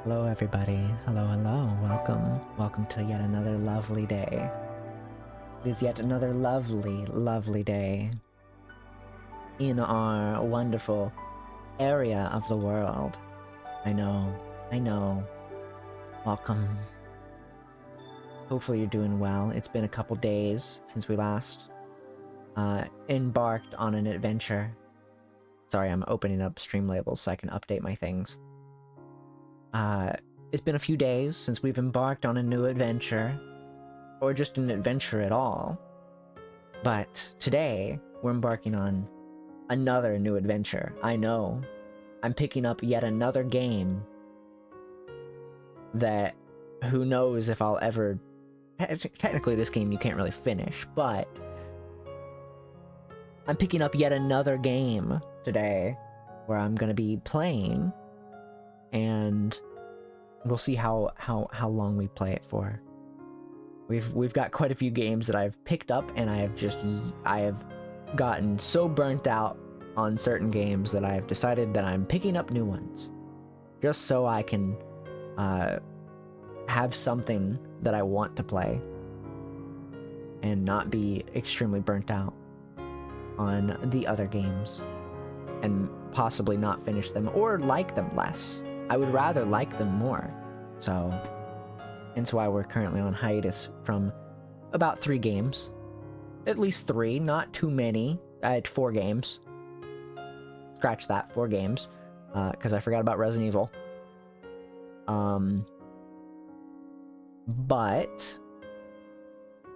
Hello everybody, hello, welcome to yet another lovely day. It is yet another lovely day in our wonderful area of the world. I know, welcome. Hopefully you're doing well. It's been a couple days since we last embarked on an adventure. Sorry, I'm opening up stream labels so I can update my things. It's been a few days since we've embarked on a new adventure, or just an adventure at all. But today, we're embarking on another new adventure. I know. I'm picking up yet another game that who knows if I'll ever... Technically, this game you can't really finish, but I'm picking up yet another game today where I'm going to be playing, and we'll see how long we play it for. We've got quite a few games that I've picked up, and I have gotten so burnt out on certain games that I've decided that I'm picking up new ones, just so I can have something that I want to play and not be extremely burnt out on the other games and possibly not finish them or like them less. I would rather like them more. So, hence why we're currently on hiatus from about 3 games. At least 3, not too many. I had 4 games. Scratch that, 4 games. Because I forgot about Resident Evil. But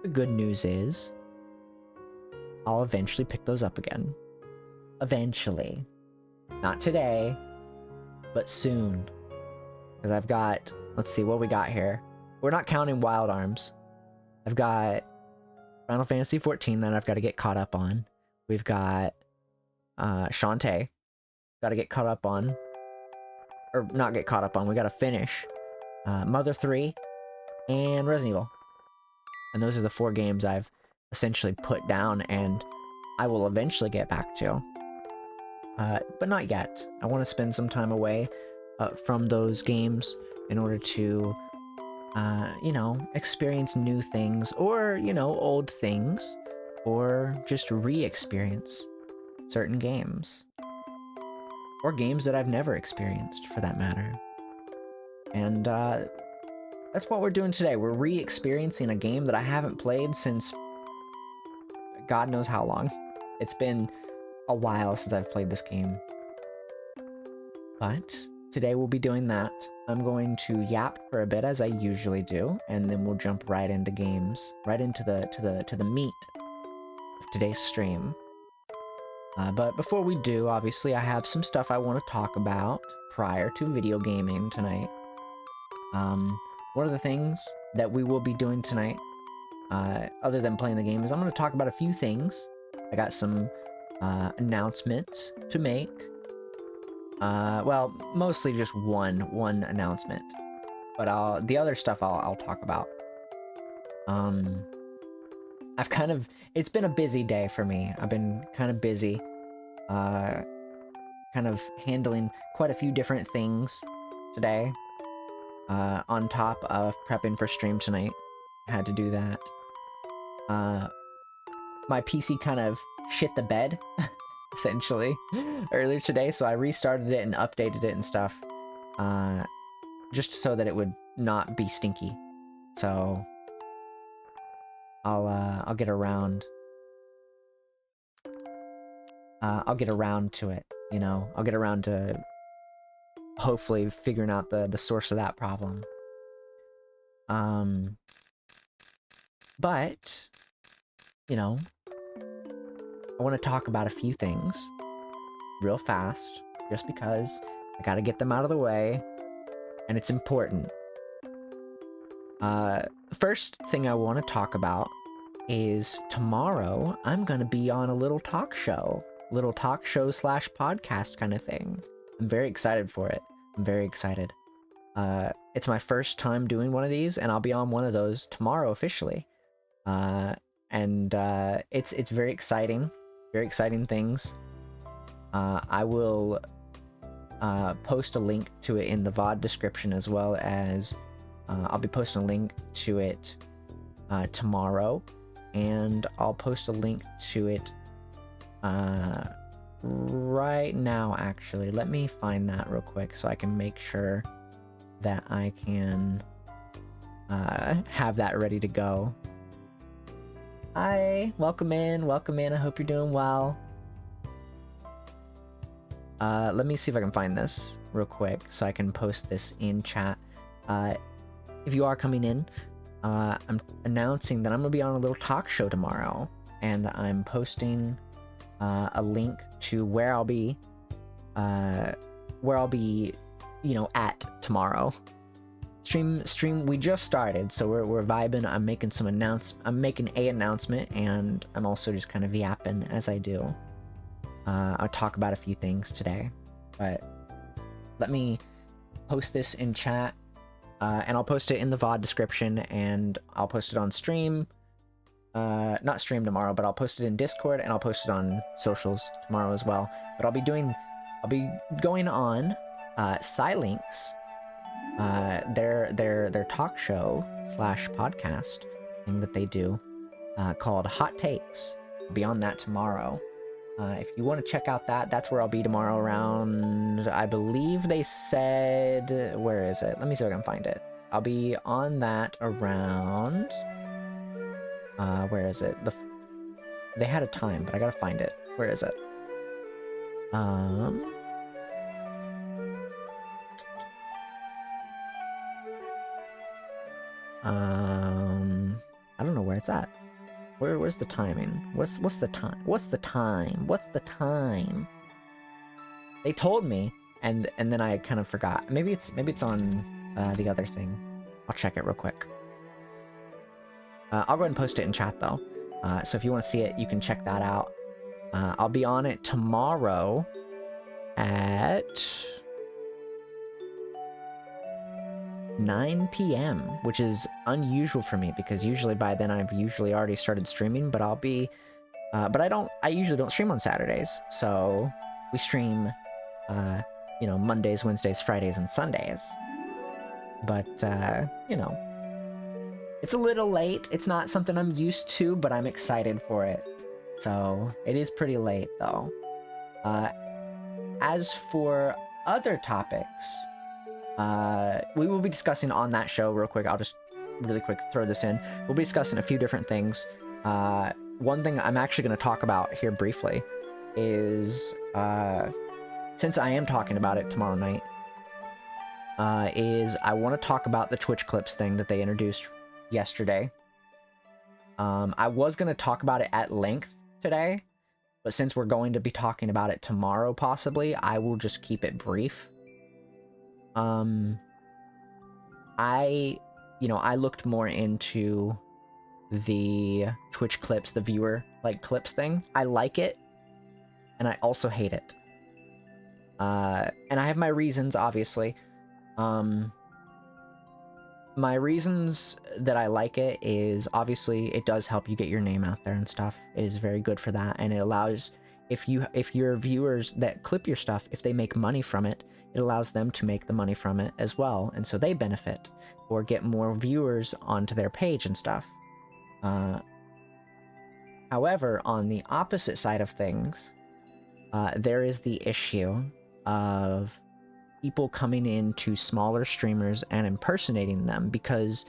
the good news is I'll eventually pick those up again. Eventually. Not today, but soon. Because I've got, let's see what we got here. We're not counting Wild Arms. I've got Final Fantasy XIV that I've got to get caught up on. We've got Shantae. Got to get caught up on. Or not get caught up on, we got to finish. Mother 3 and Resident Evil. And those are the 4 games I've essentially put down and I will eventually get back to. But not yet. I want to spend some time away from those games in order to, you know, experience new things, or, you know, old things, or just re-experience certain games. Or games that I've never experienced, for that matter. And that's what we're doing today. We're re-experiencing a game that I haven't played since God knows how long. It's been a while since I've played this game. But today we'll be doing that. I'm going to yap for a bit as I usually do, and then we'll jump right into games, right into the meat of today's stream. But before we do, obviously I have some stuff I want to talk about prior to video gaming tonight. One of the things that we will be doing tonight, other than playing the game, is I'm going to talk about a few things. I got some announcements to make. Well, mostly just one announcement, but the other stuff I'll talk about. It's been a busy day for me. I've been kind of busy, kind of handling quite a few different things today, on top of prepping for stream tonight. I had to do that. My PC kind of shit the bed, essentially, earlier today, so I restarted it and updated it and stuff, just so that it would not be stinky. So I'll get around. I'll get around to it, you know. I'll get around to hopefully figuring out the source of that problem. But, you know, I want to talk about a few things real fast, just because I gotta get them out of the way, and it's important. First thing I want to talk about is tomorrow I'm gonna be on a little talk show / podcast kind of thing. I'm very excited for it. I'm very excited. It's my first time doing one of these, and I'll be on one of those tomorrow officially. And it's very exciting things. I will post a link to it in the VOD description, as well as I'll be posting a link to it tomorrow, and I'll post a link to it right now. Actually, let me find that real quick so I can make sure that I can have that ready to go. Hi, welcome in, I hope you're doing well. Let me see if I can find this real quick so I can post this in chat. If you are coming in, I'm announcing that I'm gonna be on a little talk show tomorrow, and I'm posting a link to where I'll be, you know, at tomorrow. Stream we just started, so we're vibing. I'm making an announcement, and I'm also just kind of yapping as I do. I'll talk about a few things today, but let me post this in chat, and I'll post it in the VOD description, and I'll post it on stream. Not stream tomorrow, but I'll post it in Discord, and I'll post it on socials tomorrow as well. But I'll be going on Psylink's their talk show / podcast thing that they do, called Hot Takes. I'll be on that tomorrow. If you want to check out that's where I'll be tomorrow around, I believe they said, where is it? Let me see if I can find it. I'll be on that around, where is it? They had a time, but I gotta find it. Where is it? I don't know where it's at. Where's the timing? What's the time? What's the time? They told me, and then I kind of forgot. Maybe it's on the other thing. I'll check it real quick. I'll go ahead and post it in chat though. So if you want to see it, you can check that out. I'll be on it tomorrow at 9 p.m, which is unusual for me because usually by then I've usually already started streaming, but I usually don't stream on Saturdays, so we stream you know, Mondays, Wednesdays, Fridays, and Sundays. But you know, it's a little late. It's not something I'm used to, but I'm excited for it. So it is pretty late though. As for other topics, we will be discussing on that show real quick. I'll just really quick throw this in. We'll be discussing a few different things. One thing I'm actually going to talk about here briefly is, since I am talking about it tomorrow night, is I want to talk about the Twitch clips thing that they introduced yesterday. I was going to talk about it at length today, but since we're going to be talking about it tomorrow possibly, I will just keep it brief. I looked more into the Twitch clips, the viewer like clips thing. I like it, and I also hate it. And I have my reasons, obviously. My reasons that I like it is, obviously, it does help you get your name out there and stuff. It is very good for that, and it allows, if your viewers that clip your stuff, if they make money from it, it allows them to make the money from it as well, and so they benefit or get more viewers onto their page and stuff. However, on the opposite side of things, there is the issue of people coming into smaller streamers and impersonating them, because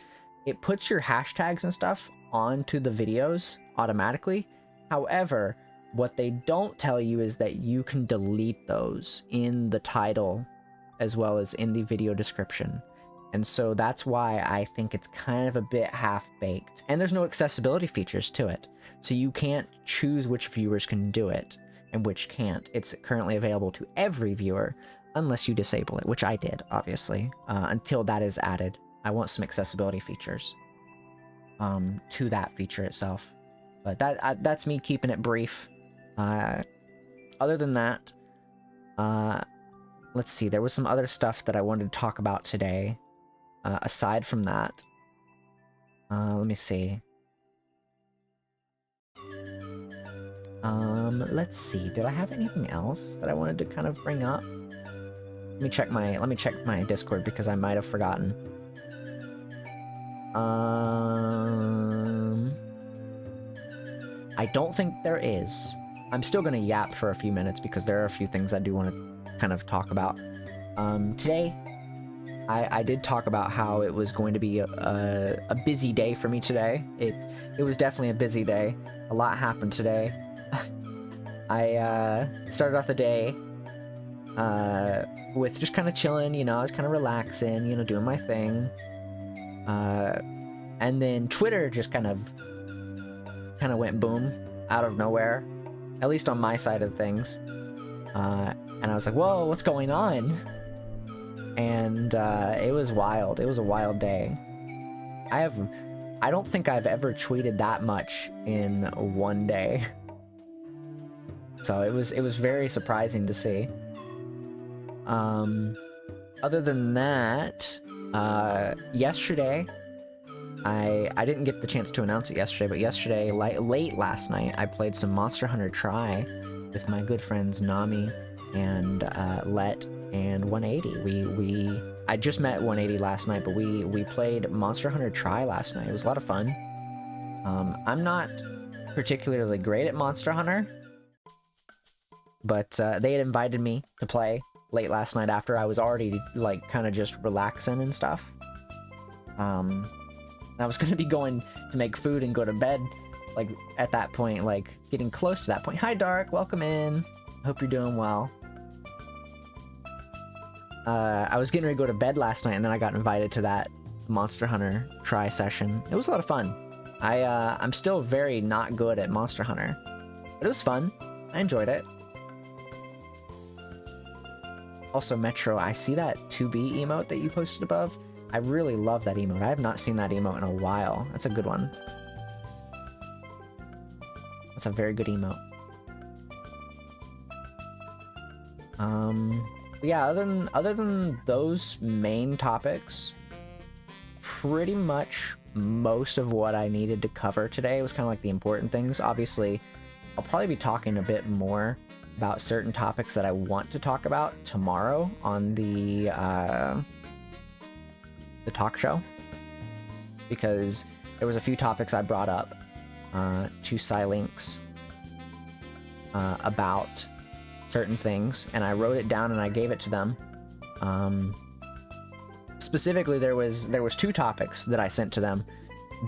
it puts your hashtags and stuff onto the videos automatically. However, what they don't tell you is that you can delete those in the title as well as in the video description. And so that's why I think it's kind of a bit half-baked. And there's no accessibility features to it. So you can't choose which viewers can do it and which can't. It's currently available to every viewer unless you disable it, which I did, obviously. Until that is added, I want some accessibility features to that feature itself. But that's me keeping it brief. Other than that, let's see, there was some other stuff that I wanted to talk about today. Aside from that, let me see. Let's see, did I have anything else that I wanted to kind of bring up? Let me check my Discord because I might have forgotten. I don't think there is. I'm still gonna yap for a few minutes because there are a few things I do want to kind of talk about. Today, I did talk about how it was going to be a busy day for me today. It was definitely a busy day. A lot happened today. I started off the day with just kind of chilling, you know, I was kind of relaxing, you know, doing my thing. And then Twitter just kind of went boom out of nowhere, at least on my side of things. And I was like, whoa, what's going on? And it was wild. It was a wild day. I don't think I've ever tweeted that much in one day. So it was very surprising to see. Other than that, yesterday, I didn't get the chance to announce it yesterday, but yesterday, late last night, I played some Monster Hunter Tri with my good friends Nami and Let and 180. I just met 180 last night, but we played Monster Hunter Tri last night. It was a lot of fun. I'm not particularly great at Monster Hunter, but they had invited me to play late last night after I was already like kind of just relaxing and stuff. I was gonna be going to make food and go to bed, like at that point, like getting close to that point. Hi Dark, welcome in. Hope you're doing well. I was getting ready to go to bed last night, and then I got invited to that Monster Hunter Tri session. It was a lot of fun. I'm still very not good at Monster Hunter, but it was fun. I enjoyed it. Also, Metro, I see that 2B emote that you posted above. I really love that emote. I have not seen that emote in a while. That's a good one. That's a very good emote. But yeah, other than those main topics, pretty much most of what I needed to cover today was kind of like the important things. Obviously, I'll probably be talking a bit more about certain topics that I want to talk about tomorrow on the talk show, because there was a few topics I brought up to Silinx about certain things, and I wrote it down and I gave it to them. Specifically, there was two topics that I sent to them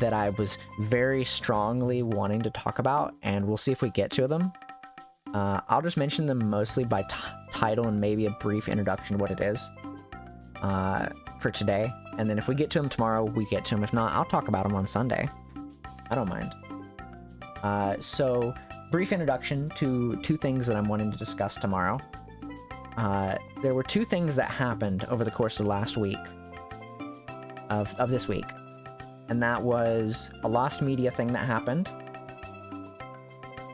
that I was very strongly wanting to talk about, and we'll see if we get to them. I'll just mention them mostly by title and maybe a brief introduction to what it is for today. And then if we get to them tomorrow, we get to them. If not, I'll talk about them on Sunday. I don't mind. So, brief introduction to two things that I'm wanting to discuss tomorrow. There were two things that happened over the course of the last week, of this week. And that was a lost media thing that happened.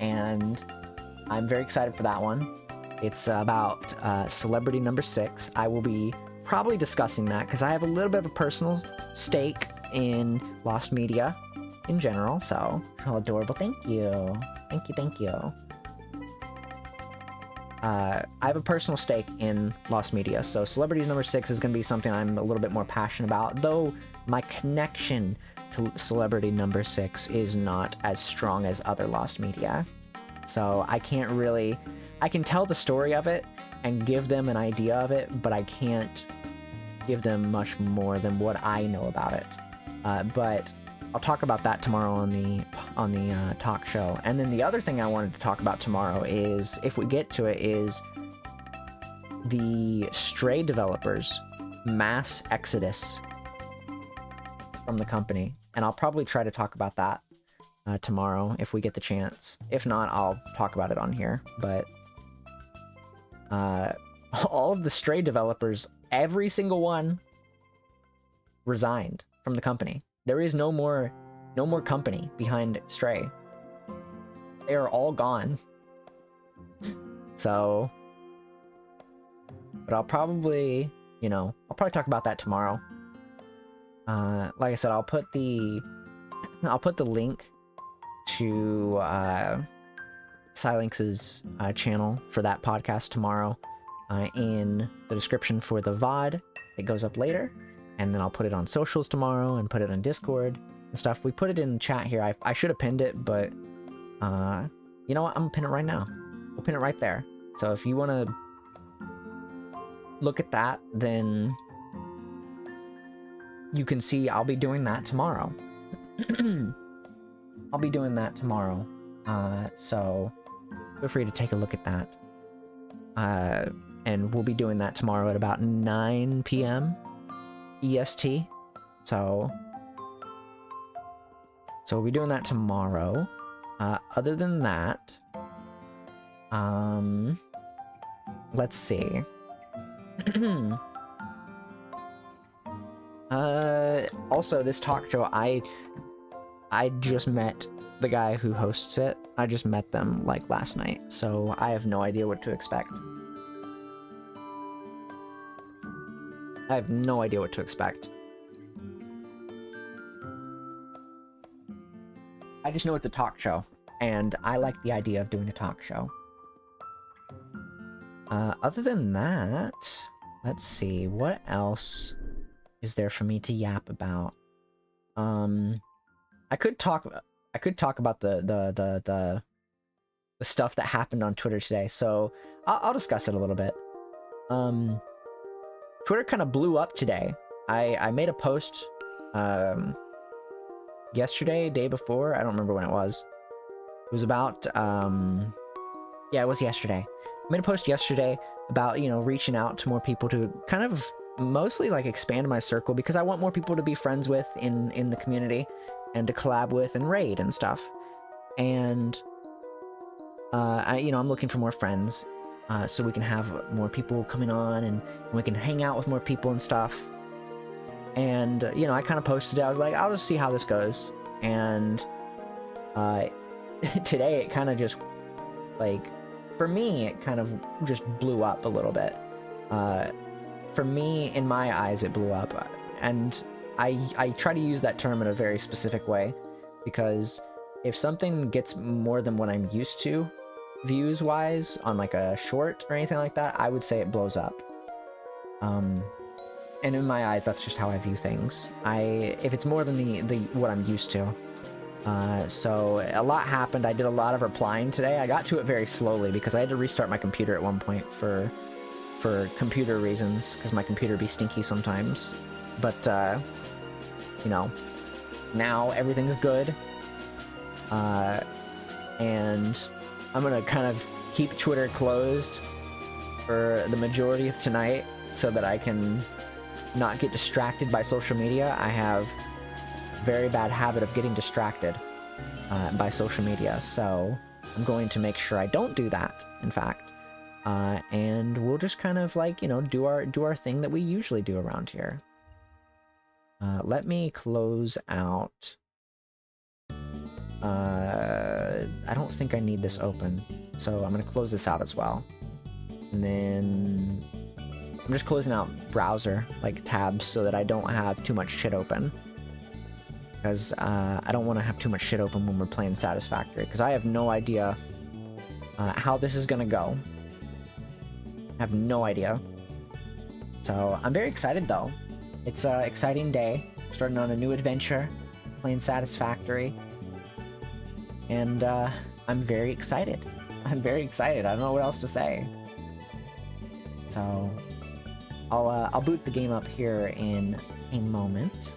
And I'm very excited for that one. It's about celebrity number 6. I will be probably discussing that because I have a little bit of a personal stake in lost media in general. So, how adorable. Thank you. Thank you. I have a personal stake in lost media, so celebrity number 6 is going to be something I'm a little bit more passionate about, though my connection to celebrity number 6 is not as strong as other lost media. So I can't really... I can tell the story of it and give them an idea of it, but I can't give them much more than what I know about it. But I'll talk about that tomorrow on the talk show. And then the other thing I wanted to talk about tomorrow is, if we get to it, is the Stray developers' mass exodus from the company. And I'll probably try to talk about that tomorrow if we get the chance. If not, I'll talk about it on here. But all of the Stray developers, every single one, resigned from the company. There is no more company behind Stray. They are all gone. So, but I'll probably talk about that tomorrow. Like I said, I'll put the link to Silinx's channel for that podcast tomorrow in the description for the VOD. It goes up later, and then I'll put it on socials tomorrow and put it on Discord and stuff. We put it in chat here. I should have pinned it, but you know what? I'm gonna pin it right now. We'll pin it right there. So if you want to look at that, then you can see I'll be doing that tomorrow. I'll be doing that tomorrow. So feel free to take a look at that. And we'll be doing that tomorrow at about 9 p.m. EST. So we'll be doing that tomorrow. Other than that, let's see. Also, this talk show, I just met the guy who hosts it. I just met them like last night, so I have no idea what to expect. I have no idea what to expect. I just know it's a talk show, and I like the idea of doing a talk show. Other than that, let's see, what else is there for me to yap about? I could talk about the stuff that happened on Twitter today, so I'll discuss it a little bit. Twitter kind of blew up today. I made a post yesterday, day before, I don't remember when it was. It was about yeah, it was yesterday. I made a post yesterday about, you know, reaching out to more people to kind of mostly like expand my circle, because I want more people to be friends with in the community and to collab with and raid and stuff. And I'm looking for more friends, so we can have more people coming on and we can hang out with more people and stuff. And I kind of posted it. I was like, I'll just see how this goes. And today it kind of just, like, for me, it kind of just blew up a little bit. For me, in my eyes, it blew up. And I try to use that term in a very specific way, because if something gets more than what I'm used to, views-wise, on like a short or anything like that, I would say it blows up. And in my eyes, that's just how I view things. If it's more than the what I'm used to. So a lot happened. I did a lot of replying today. I got to it very slowly because I had to restart my computer at one point for computer reasons, because my computer be stinky sometimes. But now everything's good. And I'm gonna kind of keep Twitter closed for the majority of tonight so that I can not get distracted by social media. I have a very bad habit of getting distracted by social media, so I'm going to make sure I don't do that, in fact. And we'll just kind of like, do our thing that we usually do around here. Let me close out. I don't think I need this open, so I'm gonna close this out as well. And then I'm just closing out browser, like tabs, so that I don't have too much shit open. Because I don't want to have too much shit open when we're playing Satisfactory, because I have no idea how this is gonna go. I have no idea. So I'm very excited though. It's an exciting day, starting on a new adventure, playing Satisfactory. And I'm very excited. I'm very excited. I don't know what else to say. So I'll boot the game up here in a moment,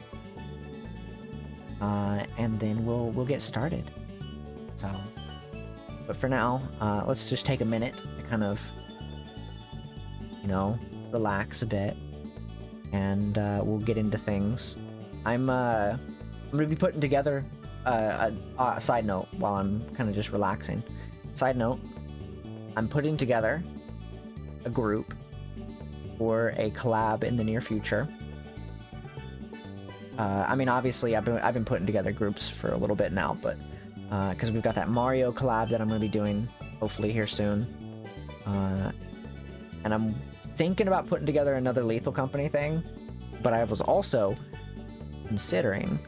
and then we'll get started. So, but for now, let's just take a minute to kind of, relax a bit, and we'll get into things. I'm gonna be putting together a side note while I'm kind of just relaxing. Side note, I'm putting together a group for a collab in the near future. I mean, obviously, I've been putting together groups for a little bit now, but because we've got that Mario collab that I'm going to be doing hopefully here soon, and I'm thinking about putting together another Lethal Company thing, but I was also considering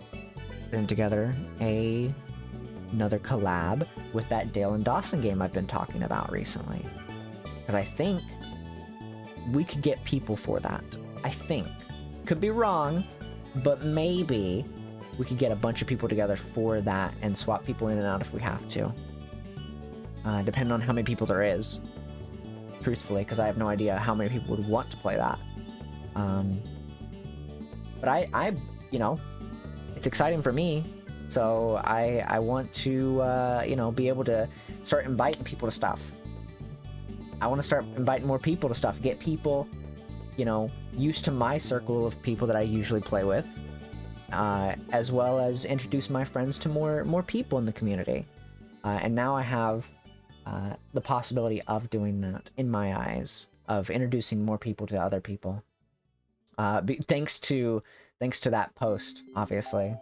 putting together another collab with that Dale and Dawson game I've been talking about recently, because I think we could get people for that. I think. Could be wrong, but maybe we could get a bunch of people together for that and swap people in and out if we have to. Depending on how many people there is. Truthfully, because I have no idea how many people would want to play that. But I, you know, it's exciting for me. So I want to, you know, be able to start inviting people to stuff. I want to start inviting more people to stuff. Get people, you know, used to my circle of people that I usually play with. As well as introduce my friends to more people in the community. And now I have the possibility of doing that in my eyes, of introducing more people to other people. Thanks to that post, obviously.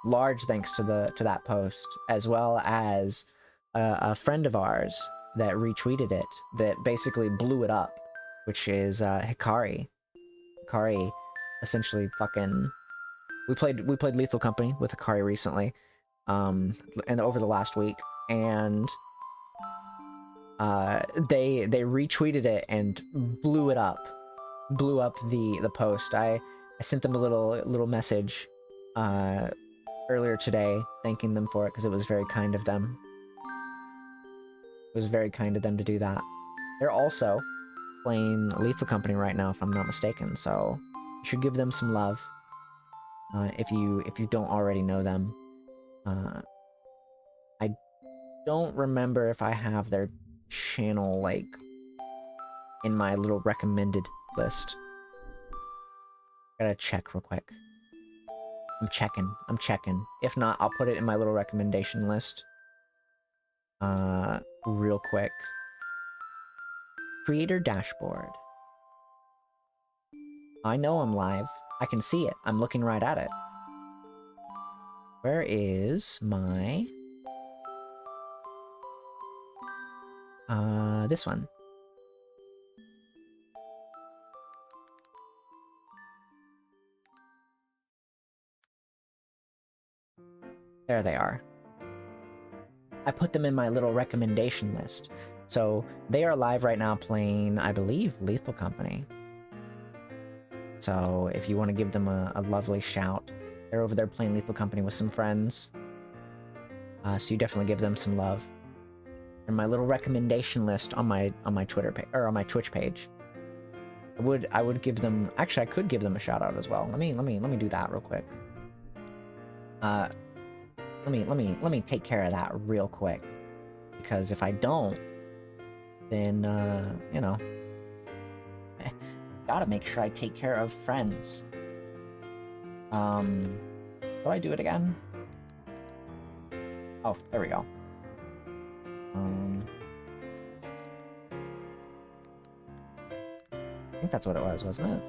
Large thanks to that post, as well as a friend of ours that retweeted it, that basically blew it up, which is Hikari. Hikari essentially fucking... We played Lethal Company with Hikari recently, and over the last week, and they retweeted it and blew it up, blew up the post. I sent them a little message earlier today, thanking them for it because it was very kind of them. It was very kind of them to do that. They're also playing Lethal Company right now, if I'm not mistaken, so you should give them some love. If you don't already know them. I don't remember if I have their channel, like, in my little recommended list. Gotta check real quick. I'm checking. If not, I'll put it in my little recommendation list. Real quick. Creator dashboard. I know I'm live. I can see it. I'm looking right at it. Where is my... this one. There they are. I put them in my little recommendation list. So they are live right now playing, I believe, Lethal Company. So if you want to give them a lovely shout, they're over there playing Lethal Company with some friends. So you definitely give them some love. And my little recommendation list on my Twitter page, or on my Twitch page. I would give them, actually I could give them a shout out as well. Let me do that real quick. Let me take care of that real quick. Because if I don't, then you know, gotta make sure I take care of friends. Do I do it again? Oh, there we go. I think that's what it was, wasn't it?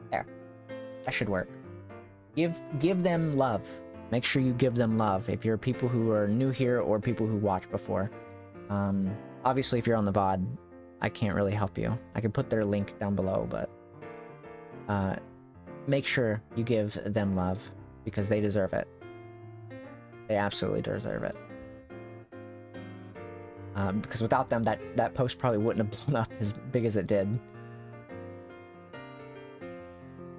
There. That should work. Give them love. Make sure you give them love if you're people who are new here or people who watched before. Obviously, if you're on the VOD, I can't really help you. I can put their link down below, but make sure you give them love because they deserve it. They absolutely deserve it. Because without them, that post probably wouldn't have blown up as big as it did.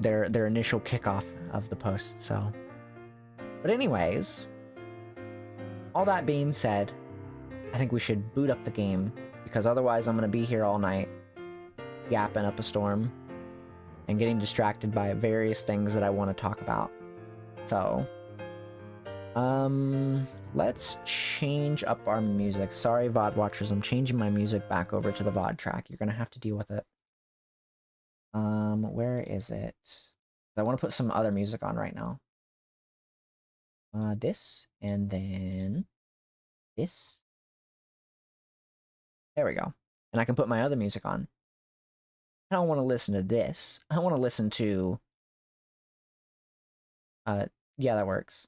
Their initial kickoff of the post, so. But anyways, all that being said, I think we should boot up the game, because otherwise I'm going to be here all night, yapping up a storm, and getting distracted by various things that I want to talk about. So, let's change up our music. Sorry, VOD watchers, I'm changing my music back over to the VOD track. You're going to have to deal with it. Where is it? I want to put some other music on right now. This, and then this. There we go. And I can put my other music on. I don't want to listen to this. I want to listen to... yeah, that works.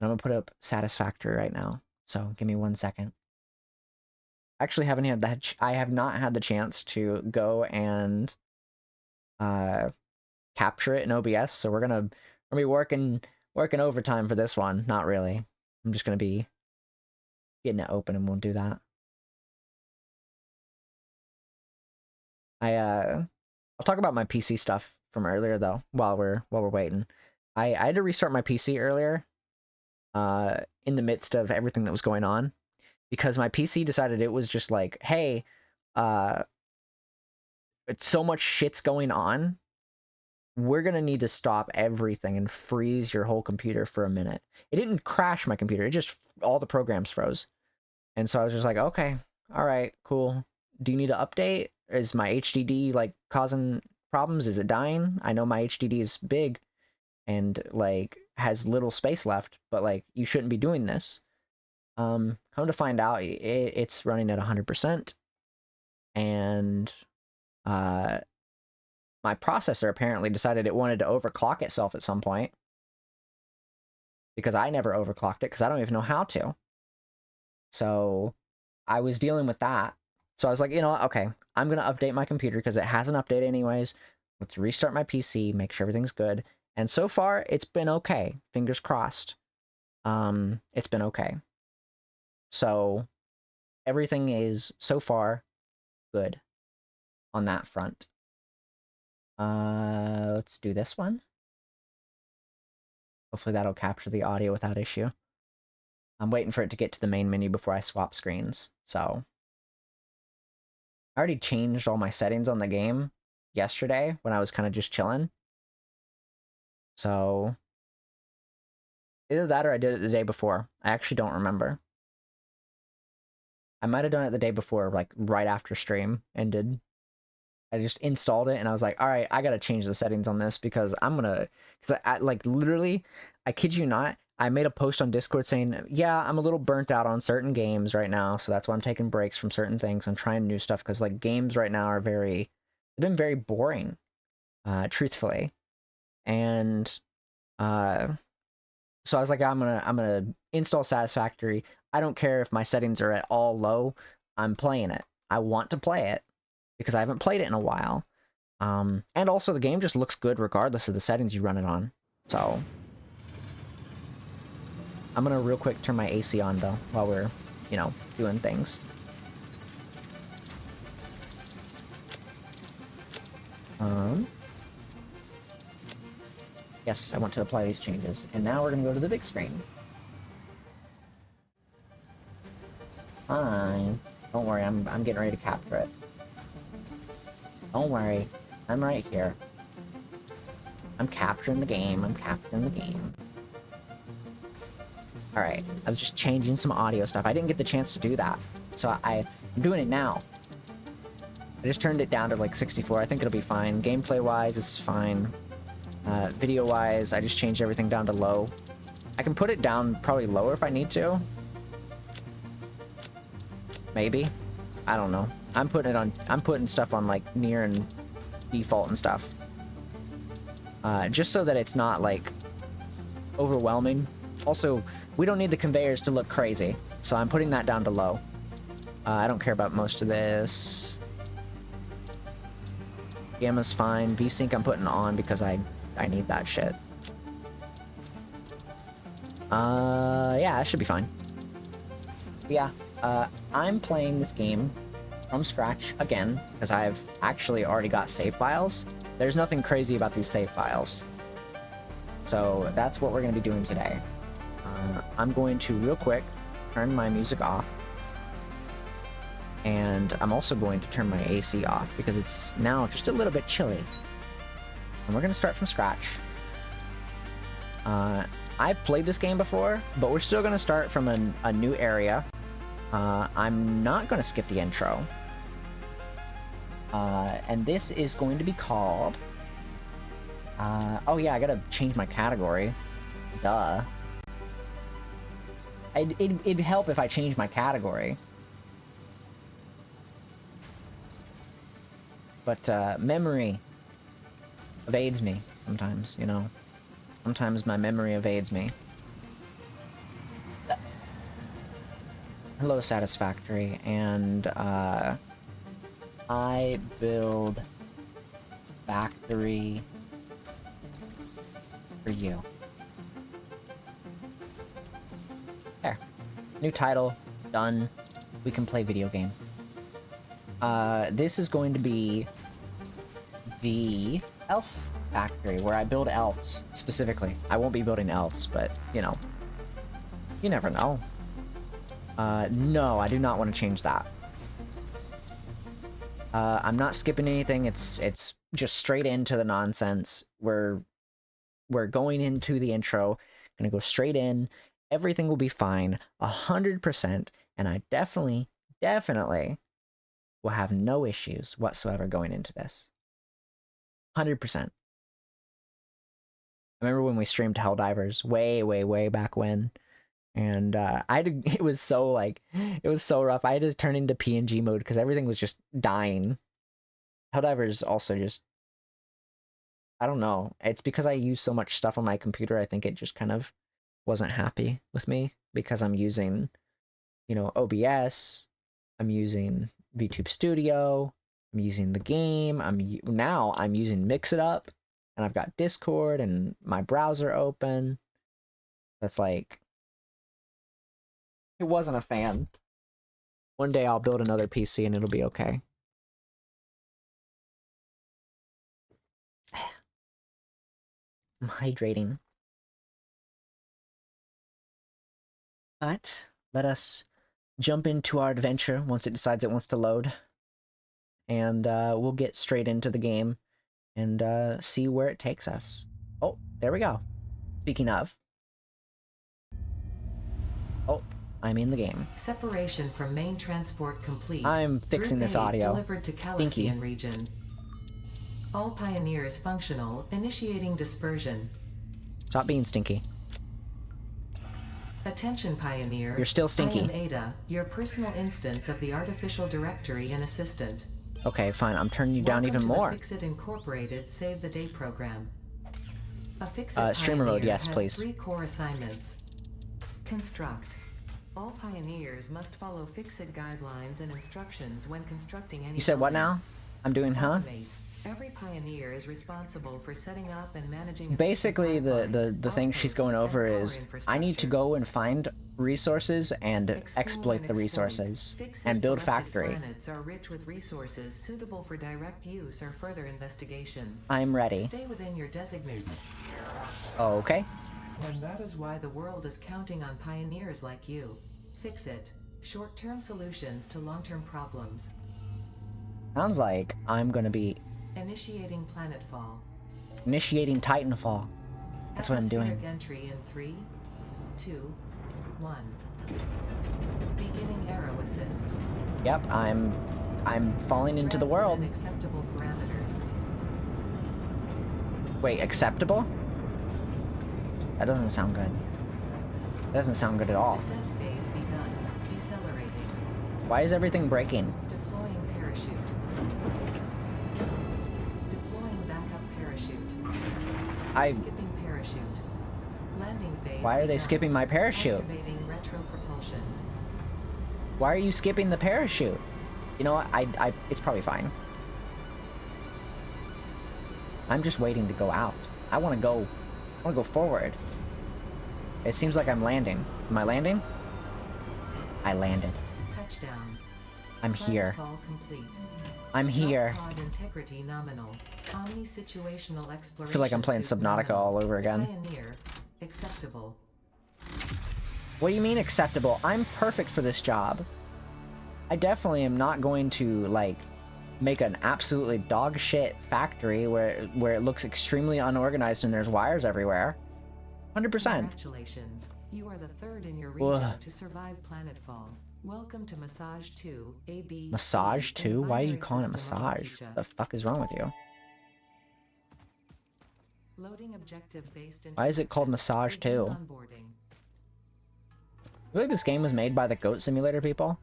I'm gonna put up Satisfactory right now. So, give me 1 second. Actually, haven't had that. I have not had the chance to go and capture it in OBS. So we're gonna be working working overtime for this one. Not really. I'm just gonna be getting it open and we'll do that. I'll talk about my PC stuff from earlier though, while we're waiting. I had to restart my PC earlier, in the midst of everything that was going on, because my PC decided it was just like, hey, it's so much shit's going on. We're gonna need to stop everything and freeze your whole computer for a minute. It didn't crash my computer, it just, all the programs froze. And so I was just like, okay, all right, cool. Do you need to update? Is my HDD like causing problems? Is it dying? I know my HDD is big and like has little space left, but like you shouldn't be doing this. Come to find out, it's running at 100%, and my processor apparently decided it wanted to overclock itself at some point, because I never overclocked it because I don't even know how to. So I was dealing with that. So I was like, you know what? Okay, I'm going to update my computer because it hasn't updated anyways. Let's restart my PC, make sure everything's good. And so far, it's been okay. Fingers crossed. It's been okay. So everything is so far good on that front. Let's do this one. Hopefully that'll capture the audio without issue. I'm waiting for it to get to the main menu before I swap screens. So I already changed all my settings on the game yesterday when I was kind of just chilling. So either that or I did it the day before. I actually don't remember. I might have done it the day before, like right after stream ended. I just installed it and I was like, all right, I gotta change the settings on this because I'm gonna, because I like literally, I kid you not, I made a post on Discord saying, yeah, I'm a little burnt out on certain games right now, so that's why I'm taking breaks from certain things and trying new stuff, because like games right now are they've been very boring, truthfully. And so I was like, I'm gonna install Satisfactory. I don't care if my settings are at all low. I'm playing it. I want to play it because I haven't played it in a while. And also the game just looks good regardless of the settings you run it on. So I'm gonna real quick turn my AC on though while we're, you know, doing things. Yes, I want to apply these changes. And now we're gonna go to the big screen. Fine. Don't worry, I'm getting ready to capture it. Don't worry, I'm right here. I'm capturing the game, I'm capturing the game. Alright, I was just changing some audio stuff. I didn't get the chance to do that, so I'm doing it now. I just turned it down to like 64, I think it'll be fine. Gameplay-wise, it's fine. Video-wise, I just changed everything down to low. I can put it down probably lower if I need to. Maybe. I don't know. I'm putting stuff on like near and default and stuff. Just so that it's not like overwhelming. Also, we don't need the conveyors to look crazy, so I'm putting that down to low. I don't care about most of this. Gamma's fine. VSync I'm putting on because I need that shit. Yeah, that should be fine. Yeah, I'm playing this game from scratch again, because I've actually already got save files. There's nothing crazy about these save files. So that's what we're going to be doing today. I'm going to, real quick, turn my music off. And I'm also going to turn my AC off, because it's now just a little bit chilly. And we're going to start from scratch. I've played this game before, but we're still going to start from a new area. I'm not going to skip the intro. And this is going to be called... oh yeah, I gotta change my category. Duh. It'd help if I changed my category. But, memory evades me sometimes, you know? Sometimes my memory evades me. Hello, Satisfactory, and, I build factory for you. There. New title. Done. We can play video game. This is going to be the elf factory where I build elves, specifically. I won't be building elves, but, you know. You never know. No, I do not want to change that. I'm not skipping anything. It's just straight into the nonsense. We're going into the intro. Gonna go straight in. Everything will be fine, 100%, and I definitely will have no issues whatsoever going into this. 100%. I remember when we streamed Helldivers way back when, and it was so rough. I had to turn into PNG mode because everything was just dying. Helldivers also just, I don't know. It's because I use so much stuff on my computer. I think it just kind of wasn't happy with me because I'm using, you know, OBS. I'm using VTube Studio. I'm using the game. I'm using Mix It Up, and I've got Discord and my browser open. That's like, it wasn't a fan. One day I'll build another PC and it'll be okay. I'm hydrating. But let us jump into our adventure once it decides it wants to load. And we'll get straight into the game and see where it takes us. Oh, there we go. Speaking of. Oh, I'm in the game. Separation from main transport complete. I'm fixing this audio. Delivered to Calestian region. All pioneers functional. Initiating dispersion. Stop being stinky. Attention, Pioneer. You're still stinky. I am Ada, your personal instance of the artificial directory and assistant. Okay, fine. I'm turning you down even more. Fixit Incorporated Save the Day program. A Fixit streamer mode, yes, has please. 3 core assignments. Construct. All pioneers must follow Fixit guidelines and instructions when constructing any. You said what now? I'm doing, huh? Automate. Every pioneer is responsible for setting up and managing. Basically, the thing she's going over is I need to go and find resources and exploit the resources and build factory. Planets are rich with resources suitable for direct use or further investigation. I'm ready. Stay within your designated. Okay. And that is why the world is counting on pioneers like you. Fixit. Short-term solutions to long-term problems. Sounds like I'm gonna be Initiating planetfall. initiating Titanfall. That's what I'm doing. Atmospheric entry in 3, 2, 1. Beginning aero assist. Yep, I'm falling into the world. Acceptable parameters. Wait, acceptable? That doesn't sound good. That doesn't sound good at all. Descent phase begun. Decelerating. Why is everything breaking? Deploying parachute. Deploying backup parachute. Skipping parachute. Landing phase. Why are they begun. skipping my parachute? Activating retro propulsion. Why are you skipping the parachute? You know what? It's probably fine. I'm just waiting to go out. I want to go forward. It seems like I'm landing. Am I landing? I landed. Touchdown. I'm here. Planetfall complete. I'm here. Pod integrity nominal. Omni-situational exploration. I feel like I'm playing suit Subnautica nominal. all over again. Pioneer. Acceptable. What do you mean acceptable? I'm perfect for this job. I definitely am not going to, like, make an absolutely dog shit factory where it looks extremely unorganized and there's wires everywhere. 100%. Congratulations. You are the third in your region to survive planetfall. Welcome to Massage 2, AB. Massage 2? Why are you calling it massage? What the fuck is wrong with you? Loading objective based. Why is it called Massage 2? I feel like this game was made by the Goat Simulator people.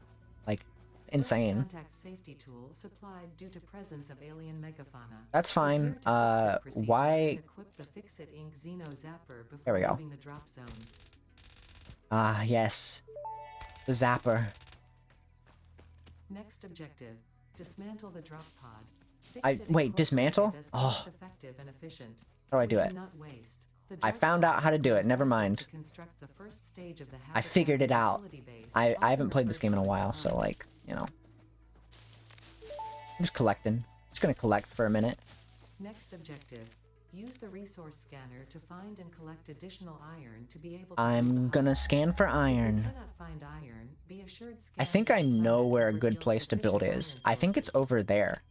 Like, insane. Contact safety tool supplied due to presence of alien megafauna. That's fine. Why? Equip the Fixit Inc. Xeno Zapper before There we go. leaving the drop zone. Ah, yes. The zapper. Next objective: dismantle the drop pod. Wait, dismantle? Oh. Effective and efficient. How do I do it? Do not waste. I found out how to do it. Never mind. I figured it out. I haven't played this game in a while, so like, you know. I'm just collecting. Just gonna collect for a minute. Next objective. Use the resource scanner to find and collect additional iron to be able to I'm gonna scan for iron. If you cannot find iron, be assured I think I know where a good place to build is. I think it's over there.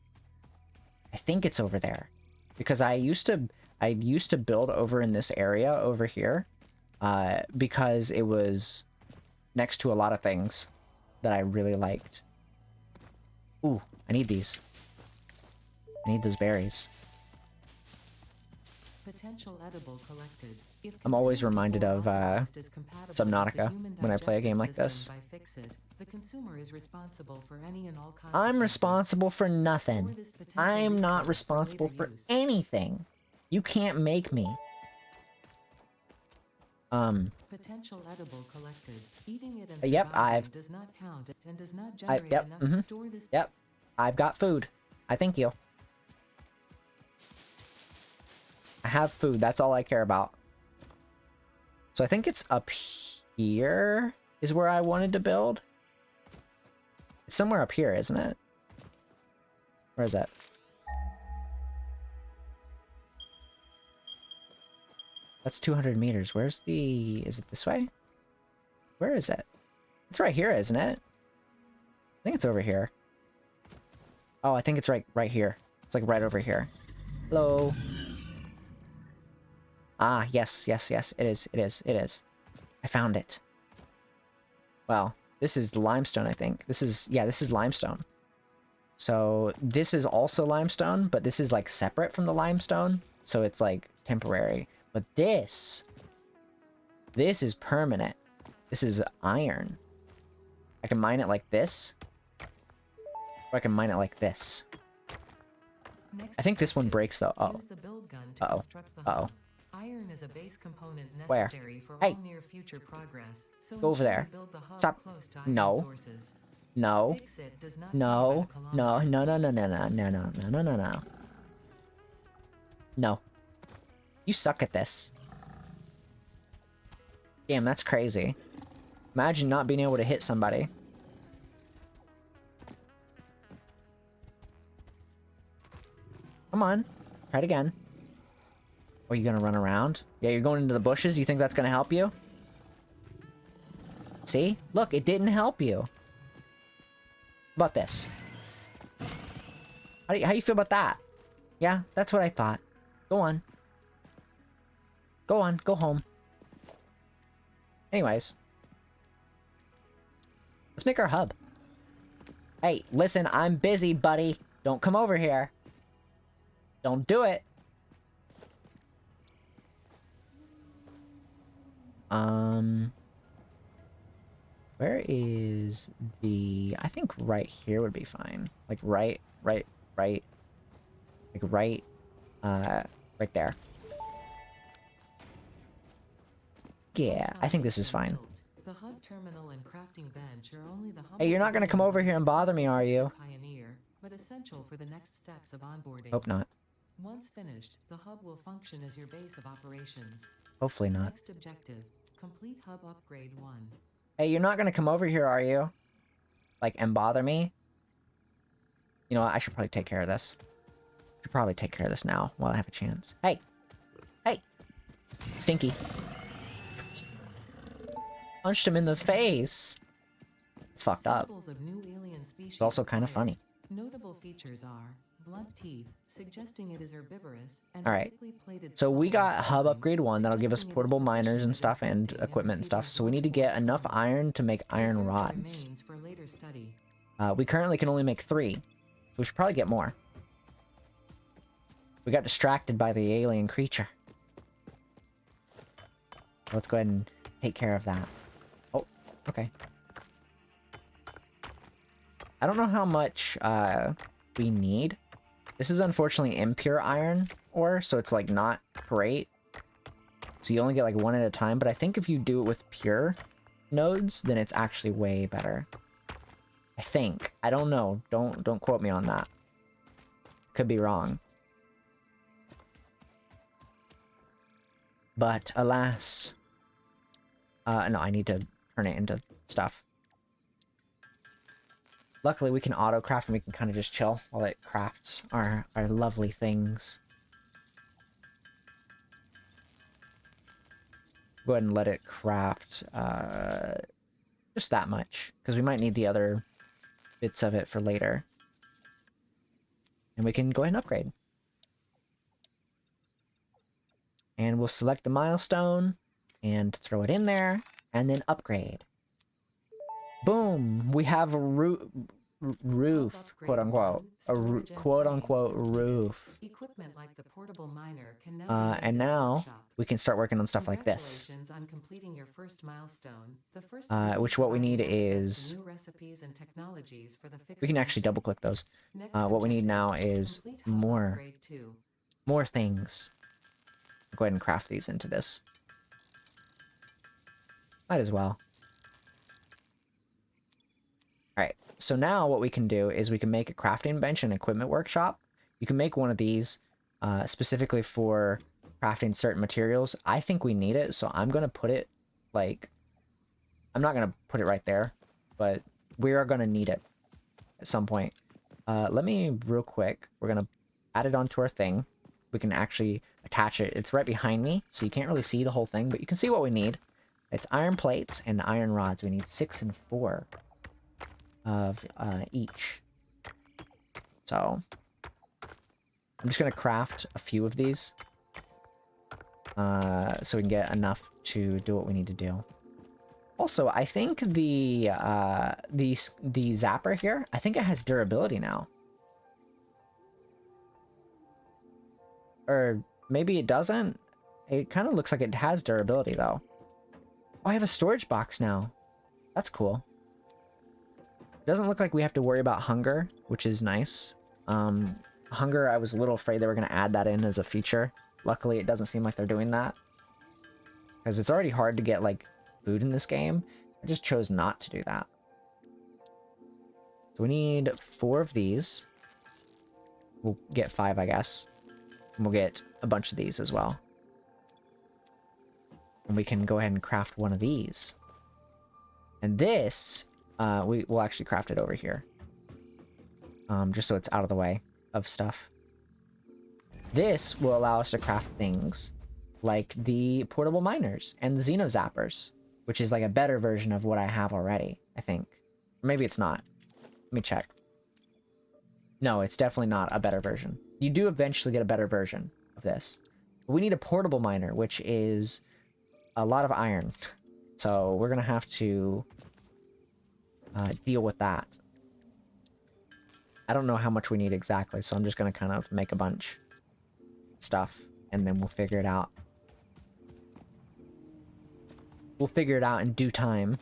I think it's over there. Because I used to build over in this area over here. Because it was next to a lot of things that I really liked. Ooh, I need these. I need those berries. Potential edible collected. If I'm always reminded of Subnautica when I play a game like this. The consumer is responsible for any and all I'm responsible for nothing. I'm not responsible for anything. You can't make me. Potential edible collected. Eating it and Yep, surviving does not count and does not generate yep, enough to store this. Yep, I've got food. I thank you. I have food. That's all I care about. So I think it's up here is where I wanted to build. It's somewhere up here, isn't it? Where is that? That's 200 meters. Where's the... Is it this way? Where is it? It's right here, isn't it? I think it's over here. Oh, I think it's right here. It's like right over here. Hello. Ah, yes, yes, yes. It is, it is, it is. I found it. Well, this is limestone, I think. This is... Yeah, this is limestone. So this is also limestone, but this is like separate from the limestone. So it's like temporary. But this is permanent. This is iron. I can mine it like this. Or I can mine it like this. I think this one breaks though. Uh-oh. Uh-oh. Uh-oh. Iron is a base component Where? necessary for Hey. all near future progress. So Go over there. build the hub Stop. close to iron No. sources. No. Fix it does not No. require a No. kilometer. No, no, no, no, no, no, no, no, no, no, no. No. You suck at this. Damn, that's crazy. Imagine not being able to hit somebody. Come on. Try it again. Or are you gonna run around? Yeah, you're going into the bushes? You think that's gonna help you? See? Look, it didn't help you. How about this? How do you feel about that? Yeah, that's what I thought. Go on. Go on, go home. Anyways. Let's make our hub. Hey, listen, I'm busy, buddy. Don't come over here. Don't do it. Where is the... I think right here would be fine. Like right there. Yeah, I think this is fine. The hub terminal and crafting bench are only the Hey, you're not gonna come over here and bother me, are you? Pioneer, but essential for the next steps of onboarding. Hope not. Once finished, the hub will function as your base of operations. Hopefully not. Next objective, complete hub upgrade 1. Hey, you're not gonna come over here, are you? Like, and bother me? You know what? I should probably take care of this. Should probably take care of this now while I have a chance. Hey! Hey! Stinky. Punched him in the face. It's fucked up. Samples of new alien species It's also kind of acquired. funny. Notable features are blunt teeth, suggesting it is herbivorous, and Alright. thickly plated So we got scales, hub upgrade 1 that'll give us suggesting it is portable miners and proficient stuff at and detecting and equipment and stuff. receiving So we need to blunt get force enough trauma. iron to make iron Reserve the rods. remains for later study. We currently can only make 3. So we should probably get more. We got distracted by the alien creature. Let's go ahead and take care of that. Oh, okay. I don't know how much we need. This is unfortunately impure iron ore, so it's like not great. So you only get like 1 at a time, but I think if you do it with pure nodes, then it's actually way better. I think. I don't know. Don't quote me on that. Could be wrong. But alas... no, I need to turn it into stuff. Luckily, we can auto-craft and we can kind of just chill while it crafts our lovely things. Go ahead and let it craft just that much, because we might need the other bits of it for later. And we can go ahead and upgrade. And we'll select the milestone and throw it in there, and then upgrade. Boom! We have a roof, quote unquote. Quote unquote roof. Equipment like the portable miner can now be made And in the now workshop. we can start working on stuff like this. Congratulations on completing your first milestone. The first Which what we need provided access to is... new recipes and technologies for the We can fixed actually double click those. Next What we need objective, now is complete hub more upgrade 2. things. Go ahead and craft these into this. Might as well. Alright, so now what we can do is we can make a crafting bench and equipment workshop. You can make one of these specifically for crafting certain materials. I think we need it, so I'm going to put it, like... I'm not going to put it right there, but we are going to need it at some point. Let me, real quick, we're going to add it onto our thing. We can actually attach it. It's right behind me, so you can't really see the whole thing, but you can see what we need. It's iron plates and iron rods. We need 6 and 4 of each. So I'm just going to craft a few of these so we can get enough to do what we need to do. Also, I think the zapper here, I think it has durability now. Or maybe it doesn't. It kind of looks like it has durability, though. Oh, I have a storage box now. That's cool. It doesn't look like we have to worry about hunger, which is nice. Hunger, I was a little afraid they were going to add that in as a feature. Luckily, it doesn't seem like they're doing that. Because it's already hard to get, like, food in this game. I just chose not to do that. So we need 4 of these. We'll get 5, I guess. And we'll get a bunch of these as well. And we can go ahead and craft one of these. And this, we'll actually craft it over here. Just so it's out of the way of stuff. This will allow us to craft things like the portable miners and the Xeno Zappers, which is like a better version of what I have already, I think. Or maybe it's not. Let me check. No, it's definitely not a better version. You do eventually get a better version of this. But we need a portable miner, which is a lot of iron. So we're going to have to deal with that. I don't know how much we need exactly, so I'm just going to kind of make a bunch of stuff, and then we'll figure it out. We'll figure it out in due time.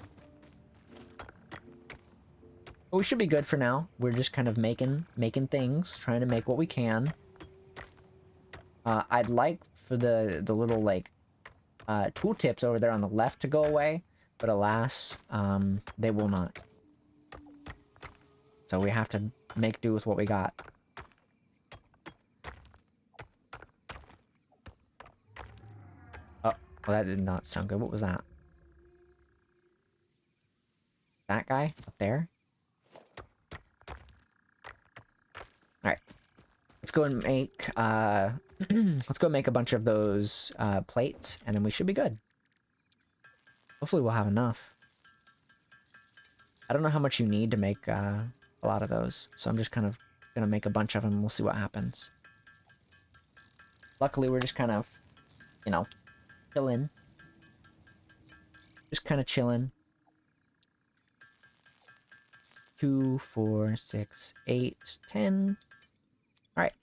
But we should be good for now. We're just kind of making things, trying to make what we can. I'd like for the little, like, tooltips over there on the left to go away, but alas, they will not. So we have to make do with what we got. Oh, well, that did not sound good. What was that? That guy up there? Alright. Let's go and make, let's go make a bunch of those, plates, and then we should be good. Hopefully we'll have enough. I don't know how much you need to make, a lot of those, so I'm just kind of gonna make a bunch of them, and we'll see what happens. Luckily, we're just kind of, you know, chilling. Just kind of chilling. 2, 4, 6, 8, 10. Alright.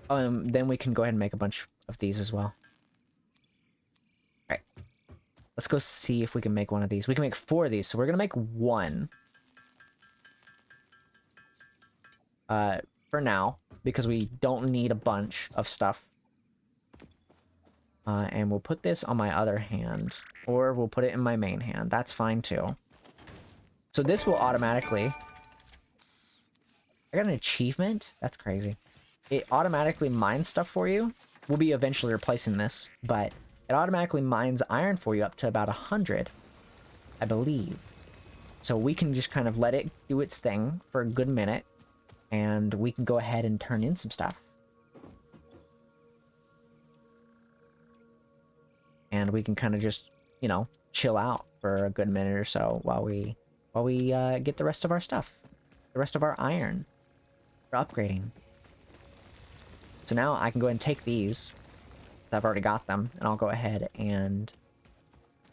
Then we can go ahead and make a bunch of these as well. Alright. Let's go see if we can make one of these. We can make 4 of these, so we're gonna make 1. For now, because we don't need a bunch of stuff. And we'll put this on my other hand, or we'll put it in my main hand. That's fine too. So this will automatically... I got an achievement? That's crazy. It automatically mines stuff for you. we'll be eventually replacing this, but it automatically mines iron for you up to about 100, I believe. So we can just kind of let it do its thing for a good minute, and we can go ahead and turn in some stuff. And we can kind of just, you know, chill out for a good minute or so while we get the rest of our stuff, the rest of our iron for upgrading. So now I can go ahead and take these. I've already got them, and I'll go ahead and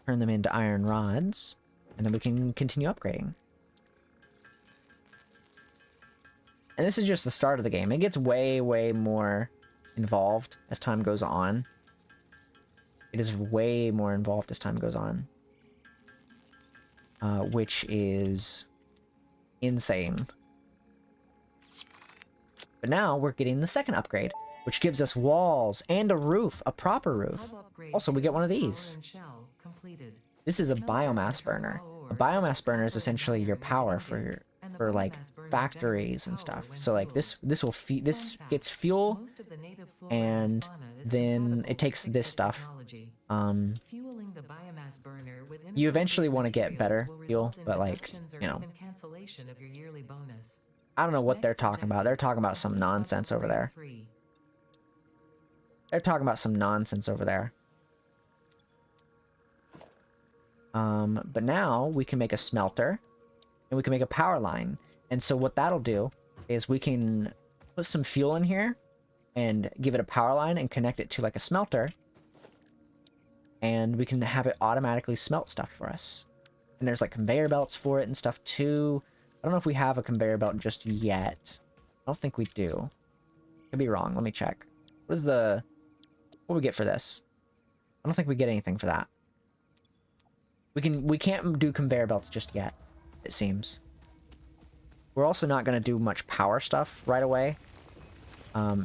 turn them into iron rods, and then we can continue upgrading. And this is just the start of the game. It gets way, way more involved as time goes on. It is way more involved as time goes on. Which is insane. But now we're getting the second upgrade, which gives us walls and a roof, a proper roof. Also, we get one of these. This is a biomass burner. A biomass burner is essentially your power for like factories and stuff. So like this will feed, this gets fuel, and then it takes this stuff. You eventually want to get better fuel, but like, you know, I don't know what they're talking about. They're talking about some nonsense over there. They're talking about some nonsense over there. But now we can make a smelter, and we can make a power line. And so what that'll do is we can put some fuel in here and give it a power line and connect it to like a smelter. And we can have it automatically smelt stuff for us. And there's like conveyor belts for it and stuff too. I don't know if we have a conveyor belt just yet. I don't think we do. Could be wrong. Let me check. What do we get for this? I don't think we get anything for that. We can't do conveyor belts just yet, it seems. We're also not going to do much power stuff right away.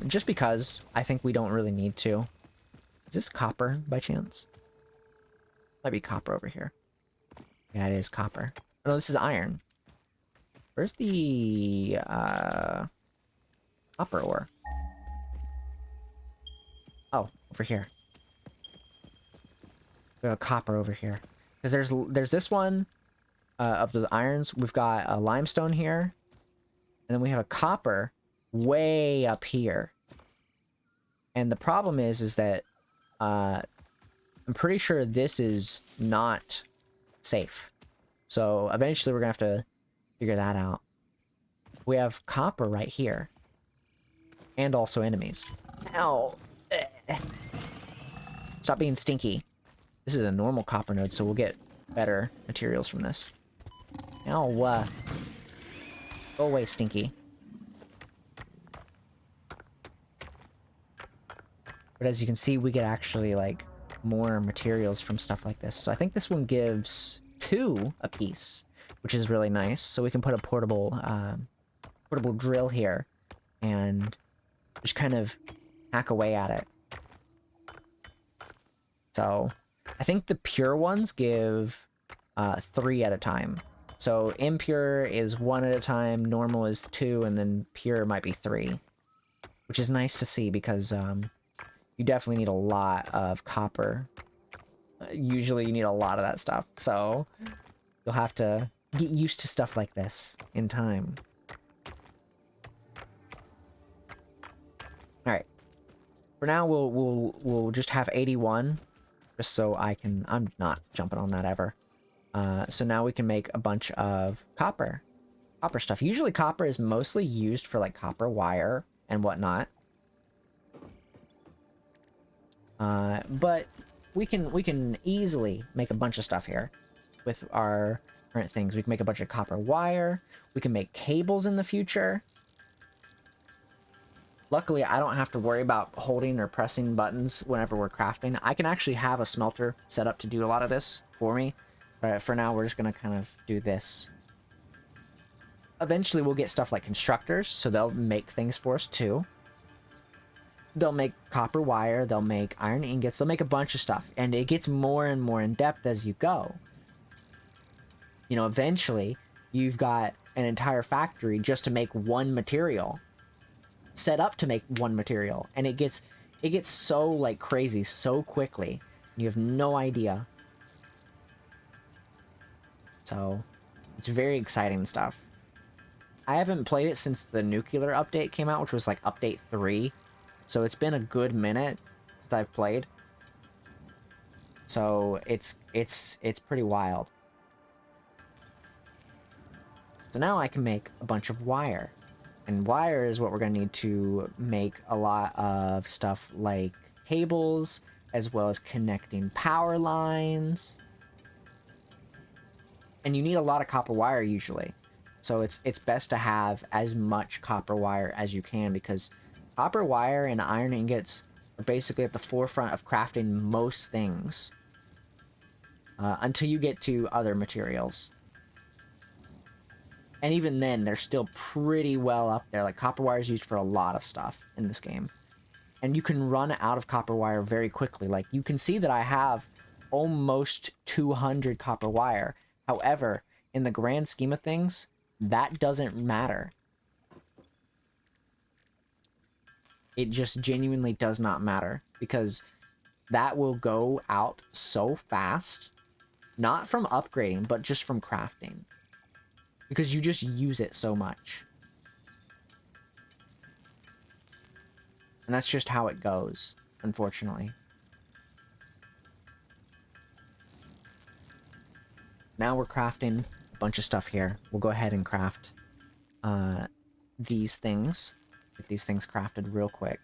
Just because I think we don't really need to. Is this copper by chance? Might be copper over here. Yeah, it is copper. Oh, no, this is iron. Where's the copper ore? Oh, over here. We have copper over here. Because there's this one of the irons. We've got a limestone here. And then we have a copper way up here. And the problem is that I'm pretty sure this is not safe. So eventually we're going to have to figure that out. We have copper right here. And also enemies. Ow. Stop being stinky. This is a normal copper node, so we'll get better materials from this. Ow. Go away, stinky. But as you can see, we get actually, like, more materials from stuff like this. So I think this one gives 2 apiece, which is really nice. So we can put a portable drill here and just kind of hack away at it. So I think the pure ones give 3 at a time. So impure is 1 at a time, normal is 2, and then pure might be 3. Which is nice to see because you definitely need a lot of copper. Usually you need a lot of that stuff, so you'll have to get used to stuff like this in time. All right. For now, we'll just have 81, just so I'm not jumping on that ever. So now we can make a bunch of copper stuff. Usually copper is mostly used for like copper wire and whatnot. But we can easily make a bunch of stuff here with our current things. We can make a bunch of copper wire. We can make cables in the future. Luckily, I don't have to worry about holding or pressing buttons whenever we're crafting. I can actually have a smelter set up to do a lot of this for me. But for now, we're just going to kind of do this. Eventually, we'll get stuff like constructors, so they'll make things for us too. They'll make copper wire, they'll make iron ingots, they'll make a bunch of stuff. And it gets more and more in depth as you go. You know, eventually, you've got an entire factory just to make one material. Set up to make one material. And it gets It gets so, like, crazy so quickly. You have no idea. So, it's very exciting stuff. I haven't played it since the nuclear update came out, which was, like, update 3. So, it's been a good minute since I've played. So, it's pretty wild. So now I can make a bunch of wire. And wire is what we're going to need to make a lot of stuff like cables, as well as connecting power lines. And you need a lot of copper wire usually. So it's best to have as much copper wire as you can, because copper wire and iron ingots are basically at the forefront of crafting most things. Until you get to other materials. And even then, they're still pretty well up there. Like, copper wire is used for a lot of stuff in this game. And you can run out of copper wire very quickly. Like, you can see that I have almost 200 copper wire. However, in the grand scheme of things, that doesn't matter. It just genuinely does not matter. Because that will go out so fast. Not from upgrading, but just from crafting. Because you just use it so much. And that's just how it goes, unfortunately. Now we're crafting a bunch of stuff here. We'll go ahead and craft these things. Get these things crafted real quick.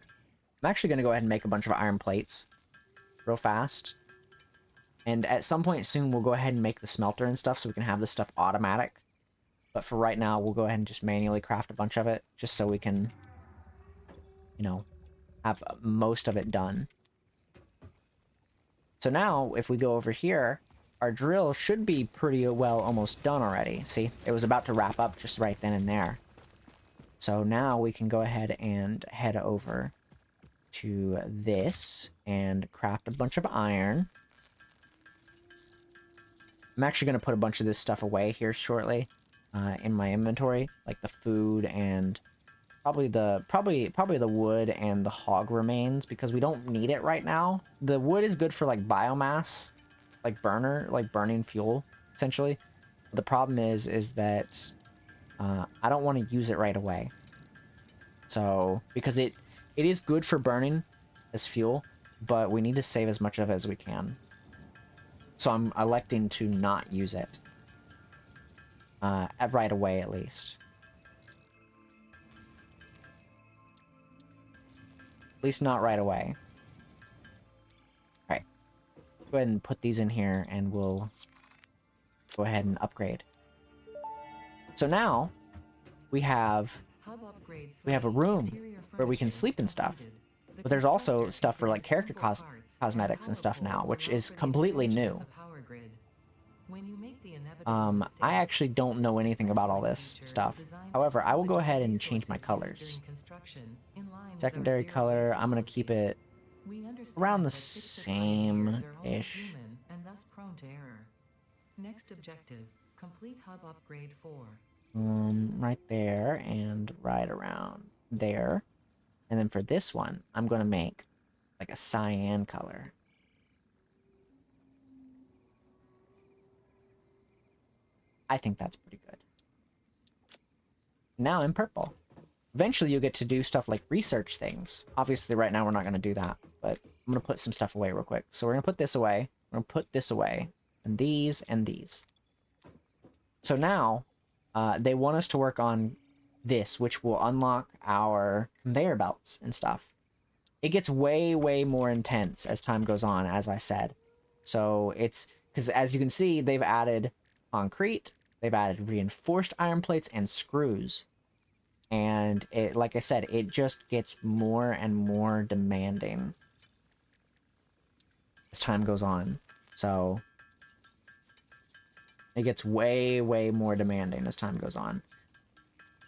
I'm actually going to go ahead and make a bunch of iron plates real fast. And at some point soon, we'll go ahead and make the smelter and stuff so we can have this stuff automatic. But for right now, we'll go ahead and just manually craft a bunch of it, just so we can, you know, have most of it done. So now, if we go over here, our drill should be pretty well almost done already. See, it was about to wrap up just right then and there. So now we can go ahead and head over to this and craft a bunch of iron. I'm actually going to put a bunch of this stuff away here shortly. In my inventory, like the food and probably the wood and the hog remains, because we don't need it right now. The wood is good for like biomass, like burning fuel essentially. The problem is that I don't want to use it right away. So because it is good for burning as fuel, but we need to save as much of it as we can. So I'm electing to not use it. Right away, at least. At least not right away. Alright. Go ahead and put these in here, and we'll go ahead and upgrade. So now, we have a room where we can sleep and stuff. But there's also stuff for, like, character cosmetics and stuff now, which is completely new. I actually don't know anything about all this stuff. However, I will go ahead and change my colors. Secondary color, I'm going to keep it around the same-ish. Next objective, complete hub upgrade 4. Right there and right around there. And then for this one, I'm going to make like a cyan color. I think that's pretty good. Now in purple. Eventually you'll get to do stuff like research things. Obviously right now we're not going to do that, but I'm going to put some stuff away real quick. So we're going to put this away. We're going to put this away. And these and these. So now they want us to work on this, which will unlock our conveyor belts and stuff. It gets way, way more intense as time goes on, as I said. So it's, because as you can see, they've added concrete, they've added reinforced iron plates and screws. And it, like I said, it just gets more and more demanding as time goes on. So it gets way, way more demanding as time goes on.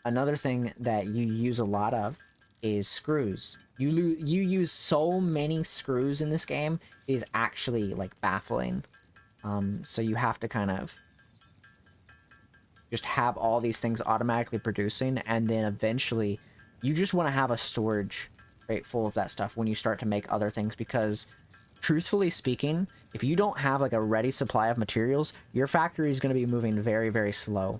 Another thing that you use a lot of is screws. You use so many screws in this game, it is actually, like, baffling. So you have to kind of just have all these things automatically producing, and then eventually you just want to have a storage crate full of that stuff when you start to make other things, because truthfully speaking, if you don't have like a ready supply of materials, your factory is going to be moving very, very slow.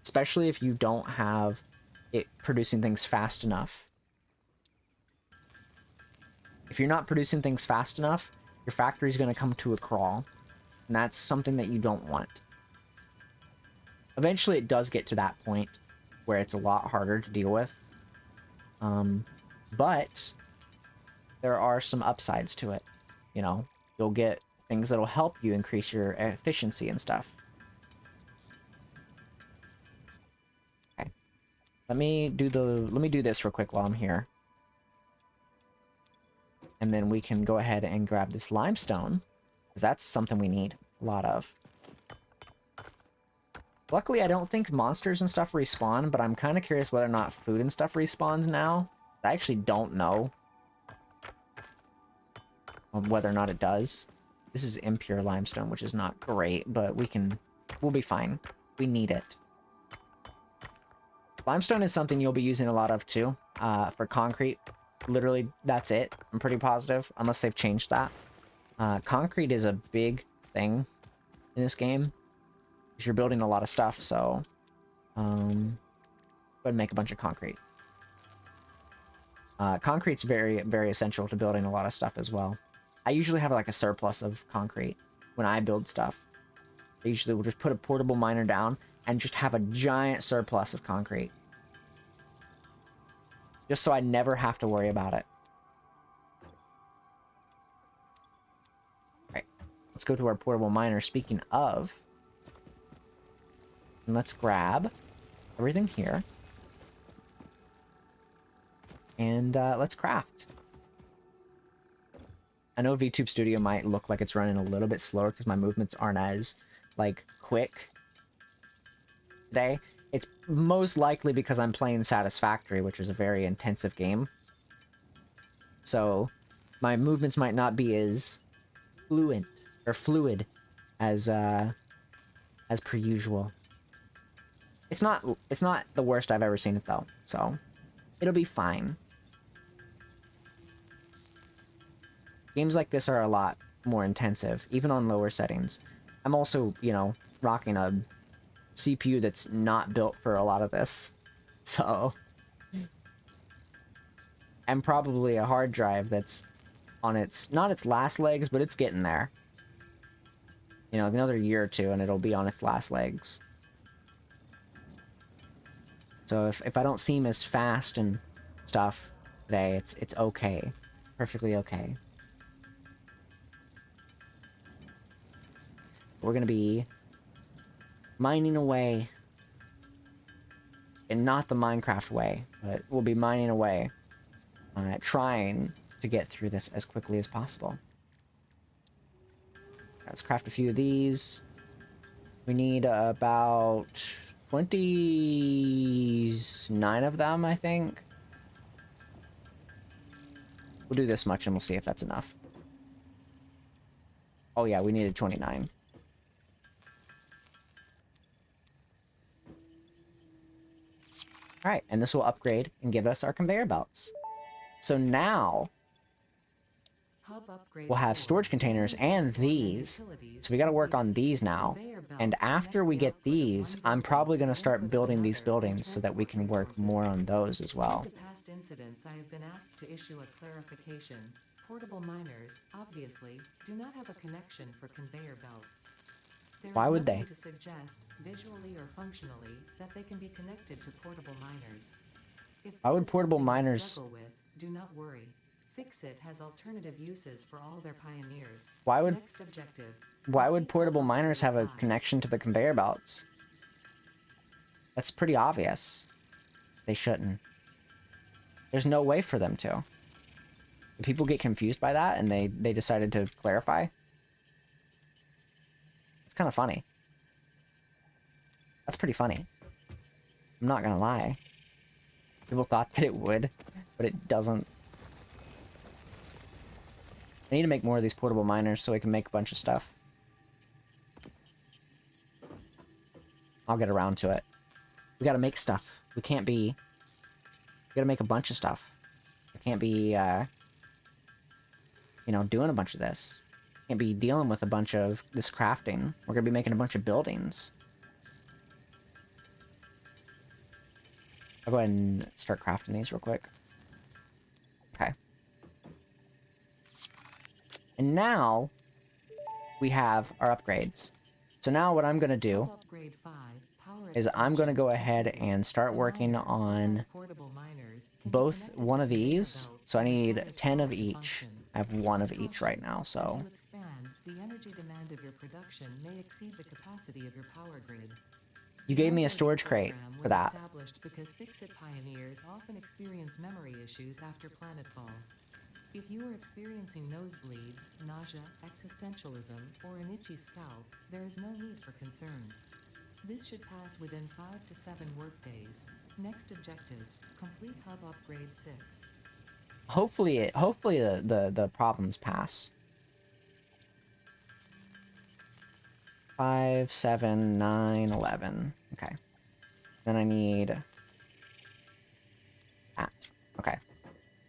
Especially if you don't have it producing things fast enough. If you're not producing things fast enough, your factory is going to come to a crawl. And that's something that you don't want. Eventually it does get to that point where it's a lot harder to deal with. But there are some upsides to it. You know, you'll get things that'll help you increase your efficiency and stuff. Okay. Let me do this real quick while I'm here. And then we can go ahead and grab this limestone, because that's something we need a lot of. Luckily, I don't think monsters and stuff respawn, but I'm kind of curious whether or not food and stuff respawns now. I actually don't know whether or not it does. This is impure limestone, which is not great, but we'll be fine. We need it. Limestone is something you'll be using a lot of too, for concrete. Literally, that's it. I'm pretty positive, unless they've changed that. Concrete is a big thing in this game, because you're building a lot of stuff, so go ahead and make a bunch of concrete. Concrete's very, very essential to building a lot of stuff as well. I usually have like a surplus of concrete when I build stuff. I usually will just put a portable miner down and just have a giant surplus of concrete. Just so I never have to worry about it. Alright, let's go to our portable miner. Speaking of, and let's grab everything here. And let's craft. I know VTube Studio might look like it's running a little bit slower because my movements aren't as, like, quick today. It's most likely because I'm playing Satisfactory, which is a very intensive game. So, my movements might not be as fluid as per usual. It's not the worst I've ever seen it though, so it'll be fine. Games like this are a lot more intensive, even on lower settings. I'm also, you know, rocking a CPU that's not built for a lot of this. So, and probably a hard drive that's on its, not its last legs, but it's getting there. You know, another year or two and it'll be on its last legs. So if I don't seem as fast and stuff today, it's okay. Perfectly okay. We're gonna be mining away. And not the Minecraft way, but we'll be mining away. Trying to get through this as quickly as possible. Let's craft a few of these. We need about 29 of them, I think. We'll do this much and we'll see if that's enough. Oh yeah, we needed 29. Alright, and this will upgrade and give us our conveyor belts. So now, we'll have storage containers and these. So we gotta work on these now. And after we get these, I'm probably gonna start building these buildings so that we can work more on those as well. Due to past incidents, I have been asked to issue a clarification. Portable miners, obviously, do not have a connection for conveyor belts. There Why is would nothing they? to suggest, visually or functionally, that they can be connected to portable miners. If Why this would is portable something you miners- struggle with, do not worry. Fixit has alternative uses for all their pioneers. Why would Next objective. portable miners have a connection to the conveyor belts? That's pretty obvious. They shouldn't. There's no way for them to. Do people get confused by that and they decided to clarify? It's kind of funny. That's pretty funny. I'm not gonna lie. People thought that it would, but it doesn't. I need to make more of these portable miners so we can make a bunch of stuff. I'll get around to it. We gotta make stuff. We gotta make a bunch of stuff. I can't be, you know, doing a bunch of this. Can't be dealing with a bunch of this crafting. We're gonna be making a bunch of buildings. I'll go ahead and start crafting these real quick. Okay. And now we have our upgrades. So now what I'm gonna do is I'm gonna go ahead and start working on both one of these. So I need 10 of each. I have one of each right now, so. The energy demand of your production may exceed the capacity of your power grid. You gave me a storage crate for that. Established because fix-it pioneers often experience memory issues after planetfall. If you are experiencing nosebleeds, nausea, existentialism, or an itchy scalp, there is no need for concern. This should pass within 5 to 7 workdays. Next objective, complete hub upgrade 6. Hopefully the problems pass. 5, 7, 9, 11. Okay. Then I need that. Okay.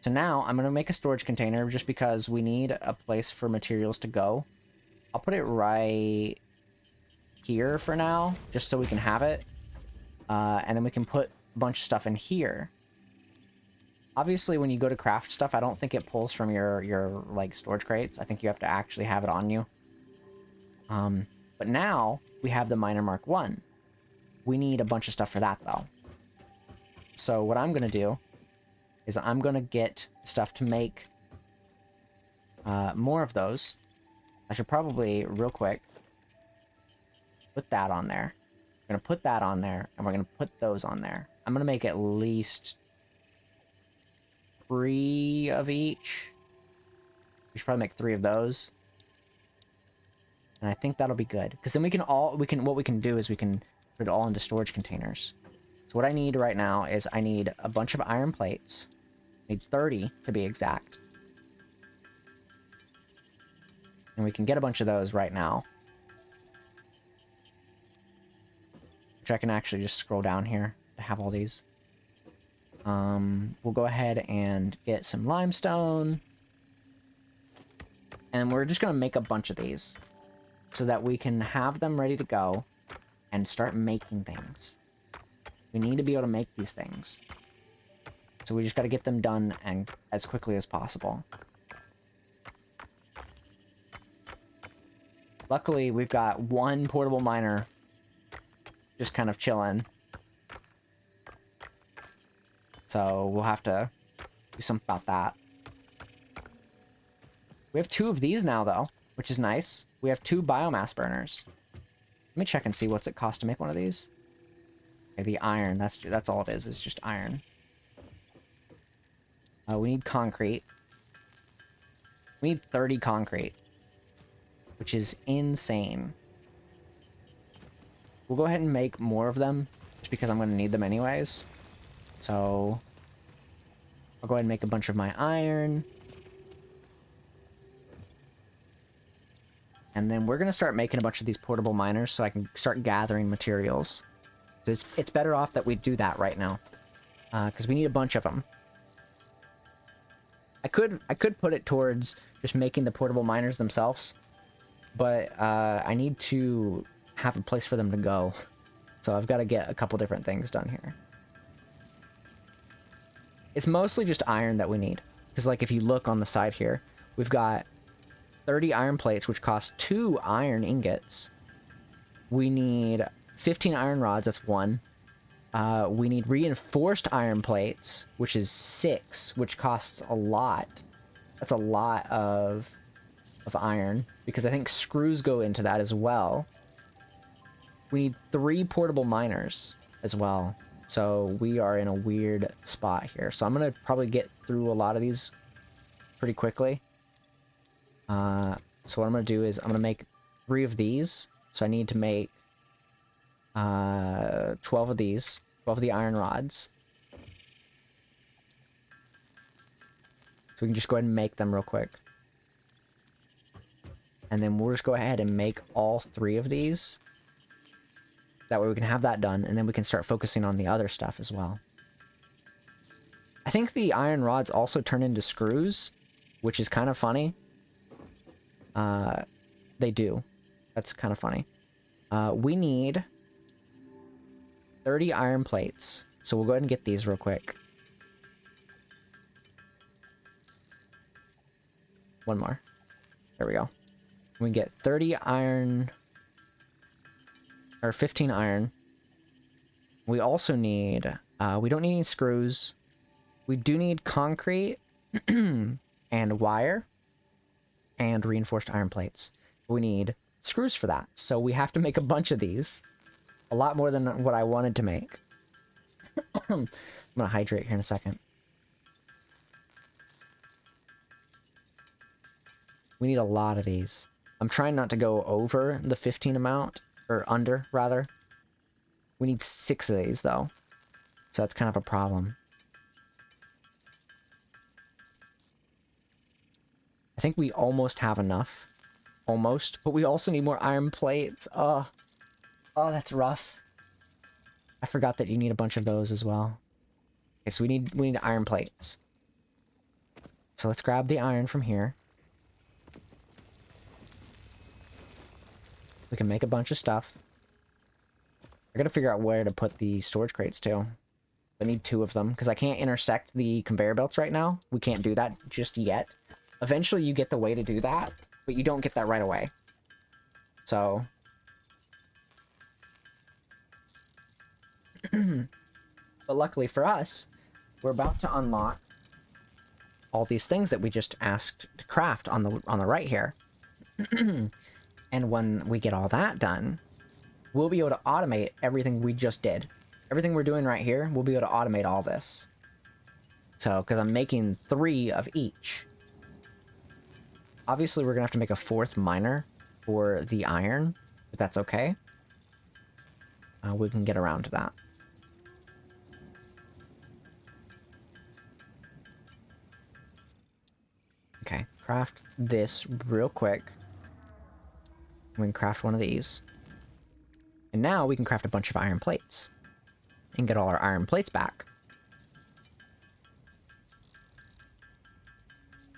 So now I'm going to make a storage container just because we need a place for materials to go. I'll put it right here for now, just so we can have it. And then we can put a bunch of stuff in here. Obviously, when you go to craft stuff, I don't think it pulls from your like storage crates. I think you have to actually have it on you. But now we have the miner Mark 1. We need a bunch of stuff for that though. So what I'm gonna do is I'm gonna get stuff to make more of those. I should probably real quick put that on there. We're gonna put that on there, and we're gonna put those on there. I'm gonna make at least 3 of each. We should probably make 3 of those. And I think that'll be good. Because then what we can do is we can put it all into storage containers. So what I need right now is I need a bunch of iron plates. I need 30 to be exact. And we can get a bunch of those right now. Which I can actually just scroll down here to have all these. We'll go ahead and get some limestone. And we're just going to make a bunch of these so that we can have them ready to go and start making things. We need to be able to make these things. So we just got to get them done and as quickly as possible. Luckily, we've got one portable miner just kind of chilling. So we'll have to do something about that. We have 2 of these now, though, which is nice. We have 2 biomass burners. Let me check and see what's it cost to make one of these. Okay, the iron, that's all it is. It's just iron. We need concrete. We need 30 concrete, which is insane. We'll go ahead and make more of them, just because I'm going to need them anyways. So I'll go ahead and make a bunch of my iron. And then we're going to start making a bunch of these portable miners so I can start gathering materials. So it's better off that we do that right now. Because we need a bunch of them. I could put it towards just making the portable miners themselves. But I need to have a place for them to go. So I've got to get a couple different things done here. It's mostly just iron that we need. Because like if you look on the side here, we've got 30 iron plates, which cost 2 iron ingots. We need 15 iron rods, that's 1. We need reinforced iron plates, which is 6, which costs a lot. That's a lot of iron, because I think screws go into that as well. We need 3 portable miners as well. So we are in a weird spot here. So I'm going to probably get through a lot of these pretty quickly. So what I'm going to do is I'm going to make 3 of these. So I need to make 12 of these. 12 of the iron rods. So we can just go ahead and make them real quick. And then we'll just go ahead and make all 3 of these. That way we can have that done, and then we can start focusing on the other stuff as well. I think the iron rods also turn into screws, which is kind of funny. They do. That's kind of funny. We need 30 iron plates. So we'll go ahead and get these real quick. One more. There we go. We get 30 iron, or 15 iron. We also need, we don't need any screws. We do need concrete and wire and reinforced iron plates. We need screws for that. So we have to make a bunch of these. A lot more than what I wanted to make. I'm gonna hydrate here in a second. We need a lot of these. I'm trying not to go over the 15 amount, or under, rather. We need 6 of these, though. So that's kind of a problem. I think we almost have enough. Almost. But we also need more iron plates. Oh, that's rough. I forgot that you need a bunch of those as well. Okay, so we need iron plates. So let's grab the iron from here. We can make a bunch of stuff. I gotta figure out where to put the storage crates too. I need 2 of them because I can't intersect the conveyor belts right now. We can't do that just yet. Eventually you get the way to do that, but you don't get that right away. So... But luckily for us, we're about to unlock all these things that we just asked to craft on the right here. And when we get all that done, we'll be able to automate everything we just did. Everything we're doing right here, we'll be able to automate all this. So, because I'm making 3 of each. Obviously, we're going to have to make a 4th miner for the iron, but that's okay. We can get around to that. Okay, craft this real quick. We can craft one of these. And now we can craft a bunch of iron plates. And get all our iron plates back.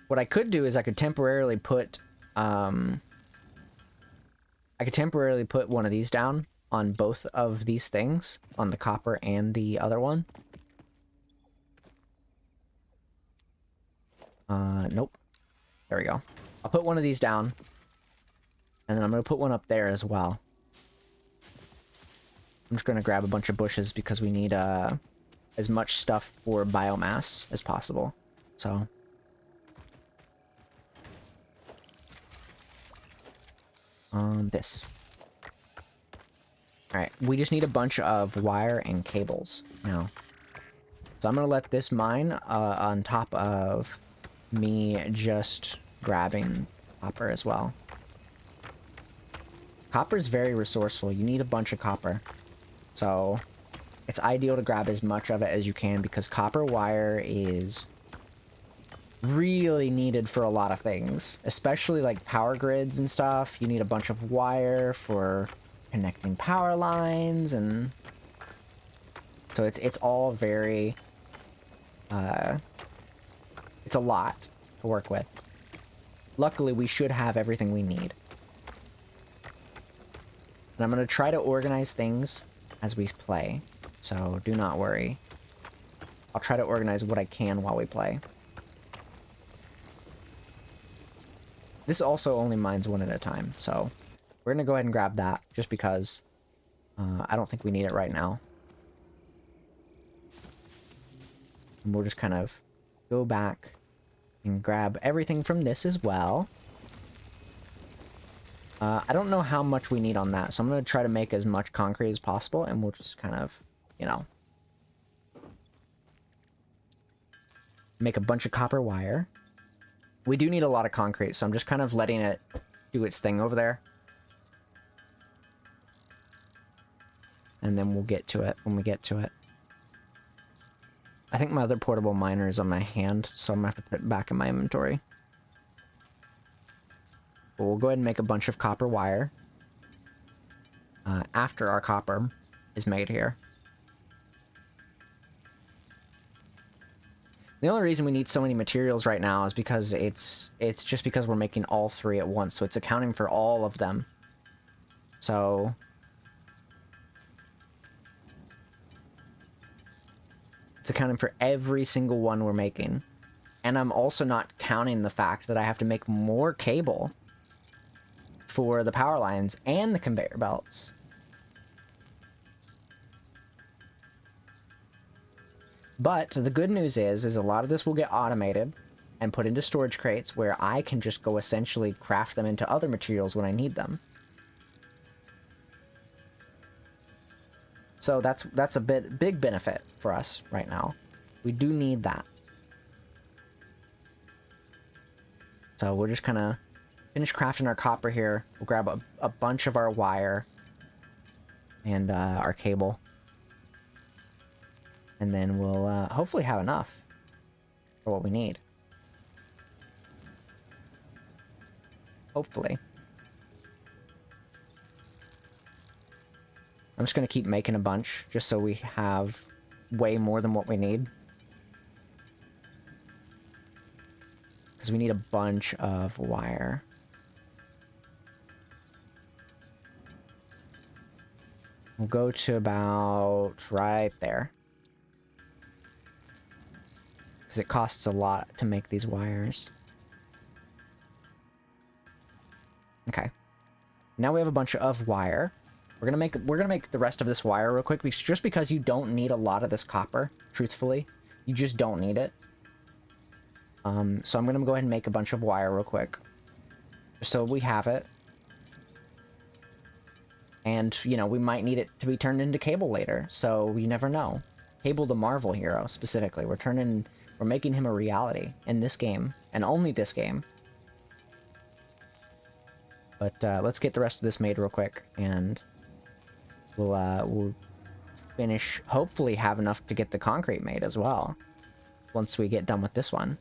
What I could do is I could temporarily put... I could temporarily put one of these down on both of these things. On the copper and the other one. Nope. There we go. I'll put one of these down. And then I'm going to put one up there as well. I'm just going to grab a bunch of bushes because we need as much stuff for biomass as possible. So... this. Alright, we just need a bunch of wire and cables now. So I'm going to let this mine on top of me just grabbing copper as well. Copper is very resourceful. You need a bunch of copper. So it's ideal to grab as much of it as you can because copper wire is really needed for a lot of things, especially like power grids and stuff. You need a bunch of wire for connecting power lines, and so it's all very it's a lot to work with. Luckily, we should have everything we need. And I'm going to try to organize things as we play, so do not worry. I'll try to organize what I can while we play. This also only mines one at a time, so we're going to go ahead and grab that, just because I don't think we need it right now. And we'll just kind of go back and grab everything from this as well. I don't know how much we need on that, so I'm going to try to make as much concrete as possible, and we'll just kind of, you know, make a bunch of copper wire. We do need a lot of concrete, so I'm just kind of letting it do its thing over there. And then we'll get to it when we get to it. I think my other portable miner is on my hand, so I'm going to have to put it back in my inventory. But we'll go ahead and make a bunch of copper wire after our copper is made here. The only reason we need so many materials right now is because it's just because we're making all 3 at once, so it's accounting for all of them. So it's accounting for every single one we're making. And I'm also not counting the fact that I have to make more cable for the power lines and the conveyor belts. But the good news is a lot of this will get automated and put into storage crates where I can just go essentially craft them into other materials when I need them. So that's a big benefit for us right now. We do need that. So we're just kind of finish crafting our copper here. We'll grab a bunch of our wire and our cable. And then we'll hopefully have enough for what we need. Hopefully. I'm just going to keep making a bunch just so we have way more than what we need. Because we need a bunch of wire. We'll go to about right there. Because it costs a lot to make these wires. Okay. Now we have a bunch of wire. We're gonna make the rest of this wire real quick, just because you don't need a lot of this copper, truthfully. You just don't need it. So I'm gonna go ahead and make a bunch of wire real quick. Just so we have it. And, you know, we might need it to be turned into cable later, so you never know. Cable the Marvel hero, specifically. We're making him a reality in this game, and only this game. But let's get the rest of this made real quick, and we'll finish, hopefully have enough to get the concrete made as well, once we get done with this one.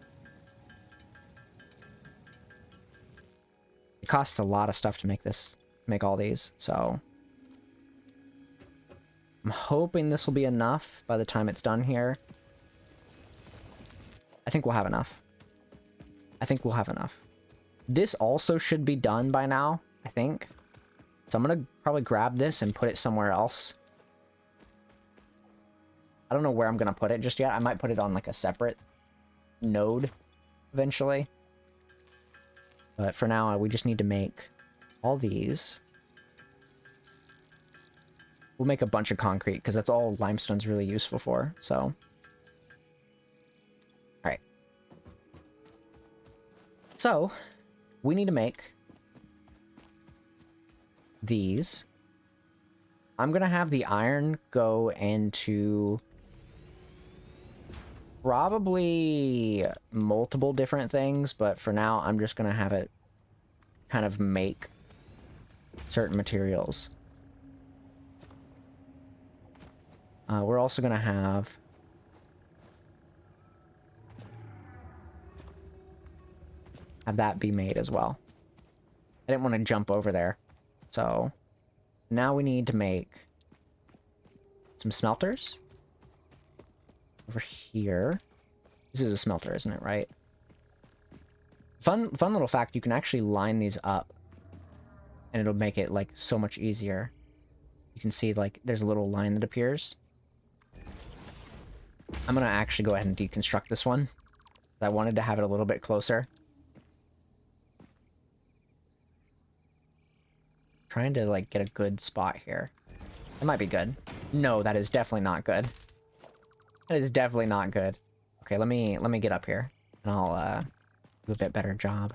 It costs a lot of stuff to make all these, so I'm hoping this will be enough by the time it's done here. I think we'll have enough. I think we'll have enough. This also should be done by now, I think. So I'm gonna probably grab this and put it somewhere else. I don't know where I'm gonna put it just yet. I might put it on like a separate node eventually. But for now, we just need to make all these. We'll make a bunch of concrete because that's all limestone's really useful for, so. Alright. So, we need to make these. I'm gonna have the iron go into probably multiple different things, but for now I'm just gonna have it kind of make certain materials. We're also gonna have that be made as well. I didn't want to jump over there. So now we need to make some smelters over here. This is a smelter, isn't it, right? Fun little fact, you can actually line these up and it'll make it like so much easier. You can see like there's a little line that appears. I'm gonna actually go ahead and deconstruct this one. I wanted to have it a little bit closer. Trying to like get a good spot here. That might be good. No, that is definitely not good. That is definitely not good. Okay, let me get up here and I'll do a bit better job.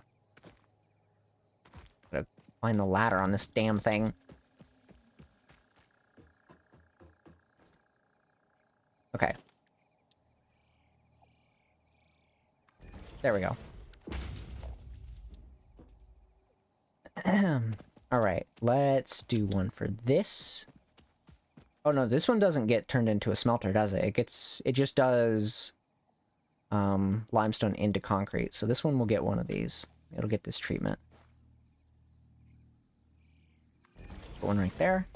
Gotta find the ladder on this damn thing. Okay. There we go. Alright, let's do one for this. Oh no, this one doesn't get turned into a smelter, does it? It just does limestone into concrete. So this one will get one of these. It'll get this treatment. Put one right there.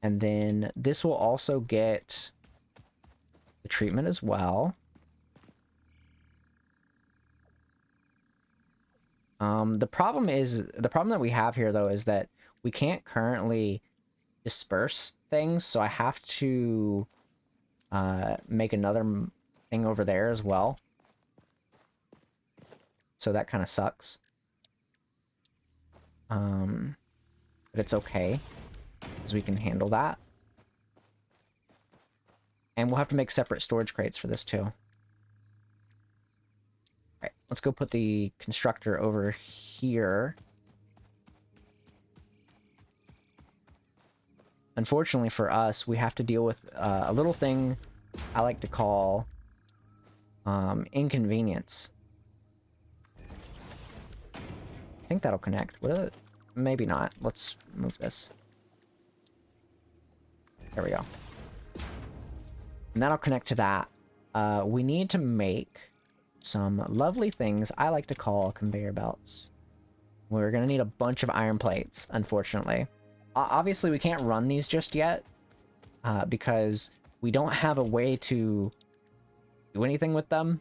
And then this will also get the treatment as well. The problem that we have here though is that we can't currently disperse things, so I have to make another thing over there as well. So that kind of sucks. But it's okay, because we can handle that. And we'll have to make separate storage crates for this too. Alright, let's go put the constructor over here. Unfortunately for us, we have to deal with a little thing I like to call inconvenience. I think that'll connect. Will it? Maybe not. Let's move this. There we go. And that'll connect to that. We need to make some lovely things I like to call conveyor belts. We're going to need a bunch of iron plates, unfortunately. Obviously, we can't run these just yet because we don't have a way to do anything with them.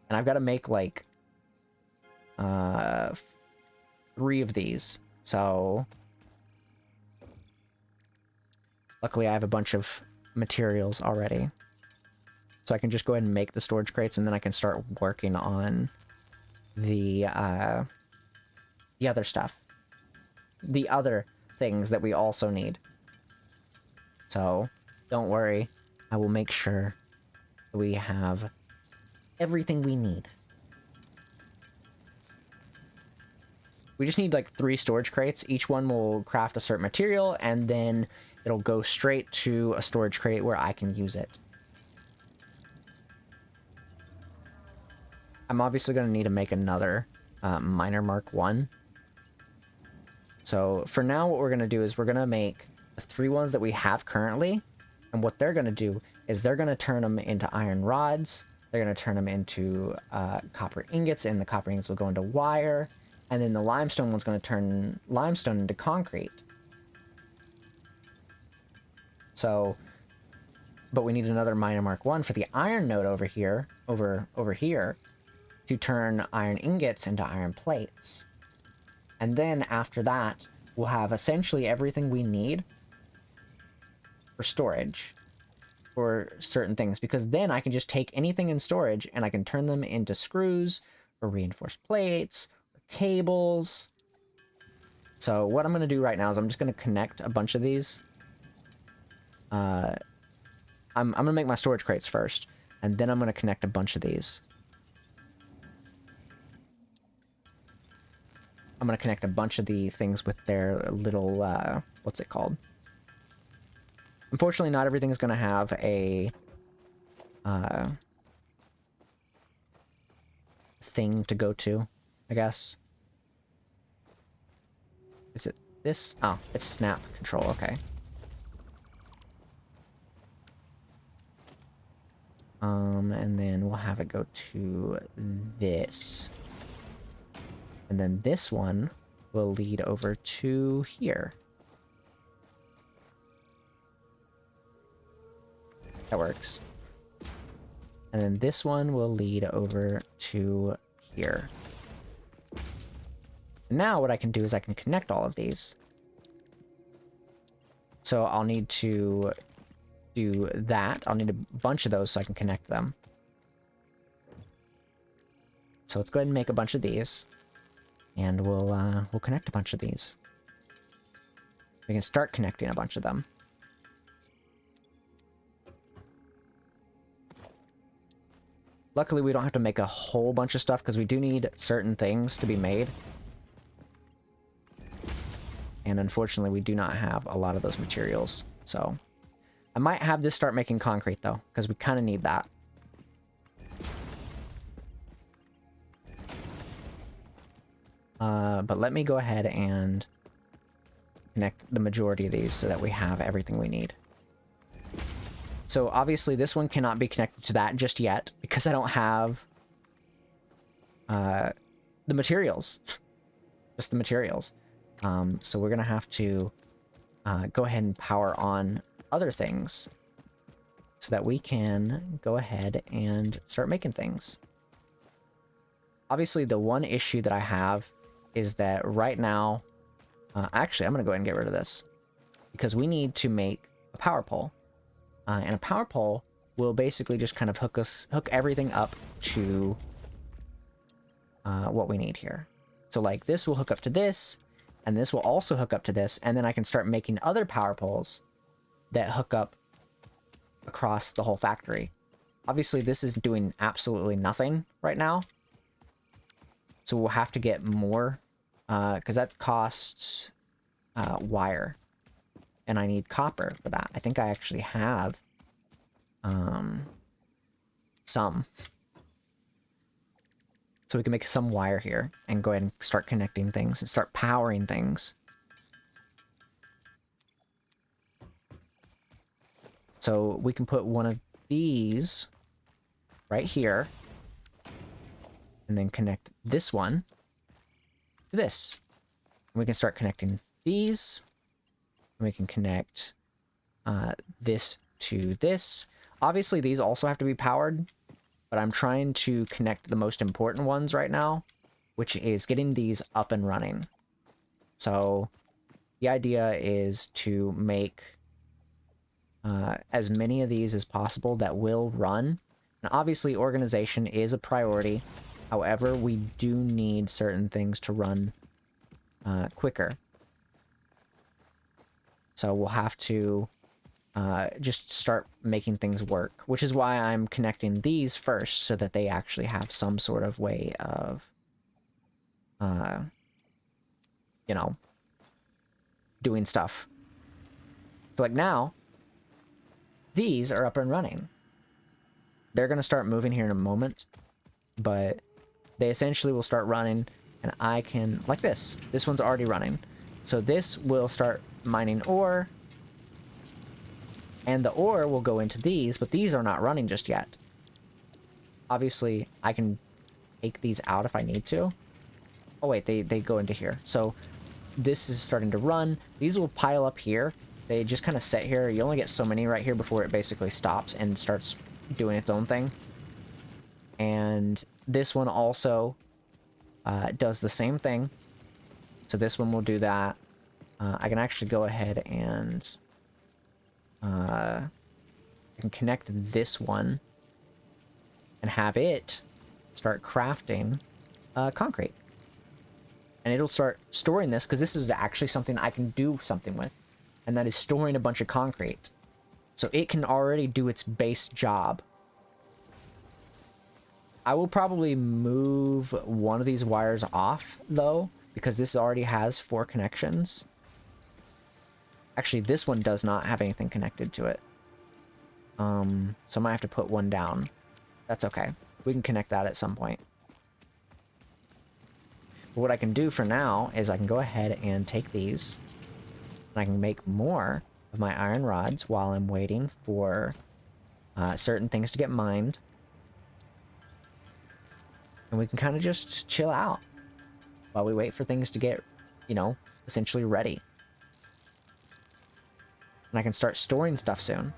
And I've got to make, like, 3 of these. So, luckily I have a bunch of materials already. So I can just go ahead and make the storage crates, and then I can start working on the other stuff. The other things that we also need. So, don't worry. I will make sure we have everything we need. We just need like 3 storage crates. Each one will craft a certain material, and then it'll go straight to a storage crate where I can use it. I'm obviously going to need to make another miner Mark 1. So for now, what we're going to do is we're going to make the 3 ones that we have currently. And what they're going to do is they're going to turn them into iron rods. They're going to turn them into copper ingots, and the copper ingots will go into wire. And then the limestone one's going to turn limestone into concrete. So, but we need another miner Mark 1 for the iron node over here, over here, to turn iron ingots into iron plates. And then after that, we'll have essentially everything we need for storage for certain things, because then I can just take anything in storage and I can turn them into screws or reinforced plates or cables. So what I'm going to do right now is I'm just going to connect a bunch of these. I'm going to make my storage crates first, and then I'm going to connect a bunch of these. I'm going to connect a bunch of the things with their little, what's it called? Unfortunately, not everything is going to have a thing to go to, I guess. Is it this? Oh, it's snap control, okay. And then we'll have it go to this. And then this one will lead over to here. That works. And then this one will lead over to here. And now what I can do is I can connect all of these. So I'll need to do that. I'll need a bunch of those so I can connect them. So let's go ahead and make a bunch of these. And we'll connect a bunch of these. We can start connecting a bunch of them. Luckily, we don't have to make a whole bunch of stuff because we do need certain things to be made. And unfortunately, we do not have a lot of those materials. So I might have this start making concrete though, because we kind of need that. But let me go ahead and connect the majority of these so that we have everything we need. So obviously this one cannot be connected to that just yet because I don't have the materials. Just the materials. So we're going to have to go ahead and power on other things so that we can go ahead and start making things. Obviously the one issue that I have is that right now, actually, I'm going to go ahead and get rid of this because we need to make a power pole. And a power pole will basically just kind of hook everything up to what we need here. So like this will hook up to this, and this will also hook up to this, and then I can start making other power poles that hook up across the whole factory. Obviously, this is doing absolutely nothing right now. So we'll have to get more, because that costs wire. And I need copper for that. I think I actually have some. So we can make some wire here and go ahead and start connecting things and start powering things. So we can put one of these right here and then connect this one to this. And we can start connecting these. And we can connect this to this. Obviously, these also have to be powered, but I'm trying to connect the most important ones right now, which is getting these up and running. So the idea is to make as many of these as possible that will run. And obviously, organization is a priority. However, we do need certain things to run quicker. So we'll have to just start making things work, which is why I'm connecting these first so that they actually have some sort of way of, you know, doing stuff. So like now, these are up and running. They're going to start moving here in a moment, but they essentially will start running, and I can, like this. This one's already running. So this will start mining ore, and the ore will go into these, but these are not running just yet. Obviously, I can take these out if I need to. Oh wait, they go into here. So this is starting to run. These will pile up here. They just kind of sit here. You only get so many right here before it basically stops and starts doing its own thing. And this one also does the same thing. So this one will do that. I can actually go ahead and I can connect this one and have it start crafting concrete. And it'll start storing this, because this is actually something I can do something with. And that is storing a bunch of concrete. So it can already do its base job. I will probably move one of these wires off, though, because this already has 4 connections. Actually, this one does not have anything connected to it. So I might have to put one down. That's okay. We can connect that at some point. But what I can do for now is I can go ahead and take these, and I can make more of my iron rods while I'm waiting for certain things to get mined. And we can kind of just chill out while we wait for things to get, you know, essentially ready. And I can start storing stuff soon.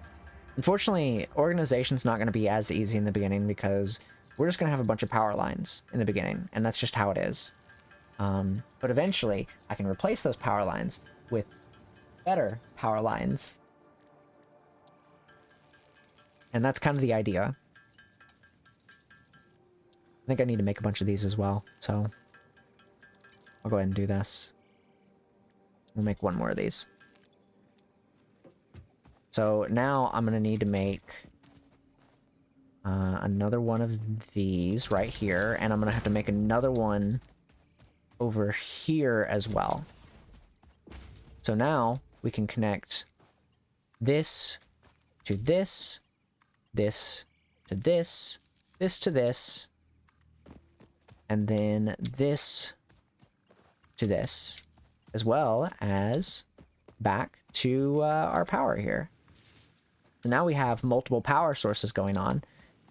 Unfortunately, organization's not going to be as easy in the beginning because we're just going to have a bunch of power lines in the beginning, and that's just how it is. But eventually, I can replace those power lines with better power lines. And that's kind of the idea. I think I need to make a bunch of these as well, so I'll go ahead and do this. We'll make one more of these. So now I'm going to need to make another one of these right here, and I'm going to have to make another one over here as well. So now we can connect this to this, this to this, this to this, and then this to this, as well as back to our power here. So now we have multiple power sources going on,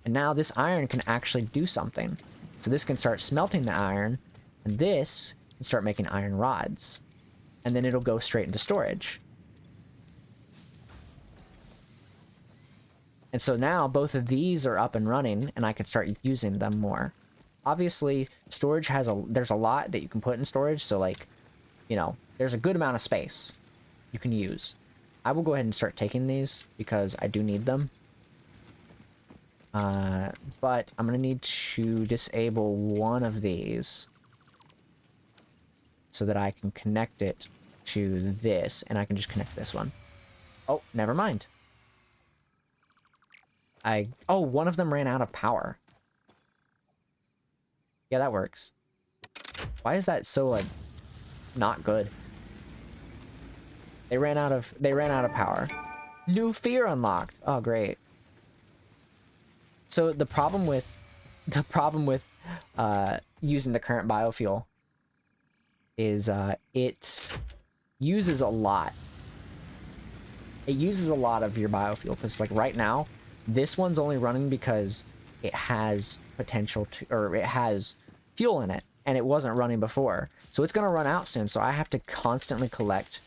and now this iron can actually do something. So this can start smelting the iron, and this can start making iron rods, and then it'll go straight into storage. And so now both of these are up and running, and I can start using them more. obviously storage has there's a lot that you can put in storage, so like, you know, there's a good amount of space you can use. I will go ahead and start taking these because I do need them. But I'm gonna need to disable one of these so that I can connect it to this, and I can just connect this one. Oh, never mind. Oh, one of them ran out of power. Yeah, that works. Why is that so, like, not good? They ran out of power. New fear unlocked. Oh, great. So the problem with using the current biofuel is it uses a lot. It uses a lot of your biofuel because, like, right now, this one's only running because it has potential to, or it has fuel in it, and it wasn't running before. So it's gonna run out soon. So I have to constantly collect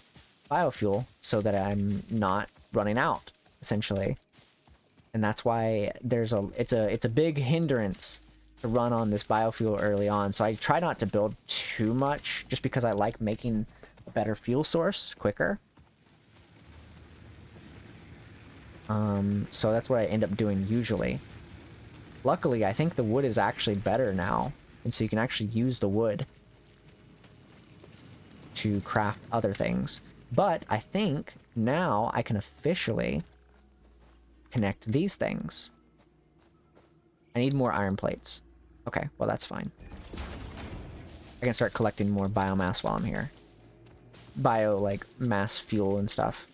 biofuel so that I'm not running out, essentially. And that's why it's a big hindrance to run on this biofuel early on. So I try not to build too much just because I like making a better fuel source quicker. So that's what I end up doing usually. Luckily, I think the wood is actually better now, and so you can actually use the wood to craft other things. But I think now I can officially connect these things. I need more iron plates. Okay, well, that's fine. I can start collecting more biomass while I'm here. Like, mass fuel and stuff.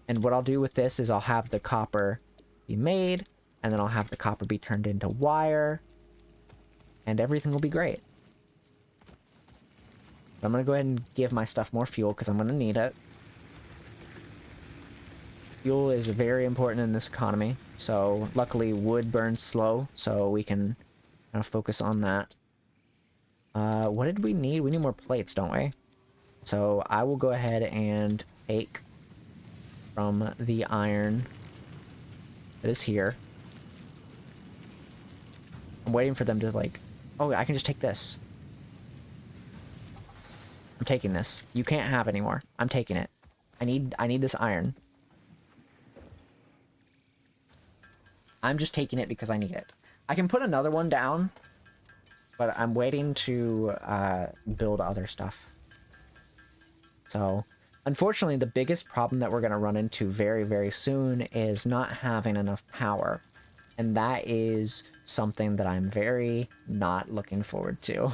And what I'll do with this is I'll have the copper be made, and then I'll have the copper be turned into wire, and everything will be great. But I'm going to go ahead and give my stuff more fuel because I'm going to need it. Fuel is very important in this economy, so luckily wood burns slow, so we can kind of focus on that. What did we need? We need more plates, don't we? So I will go ahead and take from the iron that is here. I'm waiting for them to, like... Oh, I can just take this. I'm taking this. You can't have anymore. I'm taking it. I need this iron. I'm just taking it because I need it. I can put another one down, but I'm waiting to build other stuff. So, unfortunately, the biggest problem that we're going to run into very, very soon is not having enough power. And that is something that I'm very not looking forward to.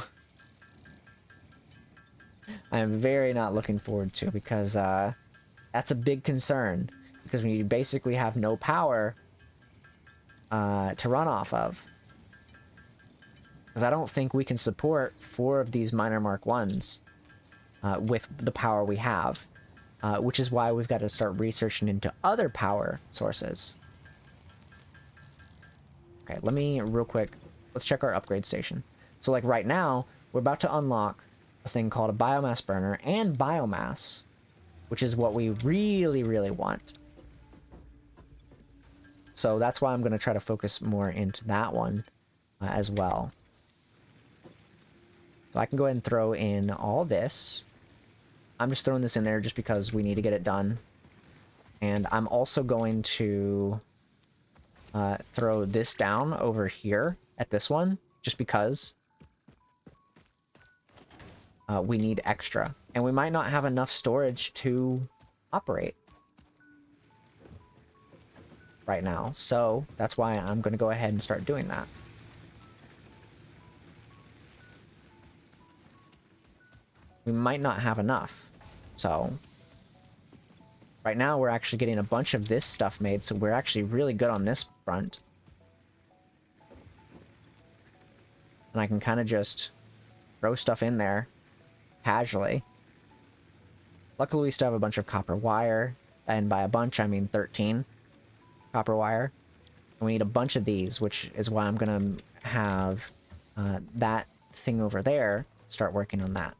I'm very not looking forward to because that's a big concern. Because when you basically have no power to run off of. Because I don't think we can support 4 of these Miner Mark 1s with the power we have. Which is why we've got to start researching into other power sources. Okay, let me, real quick, let's check our upgrade station. So, like, right now, we're about to unlock a thing called a biomass burner and biomass, which is what we really, really want. So that's why I'm going to try to focus more into that one as well. So I can go ahead and throw in all this. I'm just throwing this in there just because we need to get it done. And I'm also going to throw this down over here at this one, just because we need extra. And we might not have enough storage to operate right now. So that's why I'm going to go ahead and start doing that. We might not have enough. So right now we're actually getting a bunch of this stuff made, so we're actually really good on this front. And I can kind of just throw stuff in there casually. Luckily we still have a bunch of copper wire, and by a bunch I mean 13 copper wire. And we need a bunch of these, which is why I'm gonna have that thing over there start working on that.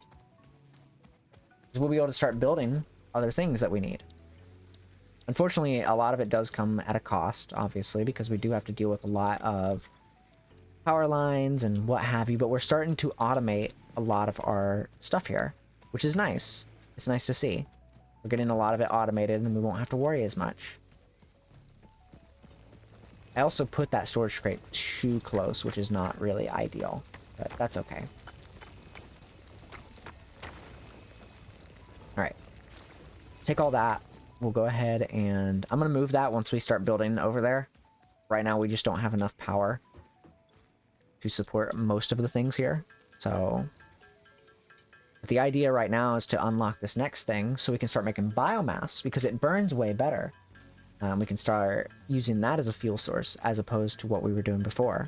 Because we'll be able to start building other things that we need. Unfortunately, a lot of it does come at a cost, obviously, because we do have to deal with a lot of power lines and what have you, but we're starting to automate a lot of our stuff here, which is nice. It's nice to see. We're getting a lot of it automated and we won't have to worry as much. I also put that storage crate too close, which is not really ideal, but that's okay. All right. Take all that. We'll go ahead and I'm going to move that once we start building over there. Right now, we just don't have enough power to support most of the things here. So the idea right now is to unlock this next thing so we can start making biomass because it burns way better. We can start using that as a fuel source as opposed to what we were doing before.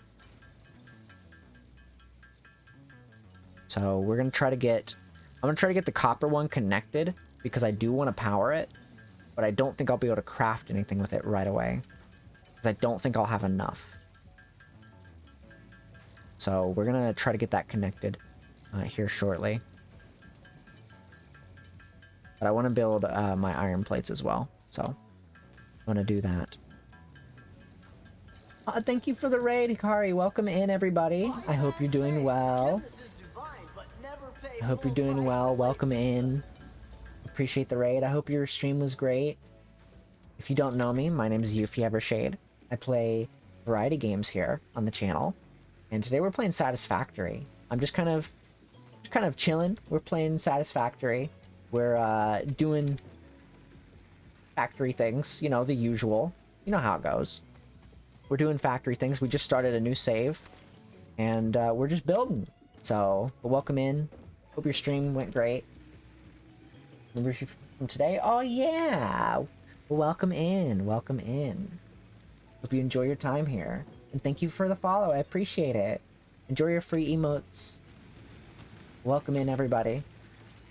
So we're going to try to get... I'm going to try to get the copper one connected because I do want to power it, but I don't think I'll be able to craft anything with it right away because I don't think I'll have enough. So we're going to try to get that connected here shortly. But I want to build my iron plates as well, so I'm going to do that. Thank you for the raid, Hikari. Welcome in, everybody. I hope you're doing well. I hope you're doing well. Welcome in. Appreciate the raid. I hope your stream was great. If you don't know me, my name is Yufii Evershade. I play variety games here on the channel. And today we're playing Satisfactory. I'm just kind of chilling. We're playing Satisfactory. We're doing factory things, you know, the usual. You know how it goes. We're doing factory things. We just started a new save. And we're just building. So, welcome in. Hope your stream went great. Remember from today? Oh, yeah! Well, welcome in. Welcome in. Hope you enjoy your time here. And thank you for the follow. I appreciate it. Enjoy your free emotes. Welcome in, everybody.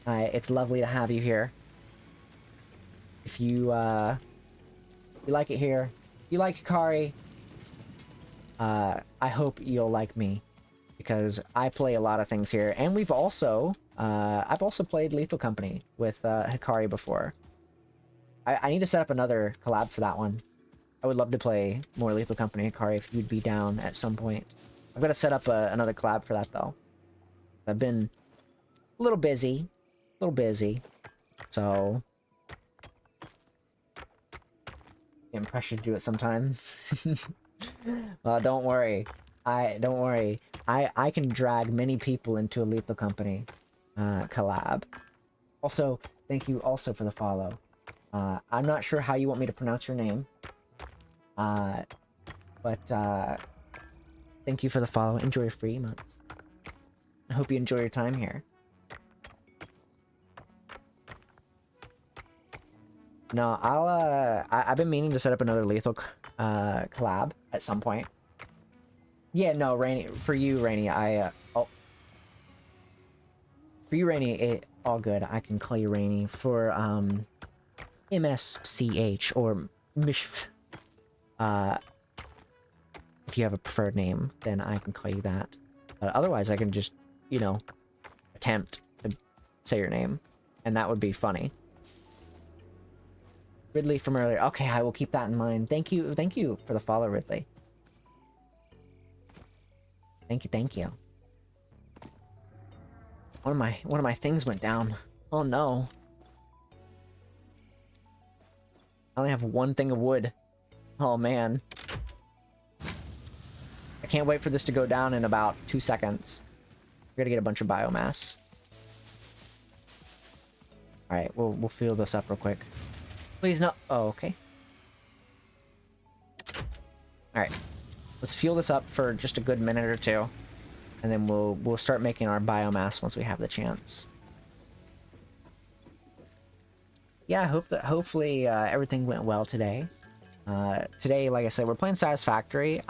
It's lovely to have you here. If you like it here, if you like Hikari, I hope you'll like me. Because I play a lot of things here. And we've also... I've also played Lethal Company with Hikari before. I need to set up another collab for that one. I would love to play more Lethal Company, Hikari, if you'd be down at some point. I've got to set up another collab for that, though. I've been a little busy. So... getting pressured to do it sometime. Well, don't worry. Don't worry. I can drag many people into a Lethal Company collab. Also, thank you also for the follow. I'm not sure how you want me to pronounce your name. But thank you for the follow. Enjoy your free emotes. I hope you enjoy your time here. No, I've been meaning to set up another Lethal collab at some point. Yeah, no, Rainy, for you, Rainy, for you, Rainy, all good. I can call you Rainy. For, MSCH, or Mishf, if you have a preferred name, then I can call you that. Otherwise, I can just, you know, attempt to say your name, and that would be funny. Ridley from earlier. Okay, I will keep that in mind. Thank you for the follow, Ridley. Thank you. One of my things went down. Oh no. I only have one thing of wood. Oh man. I can't wait for this to go down in about 2 seconds. We're gonna get a bunch of biomass. Alright, we'll fill this up real quick. Please no. Oh, okay. Alright. Let's fuel this up for just a good minute or two. And then we'll start making our biomass once we have the chance. Yeah, I hope that hopefully everything went well today. Today, like I said, we're playing Satisfactory.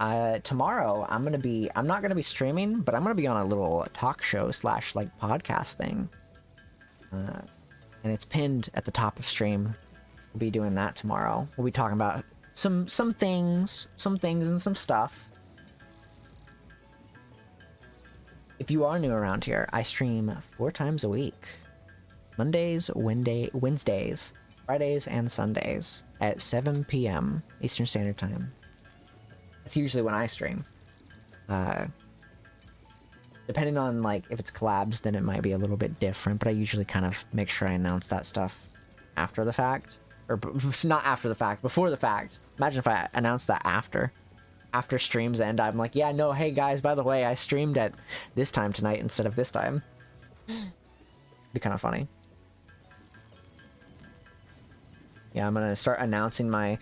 Tomorrow I'm not gonna be streaming, but I'm gonna be on a little talk show / like podcast thing. And it's pinned at the top of stream. We'll be doing that tomorrow. We'll be talking about some things and some stuff. If you are new around here, I stream 4 times a week. Mondays, Wednesdays, Fridays and Sundays at 7 p.m. Eastern Standard Time. That's usually when I stream. Depending on, like, if it's collabs, then it might be a little bit different, but I usually kind of make sure I announce that stuff after the fact. Or, not after the fact, before the fact. Imagine if I announced that after. After streams end, I'm like, yeah, no, hey guys, by the way, I streamed at this time tonight instead of this time. Be kind of funny. Yeah, I'm gonna start announcing my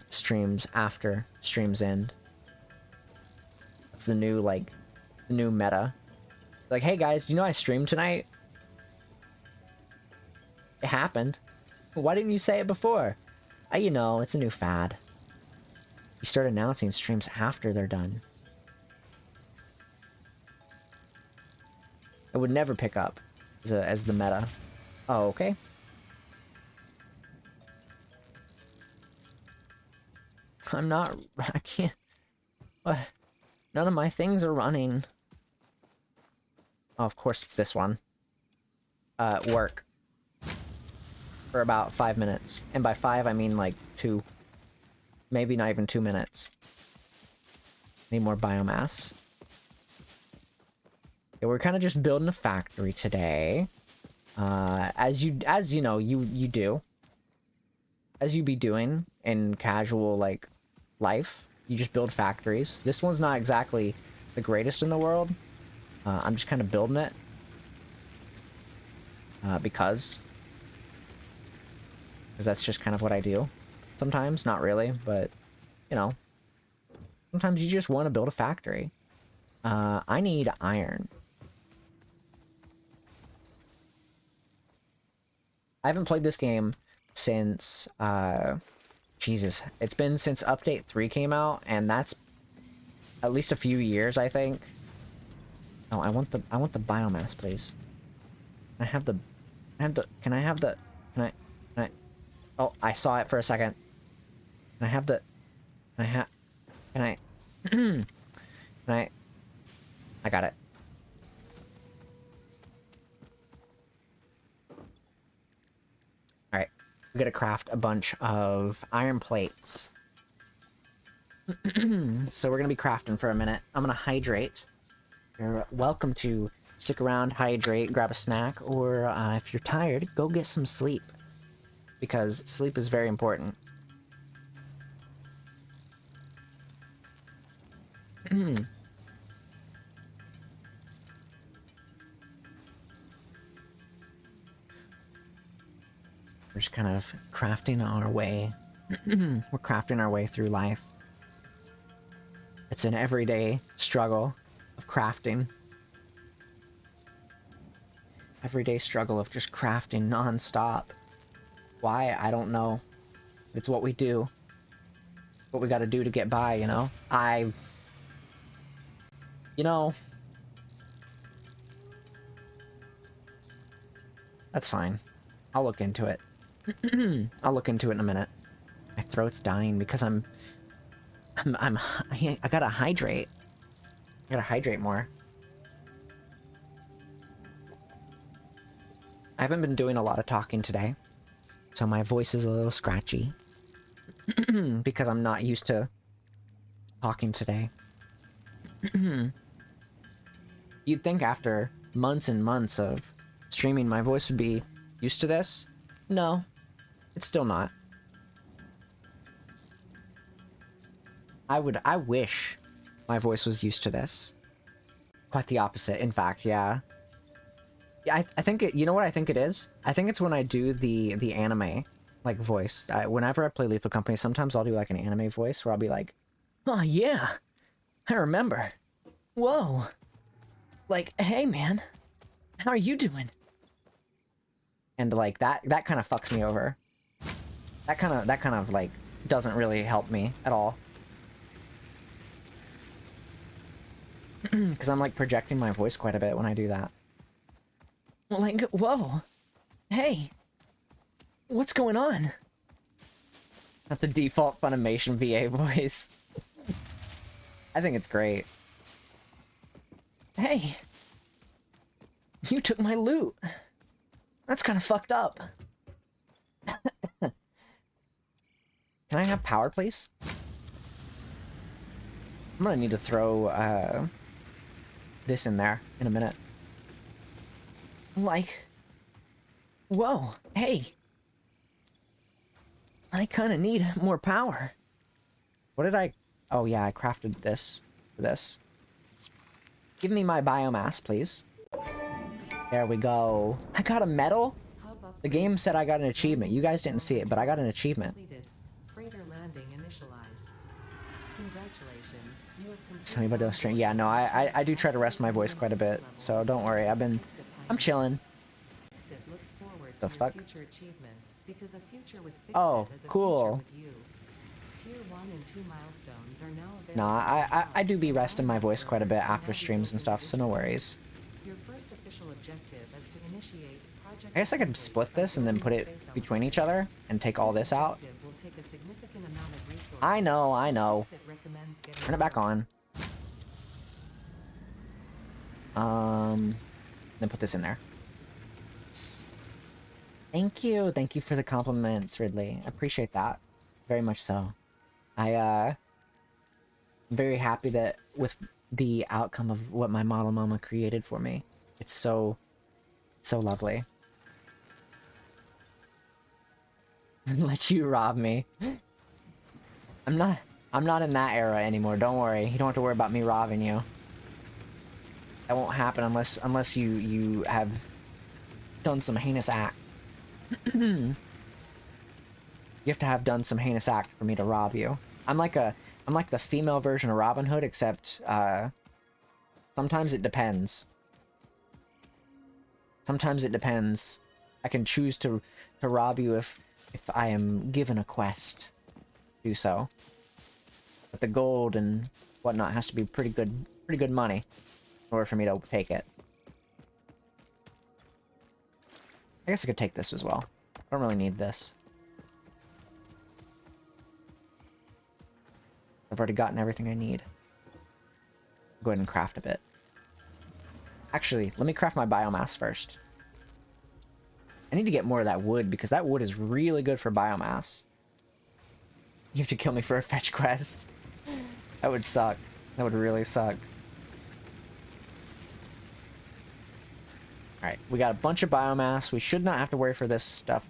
streams after streams end. That's the new, like, the new meta. Like, hey guys, do you know I streamed tonight? It happened. Why didn't you say it before? You know, it's a new fad. You start announcing streams after they're done. It would never pick up as the meta. Oh, okay. I can't. What? None of my things are running. Oh, of course it's this one. Work. For about 5 minutes. And by 5, I mean like 2. Maybe not even 2 minutes. Need more biomass. Yeah, we're kind of just building a factory today. As you know, you do. As you be doing in casual, like, life. You just build factories. This one's not exactly the greatest in the world. I'm just kind of building it. Because that's just kind of what I do. Sometimes, not really, but, you know. Sometimes you just want to build a factory. I need iron. I haven't played this game since, Jesus. It's been since Update 3 came out, and that's at least a few years, I think. Oh, I want the biomass, please. Can I have the, oh, I saw it for a second. Can I have the, I got it. Alright, we gotta craft a bunch of iron plates. So we're gonna be crafting for a minute. I'm gonna hydrate. You're welcome to stick around, hydrate, grab a snack, or if you're tired, go get some sleep. Because sleep is very important. We're just kind of crafting our way. We're crafting our way through life. It's an everyday struggle of crafting. Everyday struggle of just crafting non-stop. Why? I don't know. It's what we do. What we gotta do to get by, you know? You know... That's fine. I'll look into it. I'll look into it in a minute. My throat's dying because I gotta hydrate. I gotta hydrate more. I haven't been doing a lot of talking today, so my voice is a little scratchy. Because I'm not used to talking today. You'd think after months and months of streaming, my voice would be used to this. No, it's still not. I wish my voice was used to this. Quite the opposite, in fact, yeah. Yeah, I think it, you know what I think it is? I think it's when I do the anime, like, voice. Whenever I play Lethal Company, sometimes I'll do, like, an anime voice where I'll be like, oh, yeah, I remember. Whoa. Like, hey, man, how are you doing? And, like, that kind of fucks me over. That kind of, like, doesn't really help me at all. Because I'm, like, projecting my voice quite a bit when I do that. Like, whoa. Hey. What's going on? Not the default Funimation VA voice. I think it's great. Hey. You took my loot. That's kind of fucked up. Can I have power, please? I'm gonna need to throw this in there in a minute. Like, whoa, hey. I kind of need more power. What did I... Oh, yeah, I crafted this for this. Give me my biomass, please. There we go. I got a medal? The game said I got an achievement. You guys didn't see it, but I got an achievement. Freighter landing initialized. Congratulations. You have completed Tell me about those stream. Yeah, no, I do try to rest my voice quite a bit, so don't worry. I'm chilling. Exit looks forward The to fuck? future achievements because a future with Fix Oh, It is a cool. future with you. Tier 1 and 2 milestones are now available. Nah, I do be and resting my voice quite a bit milestones are after now streams and stuff, so no worries. Your first official objective is to initiate Project I guess I could Assembly split by this and then building put it space between each elevators. other and take all this out. objective will take a significant amount of resources, I know. so Fix It recommends getting Turn it back going. on. Then put this in there. Thank you for the compliments, Ridley. I appreciate that very much. So, I'm very happy that with the outcome of what my model mama created for me. It's so lovely. Let you rob me. I'm not in that era anymore. Don't worry. You don't have to worry about me robbing you. That won't happen unless you have done some heinous act. You have to have done some heinous act for me to rob you. I'm like the female version of Robin Hood, except sometimes it depends. Sometimes it depends. I can choose to rob you if I am given a quest. Do so. But the gold and whatnot has to be pretty good money in order for me to take it. I guess I could take this as well. I don't really need this. I've already gotten everything I need. Go ahead and craft a bit. Actually, let me craft my biomass first. I need to get more of that wood because that wood is really good for biomass. You have to kill me for a fetch quest. That would suck. That would really suck. Alright, we got a bunch of biomass. We should not have to worry for this stuff.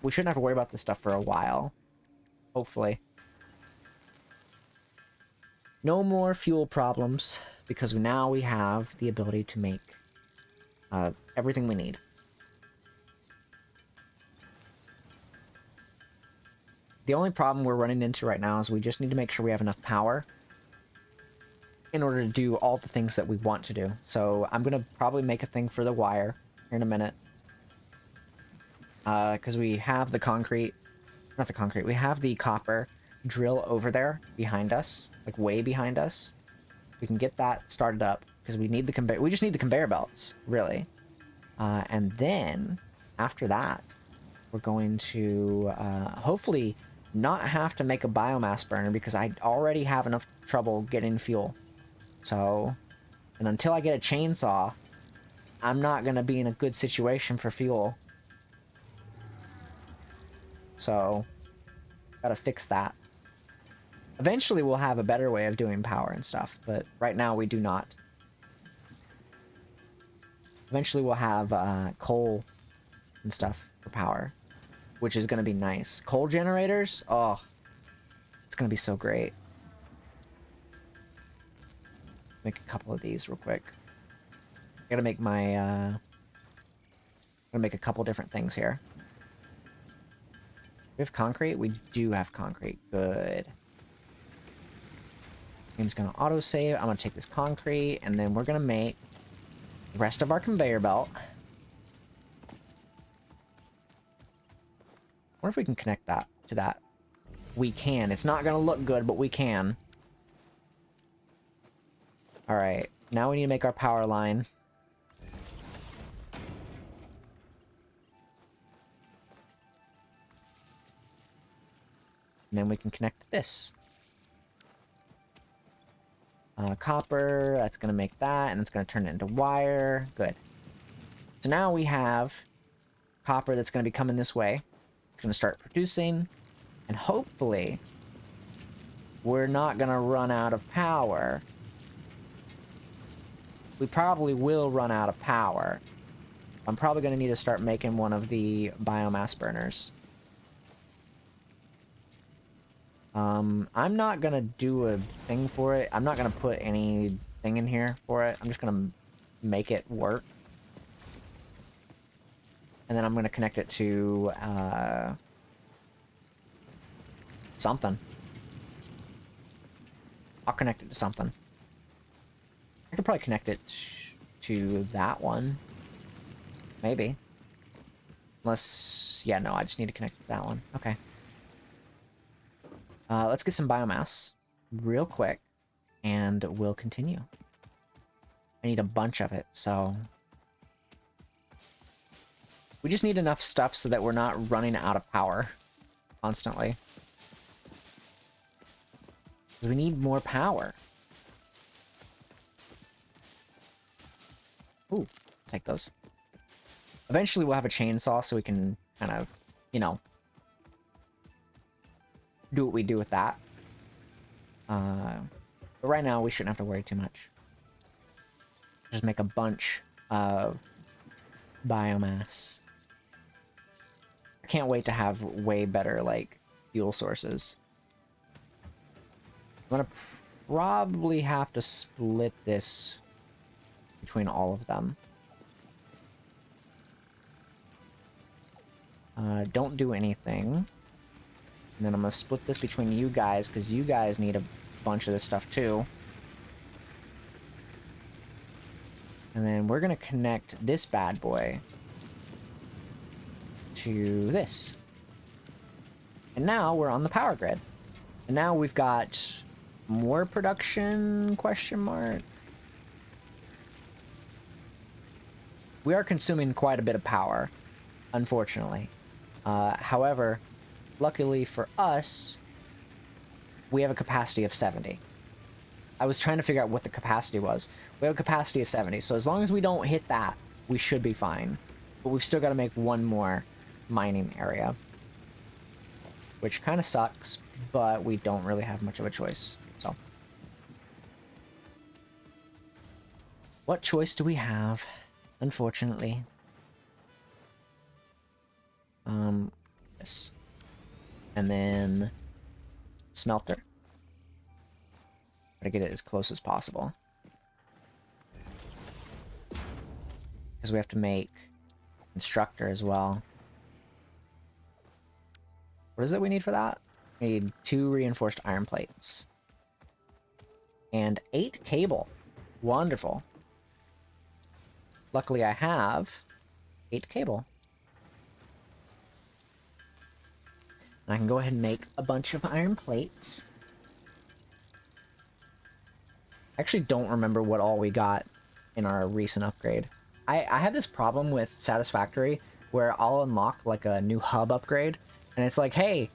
We shouldn't have to worry about this stuff for a while. Hopefully. No more fuel problems, because now we have the ability to make everything we need. The only problem we're running into right now is we just need to make sure we have enough power in order to do all the things that we want to do. So I'm going to probably make a thing for the wire here in a minute. Because we have the concrete, not the concrete, we have the copper drill over there behind us, like way behind us. We can get that started up because we need the conveyor. We just need the conveyor belts, really. And then after that, we're going to hopefully not have to make a biomass burner because I already have enough trouble getting fuel. So, and until I get a chainsaw, I'm not going to be in a good situation for fuel. So, gotta fix that. Eventually we'll have a better way of doing power and stuff, but right now we do not. Eventually we'll have coal and stuff for power, which is going to be nice. Coal generators? Oh, it's going to be so great. Make a couple of these real quick. I gotta make my, I'm gonna make a couple different things here. We have concrete? We do have concrete. Good. Game's gonna autosave. I'm gonna take this concrete, and then we're gonna make the rest of our conveyor belt. What if we can connect that to that? We can. It's not gonna look good, but we can. Alright, now we need to make our power line. And then we can connect this. Copper, that's going to make that, and it's going to turn it into wire. Good. So now we have copper that's going to be coming this way. It's going to start producing, and hopefully we're not going to run out of power. We probably will run out of power. I'm probably going to need to start making one of the biomass burners. I'm not going to do a thing for it. I'm not going to put anything in here for it. I'm just going to make it work. And then I'm going to connect it to something. I'll connect it to something. I could probably connect it to that one. Maybe. Unless... yeah, no, I just need to connect it to that one. Okay. Let's get some biomass real quick, and we'll continue. I need a bunch of it, so... we just need enough stuff so that we're not running out of power constantly. Because we need more power. Ooh, take those. Eventually we'll have a chainsaw so we can kind of, you know, do what we do with that. But right now we shouldn't have to worry too much. Just make a bunch of biomass. I can't wait to have way better, like, fuel sources. I'm gonna probably have to split this between all of them. Don't do anything. And then I'm gonna split this between you guys, because you guys need a bunch of this stuff too. And then we're gonna connect this bad boy to this. And now we're on the power grid. And now we've got more production, question mark. We are consuming quite a bit of power, unfortunately. However, luckily for us, we have a capacity of 70. I was trying to figure out what the capacity was. We have a capacity of 70, so as long as we don't hit that, we should be fine. But we've still got to make one more mining area, which kind of sucks, but we don't really have much of a choice. So, what choice do we have? Unfortunately, this, and then smelter. Try to get it as close as possible, because we have to make constructor as well. What is it we need for that? We need 2 reinforced iron plates. And 8 cable. Wonderful. Luckily I have 8 cable. And I can go ahead and make a bunch of iron plates. I actually don't remember what all we got in our recent upgrade. I have this problem with Satisfactory where I'll unlock like a new hub upgrade. And it's like, hey,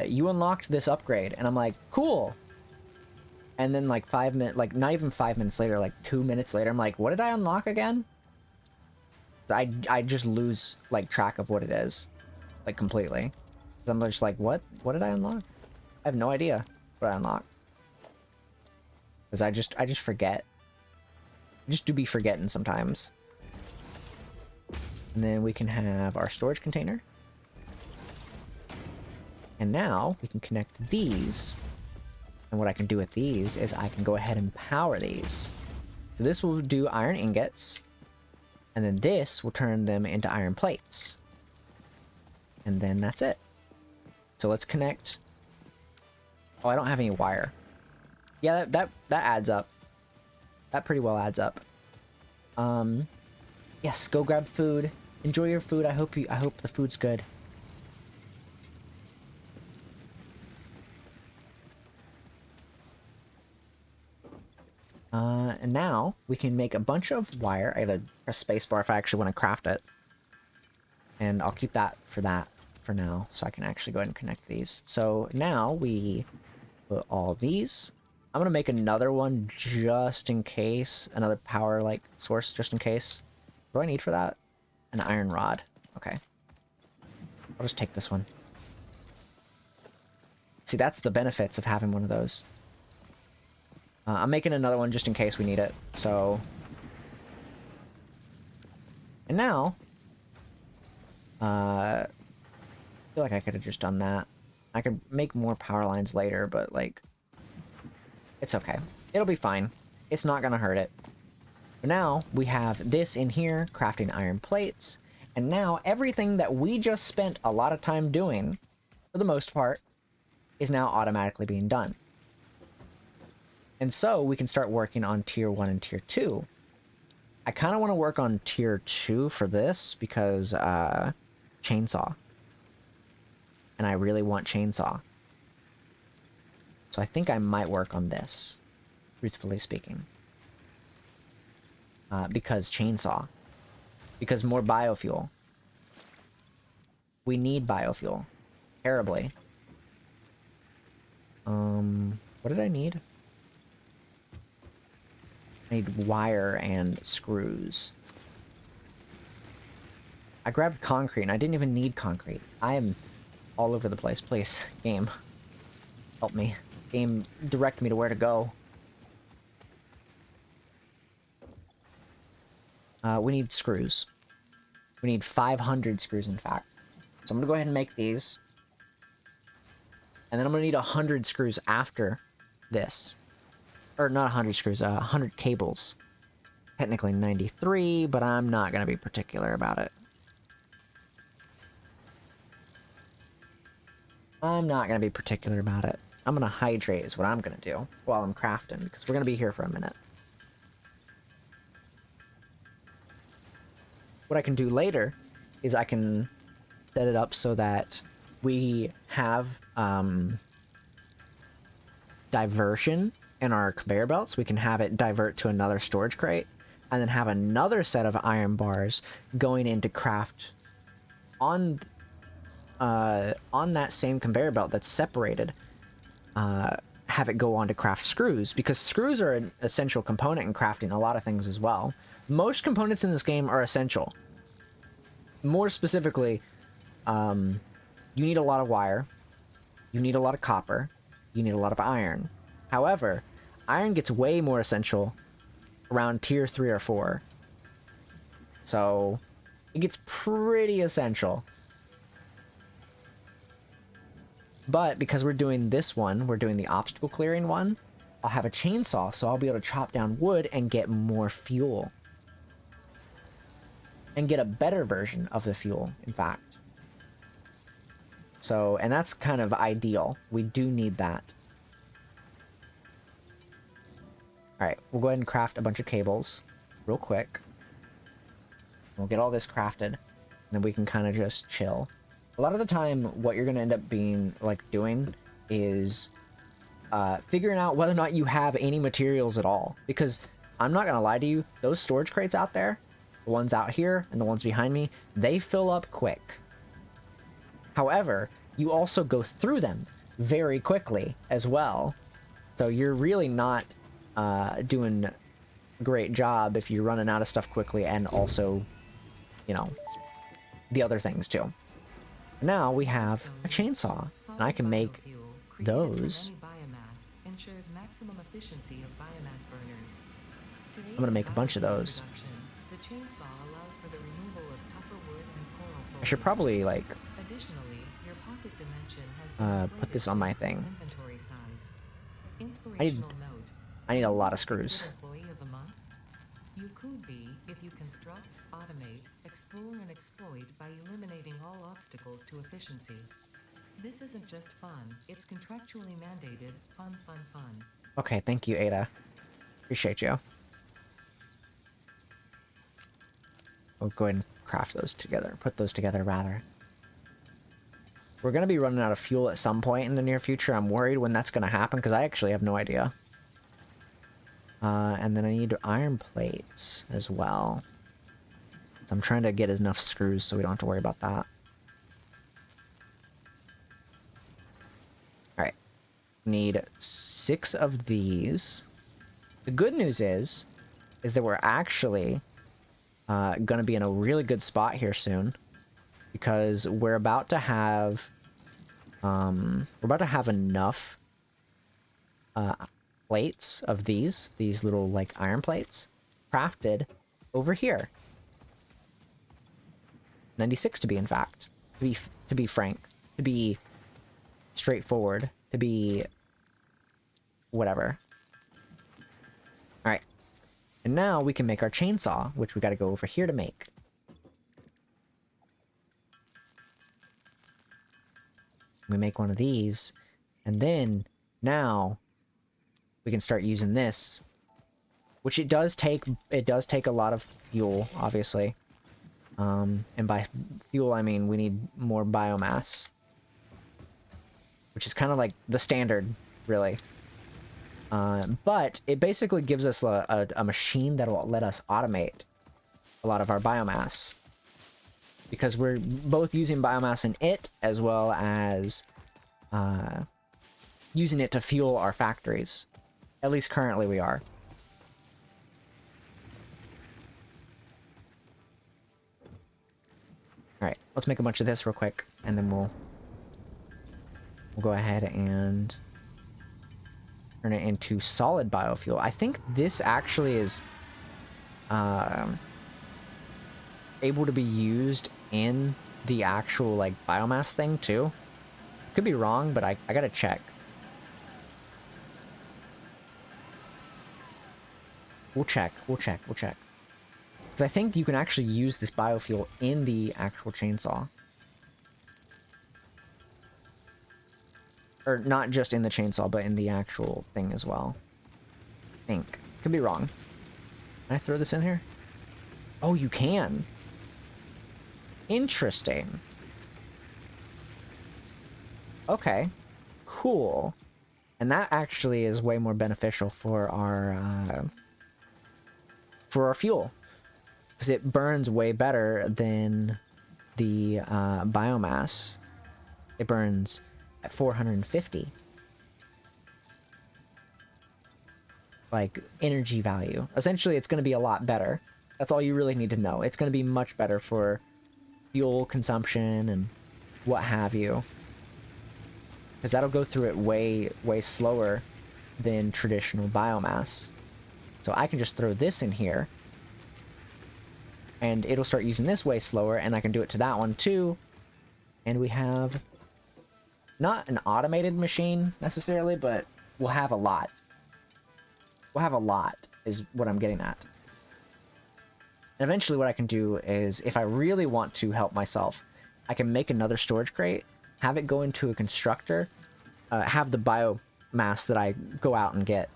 you unlocked this upgrade. And I'm like, cool. And then like 5 minutes, like not even 5 minutes later, like 2 minutes later, I'm like, what did I unlock again? I just lose like track of what it is, like completely. I'm just like, what did I unlock? I have no idea what I unlocked. Because I just forget. I just do be forgetting sometimes. And then we can have our storage container. And now we can connect these. And what I can do with these is I can go ahead and power these. So this will do iron ingots. And then this will turn them into iron plates. And then that's it. So let's connect. Oh, I don't have any wire. Yeah, that adds up. That pretty well adds up. Yes, go grab food. Enjoy your food. I hope the food's good. And now we can make a bunch of wire. I gotta press spacebar if I actually want to craft it. And I'll keep that for now, so I can actually go ahead and connect these. So now we put all these. I'm gonna make another one just in case, another power like source just in case. What do I need for that? An iron rod. Okay. I'll just take this one. See, that's the benefits of having one of those. I'm making another one just in case we need it, so... And now... I feel like I could have just done that. I could make more power lines later, but, like... It's okay. It'll be fine. It's not gonna hurt it. But now, we have this in here, crafting iron plates, and now everything that we just spent a lot of time doing, for the most part, is now automatically being done. And so we can start working on tier 1 and tier 2. I kind of want to work on tier 2 for this because chainsaw. And I really want chainsaw. So I think I might work on this, truthfully speaking. Because chainsaw. Because more biofuel. We need biofuel. Terribly. What did I need? I need wire and screws. I grabbed concrete, and I didn't even need concrete. I am all over the place. Please, game. Help me. Game, direct me to where to go. We need screws. We need 500 screws, in fact. So I'm gonna go ahead and make these. And then I'm gonna need 100 screws after this. Or not 100 screws, 100 cables. Technically 93, but I'm not gonna be particular about it. I'm not gonna be particular about it. I'm gonna hydrate is what I'm gonna do while I'm crafting, because we're gonna be here for a minute. What I can do later is I can set it up so that we have diversion in our conveyor belts. We can have it divert to another storage crate and then have another set of iron bars going into craft on that same conveyor belt that's separated. Have it go on to craft screws, because screws are an essential component in crafting a lot of things as well. Most components in this game are essential. More specifically, you need a lot of wire, you need a lot of copper, you need a lot of iron. However, iron gets way more essential around tier 3 or 4. So, it gets pretty essential. But because we're doing this one, we're doing the obstacle clearing one, I'll have a chainsaw, so I'll be able to chop down wood and get more fuel. And get a better version of the fuel, in fact. So, and that's kind of ideal. We do need that. Alright, we'll go ahead and craft a bunch of cables real quick. We'll get all this crafted, and then we can kind of just chill. A lot of the time, what you're going to end up being, like, doing is figuring out whether or not you have any materials at all. Because, I'm not going to lie to you, those storage crates out there, the ones out here and the ones behind me, they fill up quick. However, you also go through them very quickly as well. So you're really not doing a great job if you're running out of stuff quickly, and also, you know, the other things too. Now we have a chainsaw, and I can make those. I'm gonna make a bunch of those. I should probably, like, put this on my thing. I need a lot of screws. You could be if you construct, automate, explore, and exploit by eliminating all obstacles to efficiency. This isn't just fun, it's contractually mandated fun. Okay, thank you, Ada. Appreciate you. We'll go ahead and craft those together. Put those together, rather. We're going to be running out of fuel at some point in the near future. I'm worried when that's going to happen, because I actually have no idea. And then I need iron plates as well. So I'm trying to get enough screws so we don't have to worry about that. Alright. Need 6 of these. The good news is that we're actually going to be in a really good spot here soon. because we're about to have enough plates of these little like iron plates crafted over here. 96 to be, in fact, to be frank, to be straightforward, to be whatever. All right, and now we can make our chainsaw, which we got to go over here to make. We make one of these, and then now we can start using this, which it does take a lot of fuel, obviously. And by fuel, I mean we need more biomass, which is kind of like the standard, really. But it basically gives us a machine that will let us automate a lot of our biomass, because we're both using biomass in it as well as using it to fuel our factories. At least currently we are. Alright, let's make a bunch of this real quick, and then we'll go ahead and turn it into solid biofuel. I think this actually is able to be used in the actual like biomass thing too. Could be wrong, but I gotta check. We'll check. Because I think you can actually use this biofuel in the actual chainsaw. Or not just in the chainsaw, but in the actual thing as well. I think. Could be wrong. Can I throw this in here? Oh, you can. Interesting. Okay. Cool. And that actually is way more beneficial for our fuel, because it burns way better than the biomass. It burns at 450. Like, energy value. Essentially, it's going to be a lot better. That's all you really need to know. It's going to be much better for fuel consumption and what have you. Because that'll go through it way slower than traditional biomass. So I can just throw this in here, and it'll start using this way slower, and I can do it to that one too. And we have not an automated machine necessarily, but we'll have a lot. We'll have a lot is what I'm getting at. And eventually what I can do is, if I really want to help myself, I can make another storage crate, have it go into a constructor, have the biomass that I go out and get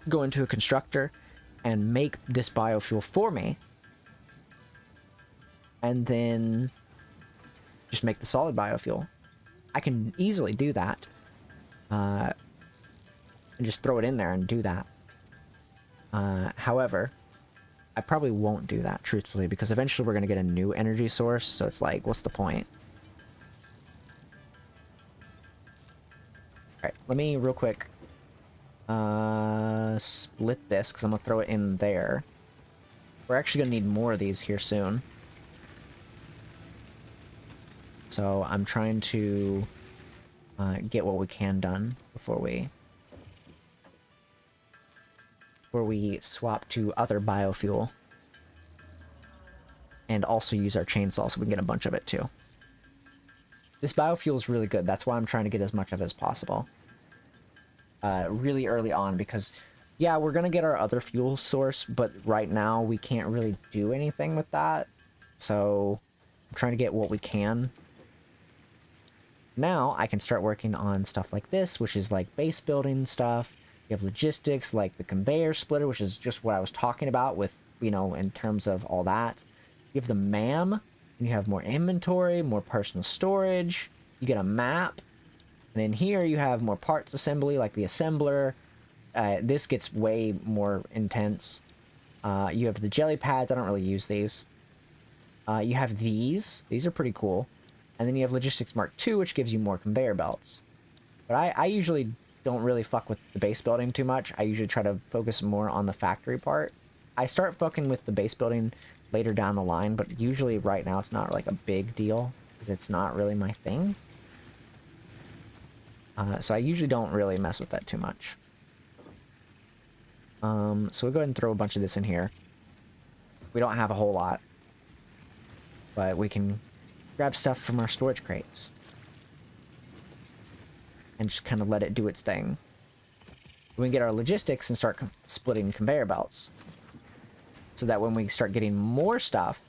go into a constructor and make this biofuel for me, and then just make the solid biofuel. I can easily do that, and just throw it in there and do that. However, I probably won't do that, truthfully, because eventually we're going to get a new energy source, so it's like, what's the point? Alright, let me real quick split this, because I'm going to throw it in there. We're actually going to need more of these here soon. So I'm trying to get what we can done before we swap to other biofuel. And also use our chainsaw so we can get a bunch of it too. This biofuel is really good. That's why I'm trying to get as much of it as possible. Really early on, because yeah, we're gonna get our other fuel source, but right now we can't really do anything with that. So I'm trying to get what we can. Now I can start working on stuff like this, which is like base building stuff. You have logistics like the conveyor splitter, which is just what I was talking about with, you know, in terms of all that. You have the MAM, and you have more inventory, more personal storage. You get a map. And in here you have more parts assembly, like the assembler. This gets way more intense. You have the jelly pads. I don't really use these. You have these. These are pretty cool. And then you have Logistics Mark II, which gives you more conveyor belts. But I usually don't really fuck with the base building too much. I usually try to focus more on the factory part. I start fucking with the base building later down the line, but usually right now it's not like a big deal. because it's not really my thing. So I usually don't really mess with that too much. So we'll go ahead and throw a bunch of this in here. We don't have a whole lot, but we can grab stuff from our storage crates and just kind of let it do its thing. We can get our logistics and start splitting conveyor belts, so that when we start getting more stuff,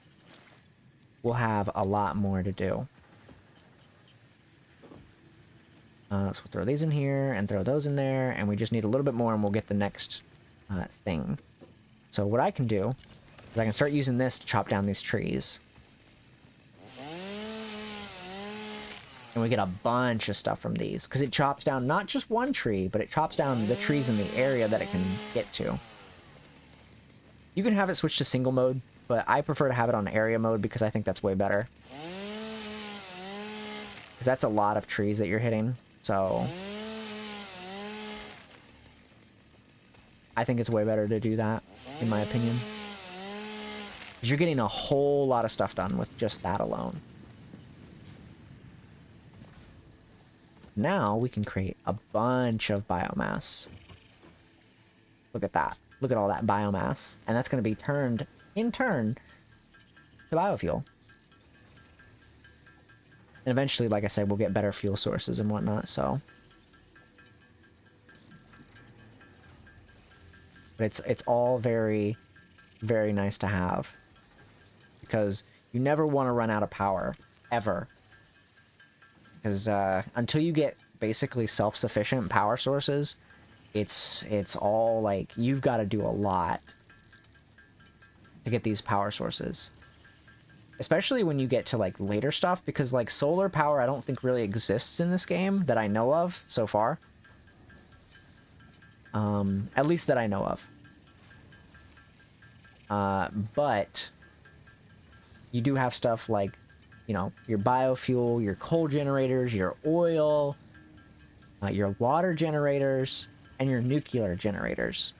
we'll have a lot more to do. So we'll throw these in here and throw those in there, and we just need a little bit more and we'll get the next thing. So what I can do is I can start using this to chop down these trees. And we get a bunch of stuff from these, because it chops down not just one tree, but it chops down the trees in the area that it can get to. You can have it switch to single mode, but I prefer to have it on area mode because I think that's way better. Because that's a lot of trees that you're hitting, so I think it's way better to do that, in my opinion. Because you're getting a whole lot of stuff done with just that alone. Now we can create a bunch of biomass. Look at that. Look at all that biomass. And that's going to be turned, in turn, to biofuel. And eventually, like I said, we'll get better fuel sources and whatnot, so. But it's all very, very nice to have. Because you never want to run out of power, ever. Because until you get basically self-sufficient power sources, it's all like, you've got to do a lot to get these power sources. Especially when you get to like later stuff, because like solar power I don't think really exists in this game that I know of so far. At least that I know of. But you do have stuff like, you know, your biofuel, your coal generators, your oil, your water generators, and your nuclear generators.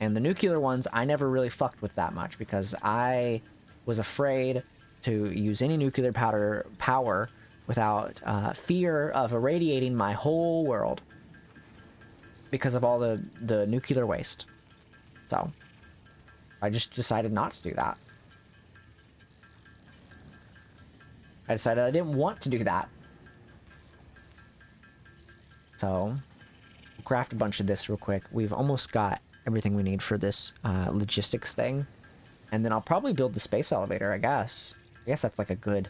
And the nuclear ones, I never really fucked with that much because I was afraid to use any nuclear power without fear of irradiating my whole world because of all the nuclear waste. So I just decided not to do that. I decided I didn't want to do that. So, we'll craft a bunch of this real quick. We've almost got everything we need for this logistics thing. And then I'll probably build the space elevator, I guess. I guess that's like a good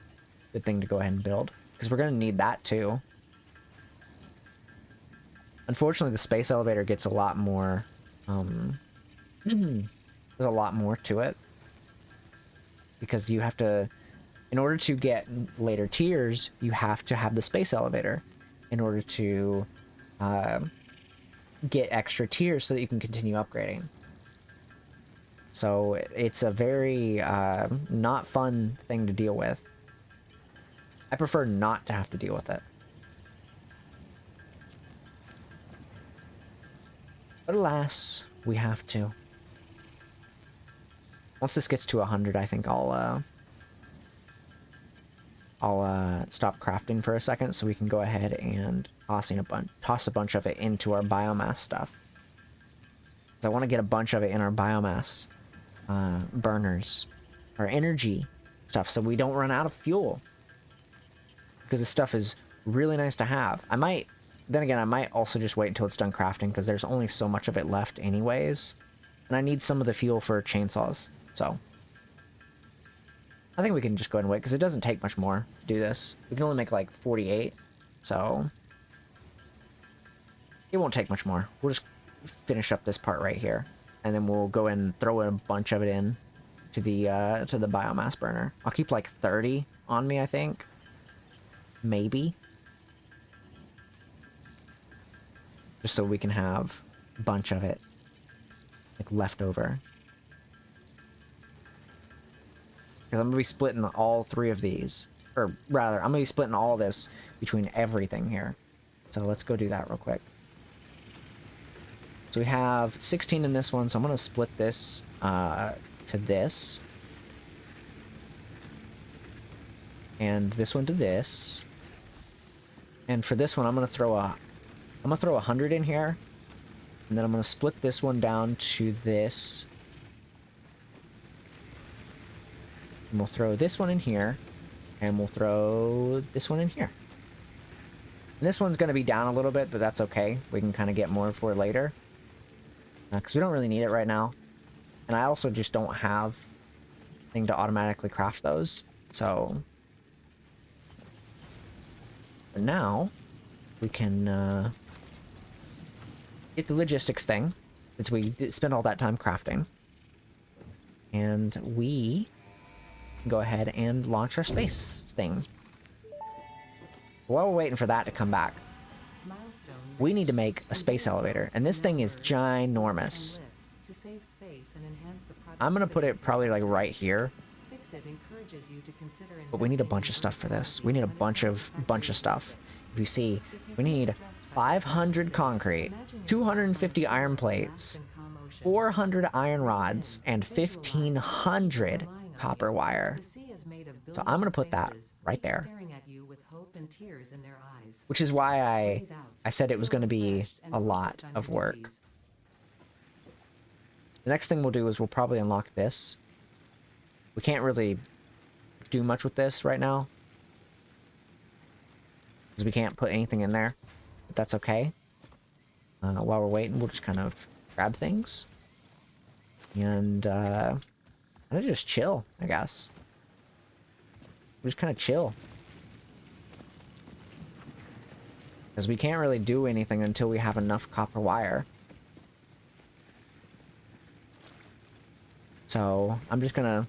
thing to go ahead and build. Because we're going to need that too. Unfortunately, the space elevator gets a lot more... there's a lot more to it. Because you have to... In order to get later tiers, you have to have the space elevator in order to get extra tiers so that you can continue upgrading. So it's a very not fun thing to deal with. I prefer not to have to deal with it. But alas, we have to. Once this gets to 100, I think I'll stop crafting for a second so we can go ahead and toss a bunch of it into our biomass stuff. So I want to get a bunch of it in our biomass burners, our energy stuff, so we don't run out of fuel. Because this stuff is really nice to have. I might also just wait until it's done crafting because there's only so much of it left anyways. And I need some of the fuel for chainsaws, so... I think we can just go ahead and wait, because it doesn't take much more to do this. We can only make, like, 48, so... It won't take much more. We'll just finish up this part right here, and then we'll go and throw a bunch of it in to the biomass burner. I'll keep, like, 30 on me, I think. Maybe. Just so we can have a bunch of it, like, left over. Because I'm going to be splitting all 3 of these. Or rather, I'm going to be splitting all this between everything here. So let's go do that real quick. So we have 16 in this one, so I'm going to split this to this. And this one to this. And for this one, I'm gonna throw 100 in here. And then I'm gonna split this one down to this. And we'll throw this one in here. And we'll throw this one in here. And this one's gonna be down a little bit, but that's okay. We can kind of get more for later. Because we don't really need it right now. And I also just don't have a thing to automatically craft those. So for now, we can get the logistics thing, since we spent all that time crafting. And we can go ahead and launch our space thing. While we're waiting for that to come back, we need to make a space elevator. And this thing is ginormous. I'm gonna put it probably like right here. But we need a bunch of stuff for this. We need a bunch of stuff. If you see, we need 500 concrete, 250 iron plates, 400 iron rods, and 1,500 copper wire. So I'm gonna put that right there. Which is why I said it was gonna be a lot of work. The next thing we'll do is we'll probably unlock this. We can't really do much with this right now, because we can't put anything in there, but that's okay. While we're waiting, we'll just kind of grab things and kind of just chill, I guess. We'll just kind of chill, because we can't really do anything until we have enough copper wire. So I'm just gonna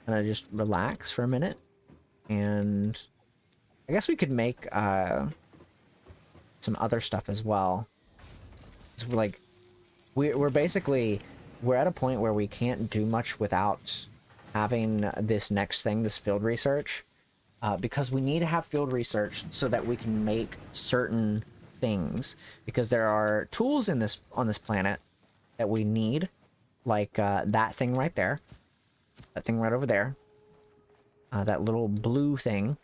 kind of just relax for a minute, and I guess we could make some other stuff as well. So like we're basically at a point where we can't do much without having this next thing, this field research, because we need to have field research so that we can make certain things, because there are tools in this on this planet that we need, like that thing right there, that thing right over there, that little blue thing,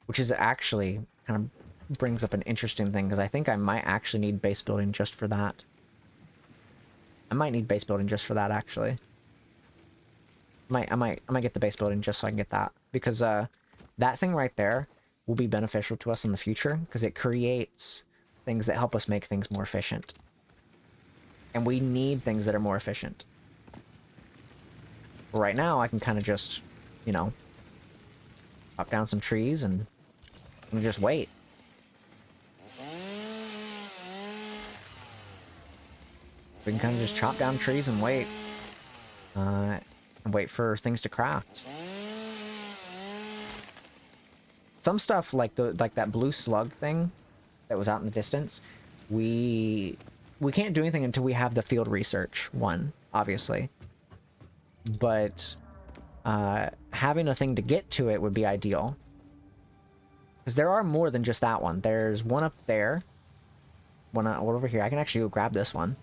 which is actually kind of brings up an interesting thing, because I think I might actually need base building just for that. I might need base building just for that, actually. I might get the base building just so I can get that, because that thing right there will be beneficial to us in the future, because it creates things that help us make things more efficient. And we need things that are more efficient. But right now, I can kind of just, you know, chop down some trees and just wait. We can kind of just chop down trees and wait. And wait for things to craft. Some stuff like that blue slug thing that was out in the distance, we can't do anything until we have the field research one, obviously. But having a thing to get to it would be ideal. Because there are more than just that one. There's one up there. One over here. I can actually go grab this one.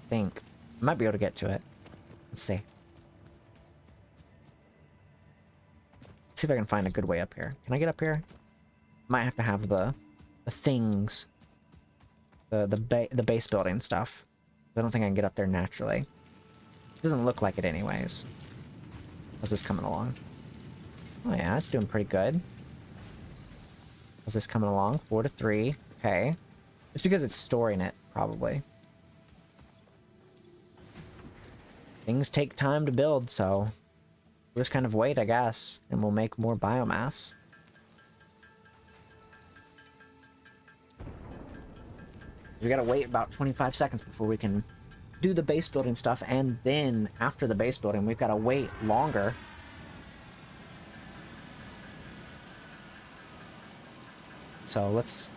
I think. I might be able to get to it. Let's see. Let's see if I can find a good way up here. Can I get up here? Might have to have the things. The base building stuff. I don't think I can get up there naturally. It doesn't look like it anyways. How's this coming along? Oh yeah, it's doing pretty good. How's this coming along? 4 to 3. Okay. It's because it's storing it, probably. Things take time to build, so we'll just kind of wait, I guess, and we'll make more biomass. We gotta wait about 25 seconds before we can do the base building stuff, and then after the base building, we've gotta wait longer. So let's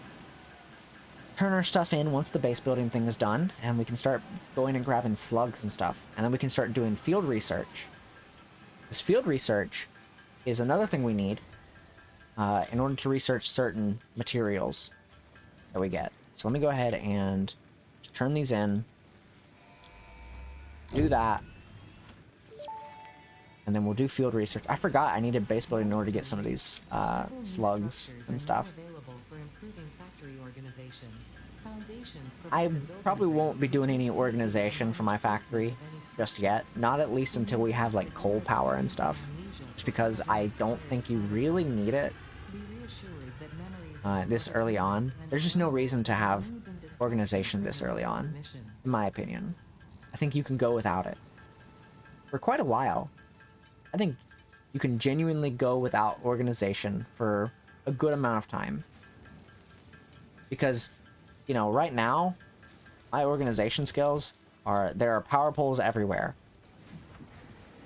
turn our stuff in once the base building thing is done, and we can start going and grabbing slugs and stuff, and then we can start doing field research. This field research is another thing we need in order to research certain materials that we get. So let me go ahead and turn these in, do that, And then we'll do field research. I forgot I needed base building in order to get some of these Several new slugs structures and are stuff. now available for improving factory organization. Foundations I provide the building probably grid won't be doing which any makes it easy to organization for my manage placement factory of any just structure. yet. Not at least The until new we have like factory coal floor power and experiencing stuff. amnesia Just for because I evidence don't prior think to you planet really fall. need it Be reassured that memories of this beloved early on. humans and There's just no animals reason to are have renewed in distraction organization during this the early forward on, mission. in my opinion. I think you can go without it for quite a while. I think you can genuinely go without organization for a good amount of time. Because, you know, right now, my organization skills are, there are power poles everywhere.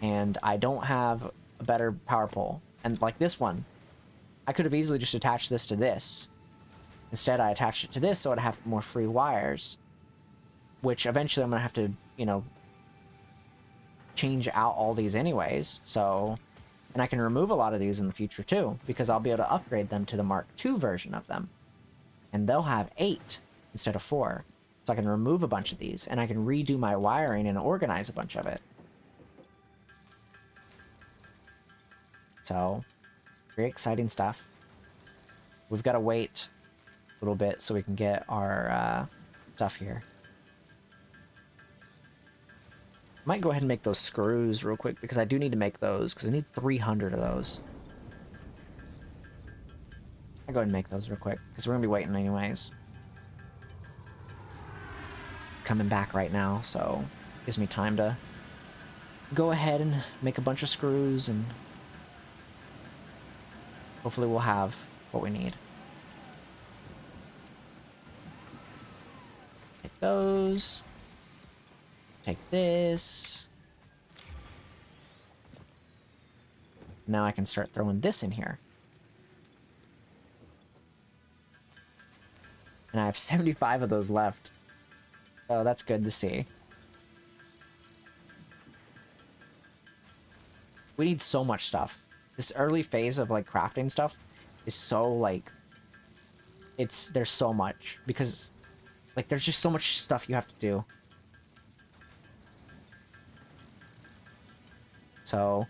And I don't have a better power pole. And like this one, I could have easily just attached this to this. Instead, I attached it to this so I'd have more free wires. Which eventually I'm going to have to, you know, change out all these anyways. So, and I can remove a lot of these in the future too, because I'll be able to upgrade them to the Mark II version of them. And they'll have 8 instead of 4. So I can remove a bunch of these, and I can redo my wiring and organize a bunch of it. So, very exciting stuff. We've got to wait a little bit so we can get our stuff here. Might go ahead and make those screws real quick, because I do need to make those, because I need 300 of those. I'll go ahead and make those real quick, because we're going to be waiting anyways. Coming back right now, so gives me time to go ahead and make a bunch of screws, and hopefully we'll have what we need. Take those. Take this. Now I can start throwing this in here. And I have 75 of those left. Oh, that's good to see. We need so much stuff. This early phase of like crafting stuff is so like, there's so much, because like there's just so much stuff you have to do. So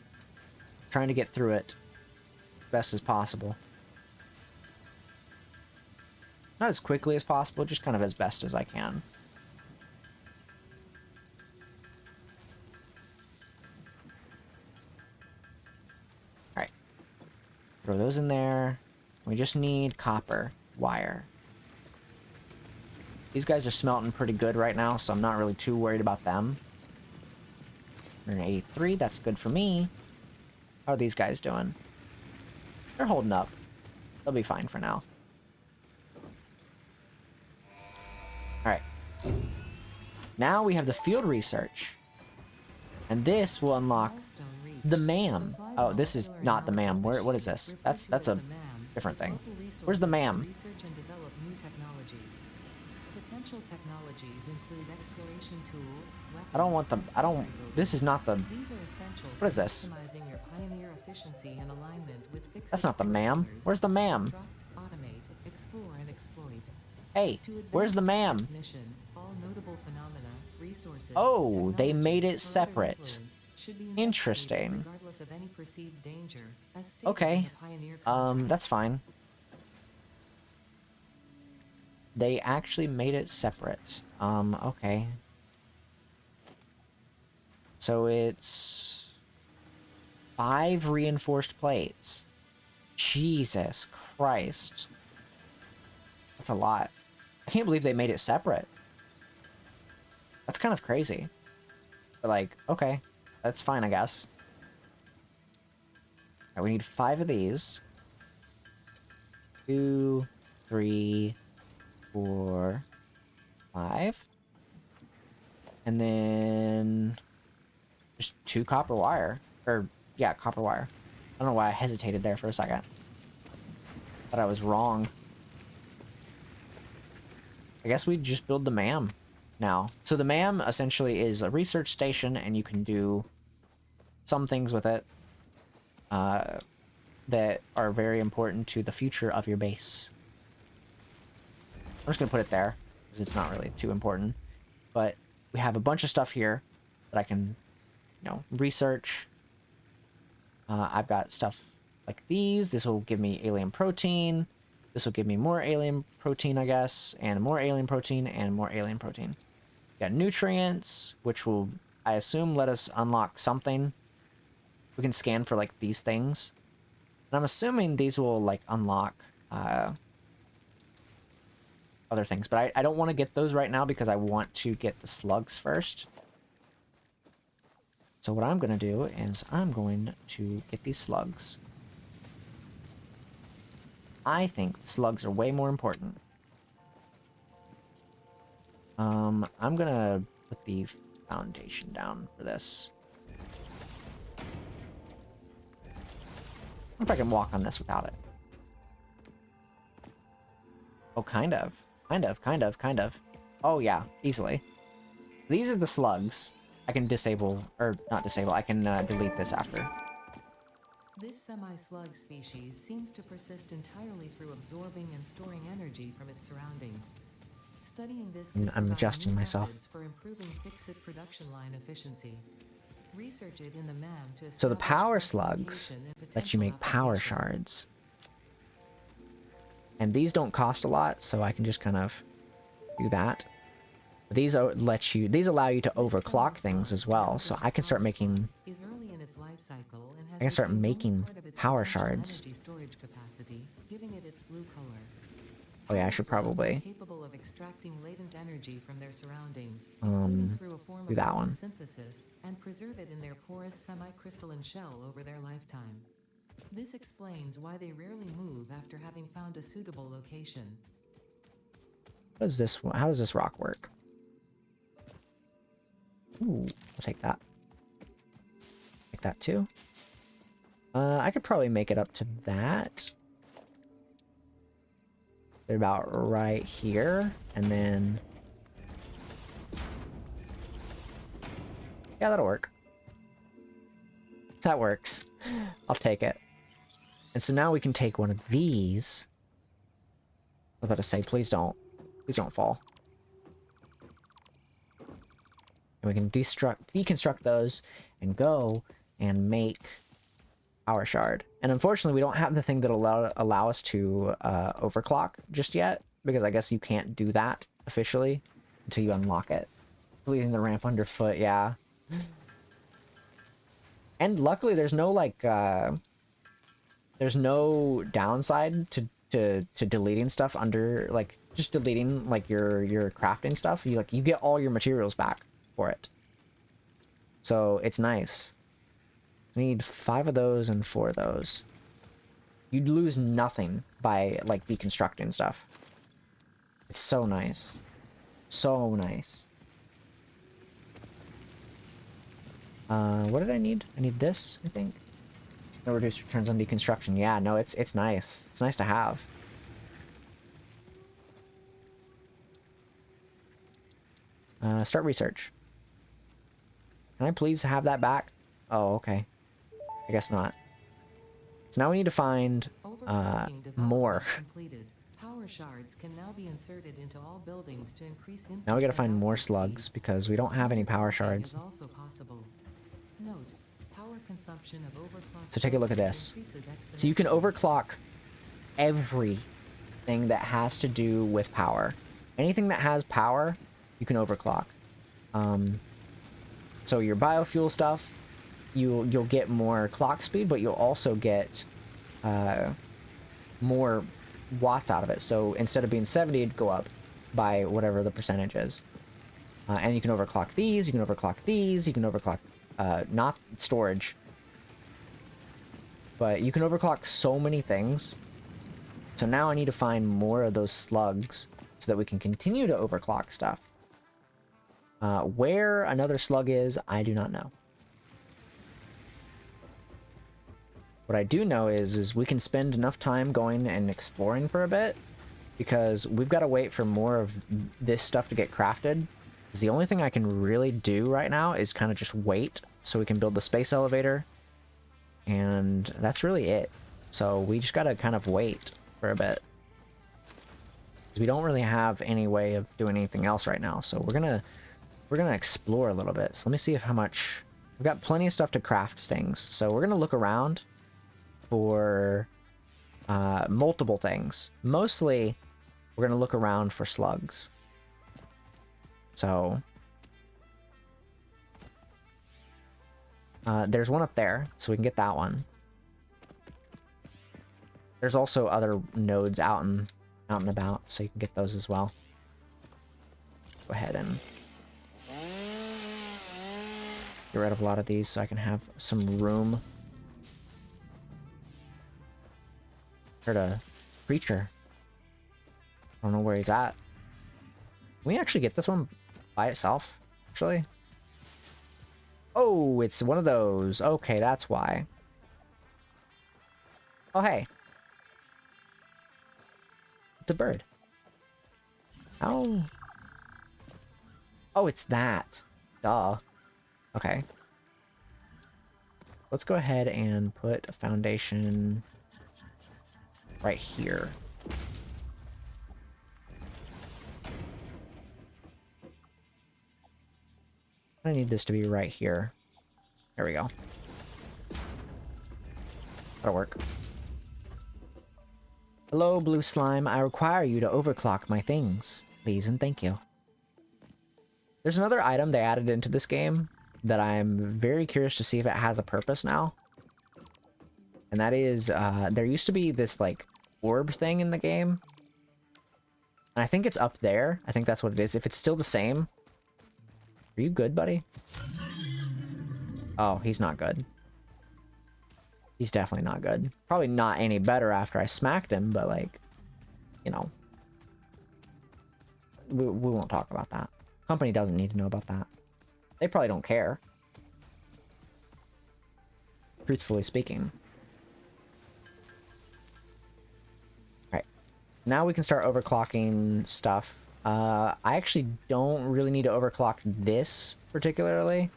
trying to get through it best as possible. Not as quickly as possible, just kind of as best as I can. Alright. Throw those in there. We just need copper wire. These guys are smelting pretty good right now, so I'm not really too worried about them. 183, that's good for me. How are these guys doing? They're holding up. They'll be fine for now. Alright. Now we have the field research. And this will unlock Milestone reached. the MAM. Supply Oh, this is molecular not the MAM. analysis What is machine, this? referred to That's as a the MAM, different with thing. local Where's the resources to MAM? research and develop new technologies. Potential technologies include exploration tools, I don't weapons, want the... and I don't... factory This is not the... building. These are essential What is for this? maximizing your pioneer efficiency and alignment with fixed That's not the MAM. pillars. Where's the MAM? Construct, automate, explore, and exploit. Hey, To advance where's the the MAM? mission's mission, all notable phenomena, resources, Oh, they made it technology, or other separate. influence should be investigated Interesting. regardless of any perceived danger, as stated in Okay. the Pioneer contract. That's fine. They actually made it separate. Okay. So it's 5 reinforced plates. Jesus Christ. That's a lot. I can't believe they made it separate. That's kind of crazy. But like, okay. That's fine, I guess. Alright, we need 5 of these. 2, 3, 4, 5. And then just 2 copper wire. Or, yeah, copper wire. I don't know why I hesitated there for a second. But I was wrong. I guess we just build the MAM now. So the MAM essentially is a research station, and you can do some things with it that are very important to the future of your base. I'm just going to put it there, because it's not really too important. But we have a bunch of stuff here that I can, you know, research I've got stuff like these. This will give me alien protein. This will give me more alien protein, I guess, and more alien protein and more alien protein. Got nutrients, which will, I assume, let us unlock something. We can scan for like these things. And I'm assuming these will like unlock other things, but I don't want to get those right now because I want to get the slugs first. So what I'm going to do is I'm going to get these slugs. I think slugs are way more important. I'm going to put the foundation down for this. I wonder if I can walk on this without it. Oh, kind of. Kind of. Oh, yeah, easily. These are the slugs. I can disable, or not disable, I can delete this after. This semi-slug species seems to persist entirely through absorbing and storing energy from its surroundings. Studying this can I'm provide adjusting new myself. methods for improving fix-it production line efficiency. Research it in the MAM to So the establish power classification slugs and let you potential make power application. shards. And these don't cost a lot, so I can just kind of do that. But these these allow you to overclock things as well, so I can start making Is early in its life cycle and has I can start retained only making part of its power potential shards. energy storage capacity, giving it its blue color. Oh yeah, I Power should slugs are probably capable of extracting latent energy from their surroundings, including through a form do of that one. photosynthesis, and preserve it in their porous semi-crystalline shell over their lifetime. This explains why they rarely move after having found a suitable location. What is this one? How does this rock work? Ooh, I'll take that. Take that too. I could probably make it up to that. They're about right here, and then yeah, that'll work. That works. I'll take it. And so now we can take one of these. I was about to say, please don't fall. And we can deconstruct those and go and make power shard. And unfortunately, we don't have the thing that allow us to overclock just yet, because I guess you can't do that officially until you unlock it. Leaving the ramp underfoot, yeah. And luckily, there's no like there's no downside to deleting stuff under, like, just deleting like your crafting stuff. You get all your materials back for it, so it's nice. We need 5 of those and 4 of those. You'd lose nothing by like deconstructing stuff. It's so nice, so nice. What did I need? I need this, I think. No reduced returns on deconstruction. Yeah, no, it's nice. It's nice to have. Start research. Can I please have that back? Oh, okay. I guess not. So now we need to find more. Completed. Power shards can now be inserted into all buildings to increase input Now we gotta and find more output slugs speed. because we don't have any power shards. Is also possible. Note, power consumption of overclocked So take a look at buildings this. increases So you can exponentially. overclock everything that has to do with power. Anything that has power, you can overclock. So your biofuel stuff, you'll get more clock speed, but you'll also get more watts out of it. So instead of being 70, it'd go up by whatever the percentage is. And you can overclock these, you can overclock these, you can overclock, not storage, but you can overclock so many things. So now I need to find more of those slugs so that we can continue to overclock stuff. Where another slug is, I do not know. What I do know is we can spend enough time going and exploring for a bit, because we've got to wait for more of this stuff to get crafted. Because the only thing I can really do right now is kind of just wait so we can build the space elevator. And that's really it. So we just got to kind of wait for a bit, because we don't really have any way of doing anything else right now. So we're gonna explore a little bit. So let me see if how much We've got plenty of stuff to craft things, so we're gonna look around for multiple things. Mostly, we're gonna look around for slugs. So there's one up there, so we can get that one. There's also other nodes out and about, so you can get those as well. Go ahead and get rid of a lot of these so I can have some room. Heard a creature. I don't know where he's at. Can we actually get this one by itself, actually? Oh, it's one of those. Okay, that's why. Oh, hey. It's a bird. Oh. Oh, it's that. Duh. Okay. Let's go ahead and put a foundation right here. I need this to be right here. There we go. That'll work. Hello, blue slime. I require you to overclock my things. Please and thank you. There's another item they added into this game that I'm very curious to see if it has a purpose now. And that is, there used to be this, like, orb thing in the game. And I think it's up there. I think that's what it is. If it's still the same... Are you good, buddy? Oh, he's not good. He's definitely not good. Probably not any better after I smacked him, but, like, you know. We won't talk about that. Company doesn't need to know about that. They probably don't care. Truthfully speaking. Alright. Now we can start overclocking stuff. I actually don't really need to overclock this particularly.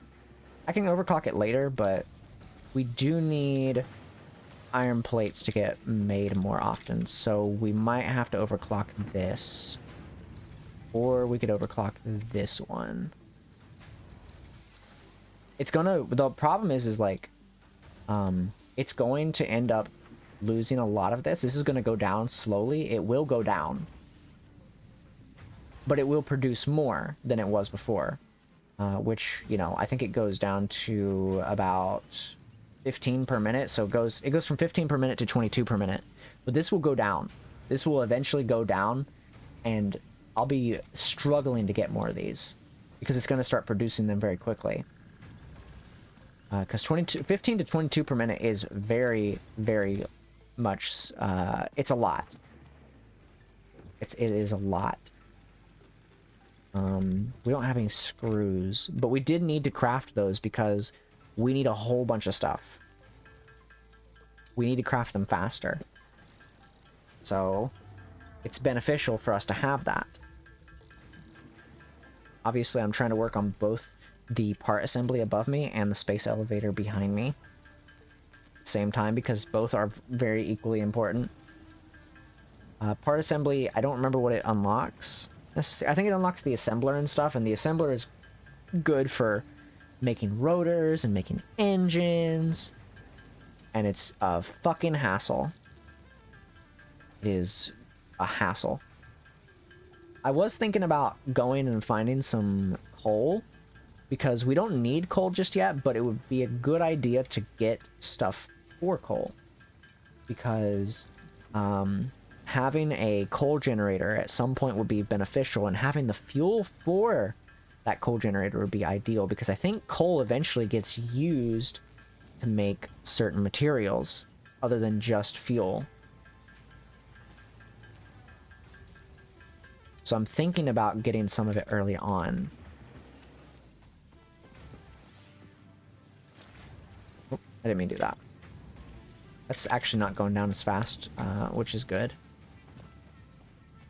I can overclock it later, but we do need iron plates to get made more often, so we might have to overclock this. Or we could overclock this one. It's gonna... The problem is like... it's going to end up losing a lot of this. This is going to go down slowly. It will go down. But it will produce more than it was before. Which, you know, I think it goes down to about 15 per minute. So it goes from 15 per minute to 22 per minute. But this will go down. This will eventually go down. And I'll be struggling to get more of these. Because it's going to start producing them very quickly. Because 15 to 22 per minute is very, very much... it's a lot. It is a lot. We don't have any screws, but we did need to craft those because we need a whole bunch of stuff. We need to craft them faster. So, it's beneficial for us to have that. Obviously, I'm trying to work on both the part assembly above me and the space elevator behind me. Same time, because both are very equally important. Part assembly, I don't remember what it unlocks. I think it unlocks the assembler and stuff, and the assembler is good for making rotors and making engines. And it's a fucking hassle. It is a hassle. I was thinking about going and finding some coal, because we don't need coal just yet, but it would be a good idea to get stuff for coal. Because, having a coal generator at some point would be beneficial, and having the fuel for that coal generator would be ideal, because I think coal eventually gets used to make certain materials other than just fuel. So I'm thinking about getting some of it early on. Oh, I didn't mean to do that. That's actually not going down as fast, which is good.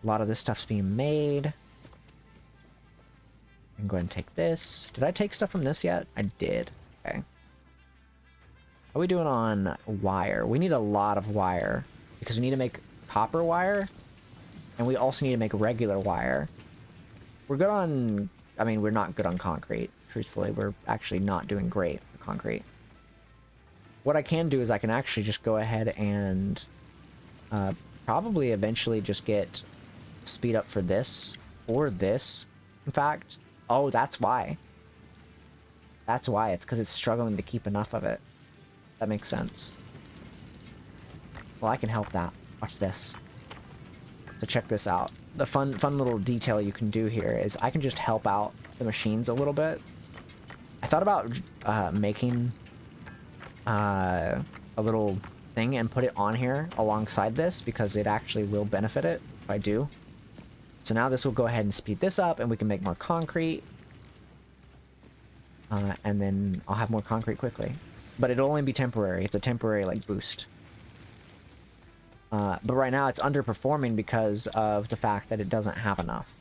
A lot of this stuff's being made. I can go ahead and take this. Did I take stuff from this yet? I did. Okay. How are we doing on wire? We need a lot of wire because we need to make copper wire, and we also need to make regular wire. We're good on... I mean, we're not good on concrete. Truthfully, we're actually not doing great. concrete. What I can do is I can actually just go ahead and probably eventually just get speed up for this, or this, in fact. Oh, that's why. That's why. It's because it's struggling to keep enough of it. That makes sense. Well, I can help that. Watch this. So check this out. The fun little detail you can do here is I can just help out the machines a little bit. I thought about making a little thing and put it on here alongside this because it actually will benefit it if I do. So now this will go ahead and speed this up and we can make more concrete. And then I'll have more concrete quickly. But it'll only be temporary. It's a temporary, like, boost. But right now it's underperforming because of the fact that it doesn't have enough.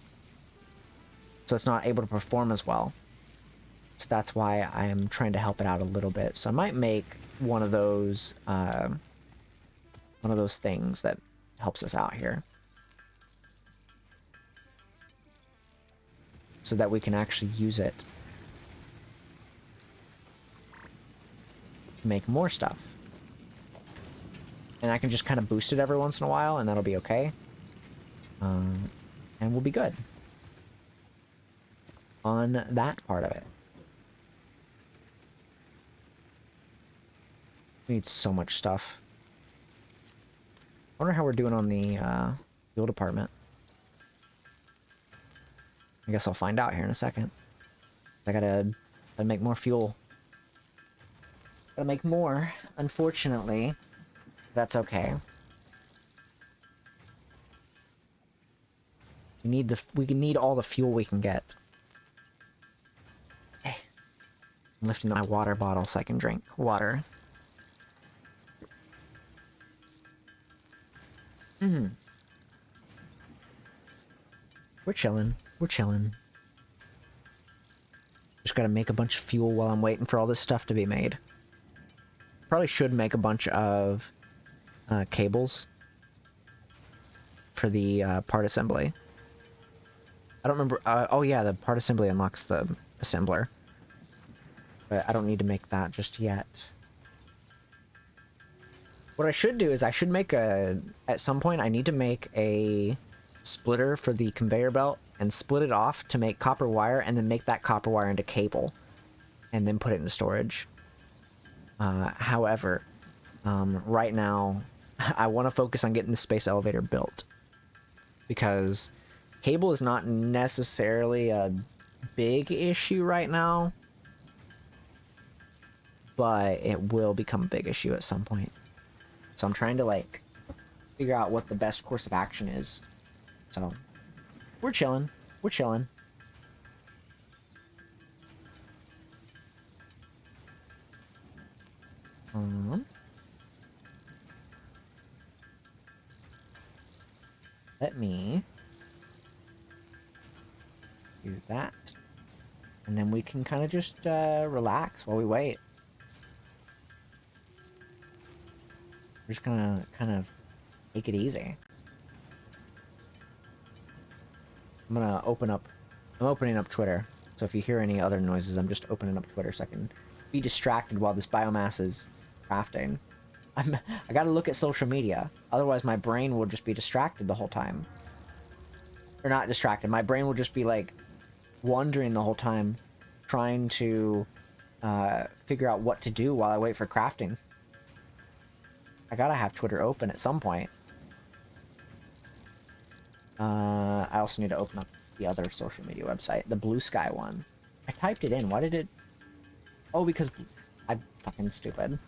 So it's not able to perform as well. So that's why I am trying to help it out a little bit. So I might make one of those things that helps us out here. So that we can actually use it to make more stuff. And I can just kind of boost it every once in a while, and that'll be okay. And we'll be good on that part of it. We need so much stuff. I wonder how we're doing on the fuel department. I guess I'll find out here in a second. I gotta make more fuel. Gotta make more. Unfortunately, that's okay. We need all the fuel we can get. I'm lifting my water bottle so I can drink water. We're chilling. We're chilling. Just gotta make a bunch of fuel while I'm waiting for all this stuff to be made. Probably should make a bunch of cables for the part assembly. I don't remember. Oh yeah, the part assembly unlocks the assembler. But I don't need to make that just yet. What I should do is I should make at some point I need to make a splitter for the conveyor belt and split it off to make copper wire and then make that copper wire into cable and then put it into storage. However, right now I want to focus on getting the space elevator built because cable is not necessarily a big issue right now, but it will become a big issue at some point. So I'm trying to, like, figure out what the best course of action is. So, we're chilling. We're chilling. Let me do that. And then we can kind of just relax while we wait. We're just gonna kind of take it easy. I'm gonna I'm opening up Twitter. So if you hear any other noises, I'm just opening up Twitter so I can be distracted while this biomass is crafting. I gotta look at social media. Otherwise my brain will just be distracted the whole time. Or not distracted. My brain will just be like wandering the whole time, trying to figure out what to do while I wait for crafting. I gotta have Twitter open at some point. I also need to open up the other social media website, the Blue Sky one. I typed it in. Why did it... Oh, because I'm fucking stupid.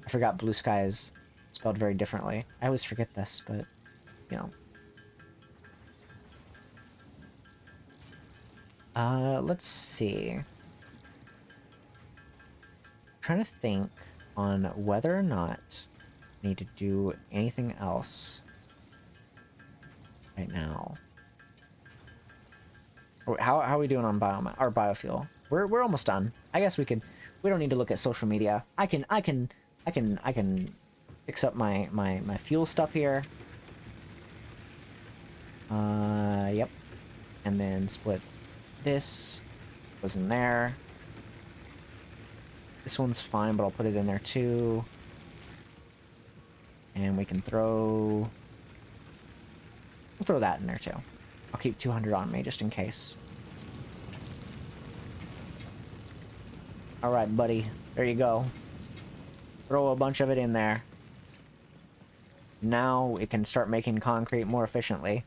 I forgot Blue Sky is spelled very differently. I always forget this, but, you know. Let's see. I'm trying to think on whether or not I need to do anything else right now. How are we doing on biofuel? We're almost done. I guess we don't need to look at social media. I can fix up my fuel stuff here. Yep. And then split this goes in there. This one's fine, but I'll put it in there too. And we can throw... We'll throw that in there too. I'll keep 200 on me just in case. Alright, buddy. There you go. Throw a bunch of it in there. Now it can start making concrete more efficiently.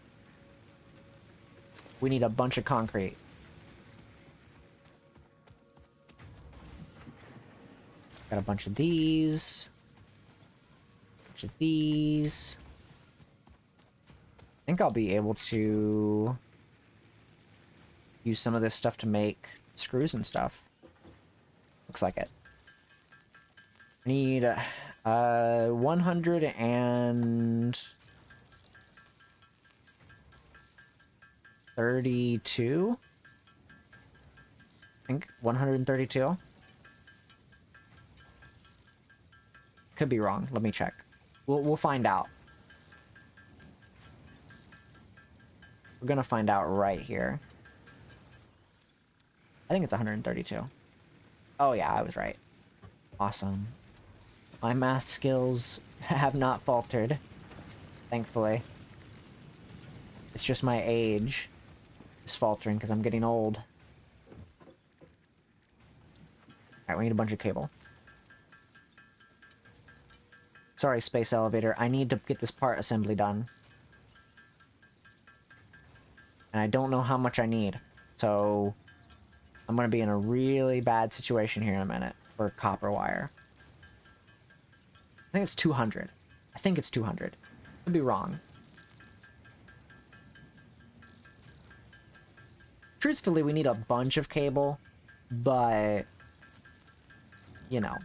We need a bunch of concrete. Got a bunch of these. Bunch of these. I think I'll be able to use some of this stuff to make screws and stuff. Looks like it. I need 132. I think 132. Could be wrong. Let me check. We'll find out. We're gonna find out right here. I think it's 132. Oh yeah, I was right. Awesome. My math skills have not faltered, thankfully. It's just my age is faltering because I'm getting old. Alright, we need a bunch of cable. Sorry, space elevator. I need to get this part assembly done. And I don't know how much I need. So I'm going to be in a really bad situation here in a minute for copper wire. I think it's 200. I think it's 200. Could be wrong. Truthfully, we need a bunch of cable, but, you know.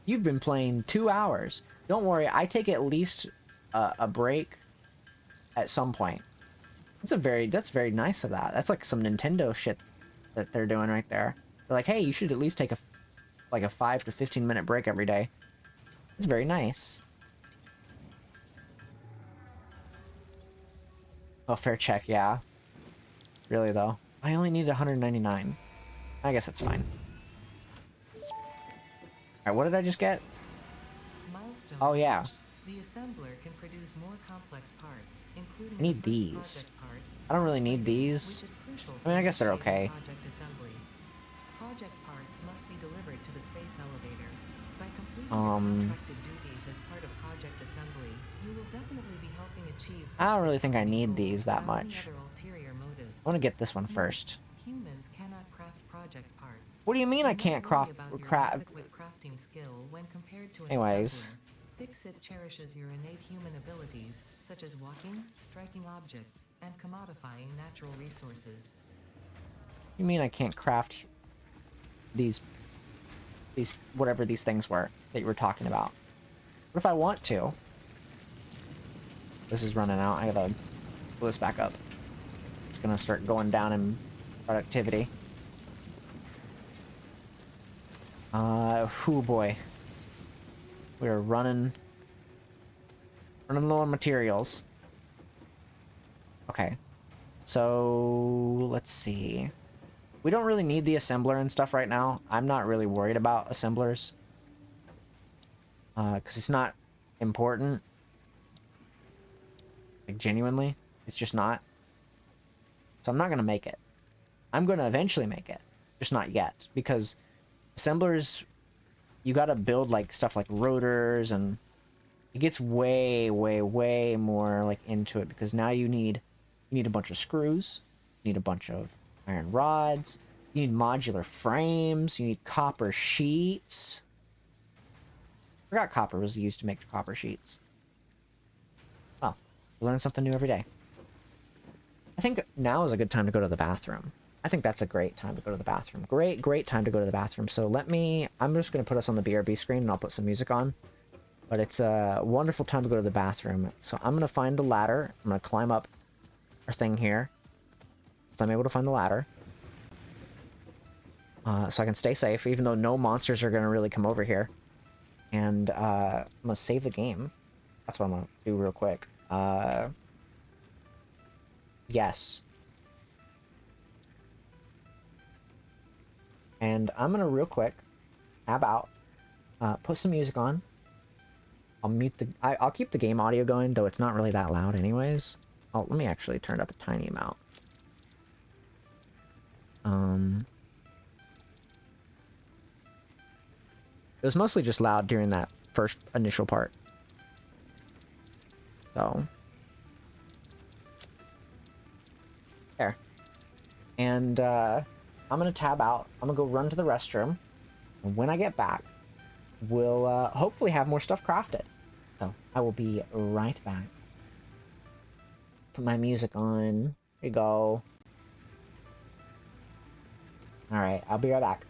You've been playing 2 hours. Don't worry, I take at least a break at some point. That's very nice of that. That's like some Nintendo shit that they're doing right there. They're like, hey, you should at least take a 5 to 15 minute break every day. It's very nice. Oh, fair check, yeah. Really though. I only need 199. I guess that's fine. Alright, what did I just get? Milestone Oh, yeah. reached. The assembler can produce more complex parts, including I need the first these. project part, I don't really need which these. is crucial I mean, I guess they're for okay. project assembly. Project parts must be delivered to the space elevator. By completing your contracted duties as part of project assembly, you will definitely be helping achieve. I don't really think I need goals these that without any much. other ulterior motive. I want to get this one first. Humans cannot craft project parts. What do you mean I Do not can't worry craft? about your inadequate crafting skill when compared to an Anyways. assembler. Fixit cherishes your innate human abilities, such as walking, striking objects, and commodifying natural resources. You mean I can't craft these whatever these things were that you were talking about? What if I want to? This is running out. I gotta pull this back up. It's gonna start going down in productivity. Whoo boy. We are running low on materials. Okay. So, let's see. We don't really need the assembler and stuff right now. I'm not really worried about assemblers. Because it's not important. Like, genuinely. It's just not. So I'm not going to make it. I'm going to eventually make it. Just not yet. Because assemblers, you got to build, like, stuff like rotors, and it gets way, way, way more, like, into it. Because now you need a bunch of screws. You need a bunch of iron rods. You need modular frames. You need copper sheets. I forgot copper was used to make copper sheets. Oh, we learn something new every day. I think now is a good time to go to the bathroom. I think that's a great time to go to the bathroom. Great time to go to the bathroom. So I'm just going to put us on the BRB screen and I'll put some music on. But it's a wonderful time to go to the bathroom. So I'm going to find the ladder. I'm going to climb up our thing here. So I'm able to find the ladder. So I can stay safe, even though no monsters are going to really come over here. And I'm going to save the game. That's what I'm going to do real quick. Yes. And I'm going to real quick tab out, put some music on. I'll mute the... I'll keep the game audio going, though it's not really that loud anyways. Oh, let me actually turn it up a tiny amount. It was mostly just loud during that first initial part. So. There. And, I'm gonna tab out. I'm gonna go run to the restroom. And when I get back, we'll, hopefully have more stuff crafted. So, I will be right back. Put my music on. Here we go. Alright, I'll be right back.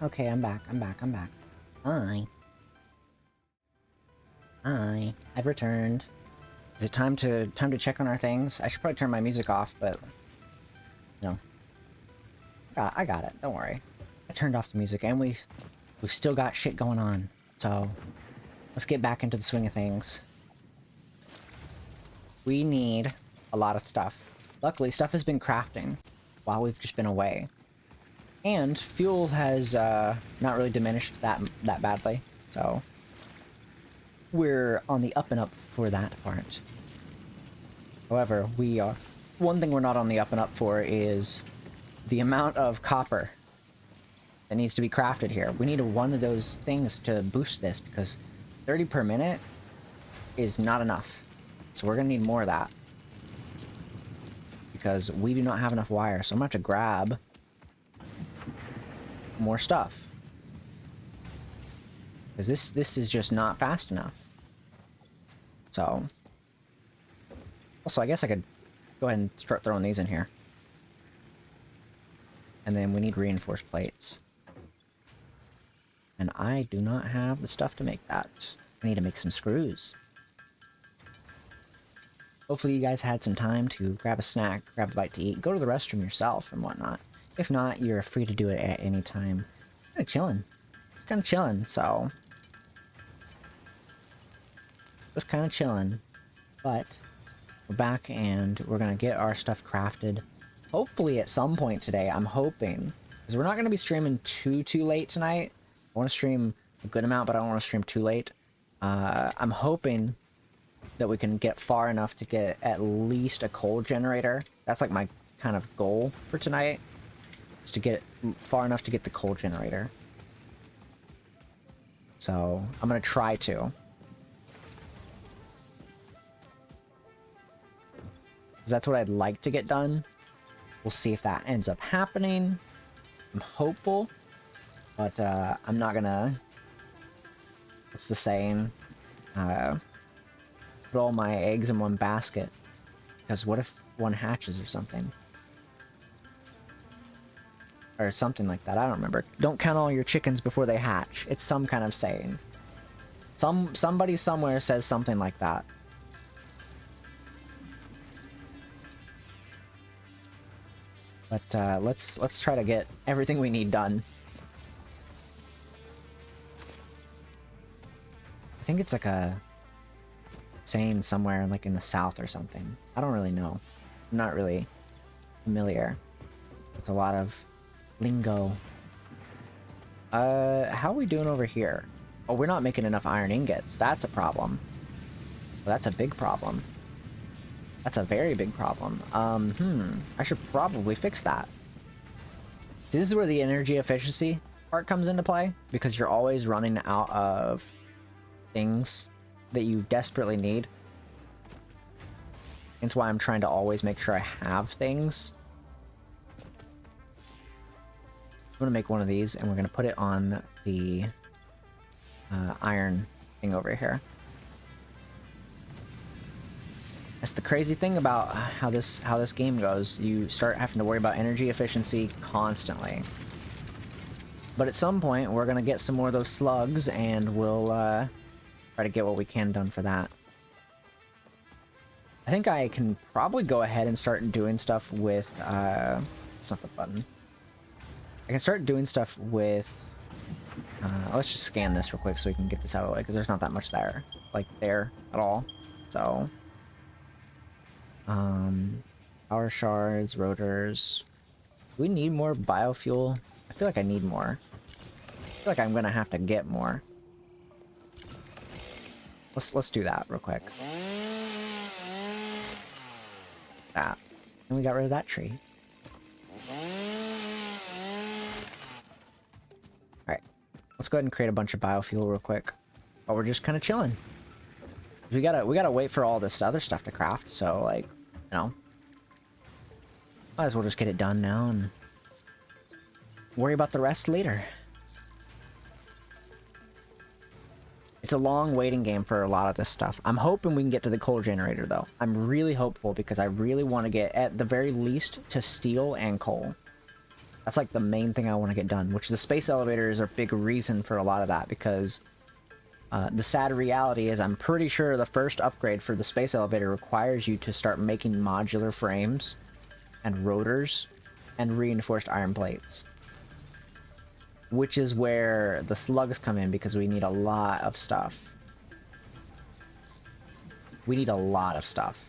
Okay, I'm back. Hi. I've returned. Is it time to check on our things? I should probably turn my music off, but no. I got it. Don't worry. I turned off the music, and we've still got shit going on. So let's get back into the swing of things. We need a lot of stuff. Luckily, stuff has been crafting while we've just been away. And fuel has not really diminished that badly, so we're on the up and up for that part. However, we are... One thing we're not on the up and up for is the amount of copper that needs to be crafted here. We need one of those things to boost this, because 30 per minute is not enough. So we're gonna need more of that, because we do not have enough wire. So I'm gonna have to grab more stuff, because this is just not fast enough. So also, I guess I could go ahead and start throwing these in here. And then we need reinforced plates. And I do not have the stuff to make that. I need to make some screws. Hopefully you guys had some time to grab a snack, grab a bite to eat, go to the restroom yourself and whatnot. If not, you're free to do it at any time. Kind of chilling, so... Just kind of chilling. But we're back and we're gonna get our stuff crafted. Hopefully at some point today, I'm hoping. Because we're not gonna be streaming too late tonight. I want to stream a good amount, but I don't want to stream too late. I'm hoping that we can get far enough to get at least a coal generator. That's like my kind of goal for tonight, is to get far enough to get the coal generator. So I'm gonna try to. That's what I'd like to get done. We'll see if that ends up happening. I'm hopeful, but I'm not gonna... What's the saying? Put all my eggs in one basket. Because what if one hatches or something? Or something like that, I don't remember. Don't count all your chickens before they hatch. It's some kind of saying. Somebody somewhere says something like that. But let's try to get everything we need done. I think it's like a saying somewhere like in the South or something. I don't really know. I'm not really familiar with a lot of lingo. How are we doing over here? Oh, we're not making enough iron ingots. That's a problem. Well, that's a big problem. That's a very big problem. I should probably fix that. This is where the energy efficiency part comes into play, because you're always running out of things that you desperately need. That's why I'm trying to always make sure I have things. I'm gonna make one of these, and we're gonna put it on the iron thing over here. That's the crazy thing about how this game goes. You start having to worry about energy efficiency constantly. But at some point, we're gonna get some more of those slugs, and we'll try to get what we can done for that. I think I can probably go ahead and start doing stuff with... it's not the button. I can start doing stuff with... let's just scan this real quick so we can get this out of the way, because there's not that much there. Like, there at all. So... power shards, rotors. Do we need more biofuel? I feel like I need more. I feel like I'm gonna have to get more. Let's do that real quick. That. And we got rid of that tree. Alright. Let's go ahead and create a bunch of biofuel real quick. But we're just kinda chilling. We gotta wait for all this other stuff to craft, so like, you know, might as well just get it done now and worry about the rest later. It's a long waiting game for a lot of this stuff. I'm hoping we can get to the coal generator, though. I'm really hopeful, because I really want to get, at the very least, to steel and coal. That's like the main thing I want to get done, which the space elevator is a big reason for a lot of that, because the sad reality is I'm pretty sure the first upgrade for the space elevator requires you to start making modular frames and rotors and reinforced iron plates. Which is where the slugs come in, because we need a lot of stuff. We need a lot of stuff.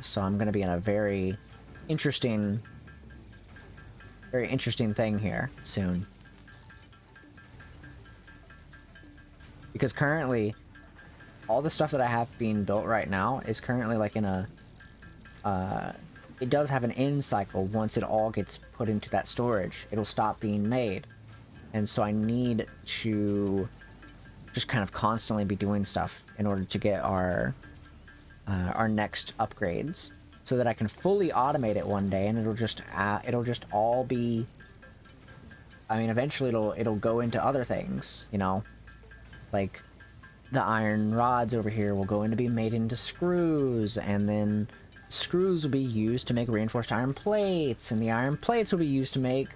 So I'm gonna be in a very interesting thing here soon. Because currently, all the stuff that I have being built right now is currently like in a, it does have an end cycle. Once it all gets put into that storage, it'll stop being made. And so I need to just kind of constantly be doing stuff in order to get our next upgrades, so that I can fully automate it one day, and it'll just all be, I mean, eventually it'll go into other things, you know, like the iron rods over here will go into be made into screws, and then screws will be used to make reinforced iron plates, and the iron plates will be used to make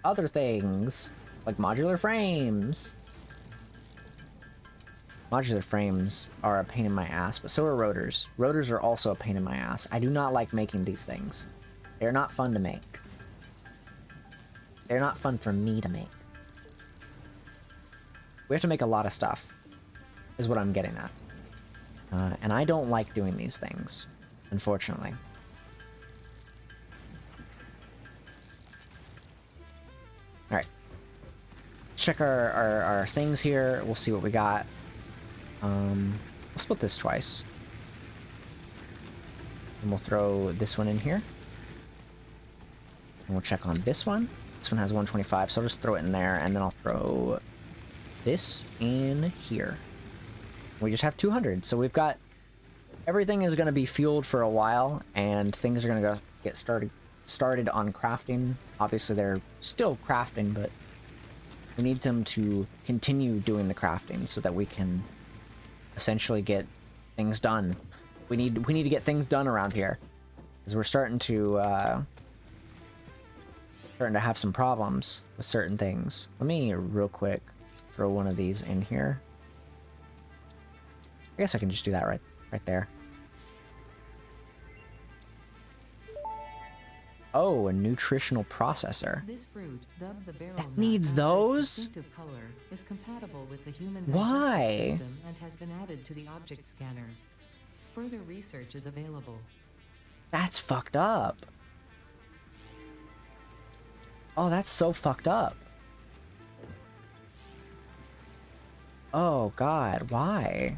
other things like modular frames. Modular frames are a pain in my ass, but so are rotors. Rotors are also a pain in my ass. I do not like making these things. They're not fun to make. They're not fun for me to make. We have to make a lot of stuff, is what I'm getting at. And I don't like doing these things, unfortunately. Alright. Check our things here. We'll see what we got. We'll split this twice. And we'll throw this one in here. And we'll check on this one. This one has 125, so I'll just throw it in there, and then I'll throw this in here. We just have 200, so we've got... Everything is going to be fueled for a while, and things are going to get started on crafting. Obviously, they're still crafting, but we need them to continue doing the crafting so that we can essentially get things done. We need to get things done around here, because we're starting to have some problems with certain things. Let me real quick throw one of these in here. I guess I can just do that right there. Oh, a nutritional processor. This fruit, dubbed the barrel That nut needs after its those? distinctive color, is compatible with the human Why? digestive system and has been added to the object scanner. Further research is available. That's fucked up. Oh, that's so fucked up. Oh god, why?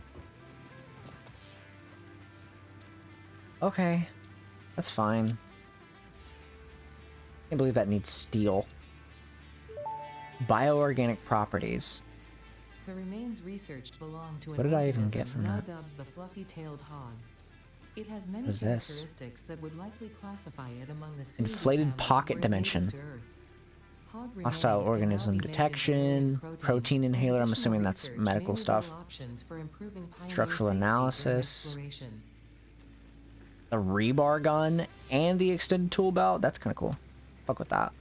Okay, that's fine. Can't believe that needs steel. Bioorganic properties. The remains researched belong to an What did I even get organism from now that? dubbed the fluffy-tailed hog. It has many What is this? characteristics that would likely classify it among the Inflated pseudofamily pocket or native dimension. to Earth. Hog Hostile remains can now organism be made into detection, mammalian protein and inhaler, I'm additional assuming that's research medical may stuff. reveal options for improving pioneer Structural safety during analysis. exploration. The rebar gun and the extended tool belt. That's kind of cool. Fuck with that.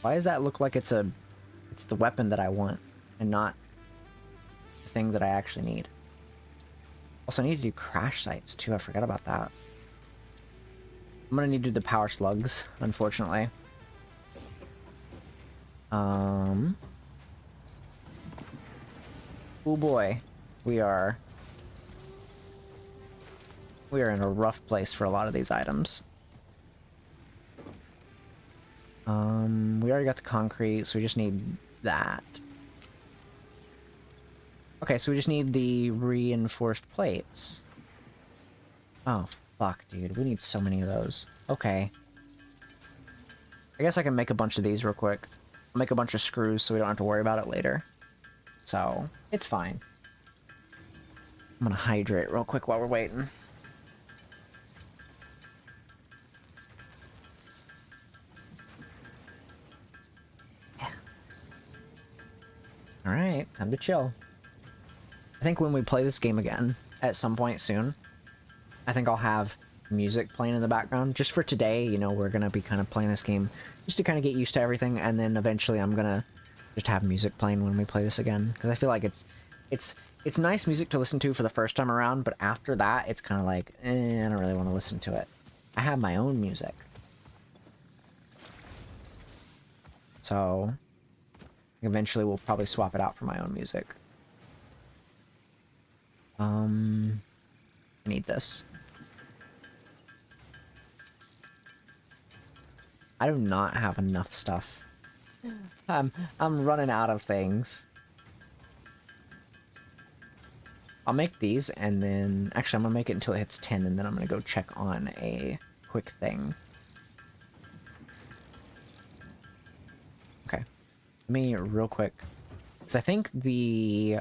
Why does that look like it's the weapon that I want and not the thing that I actually need? Also, I need to do crash sites too. I forgot about that. I'm gonna need to do the power slugs, unfortunately. Oh boy, we are in a rough place for a lot of these items. We already got the concrete, so we just need that. Okay, so we just need the reinforced plates. Oh, fuck, dude. We need so many of those. Okay. I guess I can make a bunch of these real quick. I'll make a bunch of screws so we don't have to worry about it later. So, it's fine. I'm gonna hydrate real quick while we're waiting. Alright, time to chill. I think when we play this game again, at some point soon, I think I'll have music playing in the background. Just for today, you know, we're gonna be kind of playing this game just to kind of get used to everything, and then eventually I'm gonna just have music playing when we play this again. Because I feel like it's nice music to listen to for the first time around, but after that, it's kind of like, I don't really want to listen to it. I have my own music. So... eventually we'll probably swap it out for my own music. I need this. I do not have enough stuff. I'm running out of things. I'll make these, and then... Actually, I'm gonna make it until it hits 10, and then I'm gonna go check on a quick thing. Okay. Let me, real quick... Because I think the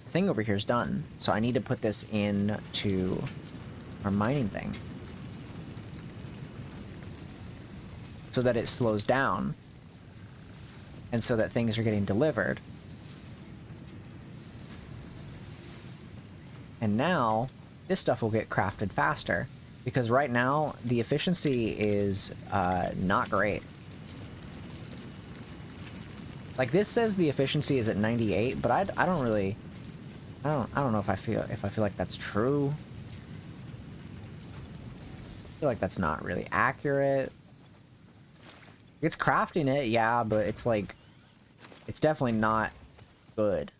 thing over here is done. So I need to put this in to our mining thing. So that it slows down. And so that things are getting delivered. And now, this stuff will get crafted faster. Because right now, the efficiency is not great. Like, this says the efficiency is at 98, but I don't really... I don't know if I feel like that's true. I feel like that's not really accurate. It's crafting it, yeah, but it's like... It's definitely not good.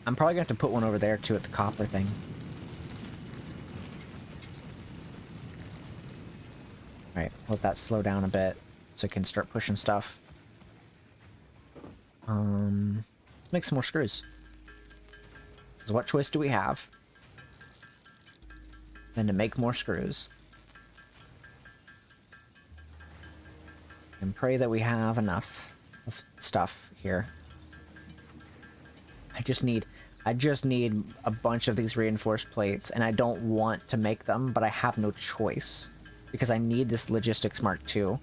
I'm probably going to have to put one over there, too, at the copper thing. Alright, let that slow down a bit, so I can start pushing stuff. Let's make some more screws. So what choice do we have? Then to make more screws. And pray that we have enough of stuff here. I just need a bunch of these reinforced plates, and I don't want to make them, but I have no choice. Because I need this Logistics Mark II.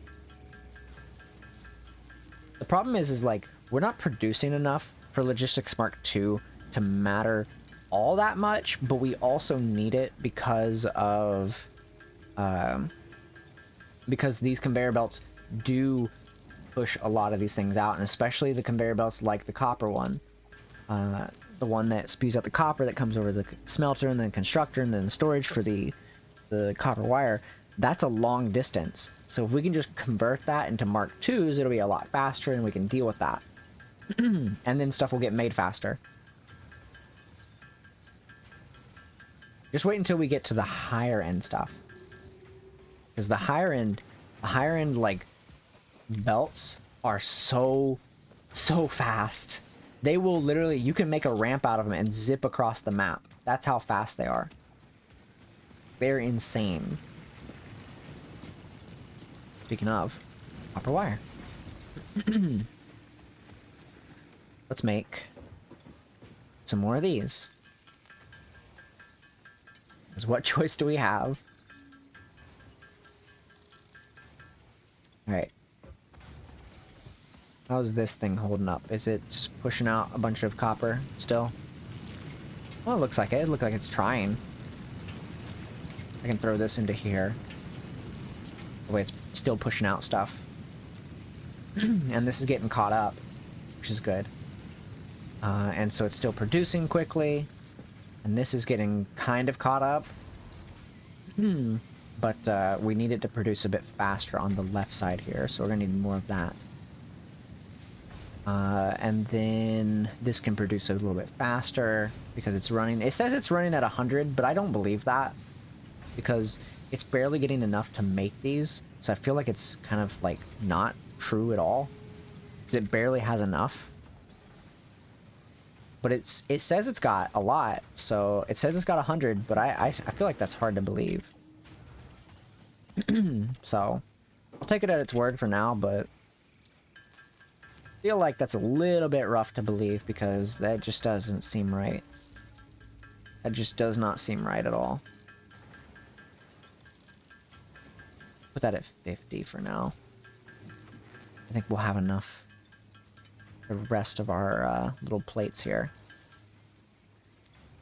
The problem is like, we're not producing enough for Logistics Mark II to matter all that much, but we also need it because of... because these conveyor belts do push a lot of these things out, and especially the conveyor belts like the copper one. The one that spews out the copper that comes over the smelter and then constructor and then storage for the copper wire. That's a long distance. So if we can just convert that into Mark IIs, it'll be a lot faster and we can deal with that. And then stuff will get made faster. Just wait until we get to the higher end stuff. Because the higher end like belts are so fast. They will literally, you can make a ramp out of them and zip across the map. That's how fast they are. They're insane. Speaking of, copper wire. Let's make some more of these. Because what choice do we have? Alright. How's this thing holding up? Is it pushing out a bunch of copper still? Well, it looks like it. It looks like it's trying. I can throw this into here. The way it's still pushing out stuff. And this is getting caught up, which is good. And so it's still producing quickly. And this is getting kind of caught up. But we need it to produce a bit faster on the left side here, so we're going to need more of that. And then this can produce a little bit faster because it's running. It says it's running at 100, but I don't believe that because it's barely getting enough to make these. So I feel like it's kind of like not true at all because it barely has enough. But it says it's got a lot, so it says it's got 100, but I feel like that's hard to believe. So I'll take it at its word for now, but I feel like that's a little bit rough to believe because that just doesn't seem right. That just does not seem right at all. Put that at 50 for now. I think we'll have enough for the rest of our little plates here.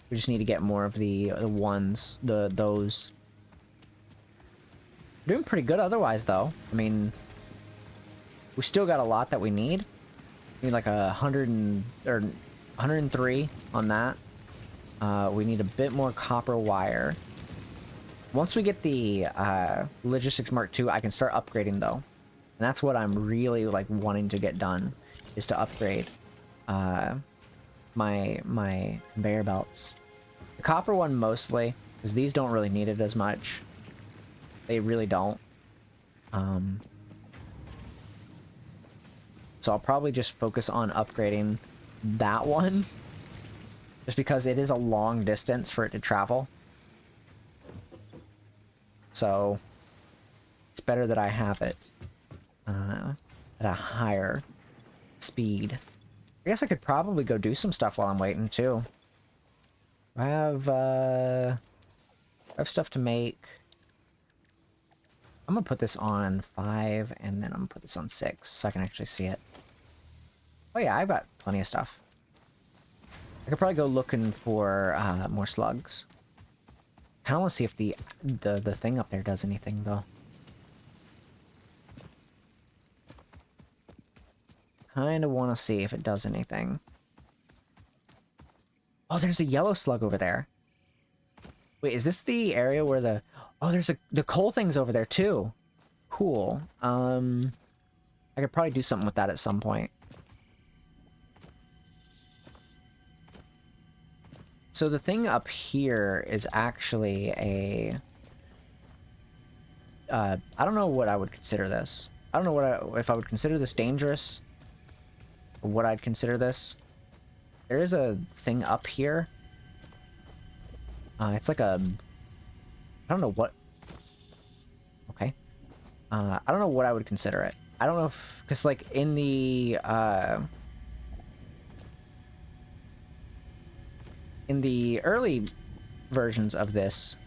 We just need to get more of those. We're doing pretty good otherwise, though. I mean, we still got a lot that we need. We need like 103 on that. We need a bit more copper wire. Once we get the Logistics Mark II, I can start upgrading, though. And that's what I'm really like wanting to get done, is to upgrade my conveyor belts. The copper one mostly, because these don't really need it as much. They really don't. So I'll probably just focus on upgrading that one. Just because it is a long distance for it to travel. So it's better that I have it at a higher speed. I guess I could probably go do some stuff while I'm waiting too. I have stuff to make. I'm gonna put this on 5 and then I'm gonna put this on 6 so I can actually see it. Oh yeah, I've got plenty of stuff. I could probably go looking for more slugs. I kind of want to see if the thing up there does anything though. Kind of want to see if it does anything. Oh, there's a yellow slug over there. Wait, is this the area where the... Oh, there's the coal thing's over there too. Cool. I could probably do something with that at some point. So the thing up here is actually a... I don't know what I would consider this. I don't know if I would consider this dangerous. Or what I'd consider this. There is a thing up here. It's like a... I don't know what... Okay. I don't know what I would consider it. I don't know if... Because, like, in the... in the early versions of this...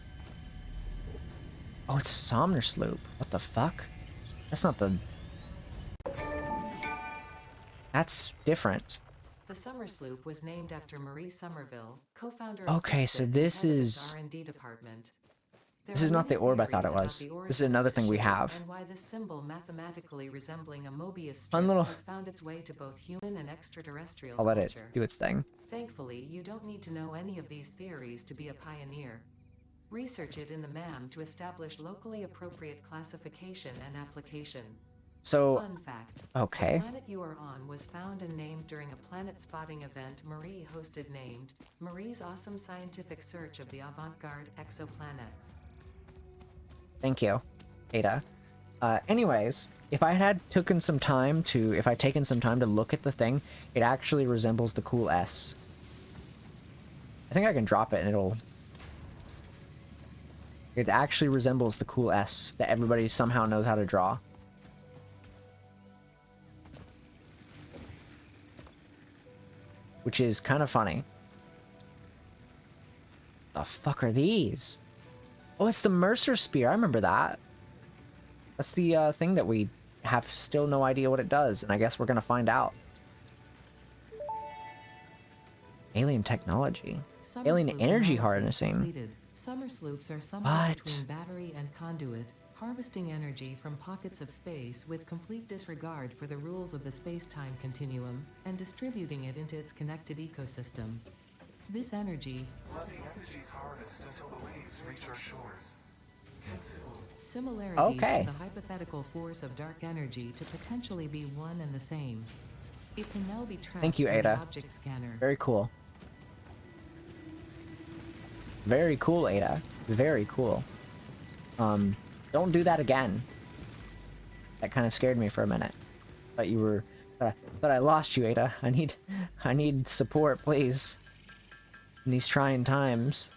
Oh, it's a Somner sloop. What the fuck? That's not the... That's different. The Summer Sloop was named after Marie Somerville, co-founder Okay, of so FSIP this and head of is... its R&D department. This is not the orb I thought it was. This is another thing we have. And why this symbol, mathematically resembling a Mobius strip, Fun little... has found its way to both human and extraterrestrial I'll let it culture. do its thing. Thankfully, you don't need to know any of these theories to be a pioneer. Research it in the MAM to establish locally appropriate classification and application. So, Fun fact. okay. The planet you are on was found and named during a planet spotting event Marie hosted named Marie's Awesome Scientific Search of the Avant-Garde Exoplanets. Thank you, Ada. Anyways, if I'd taken some time to look at the thing, it actually resembles the cool S. I think I can drop it and it'll... It actually resembles the cool S that everybody somehow knows how to draw. Which is kind of funny. The fuck are these? Oh, it's the Mercer Spear. I remember that. That's the thing that we have still no idea what it does, and I guess we're gonna find out. Alien technology. Alien energy harnessing. Completed. Summer sloops are somewhere What? between battery and conduit, harvesting energy from pockets of space with complete disregard for the rules of the space-time continuum, and distributing it into its connected ecosystem. This energy, Let the energies harvest until the waves reach our shores. Consumed. similarities Okay. to the hypothetical force of dark energy to potentially be one and the same. It can now be tracked Thank you, by the Ada. object scanner. Very cool. Very cool, Ada. Very cool. Don't do that again. That kind of scared me for a minute. Thought you were... but I lost you, Ada. I need support, please. In these trying times.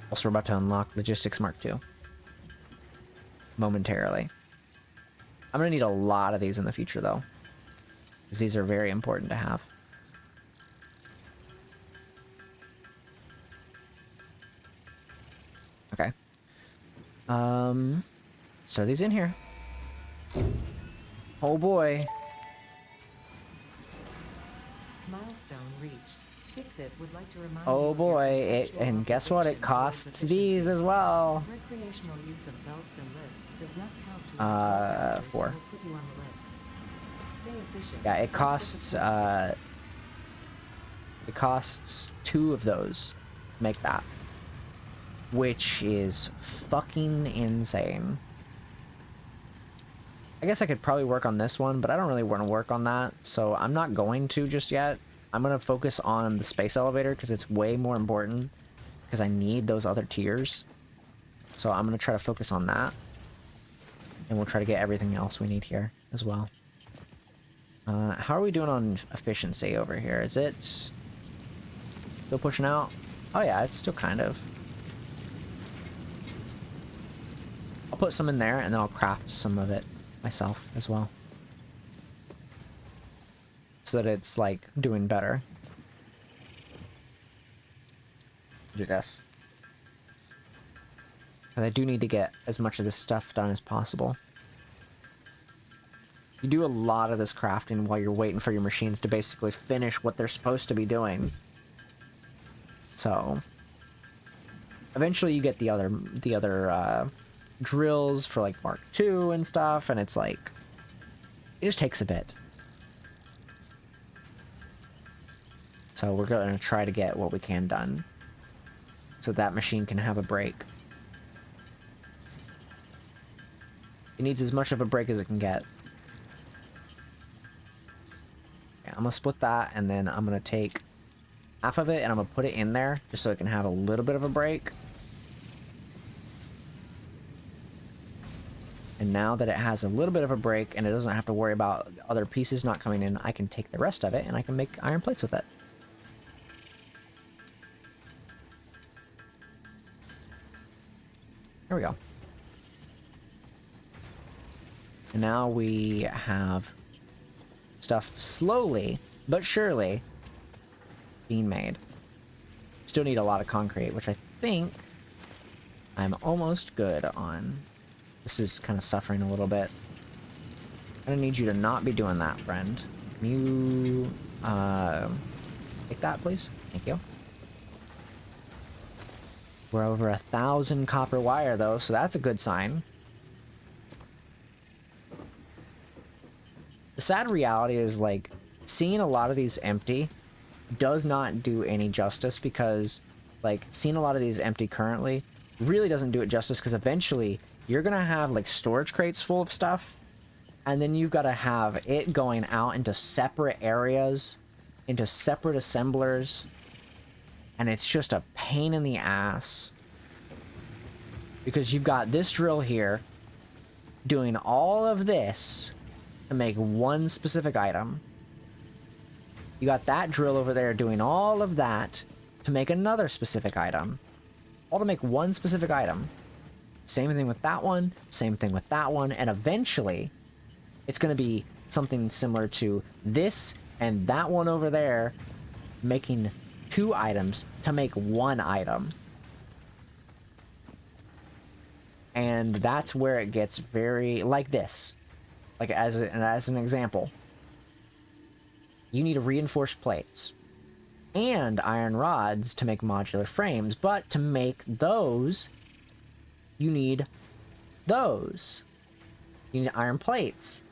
Also, we're about to unlock Logistics Mark II. Momentarily. I'm gonna need a lot of these in the future, though. Because these are very important to have. Okay. So are these in here? Oh boy. Milestone reached. Fix-It would like to remind you Oh of boy. your contractual And guess what? It obligation costs towards these as well. Recreational use of belts and lifts does not count towards 4. and will put you on the list. Stay efficient. Yeah, it costs 2 of those to make that. Which is fucking insane. I guess I could probably work on this one, but I don't really want to work on that, so I'm not going to just yet. I'm going to focus on the space elevator because it's way more important, because I need those other tiers. So I'm going to try to focus on that. And we'll try to get everything else we need here as well. How are we doing on efficiency over here? Is it still pushing out? Oh yeah, it's still kind of. I'll put some in there and then I'll craft some of it myself as well. So that it's like doing better. Do this. Because I do need to get as much of this stuff done as possible. You do a lot of this crafting while you're waiting for your machines to basically finish what they're supposed to be doing. So eventually you get the other drills for like Mark II and stuff, and it's like it just takes a bit. So we're going to try to get what we can done so that machine can have a break. It needs as much of a break as it can get. I'm gonna split that, and then I'm gonna take half of it and I'm gonna put it in there just so it can have a little bit of a break. And now that it has a little bit of a break and it doesn't have to worry about other pieces not coming in, I can take the rest of it and I can make iron plates with it. There we go. And now we have stuff slowly but surely being made. Still need a lot of concrete, which I think I'm almost good on. This is kind of suffering a little bit. I'm gonna need you to not be doing that, friend. Can you take that, please? Thank you. We're over 1,000 copper wire though, so that's a good sign. The sad reality is, like, seeing a lot of these empty does not do any justice, because, like, seeing a lot of these empty currently really doesn't do it justice, because eventually you're gonna have, like, storage crates full of stuff, and then you've got to have it going out into separate areas, into separate assemblers, and it's just a pain in the ass. Because you've got this drill here doing all of this to make one specific item. You got that drill over there doing all of that to make another specific item. All to make one specific item. Same thing with that one, same thing with that one, and eventually it's going to be something similar to this and that one over there making 2 items to make 1 item. And that's where it gets very like this. Like, as an example, you need reinforced plates and iron rods to make modular frames, but to make those, you need those. You need iron plates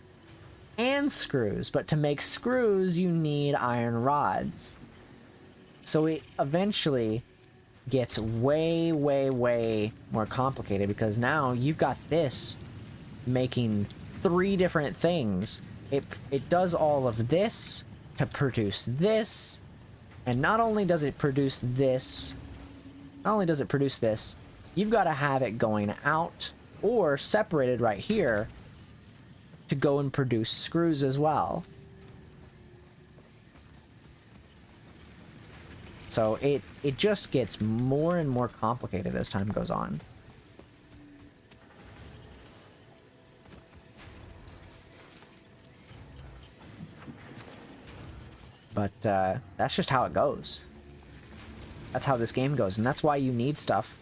and screws, but to make screws, you need iron rods. So it eventually gets way, way, way more complicated, because now you've got this making 3 different things. It does all of this to produce this, and not only does it produce this, you've got to have it going out or separated right here to go and produce screws as well. So it just gets more and more complicated as time goes on. But that's just how it goes. That's how this game goes, and that's why you need stuff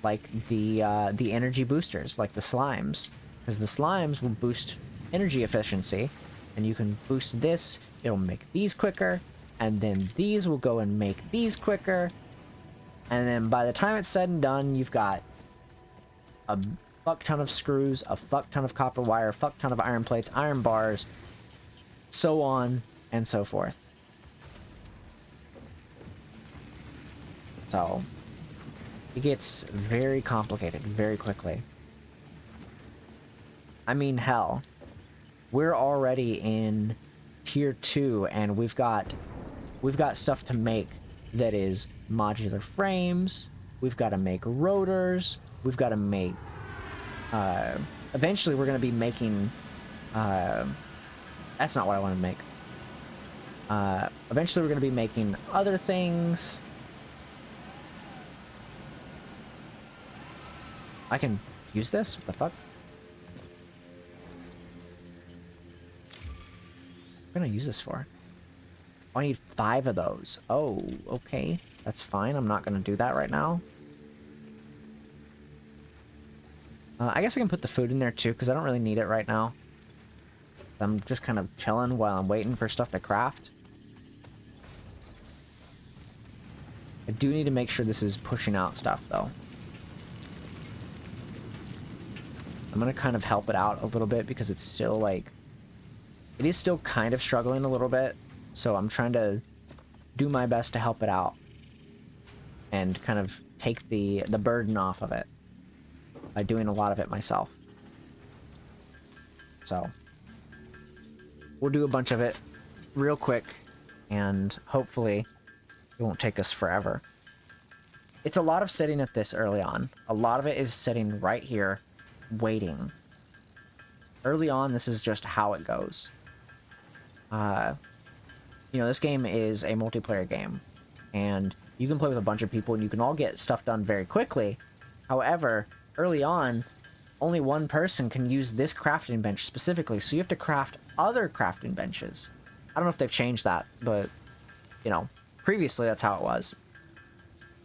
like the energy boosters, like the slimes, because the slimes will boost energy efficiency, and you can boost this. It'll make these quicker, and then these will go and make these quicker, and then by the time it's said and done, you've got a fuck ton of screws, a fuck ton of copper wire, a fuck ton of iron plates, iron bars, so on and so forth. So it gets very complicated very quickly. I mean, hell, we're already in tier 2, and we've got stuff to make that is modular frames. We've got to make rotors. we've got to make. Eventually, we're going to be making. That's not what I wanted to make. Eventually, we're going to be making other things. I can use this? What the fuck? What am I going to use this for? Oh, I need 5 of those. Oh, okay. That's fine. I'm not going to do that right now. I guess I can put the food in there too, because I don't really need it right now. I'm just kind of chilling while I'm waiting for stuff to craft. I do need to make sure this is pushing out stuff, though. I'm going to kind of help it out a little bit, because it's still, like... It is still kind of struggling a little bit, so I'm trying to do my best to help it out. And kind of take the burden off of it. By doing a lot of it myself. So... We'll do a bunch of it real quick, and hopefully it won't take us forever. It's a lot of sitting at this early on. A lot of it is sitting right here, waiting. Early on, this is just how it goes. You know, this game is a multiplayer game, and you can play with a bunch of people, and you can all get stuff done very quickly. However, early on, only one person can use this crafting bench specifically, so you have to craft other crafting benches. I don't know if they've changed that, but, you know, previously that's how it was.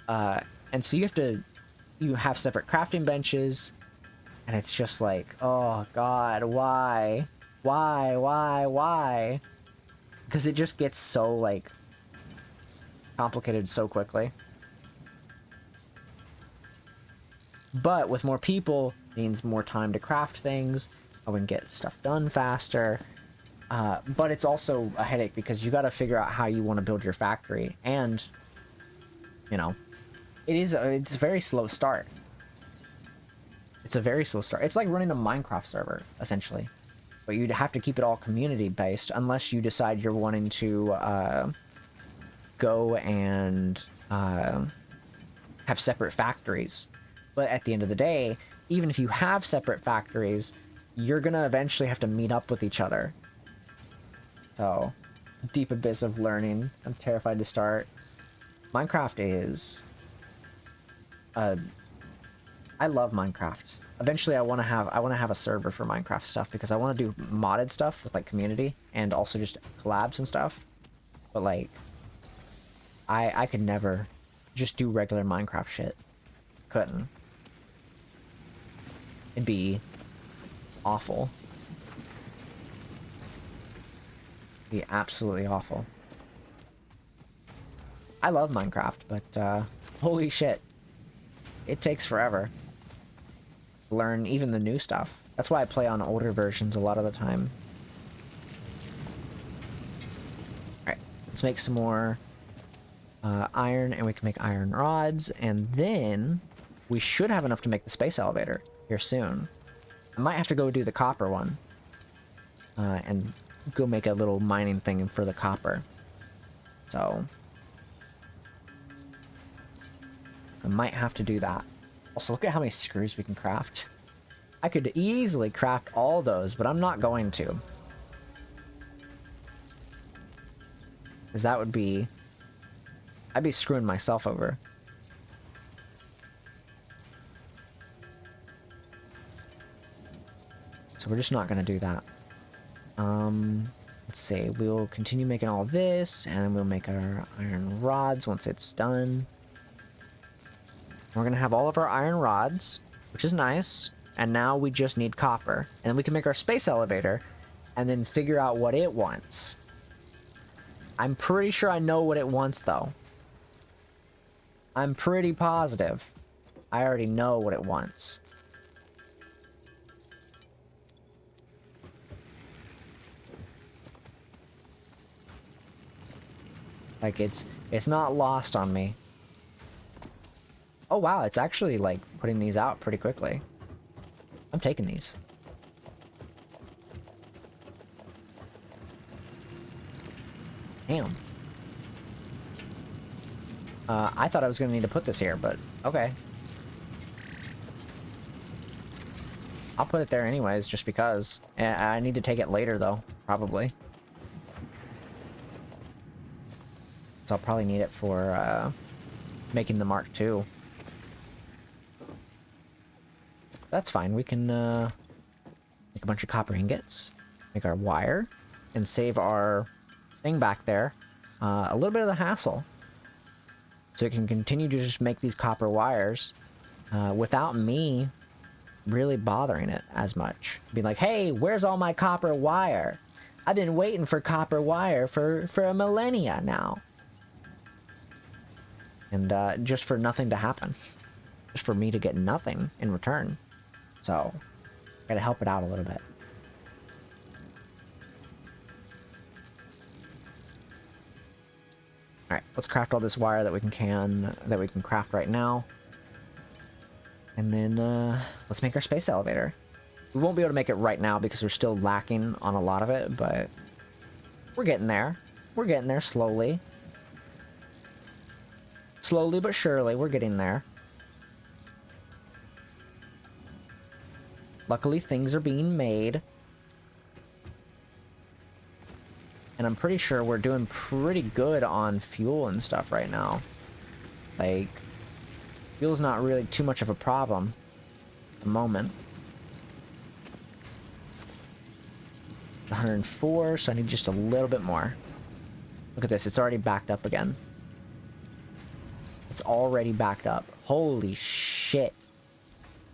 And so you have separate crafting benches, and it's just like, oh god, why? Why? Because it just gets so, like, complicated so quickly. But with more people, means more time to craft things, we can get stuff done faster. But it's also a headache, because you got to figure out how you want to build your factory, and, you know, it's a very slow start. It's a very slow start. It's like running a Minecraft server, essentially. But you'd have to keep it all community-based, unless you decide you're wanting to go and have separate factories. But at the end of the day, even if you have separate factories, you're gonna eventually have to meet up with each other. So, deep abyss of learning. I'm terrified to start. Minecraft is... I love Minecraft. Eventually, I want to have a server for Minecraft stuff, because I want to do modded stuff with, like, community, and also just collabs and stuff. But, like, I could never just do regular Minecraft shit. Couldn't. It'd be awful. It'd be absolutely awful. I love Minecraft, but holy shit. It takes forever. Learn even the new stuff. That's why I play on older versions a lot of the time. Alright, let's make some more iron, and we can make iron rods, and then we should have enough to make the space elevator here soon. I might have to go do the copper one. And go make a little mining thing for the copper. So... I might have to do that. Also, look at how many screws we can craft. I could easily craft all those, but I'm not going to. Because that would be... I'd be screwing myself over. So we're just not going to do that. Let's see. We'll continue making all this, and then we'll make our iron rods once it's done. We're going to have all of our iron rods, which is nice. And now we just need copper. And then we can make our space elevator, and then figure out what it wants. I'm pretty sure I know what it wants, though. I'm pretty positive. I already know what it wants. Like, it's not lost on me. Oh, wow, it's actually, like, putting these out pretty quickly. I'm taking these. Damn. I thought I was gonna need to put this here, but okay. I'll put it there anyways, just because. I need to take it later, though, probably. So I'll probably need it for making the Mark II. That's fine. We can make a bunch of copper ingots, make our wire, and save our thing back there. A little bit of the hassle. So it can continue to just make these copper wires without me really bothering it as much. Be like, hey, where's all my copper wire? I've been waiting for copper wire for a millennia now. And just for nothing to happen. Just for me to get nothing in return. So, gotta help it out a little bit. Alright, let's craft all this wire that we can craft right now. And then, let's make our space elevator. We won't be able to make it right now because we're still lacking on a lot of it, but we're getting there. We're getting there slowly. Slowly but surely, we're getting there. Luckily, things are being made. And I'm pretty sure we're doing pretty good on fuel and stuff right now. Like, fuel's not really too much of a problem at the moment. 104, so I need just a little bit more. Look at this, it's already backed up again. It's already backed up. Holy shit.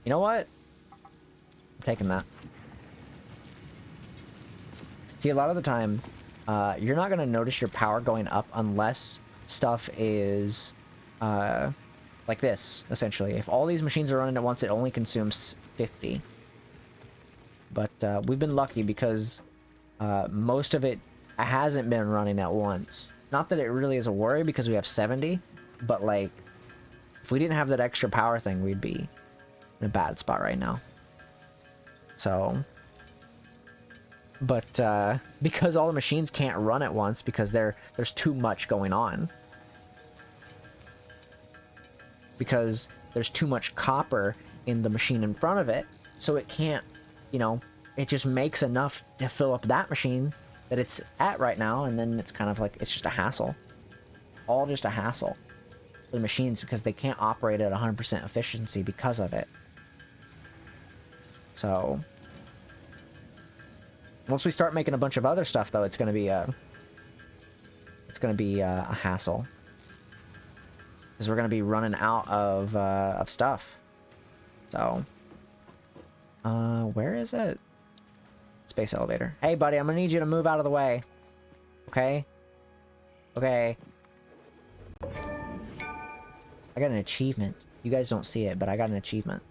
You know what? I'm taking that. See, a lot of the time, you're not going to notice your power going up unless stuff is like this, essentially. If all these machines are running at once, it only consumes 50. But we've been lucky because most of it hasn't been running at once. Not that it really is a worry because we have 70, but like, if we didn't have that extra power thing, we'd be in a bad spot right now. So, but because all the machines can't run at once because there's too much going on. Because there's too much copper in the machine in front of it, so it can't, you know, it just makes enough to fill up that machine that it's at right now, and then it's kind of like, it's just a hassle. All just a hassle for the machines because they can't operate at 100% efficiency because of it. So, once we start making a bunch of other stuff, though, it's going to be a hassle. Because we're going to be running out of stuff. So, where is it? Space elevator. Hey, buddy, I'm going to need you to move out of the way. Okay? Okay. I got an achievement. You guys don't see it, but I got an achievement.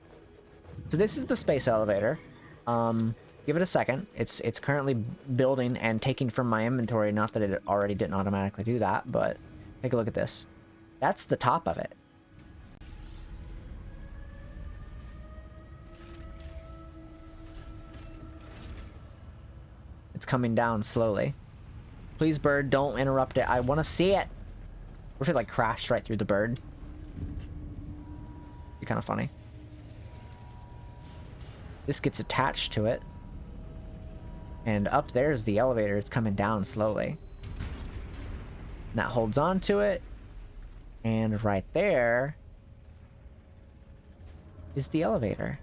So this is the space elevator. Give it a second. It's currently building and taking from my inventory. Not that it already didn't automatically do that, but take a look at this. That's the top of it. It's coming down slowly. Please, bird, don't interrupt it. I want to see it. What if it like crashed right through the bird? Be kind of funny. This gets attached to it. And up there's the elevator. It's coming down slowly. And that holds on to it. And right there is the elevator.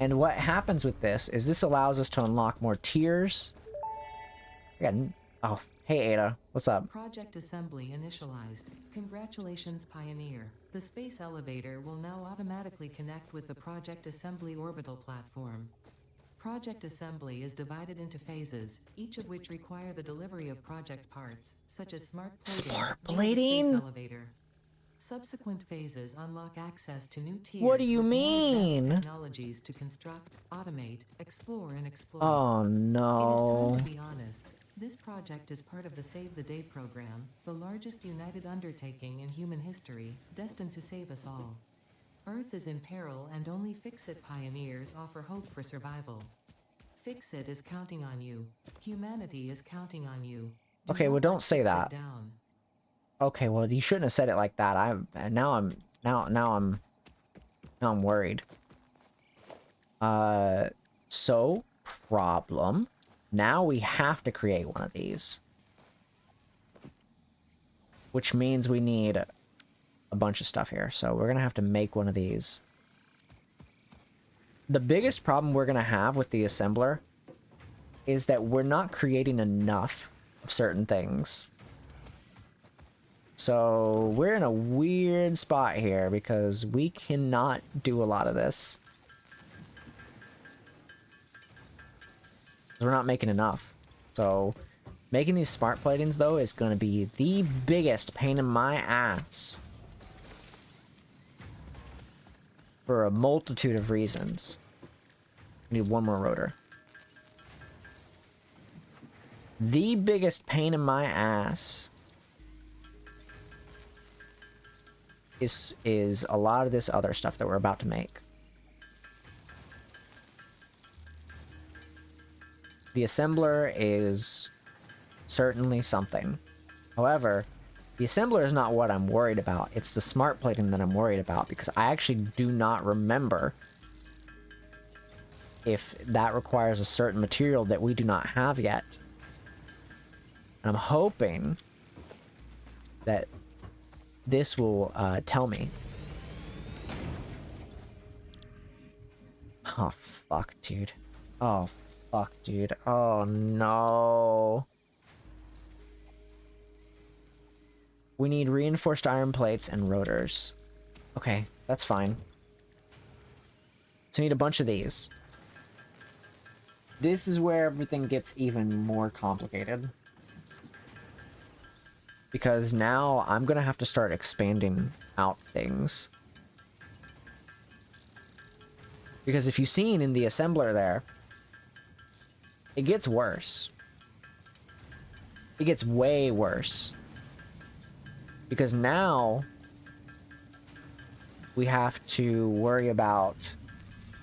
And what happens with this is this allows us to unlock more tiers. Oh, hey Ada, what's up? Project assembly initialized. Congratulations, Pioneer. The space elevator will now automatically connect with the Project Assembly orbital platform. Project assembly is divided into phases, each of which require the delivery of project parts, such as smart plating. Smart via the plating? space elevator. Subsequent phases unlock access to new tiers. What do you with more advanced mean? technologies to construct, automate, explore, and exploit. Oh no. It is time to be honest. This project is part of the Save the Day program, the largest united undertaking in human history, destined to save us all. Earth is in peril and only Fix-It pioneers offer hope for survival. Fix-It is counting on you. Humanity is counting on you. Okay, well, not don't let say Fix-It that. down. Okay, well, you shouldn't have said it like that. Now I'm worried. So, problem. Now we have to create one of these. Which means we need a bunch of stuff here. So we're going to have to make one of these. The biggest problem we're going to have with the assembler is that we're not creating enough of certain things. So we're in a weird spot here because we cannot do a lot of this. We're not making enough. So making these smart platings, though, is going to be the biggest pain in my ass. For a multitude of reasons. I need one more rotor. The biggest pain in my ass is a lot of this other stuff that we're about to make. The assembler is certainly something. However, the assembler is not what I'm worried about. It's the smart plating that I'm worried about, because I actually do not remember if that requires a certain material that we do not have yet. And I'm hoping that this will tell me. Oh, fuck, dude. Oh, fuck, dude. Oh, no. We need reinforced iron plates and rotors. Okay, that's fine. So we need a bunch of these. This is where everything gets even more complicated. Because now I'm going to have to start expanding out things. Because if you've seen in the assembler there, it gets worse. It gets way worse. Because now we have to worry about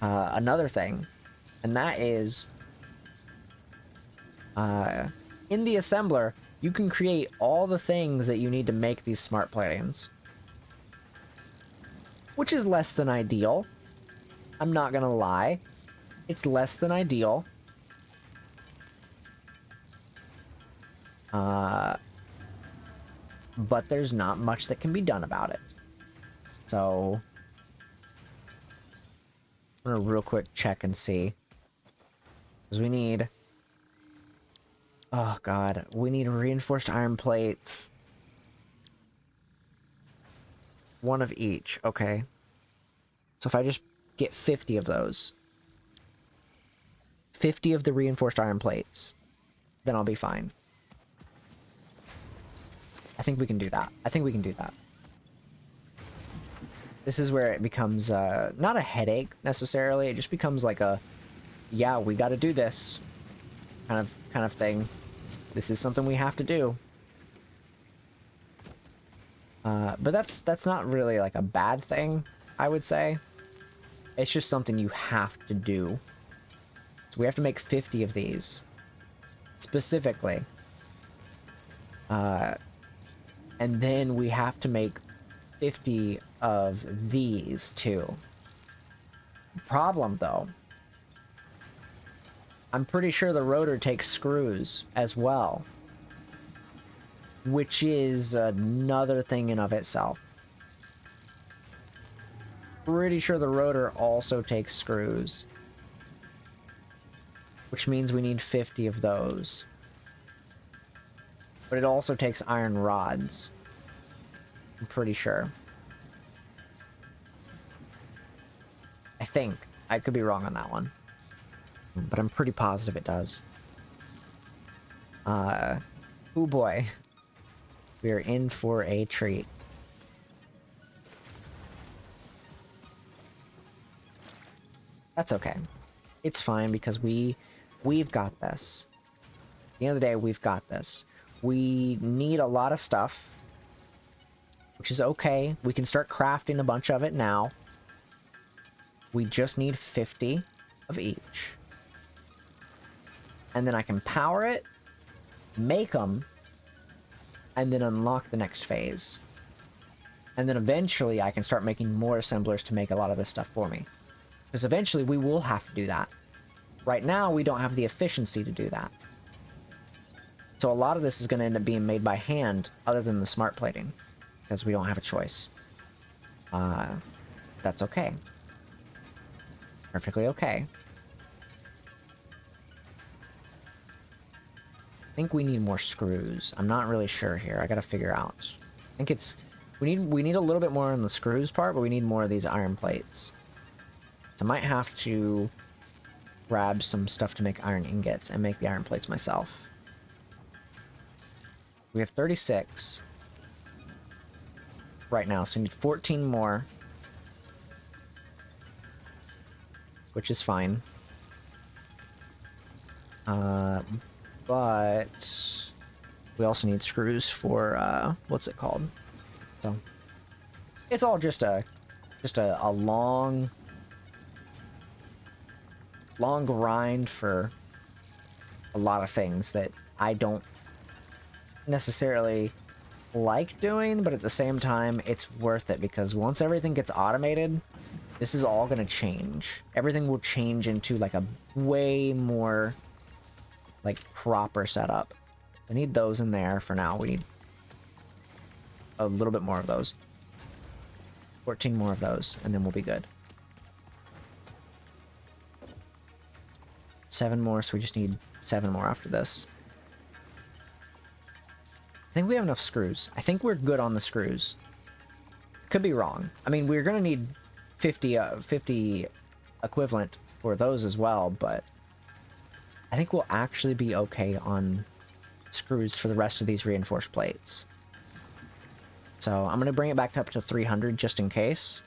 another thing. And that is, in the assembler, you can create all the things that you need to make these smart platings. Which is less than ideal. I'm not gonna lie. It's less than ideal. But there's not much that can be done about it. So I'm gonna real quick check and see. Because we need... Oh, God. We need reinforced iron plates. One of each. Okay. So if I just get 50 of those. 50 of the reinforced iron plates. Then I'll be fine. I think we can do that. I think we can do that. This is where it becomes, not a headache, necessarily. It just becomes like a, yeah, we gotta do this kind of thing. This is something we have to do. But that's not really like a bad thing, I would say. It's just something you have to do. So we have to make 50 of these. Specifically. And then we have to make 50 of these, too. Problem, though. I'm pretty sure the rotor takes screws as well. Which is another thing in of itself. Pretty sure the rotor also takes screws. Which means we need 50 of those. But it also takes iron rods. I'm pretty sure. I think. I could be wrong on that one. But I'm pretty positive it does. Oh boy. We are in for a treat. That's okay. It's fine because we've got this. At the end of the day, we've got this. We need a lot of stuff. Which is okay. We can start crafting a bunch of it now. We just need 50 of each. And then I can power it, make them, and then unlock the next phase. And then eventually I can start making more assemblers to make a lot of this stuff for me. Because eventually we will have to do that. Right now, we don't have the efficiency to do that. So a lot of this is going to end up being made by hand, other than the smart plating. Because we don't have a choice. That's okay. Perfectly okay. I think we need more screws. I'm not really sure here. I gotta figure out. I think it's... We need a little bit more on the screws part, but we need more of these iron plates. So I might have to grab some stuff to make iron ingots and make the iron plates myself. We have 36 right now, so we need 14 more, which is fine. But we also need screws for what's it called? So it's all just a long grind for a lot of things that I don't necessarily like doing, but at the same time it's worth it, because once everything gets automated, this is all going to change. Everything will change into like a way more like proper setup. I need those in there for now. We need a little bit more of those. 14 more of those, and then we'll be good. 7 more, so we just need 7 more after this. I think we have enough screws. I think we're good on the screws. Could be wrong. I mean, we're gonna need 50 equivalent for those as well, but I think we'll actually be okay on screws for the rest of these reinforced plates. So I'm gonna bring it back up to 300 just in case,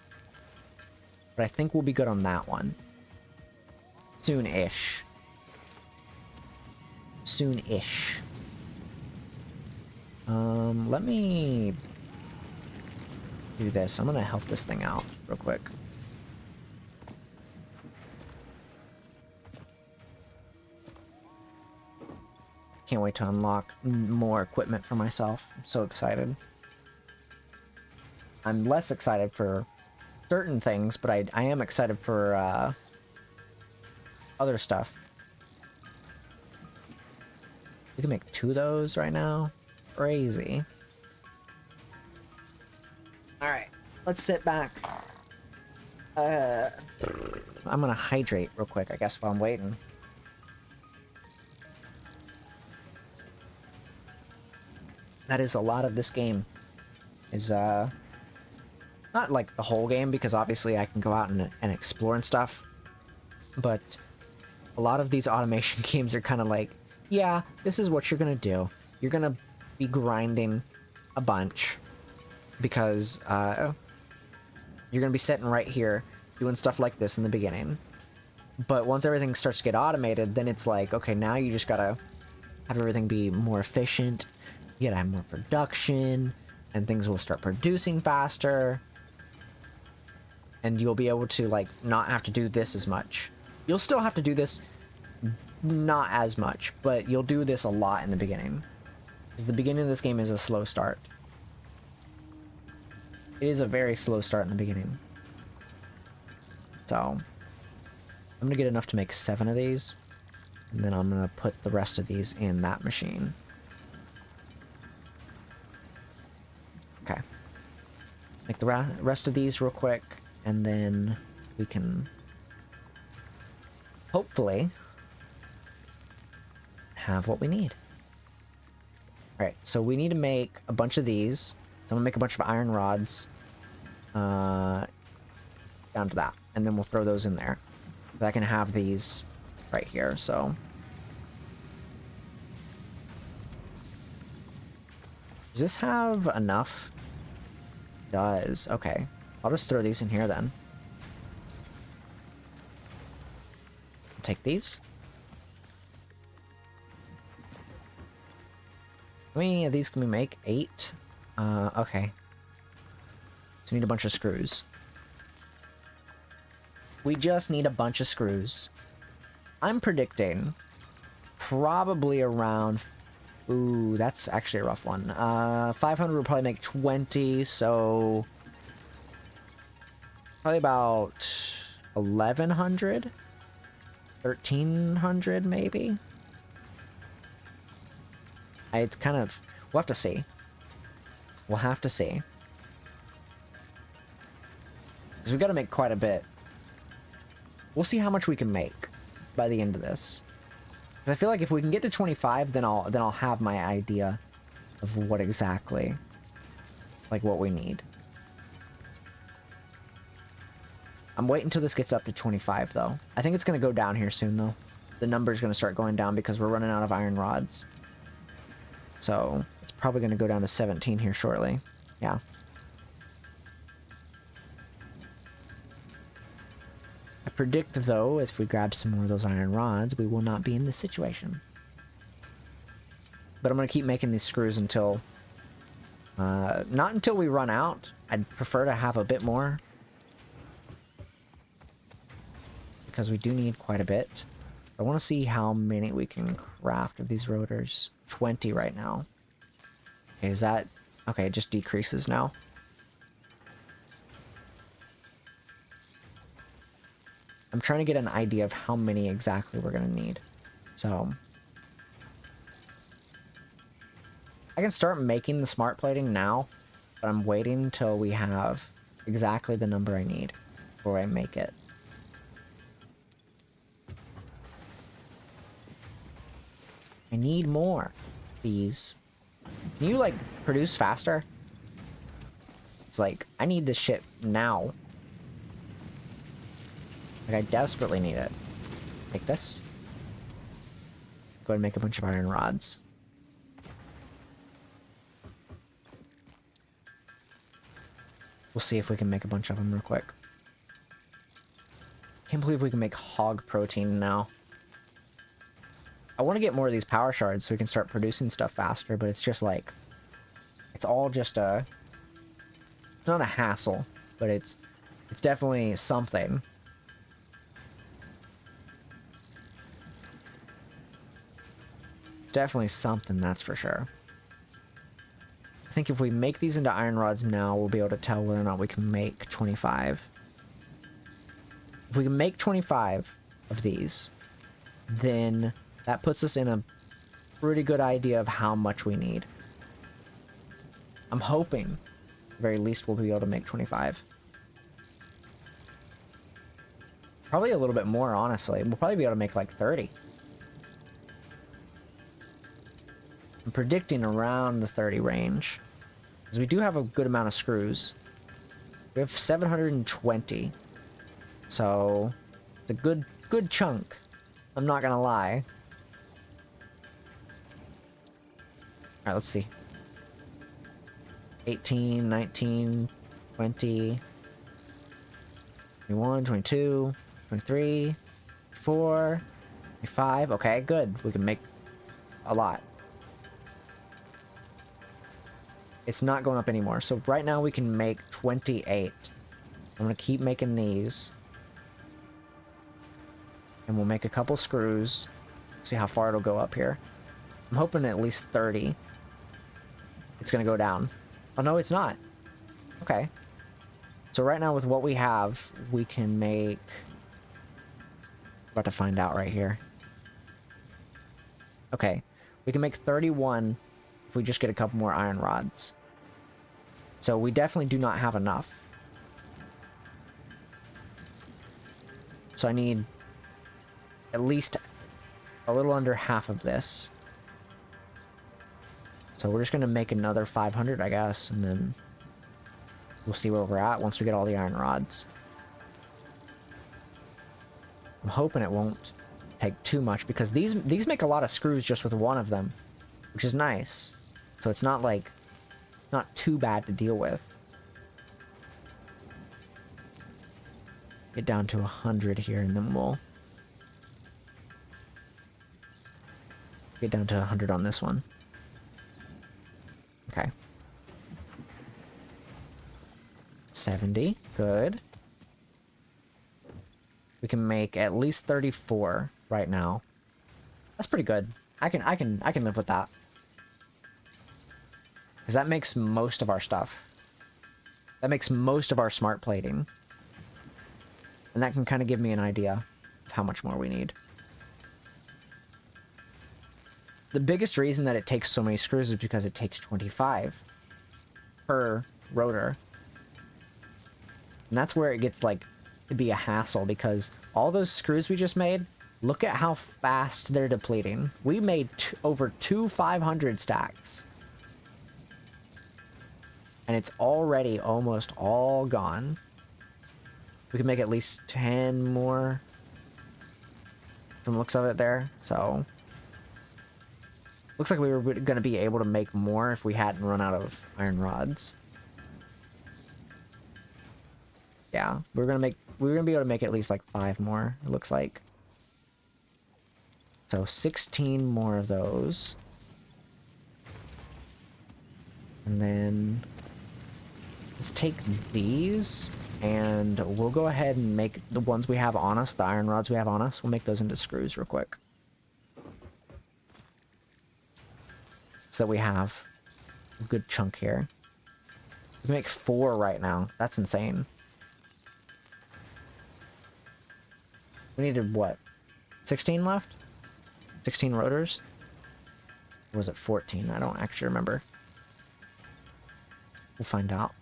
but I think we'll be good on that one. Soon-ish. Soon-ish. Let me do this. I'm gonna help this thing out real quick. Can't wait to unlock more equipment for myself. I'm so excited. I'm less excited for certain things, but I am excited for other stuff. We can make 2 of those right now. Crazy. Alright, let's sit back. I'm gonna hydrate real quick, I guess, while I'm waiting. That is a lot of this game. Is, not like the whole game, because obviously I can go out and explore and stuff. But a lot of these automation games are kind of like, yeah, this is what you're gonna do. You're gonna be grinding a bunch because you're gonna be sitting right here doing stuff like this in the beginning. But once everything starts to get automated, then it's like, okay, now you just gotta have everything be more efficient. You gotta have more production, and things will start producing faster. And you'll be able to, like, not have to do this as much. You'll still have to do this not as much, but you'll do this a lot in the beginning. Because the beginning of this game is a slow start. It is a very slow start in the beginning. So, I'm gonna get enough to make 7 of these. And then I'm gonna put the rest of these in that machine. Okay. Make the rest of these real quick, and then we can hopefully have what we need. Alright, so we need to make a bunch of these. So I'm gonna make a bunch of iron rods down to that, and then we'll throw those in there. But I can have these right here, so does this have enough? It does. Okay, I'll just throw these in here then. Take these. How many of these can we make? 8? Okay. So we need a bunch of screws. We just need a bunch of screws. I'm predicting probably around... Ooh, that's actually a rough one. 500 will probably make 20, so... Probably about 1,100? 1,300 maybe? It's kind of... We'll have to see. We'll have to see. Because we've got to make quite a bit. We'll see how much we can make by the end of this. 'Cause I feel like if we can get to 25, then I'll have my idea of what exactly, like, what we need. I'm waiting until this gets up to 25, though. I think it's going to go down here soon, though. The number's going to start going down because we're running out of iron rods. So, it's probably going to go down to 17 here shortly. Yeah. I predict, though, if we grab some more of those iron rods, we will not be in this situation. But I'm going to keep making these screws until... not until we run out. I'd prefer to have a bit more. Because we do need quite a bit. I want to see how many we can craft of these rotors. 20 right now. Okay, is that... Okay, it just decreases now. I'm trying to get an idea of how many exactly we're going to need. So... I can start making the smart plating now, but I'm waiting until we have exactly the number I need before I make it. I need more. These. Can you, like, produce faster? It's like, I need this shit now. Like, I desperately need it. Make this. Go ahead and make a bunch of iron rods. We'll see if we can make a bunch of them real quick. Can't believe we can make hog protein now. I want to get more of these power shards so we can start producing stuff faster, but it's just like... It's all just a... It's not a hassle, but it's definitely something. It's definitely something, that's for sure. I think if we make these into iron rods now, we'll be able to tell whether or not we can make 25. If we can make 25 of these, then that puts us in a pretty good idea of how much we need. I'm hoping, at the very least, we'll be able to make 25. Probably a little bit more, honestly. We'll probably be able to make like 30. I'm predicting around the 30 range. Because we do have a good amount of screws. We have 720. So, it's a good chunk. I'm not gonna lie. Alright, let's see. 18, 19, 20, 21, 22, 23, 24, 25. Okay, good. We can make a lot. It's not going up anymore. So right now we can make 28. I'm going to keep making these. And we'll make a couple screws. See how far it'll go up here. I'm hoping at least 30. It's going to go down. Oh, no, it's not. Okay. So right now with what we have, we can make... About to find out right here. Okay. We can make 31 if we just get a couple more iron rods. So we definitely do not have enough. So I need at least a little under half of this. So we're just going to make another 500, I guess, and then we'll see where we're at once we get all the iron rods. I'm hoping it won't take too much, because these make a lot of screws just with one of them, which is nice. So it's not like, not too bad to deal with. Get down to 100 here, and then we'll get down to 100 on this one. Okay. 70, good. We can make at least 34 right now. That's pretty good. I can live with that. Because that makes most of our stuff. That makes most of our smart plating. And that can kind of give me an idea of how much more we need. The biggest reason that it takes so many screws is because it takes 25 per rotor. And that's where it gets, like, to be a hassle, because all those screws we just made, look at how fast they're depleting. We made over 500 stacks. And it's already almost all gone. We can make at least 10 more from the looks of it there, so... Looks like we were going to be able to make more if we hadn't run out of iron rods. Yeah, we're gonna be able to make at least like 5 more, it looks like. So 16 more of those. And then let's take these and we'll go ahead and make the ones we have on us, the iron rods we have on us, we'll make those into screws real quick. So that we have a good chunk here. We can make 4 right now. That's insane. We needed, what, 16 left? 16 rotors? Or was it 14? I don't actually remember. We'll find out.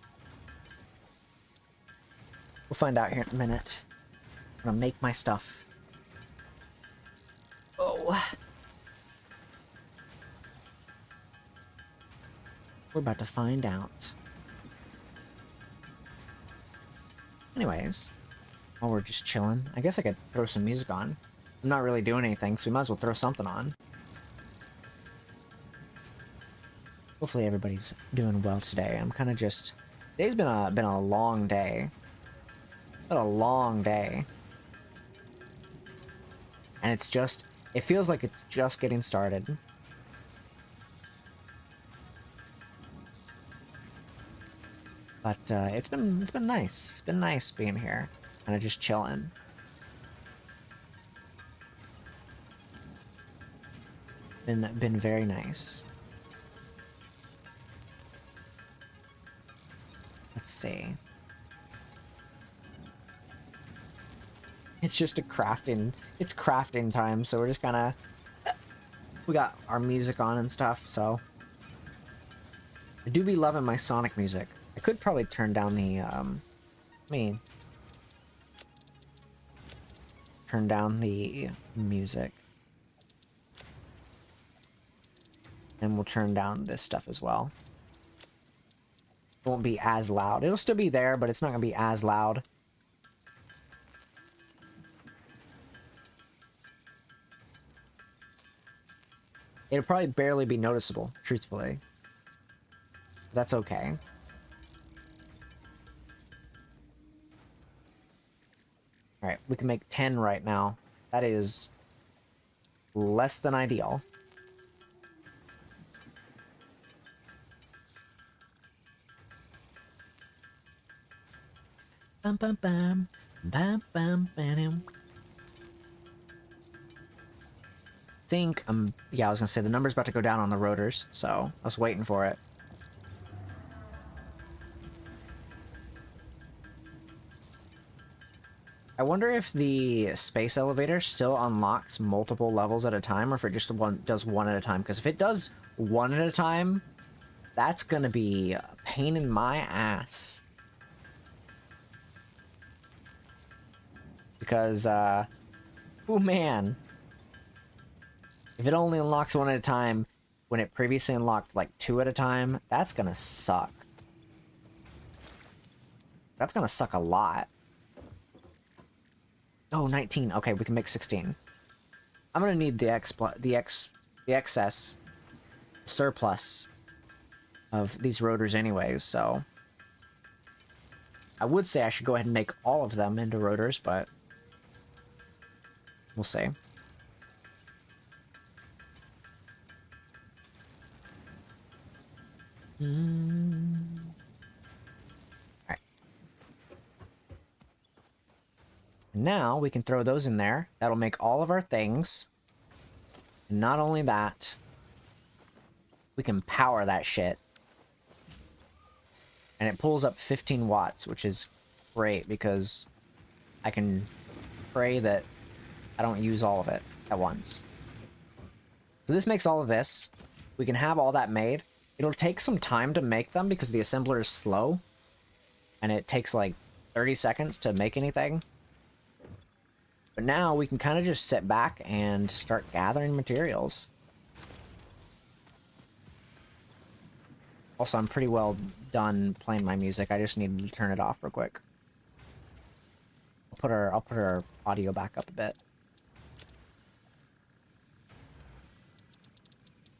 We'll find out here in a minute. I'm gonna make my stuff. Oh. We're about to find out. Anyways, while we're just chilling, I guess I could throw some music on. I'm not really doing anything, so we might as well throw something on. Hopefully everybody's doing well today. I'm kind of just... Today's been a long day. Been a long day. And it's just... It feels like it's just getting started. But it's been nice. It's been nice being here, kind of just chilling. Been very nice. Let's see. It's just it's crafting time, so we're just kind of... We got our music on and stuff, so... I do be loving my Sonic music. I could probably turn down the, turn down the music. And we'll turn down this stuff as well. It won't be as loud. It'll still be there, but it's not going to be as loud. It'll probably barely be noticeable, truthfully. That's okay. Alright, we can make 10 right now. That is less than ideal. Bum bum bum. Bum bum bam. Think yeah, I was gonna say the number's about to go down on the rotors, so I was waiting for it. I wonder if the space elevator still unlocks multiple levels at a time, or if it just does one at a time. Because if it does one at a time, that's gonna be a pain in my ass. Because, oh man. If it only unlocks one at a time, when it previously unlocked like 2 at a time, that's gonna suck. That's gonna suck a lot. Oh, 19. Okay, we can make 16. I'm gonna need the excess surplus of these rotors anyways, so I would say I should go ahead and make all of them into rotors, but we'll see. Alright. Now we can throw those in there. That'll make all of our things. And not only that, we can power that shit. And it pulls up 15 watts, which is great because I can pray that I don't use all of it at once. So this makes all of this. We can have all that made. It'll take some time to make them because the assembler is slow. And it takes like 30 seconds to make anything. But now we can kind of just sit back and start gathering materials. Also, I'm pretty well done playing my music. I just need to turn it off real quick. I'll put our audio back up a bit.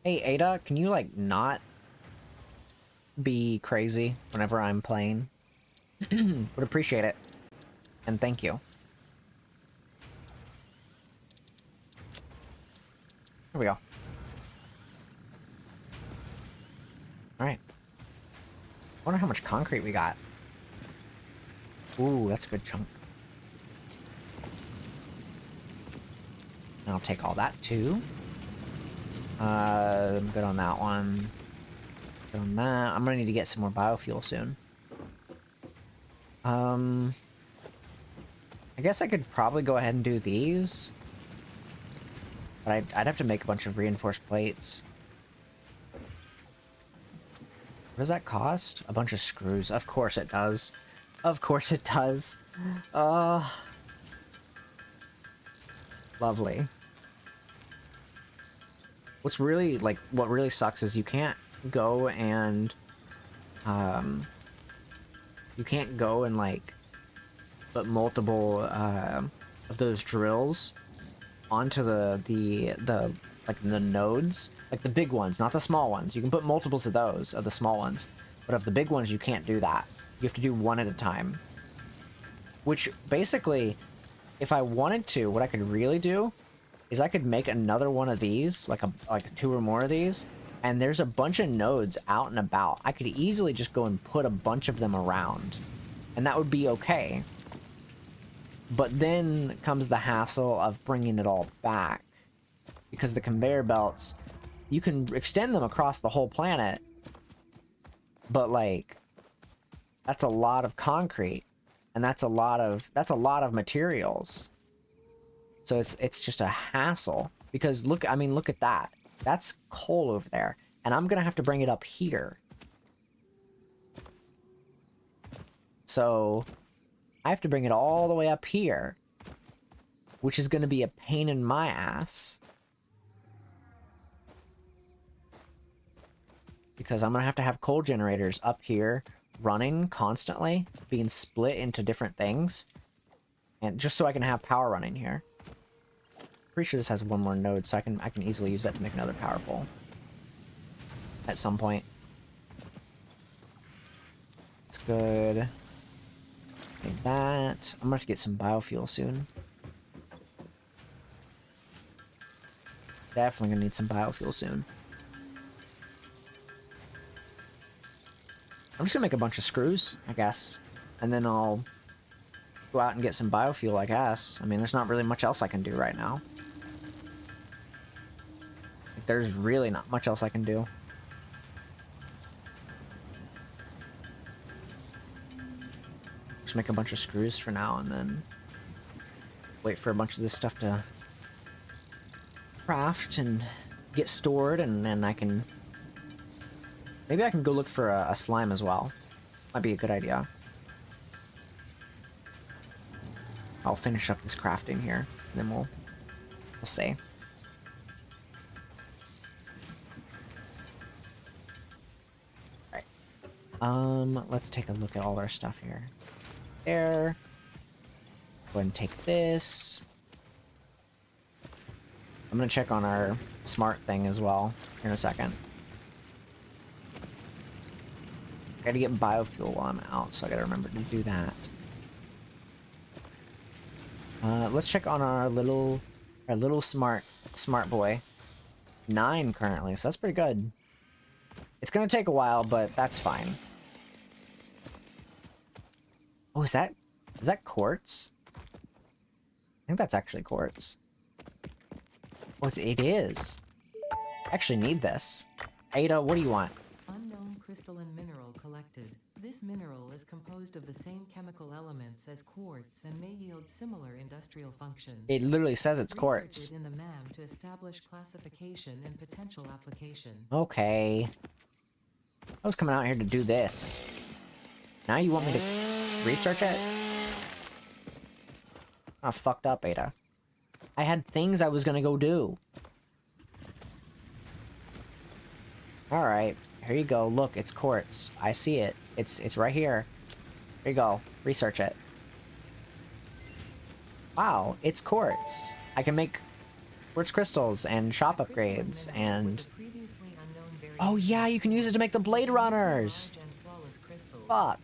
Hey, Ada, can you, like, not be crazy whenever I'm playing? Would appreciate it. And thank you. Here we go. Alright. I wonder how much concrete we got. Ooh, that's a good chunk. And I'll take all that, too. I'm good on that one. Good on that. I'm gonna need to get some more biofuel soon. I guess I could probably go ahead and do these. But I'd have to make a bunch of reinforced plates. What does that cost? A bunch of screws. Of course it does. Of course it does. Lovely. What's really, like, what really sucks is you can't go and, you can't go and, like, put multiple, of those drills onto the like, the nodes. Like, the big ones, not the small ones. You can put multiples of those, of the small ones. But of the big ones, you can't do that. You have to do one at a time. Which, basically, if I wanted to, what I could really do is I could make another one of these, like two or more of these, and there's a bunch of nodes out and about. I could easily just go and put a bunch of them around, and that would be okay. But then comes the hassle of bringing it all back, because the conveyor belts, you can extend them across the whole planet, but, like, that's a lot of concrete, and that's a lot of materials. So it's just a hassle, because look at that. That's coal over there, and I'm gonna have to bring it up here. So I have to bring it all the way up here, which is gonna be a pain in my ass. Because I'm gonna have coal generators up here running constantly, being split into different things, and just so I can have power running here. Pretty sure this has one more node, so I can easily use that to make another power pole at some point. That's good. Like that. I'm gonna have to get some biofuel soon. Definitely gonna need some biofuel soon. I'm just gonna make a bunch of screws, I guess, and then I'll go out and get some biofuel, I guess. I mean, there's not really much else I can do right now. There's really not much else I can do. Just make a bunch of screws for now, and then wait for a bunch of this stuff to craft and get stored, and then I can... Maybe I can go look for a slime as well. Might be a good idea. I'll finish up this crafting here, and then we'll see. Let's take a look at all our stuff here. There. Go ahead and take this. I'm gonna check on our smart thing as well here in a second. I gotta get biofuel while I'm out, so I gotta remember to do that. Let's check on our little smart boy. 9 currently, so that's pretty good. It's gonna take a while, but that's fine. Oh, is that quartz? I think that's actually quartz. Oh, it is. I actually need this. Ada, what do you want? Unknown crystalline mineral collected. This mineral is composed of the same chemical elements as quartz and may yield similar industrial functions. It literally says it's Research quartz. it in the MAM to establish classification and potential application. Okay. I was coming out here to do this. Now you want me to research it? Oh, fucked up, Ada. I had things I was gonna go do. Alright, here you go. Look, it's quartz. I see it. It's right here. Here you go. Research it. Wow, it's quartz. I can make quartz crystals and shop upgrades and... Oh yeah, you can use it to make the Blade Runners! Fuck.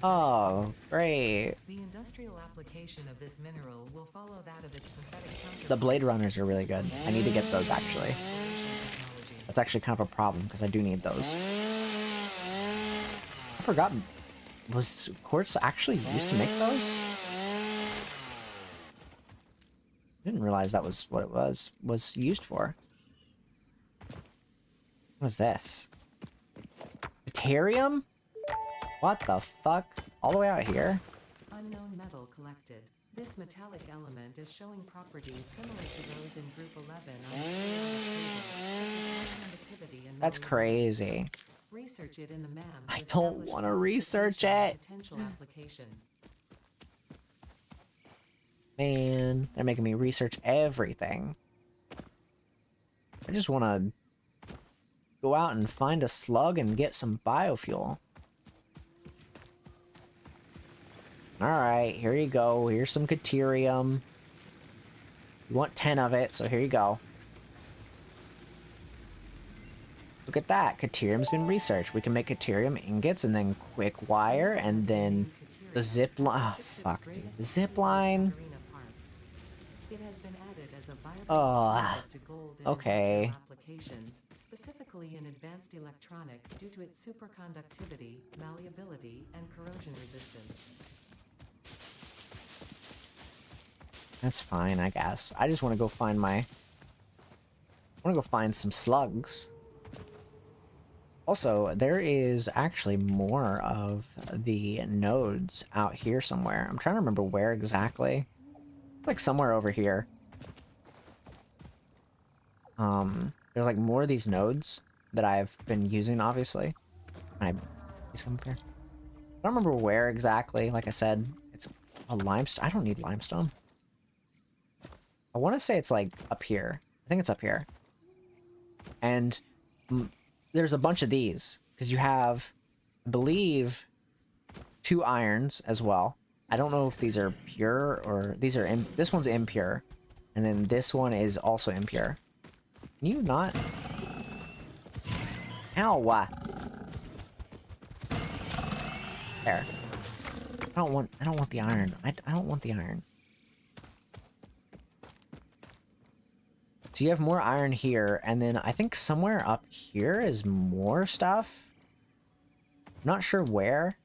Oh, great. The industrial application of this mineral will follow that of its synthetic counterpart. The Blade Runners are really good. I need to get those, actually. That's actually kind of a problem, because I do need those. I forgot. Was quartz actually used to make those? I didn't realize that was what it was used for. What is this? Deuterium? What the fuck? All the way out here? Unknown metal collected. This metallic element is showing properties similar to those in Group 11 on the conductivity and That's crazy. Research it in the MAM. I don't want to research it. Potential application. Man, they're making me research everything. I just want to go out and find a slug and get some biofuel. Alright, here you go. Here's some Deuterium. You want 10 of it, so here you go. Look at that. Deuterium's been researched. We can make Deuterium ingots and then quick wire and then the zip line. Oh, fuck, dude. The zip line. It has been added as a Oh, to gold in okay. industrial applications, specifically in advanced electronics due to its superconductivity, malleability, and corrosion resistance. That's fine, I guess. I just want to go find my... I want to go find some slugs. Also, there is actually more of the nodes out here somewhere. I'm trying to remember where exactly. Like somewhere over here. There's like more of these nodes that I've been using, obviously. Please come up here. I don't remember where exactly. Like I said, it's a limestone. I don't need limestone. I want to say it's like up here. I think it's up here. And there's a bunch of these because you have, I believe, 2 irons as well. I don't know if these are pure or these are this one's impure, and then this one is also impure. Can you not? Ow! There. I don't want the iron. I don't want the iron. So you have more iron here, and then I think somewhere up here is more stuff. Not sure where.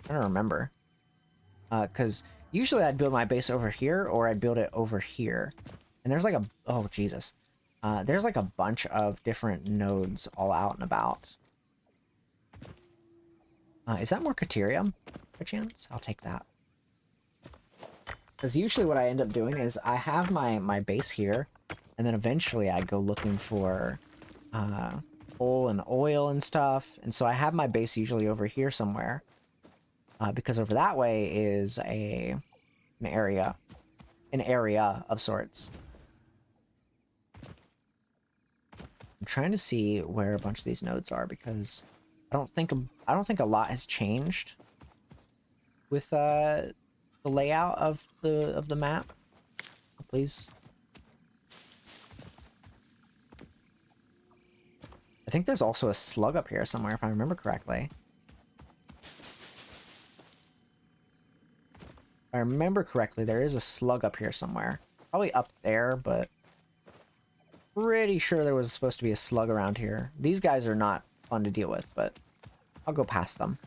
I don't remember. Because usually I'd build my base over here, or I'd build it over here. And there's like a... Oh, Jesus. There's like a bunch of different nodes all out and about. Is that more Deuterium, by chance? I'll take that. Because usually what I end up doing is I have my base here, and then eventually I go looking for coal and oil and stuff. And so I have my base usually over here somewhere. Because over that way is an area of sorts. I'm trying to see where a bunch of these nodes are because I don't think a lot has changed with the layout of the map. Please. I think there's also a slug up here somewhere if I remember correctly. If I remember correctly, there is a slug up here somewhere. Probably up there, but pretty sure there was supposed to be a slug around here. These guys are not fun to deal with, but I'll go past them.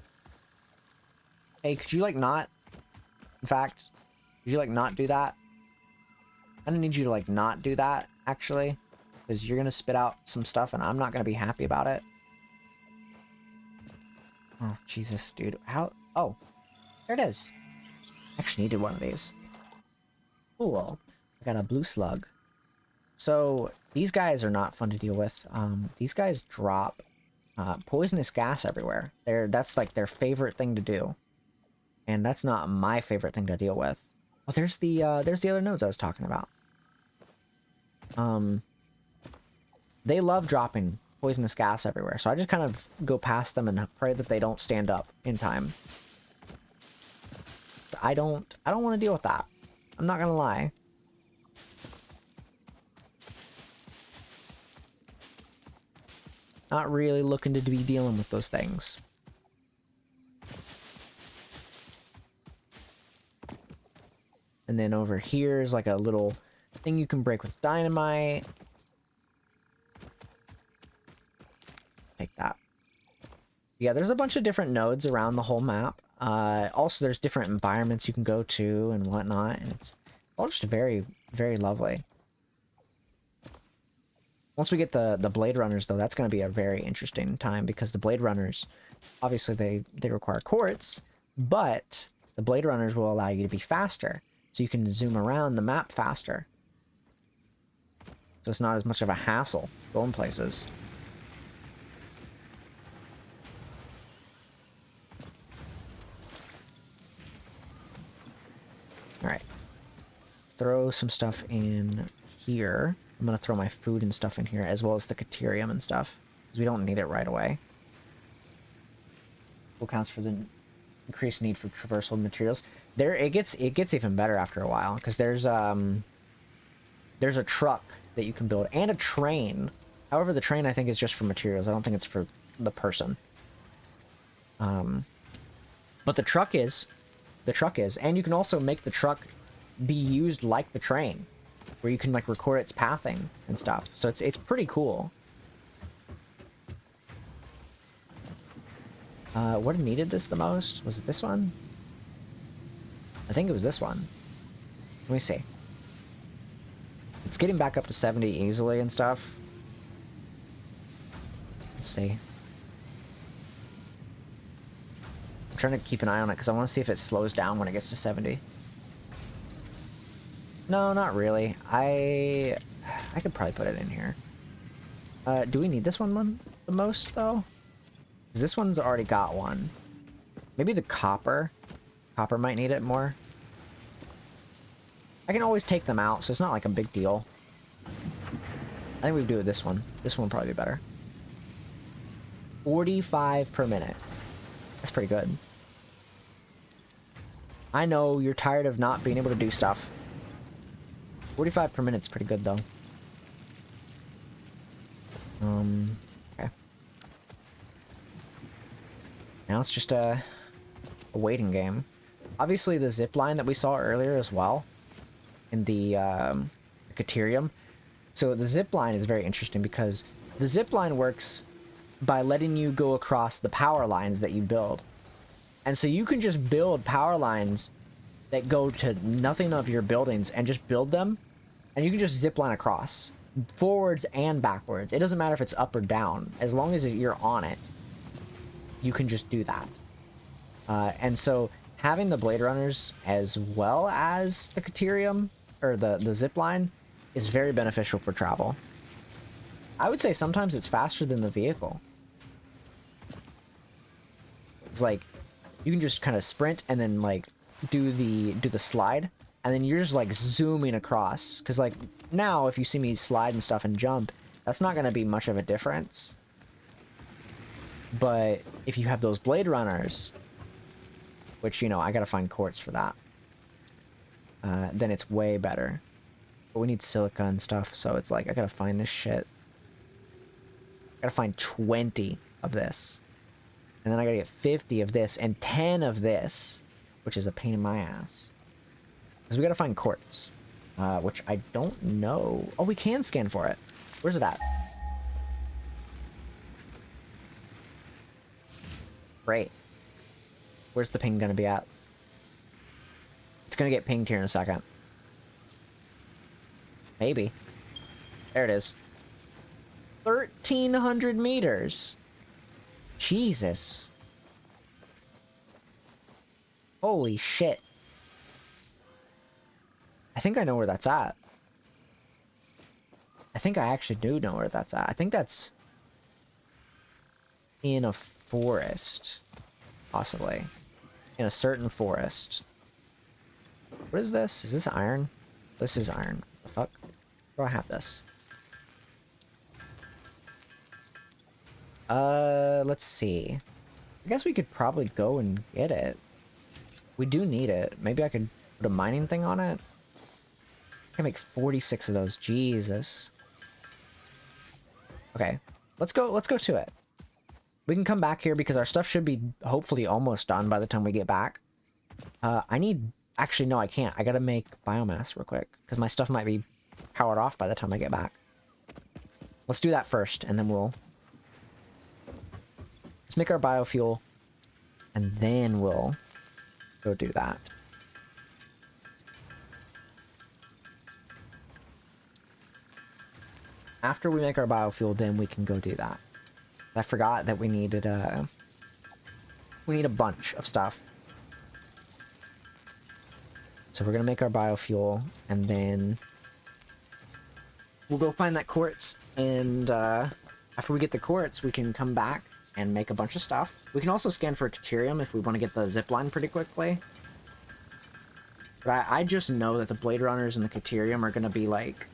Hey, could you like not... In fact, could you like not do that? I don't need you to like not do that, actually. Because you're going to spit out some stuff and I'm not going to be happy about it. Oh, Jesus, dude. How... Oh. There it is. Actually needed one of these. Cool. I got a blue slug. So these guys are not fun to deal with. These guys drop poisonous gas everywhere. That's like their favorite thing to do, and that's not my favorite thing to deal with. Oh, there's the other nodes I was talking about. They love dropping poisonous gas everywhere, so I just kind of go past them and pray that they don't stand up in time. I don't want to deal with that. I'm not gonna lie. Not really looking to be dealing with those things. And then over here is like a little thing you can break with dynamite. Take that. Yeah, there's a bunch of different nodes around the whole map. Also, there's different environments you can go to and whatnot, and it's all just very, very lovely. Once we get the Blade Runners, though, that's going to be a very interesting time, because the Blade Runners, obviously they require quartz, but the Blade Runners will allow you to be faster, so you can zoom around the map faster. So it's not as much of a hassle going places. Alright. Let's throw some stuff in here. I'm going to throw my food and stuff in here, as well as the Caterium and stuff, because we don't need it right away. What counts for the increased need for traversal materials? It gets even better after a while, because there's a truck that you can build, and a train. However, the train I think is just for materials. I don't think it's for the person. But the truck is. The truck is. And you can also make the truck be used like the train, where you can like record its pathing and stuff. So it's pretty cool. What needed this the most? Was it this one? I think it was this one. Let me see. It's getting back up to 70 easily and stuff. Let's see. I'm trying to keep an eye on it because I want to see if it slows down when it gets to 70. No, not really. I could probably put it in here. Do we need this one the most, though? Because this one's already got one. Maybe the copper. Copper might need it more. I can always take them out, so it's not like a big deal. I think we do this one. This one will probably be better. 45 per minute. That's pretty good. I know you're tired of not being able to do stuff. 45 per minute's pretty good, though. Okay. Now it's just a waiting game. Obviously, the zip line that we saw earlier as well, in the Caterium. So the zip line is very interesting because the zip line works by letting you go across the power lines that you build. And so you can just build power lines that go to nothing of your buildings and just build them, and you can just zip line across, forwards and backwards. It doesn't matter if it's up or down. As long as you're on it, you can just do that. And so having the Blade Runners as well as the Caterium, or the zip line, is very beneficial for travel. I would say sometimes it's faster than the vehicle. It's like you can just kind of sprint and then like do the slide, and then you're just like zooming across. Because like now, if you see me slide and stuff and jump, that's not going to be much of a difference. But if you have those Blade Runners, which, you know, I gotta find quartz for that, then it's way better. But we need silica and stuff, so it's like I gotta find this shit. I gotta find 20 of this, and then I gotta get 50 of this and 10 of this, which is a pain in my ass. Because we gotta find quartz, which I don't know. Oh, we can scan for it. Where's it at? Great. Where's the ping gonna be at? It's gonna get pinged here in a second. Maybe. There it is. 1,300 meters. Jesus. Holy shit. I think I know where that's at. I think I actually do know where that's at. I think that's in a forest. Possibly. In a certain forest. What is this? Is this iron? This is iron. The fuck? Where do I have this? Let's see. I guess we could probably go and get it. We do need it. Maybe I could put a mining thing on it. I can make 46 of those. Jesus. Okay. Let's go to it. We can come back here because our stuff should be hopefully almost done by the time we get back. I need... Actually, no, I can't. I gotta make biomass real quick because my stuff might be powered off by the time I get back. Let's do that first, and then we'll... Let's make our biofuel, and then we'll go do that. After we make our biofuel, then we can go do that. I forgot that we needed a bunch of stuff. So we're gonna make our biofuel, and then we'll go find that quartz, and after we get the quartz, we can come back and make a bunch of stuff. We can also scan for Caterium if we want to get the zipline pretty quickly. But I just know that the Blade Runners and the Caterium are gonna be like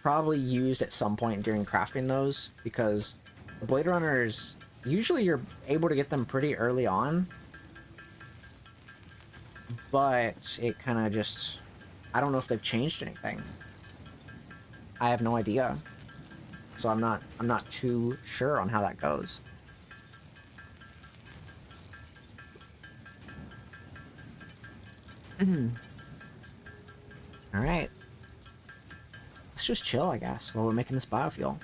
probably used at some point during crafting those, because the Blade Runners, usually you're able to get them pretty early on, but it kind of just, I don't know if they've changed anything. I have no idea, so I'm not too sure on how that goes. All right. Let's just chill, I guess, while we're making this biofuel.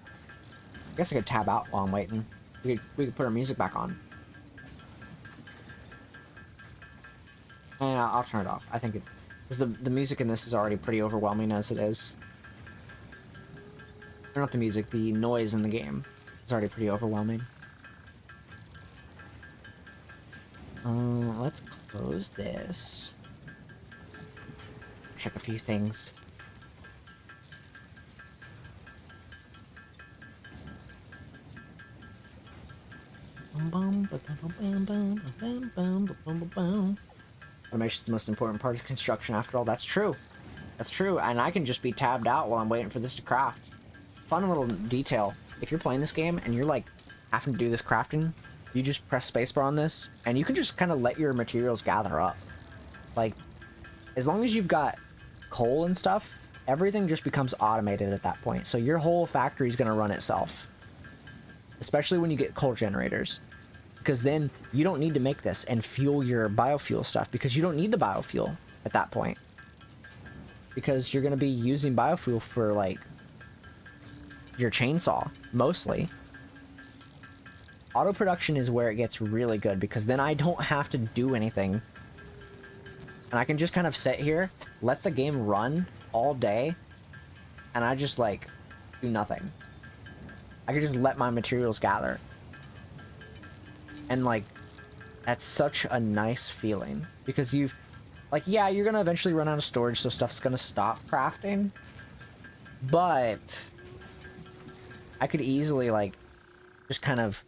I guess I could tab out while I'm waiting. We could put our music back on. Yeah, I'll turn it off. I think it... Because the music in this is already pretty overwhelming as it is. Or not the music, the noise in the game is already pretty overwhelming. Let's close this. Check a few things. Automation is the most important part of construction after all. That's true. That's true, and I can just be tabbed out while I'm waiting for this to craft. Fun little detail. If you're playing this game and you're like having to do this crafting, you just press spacebar on this and you can just kind of let your materials gather up. Like, as long as you've got coal and stuff, everything just becomes automated at that point. So your whole factory is going to run itself. Especially when you get coal generators. Because then you don't need to make this and fuel your biofuel stuff, because you don't need the biofuel at that point. Because you're going to be using biofuel for, like, your chainsaw, mostly. Auto production is where it gets really good, because then I don't have to do anything. And I can just kind of sit here, let the game run all day, and I just, like, do nothing. I can just let my materials gather. And, like, that's such a nice feeling. Because you've... Like, yeah, you're gonna eventually run out of storage, so stuff's gonna stop crafting. But... I could easily, like, just kind of,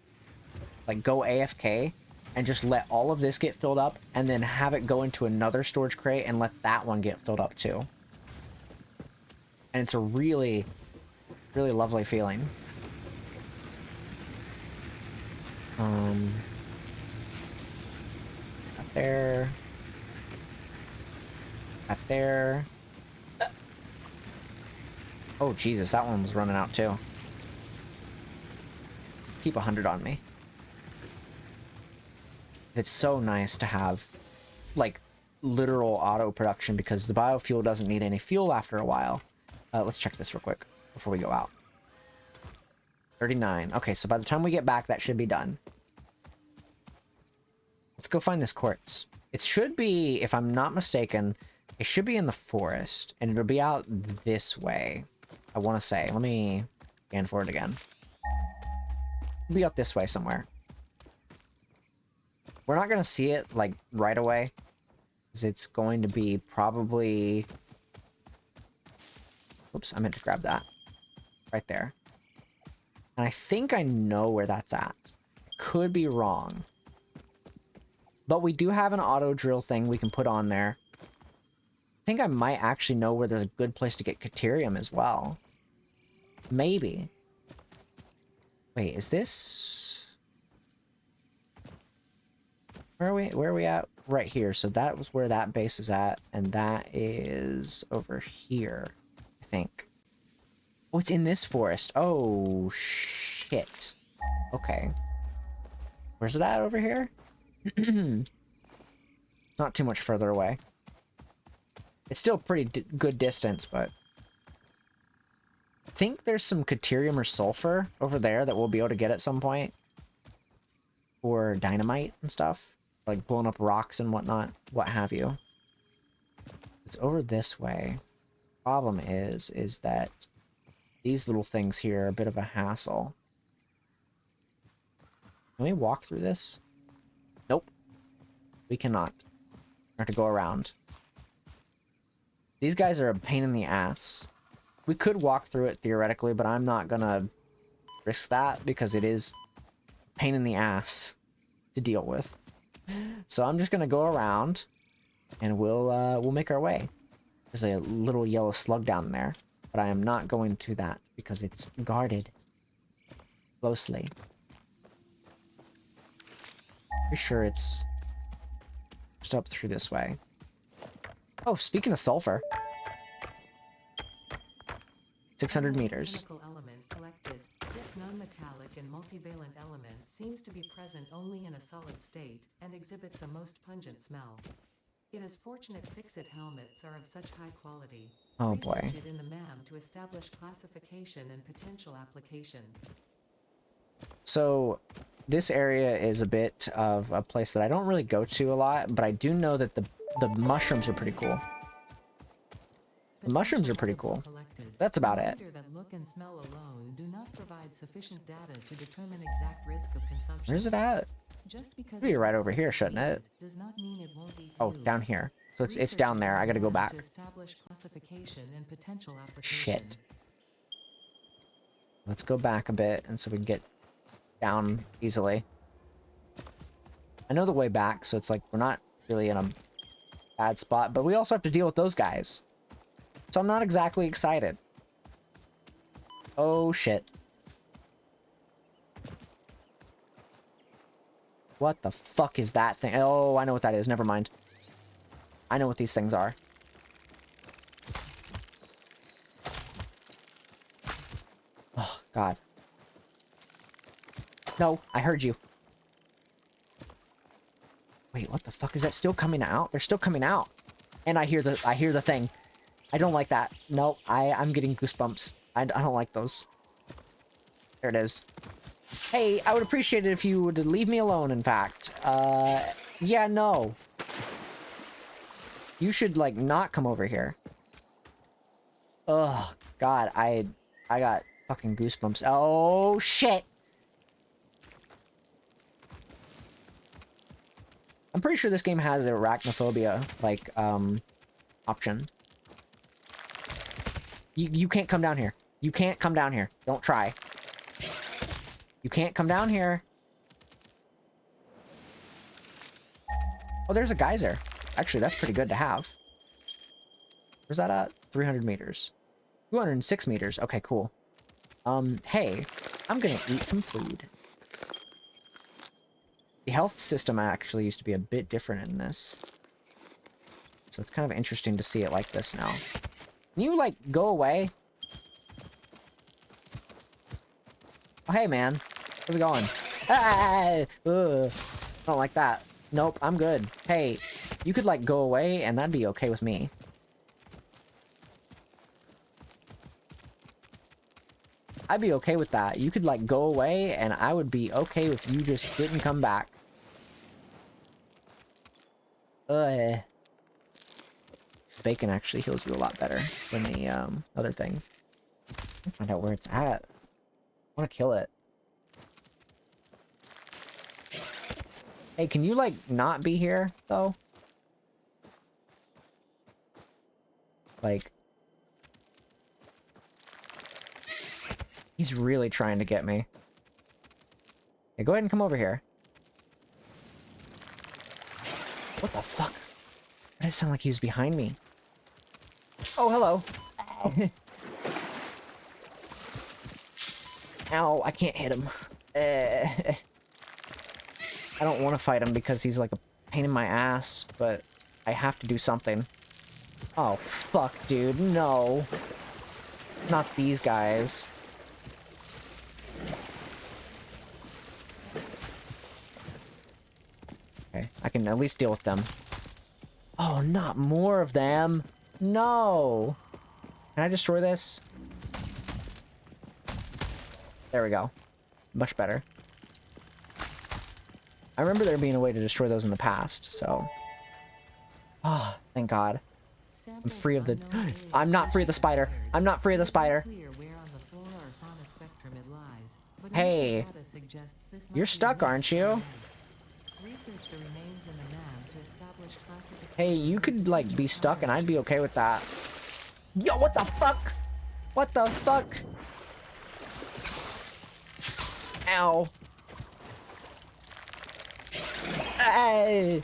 like, go AFK and just let all of this get filled up, and then have it go into another storage crate and let that one get filled up, too. And it's a really, really lovely feeling. Up there. Up there. Oh, Jesus, that one was running out, too. Keep 100 on me. It's so nice to have, like, literal auto production, because the biofuel doesn't need any fuel after a while. Let's check this real quick before we go out. 39. Okay, so by the time we get back, that should be done. Let's go find this quartz. It should be, if I'm not mistaken, it should be in the forest, and it'll be out this way. I want to say. Let me scan for it again. It'll be out this way somewhere. We're not gonna see it, like, right away. Because it's going to be probably... Oops, I meant to grab that. Right there. And I think I know where that's at. Could be wrong. But we do have an auto drill thing we can put on there. I think I might actually know where there's a good place to get Caterium as well. Maybe. Wait, is this... Where are we at? Right here. So that was where that base is at. And that is over here, I think. Oh, it's in this forest. Oh, shit. Okay. Where's it at over here? Not too much further away. It's still pretty good distance, but... I think there's some Caterium or Sulfur over there that we'll be able to get at some point. Or Dynamite and stuff. Like blowing up rocks and whatnot. What have you. It's over this way. Problem is that these little things here are a bit of a hassle. Can we walk through this? Nope. We cannot. We have to go around. These guys are a pain in the ass. We could walk through it theoretically, but I'm not gonna risk that because it is a pain in the ass to deal with. So I'm just gonna go around and we'll make our way. There's a little yellow slug down there, but I am not going to that because it's guarded closely. Pretty sure it's just up through this way. Oh, speaking of sulfur. 600 meters. Chemical element collected. This non-metallic and multivalent element seems to be present only in a solid state and exhibits a most pungent smell. It is fortunate fixit helmets are of such high quality. Oh boy. Research it in the MAM to establish classification and potential application. So this area is a bit of a place that I don't really go to a lot, but I do know that the mushrooms are pretty cool. The mushrooms are pretty cool. That's about it. That look and smell alone do not provide sufficient data to determine exact risk of consumption. Where's it at? Just because It'd be right over here, shouldn't it? does not mean it won't be Oh, used. down here. So it's down there. I gotta go back. To establish classification and potential application. Shit. Let's go back a bit and so we can get down easily. I know the way back, so it's like we're not really in a bad spot, but we also have to deal with those guys. So I'm not exactly excited. Oh shit. What the fuck is that thing? Oh, I know what that is. Never mind. I know what these things are. Oh, God. No, I heard you. Wait, what the fuck is that still coming out? They're still coming out. And I hear the thing. I don't like that. No, I'm getting goosebumps. I don't like those. There it is. Hey, I would appreciate it if you would leave me alone, in fact. Yeah, no. You should, like, not come over here. Ugh, God, I got fucking goosebumps. Oh, shit! I'm pretty sure this game has an arachnophobia, like, option. You can't come down here. You can't come down here. Don't try. You can't come down here. Oh, there's a geyser. Actually, that's pretty good to have. Where's that at? 300 meters. 206 meters. Okay, cool. Hey, I'm gonna eat some food. The health system actually used to be a bit different in this. So it's kind of interesting to see it like this now. Can you, like, go away? Oh, hey, man. How's it going? Ah, ugh. I don't like that. Nope, I'm good. Hey, you could, like, go away, and that'd be okay with me. I'd be okay with that. You could, like, go away, and I would be okay if you just didn't come back. Bacon actually heals you a lot better than the other thing. I'll find out where it's at. I want to kill it. Hey, can you, like, not be here, though? Like... He's really trying to get me. Hey, go ahead and come over here. What the fuck? Why did it sound like he was behind me? Oh, hello. Ow. Ow, I can't hit him. I don't want to fight him because he's like a pain in my ass, but I have to do something. Oh, fuck, dude. No. Not these guys. Okay, I can at least deal with them. Oh, not more of them. No. Can I destroy this? There we go. Much better. I remember there being a way to destroy those in the past, so... Ah, oh, thank God. I'm free of the... I'm not free of the spider. I'm not free of the spider. Hey. You're stuck, aren't you? Hey, you could, like, be stuck and I'd be okay with that. Yo, what the fuck? What the fuck? Ow. Hey.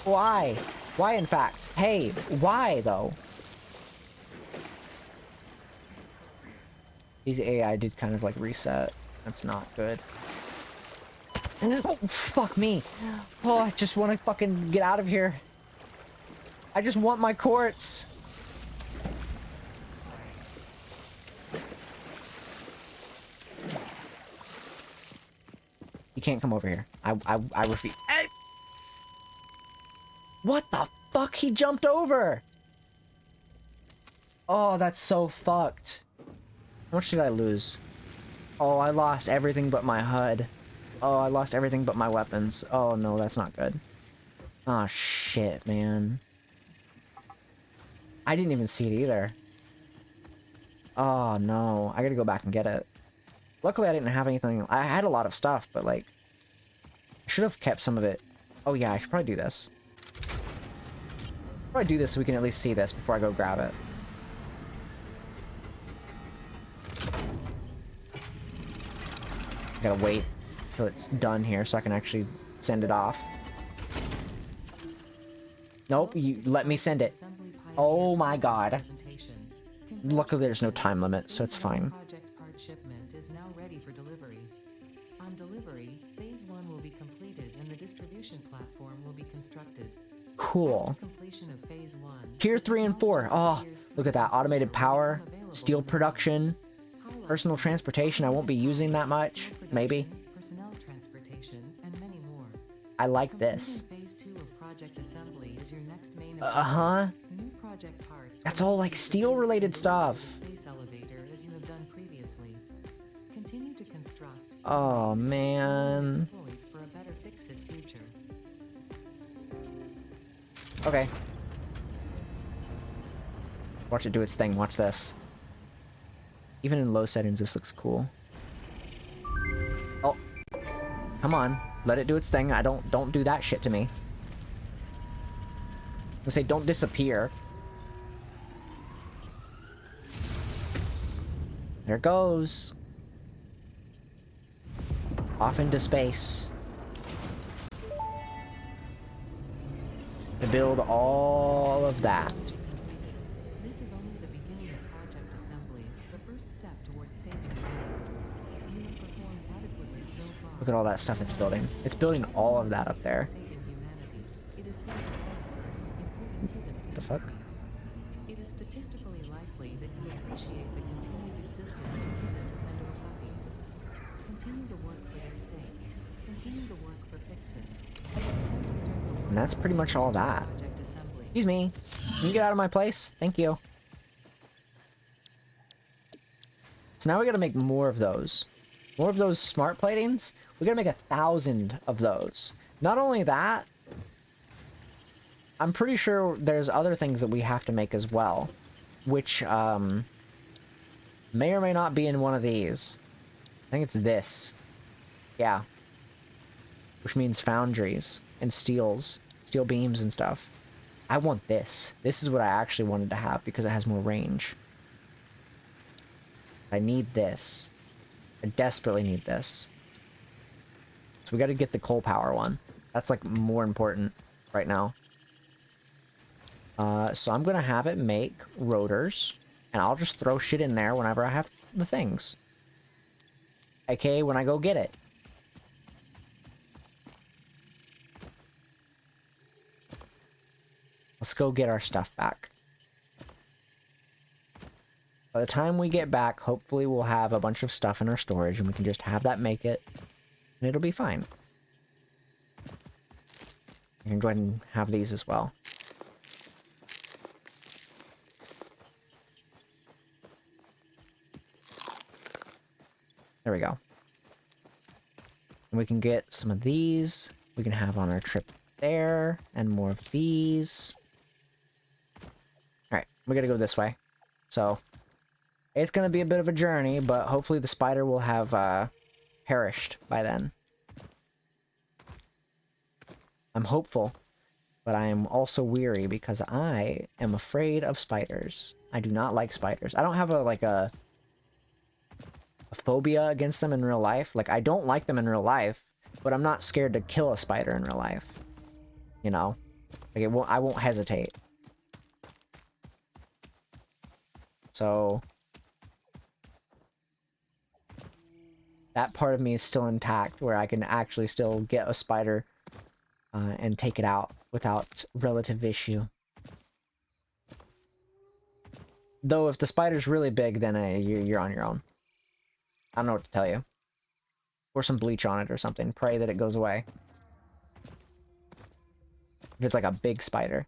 Why? Why, in fact? Hey, why, though? These AI did kind of, like, reset. That's not good. Oh, fuck me. Oh, I just want to fucking get out of here. I just want my quartz. You can't come over here. I refuse. Hey! What the fuck? He jumped over. Oh, that's so fucked. How much did I lose? Oh, I lost everything but my HUD. Oh, I lost everything but my weapons. Oh, no, that's not good. Oh, shit, man. I didn't even see it either. Oh, no. I gotta go back and get it. Luckily, I didn't have anything. I had a lot of stuff, but, like... I should have kept some of it. Oh, yeah, I should probably do this. Probably do this so we can at least see this before I go grab it. Gotta wait till it's done here so I can actually send it off. Nope, you let me send it. Oh my god. Luckily there's no time limit, so it's fine. Project part shipment is now ready for delivery. On delivery, phase 1 will be completed and the distribution platform will be constructed. Cool. After completion of phase 1, Tier 3 and 4. Oh, look at that. Automated power, steel production, personal transportation. I won't be using that much. Maybe. Personnel transportation, and many more. I like this. Phase 2 of project assembly is your next main Uh-huh. New project parts. That's all like steel related stuff. Space elevator as you have done previously. Continue to construct. Oh man. For a better fixed future. Okay. Watch it do its thing. Watch this. Even in low settings, this looks cool. Oh. Come on. Let it do its thing. Don't do that shit to me. I say don't disappear. There it goes. Off into space. To build all of that. This is only the beginning of project assembly, the first step towards saving the world. You have performed adequately so far. Look at all that stuff it's building. It's building all of that up there. Saving humanity. It is saving everyone, including kittens and The fuck? puppies. It is statistically likely that you appreciate the continued existence of kittens and or puppies. Continue to work for their sake. Continue to work for Fix-It. It is time to start the work And that's pretty much all that. project assembly. Excuse me. Can you get out of my place? Thank you. So now we gotta make more of those. More of those smart platings. We gotta make 1,000 of those. Not only that, I'm pretty sure there's other things that we have to make as well. Which, may or may not be in one of these. think it's this. Yeah. Which means foundries and steel beams and stuff. I want this. This is what I actually wanted to have because it has more range. I need this. I desperately need this. So we got to get the coal power one. That's like more important right now. So I'm going to have it make rotors. And I'll just throw shit in there whenever I have the things. AKA when I go get it. Let's go get our stuff back. By the time we get back, hopefully we'll have a bunch of stuff in our storage and we can just have that make it. And it'll be fine. You can go ahead and have these as well. There we go. And we can get some of these. We can have on our trip there. And more of these. Alright, we gotta go this way. So, it's gonna be a bit of a journey, but hopefully the spider will have perished by then. I'm hopeful, but I am also weary because I am afraid of spiders. I do not like spiders. I don't have a phobia against them in real life. Like, I don't like them in real life, but I'm not scared to kill a spider in real life. You know? Like, I won't hesitate. So that part of me is still intact, where I can actually still get a spider and take it out without relative issue. Though if the spider's really big, then you're on your own. I don't know what to tell you. Pour some bleach on it or something. Pray that it goes away. If it's like a big spider.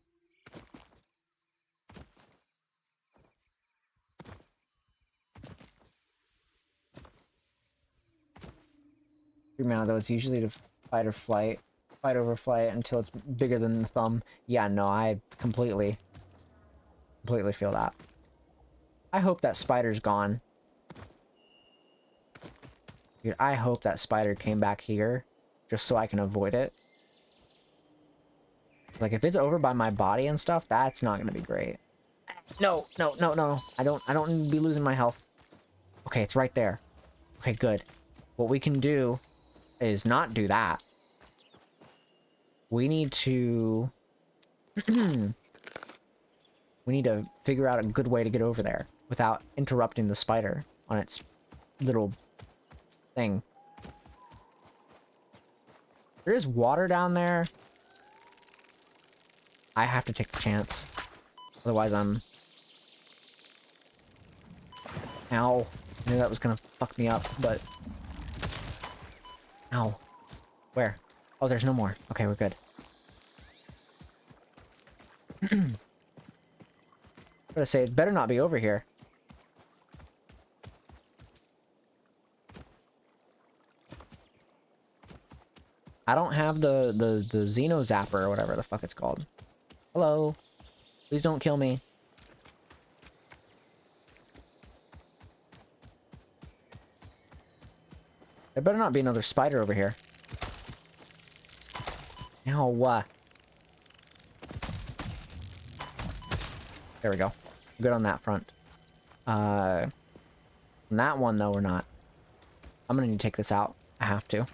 3 mana though, it's usually to fight or flight. Fight over flight until it's bigger than the thumb. Yeah, no, I completely feel that. I hope that spider's gone. Dude, I hope that spider came back here just so I can avoid it. Like, if it's over by my body and stuff, that's not gonna be great. No, no, no, no. I don't need to be losing my health. Okay, it's right there. Okay, good. What we can do is not do that. We need to... we need to figure out a good way to get over there without interrupting the spider on its little thing. There is water down there. I have to take the chance. Otherwise, I'm... Ow. I knew that was gonna fuck me up, but... Ow. Where? Oh, there's no more. Okay, we're good. I'm gonna say, it better not be over here. I don't have the Xeno Zapper or whatever the fuck it's called. Hello. Please don't kill me. There better not be another spider over here. Ow. There we go. Good on that front. On that one, though, we're not. I'm gonna need to take this out. I have to.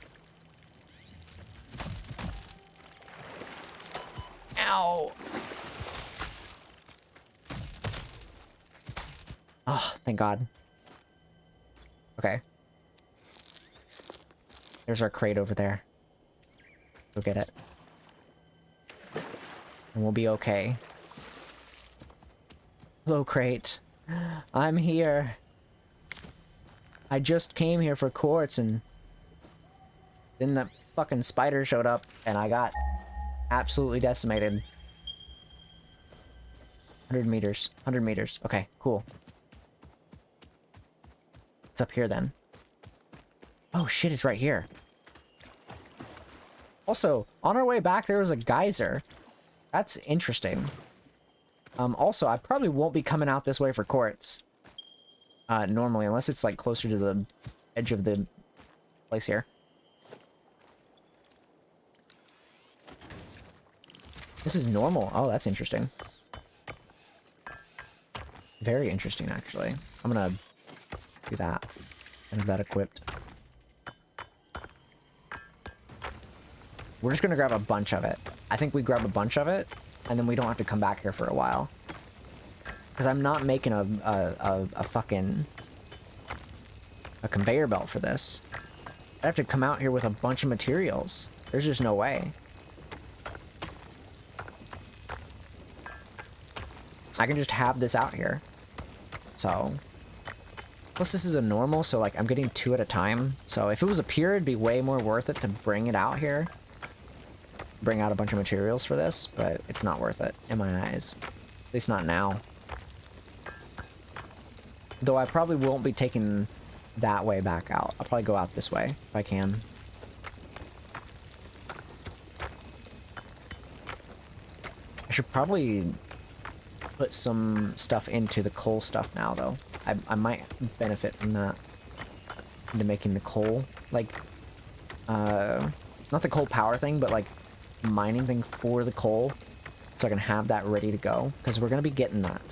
Ow! Oh, thank God. Okay. There's our crate over there. Go get it. And we'll be okay. Hello, crate. I'm here. I just came here for quartz and then the fucking spider showed up and I got absolutely decimated. 100 meters. 100 meters. Okay, cool. It's up here then. Oh shit, it's right here. Also, on our way back there was a geyser. That's interesting. Also, I probably won't be coming out this way for quartz. Normally, unless it's like closer to the edge of the place here. This is normal. Oh, that's interesting. Very interesting, actually. I'm gonna do that. And have that equipped. We're just gonna grab a bunch of it. I think we grab a bunch of it, and then we don't have to come back here for a while. Because I'm not making a fucking... a conveyor belt for this. I have to come out here with a bunch of materials. There's just no way. I can just have this out here. So... Plus this is a normal, so like I'm getting 2 at a time. So if it was a pure, it'd be way more worth it to bring it out here. Bring out a bunch of materials for this, but it's not worth it in my eyes. At least not now. Though I probably won't be taking that way back out. I'll probably go out this way if I can. I should probably put some stuff into the coal stuff now, though. I might benefit from that. Into making the coal, like, not the coal power thing, but like mining thing for the coal. So I can have that ready to go. Because we're going to be getting that.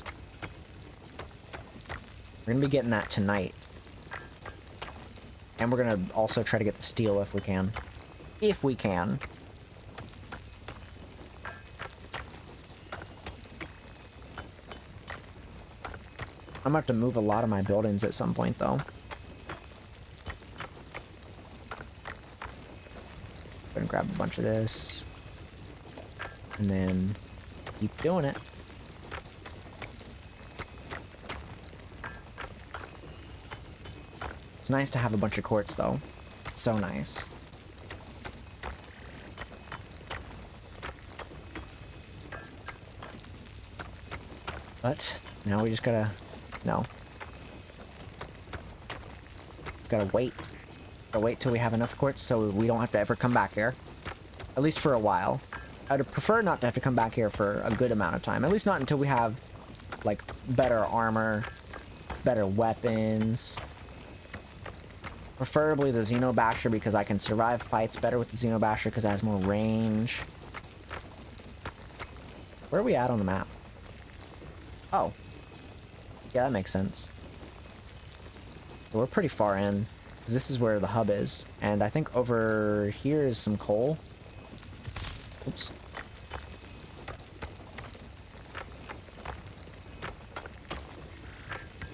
We're going to be getting that tonight. And we're going to also try to get the steel if we can. If we can. I'm gonna have to move a lot of my buildings at some point, though. Gonna grab a bunch of this. And then keep doing it. It's nice to have a bunch of quartz, though. It's so nice. But now we just gotta... No. Gotta wait. Gotta wait till we have enough quartz so we don't have to ever come back here. At least for a while. I'd prefer not to have to come back here for a good amount of time. At least not until we have, like, better armor, better weapons. Preferably the Xenobasher because I can survive fights better with the Xenobasher because it has more range. Where are we at on the map? Oh. Yeah, that makes sense. So we're pretty far in. This is where the hub is. And I think over here is some coal. Oops.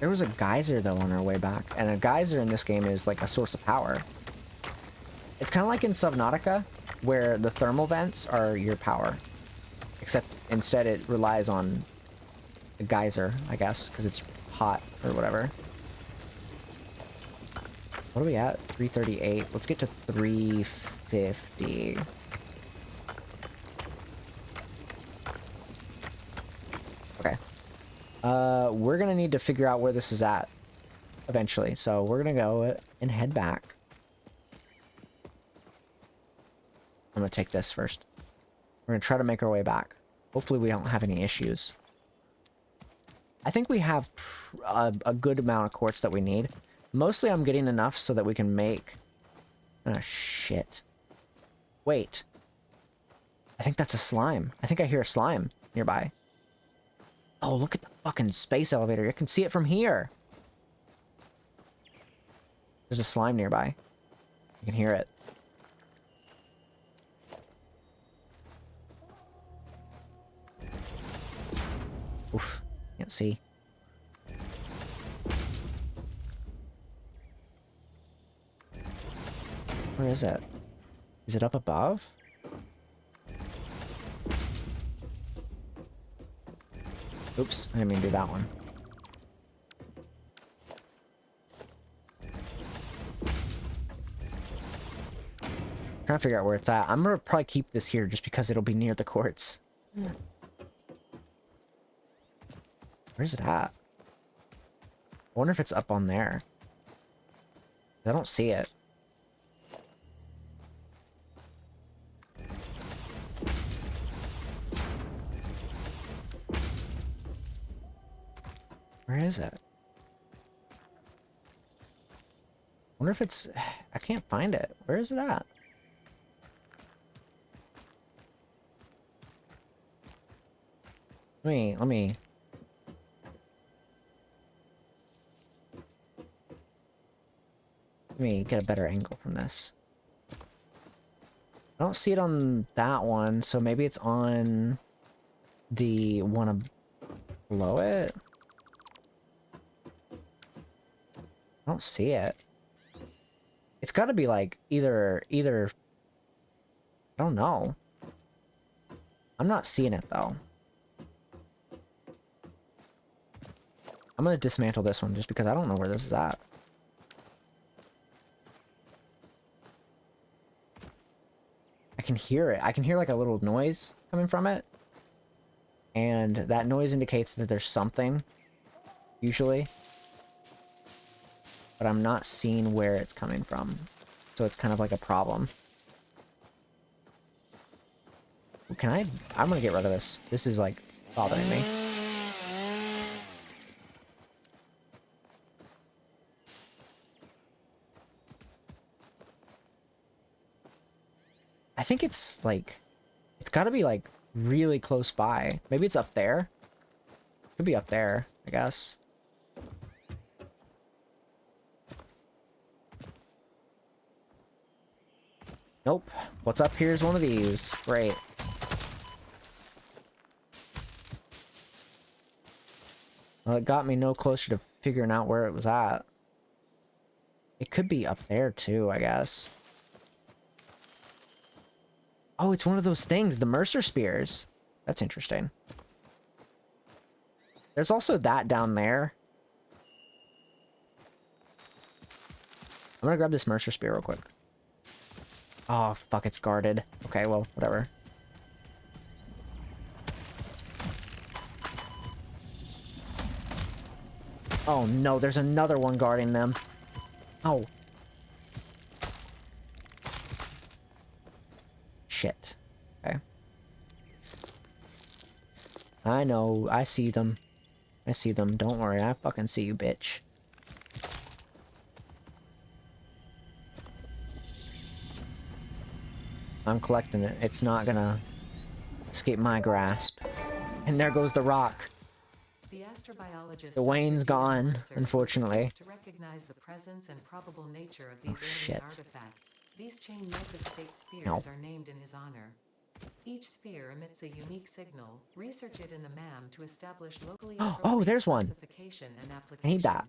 There was a geyser, though, on our way back. And a geyser in this game is like a source of power. It's kind of like in Subnautica, where the thermal vents are your power. Except instead it relies on a geyser, I guess, because it's hot or whatever. What are we at? 338. Let's get to 350. Okay. We're gonna need to figure out where this is at eventually, so we're gonna go and head back. I'm gonna take this first. We're gonna try to make our way back. Hopefully we don't have any issues. I think we have a good amount of quartz that we need. Mostly I'm getting enough so that we can make... Oh, shit. Wait. I think that's a slime. I think I hear a slime nearby. Oh, look at the fucking space elevator. I can see it from here. There's a slime nearby. You can hear it. Oof. Can't see. Where is it? Is it up above? Oops, I didn't mean to do that one. Trying to figure out where it's at. I'm gonna probably keep this here just because it'll be near the quartz. Where's it at? I wonder if it's up on there. I don't see it. Where is it? I Wonder if it's... I can't find it. Where is it at? Let me... Let me get a better angle from this. I don't see it on that one, so maybe it's on the one below it? I don't see it. It's gotta be like either... I don't know. I'm not seeing it though. I'm gonna dismantle this one just because I don't know where this is at. I can hear it. I can hear like a little noise coming from it. And that noise indicates that there's something, usually. But I'm not seeing where it's coming from. So it's kind of like a problem. Can I? I'm gonna get rid of this. This is like bothering me. I think it's like, it's gotta be like really close by. Maybe it's up there. Could be up there, I guess. Nope. What's up here is one of these. Great. Well, it got me no closer to figuring out where it was at. It could be up there too, I guess. Oh, it's one of those things, the Mercer Spears. That's interesting. There's also that down there. I'm gonna grab this Mercer Spear real quick. Oh, fuck, it's guarded. Okay, well, whatever. Oh no, there's another one guarding them. Oh. Shit. Okay. I know. I see them. I see them. Don't worry. I fucking see you, bitch. I'm collecting it. It's not gonna escape my grasp. And there goes the rock. The astrobiologist The Wayne's Dr. Peter gone, Mercer unfortunately. was the first to recognize the presence and probable nature of these alien shit. artifacts. These chain melted state spheres No. are named in his honor. Each sphere emits a unique signal. Research it in the MAM to establish locally Oh, there's appropriate one. classification and I application. need that.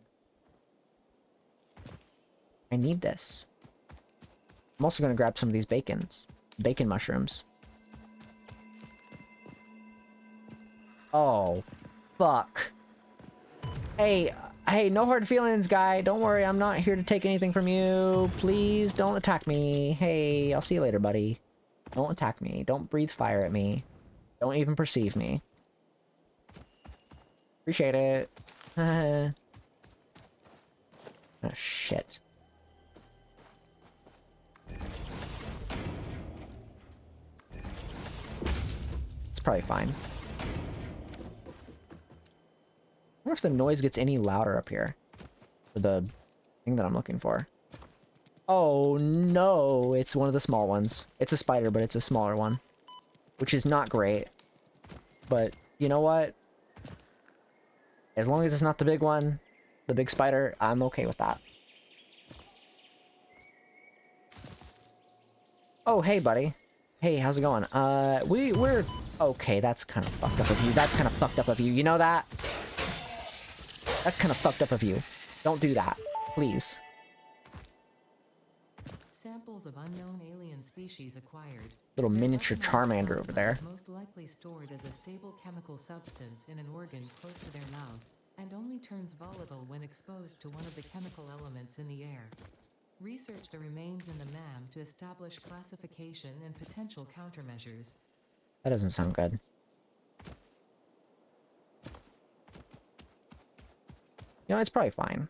I need this. I'm also gonna grab some of these bacon mushrooms. Oh, fuck. Hey, no hard feelings, guy. Don't worry, I'm not here to take anything from you. Please don't attack me. Hey, I'll see you later, buddy. Don't attack me. Don't breathe fire at me. Don't even perceive me. Appreciate it. Oh, shit. It's probably fine. I wonder if the noise gets any louder up here. For the thing that I'm looking for. Oh no, it's one of the small ones. It's a spider, but it's a smaller one. Which is not great. But, you know what? As long as it's not the big one, the big spider, I'm okay with that. Oh, hey, buddy. Hey, how's it going? We're... Okay, that's kind of fucked up of you. That's kind of fucked up of you. You know that? That's kind of fucked up of you. Don't do that. Please. Samples of unknown alien species acquired. Little Their miniature weaponized Charmander plasma over there. is most likely stored as a stable chemical substance in an organ close to their mouth, and only turns volatile when exposed to one of the chemical elements in the air. Research the remains in the MAM to establish classification and potential countermeasures. That doesn't sound good. You know, it's probably fine.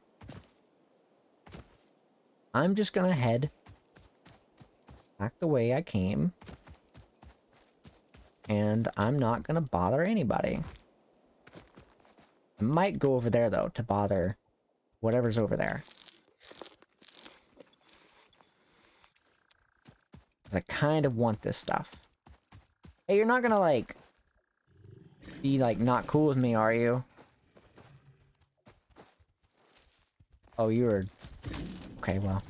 I'm just gonna head back the way I came. And I'm not gonna bother anybody. I might go over there, though, to bother whatever's over there. 'Cause I kind of want this stuff. Hey, you're not gonna, like, be, like, not cool with me, are you? Oh, you're... Okay, well.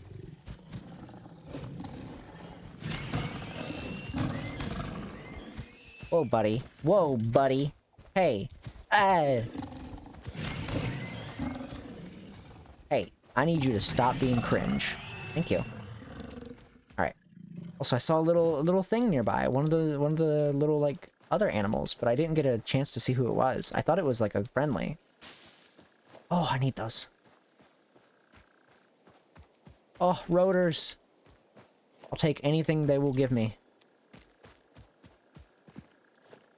Whoa, buddy. Whoa, buddy. Hey. Hey, I need you to stop being cringe. Thank you. Alright. Also, I saw a little thing nearby. One of the little, like, other animals, but I didn't get a chance to see who it was. I thought it was, like, a friendly. Oh, I need those. Oh, rotors. I'll take anything they will give me.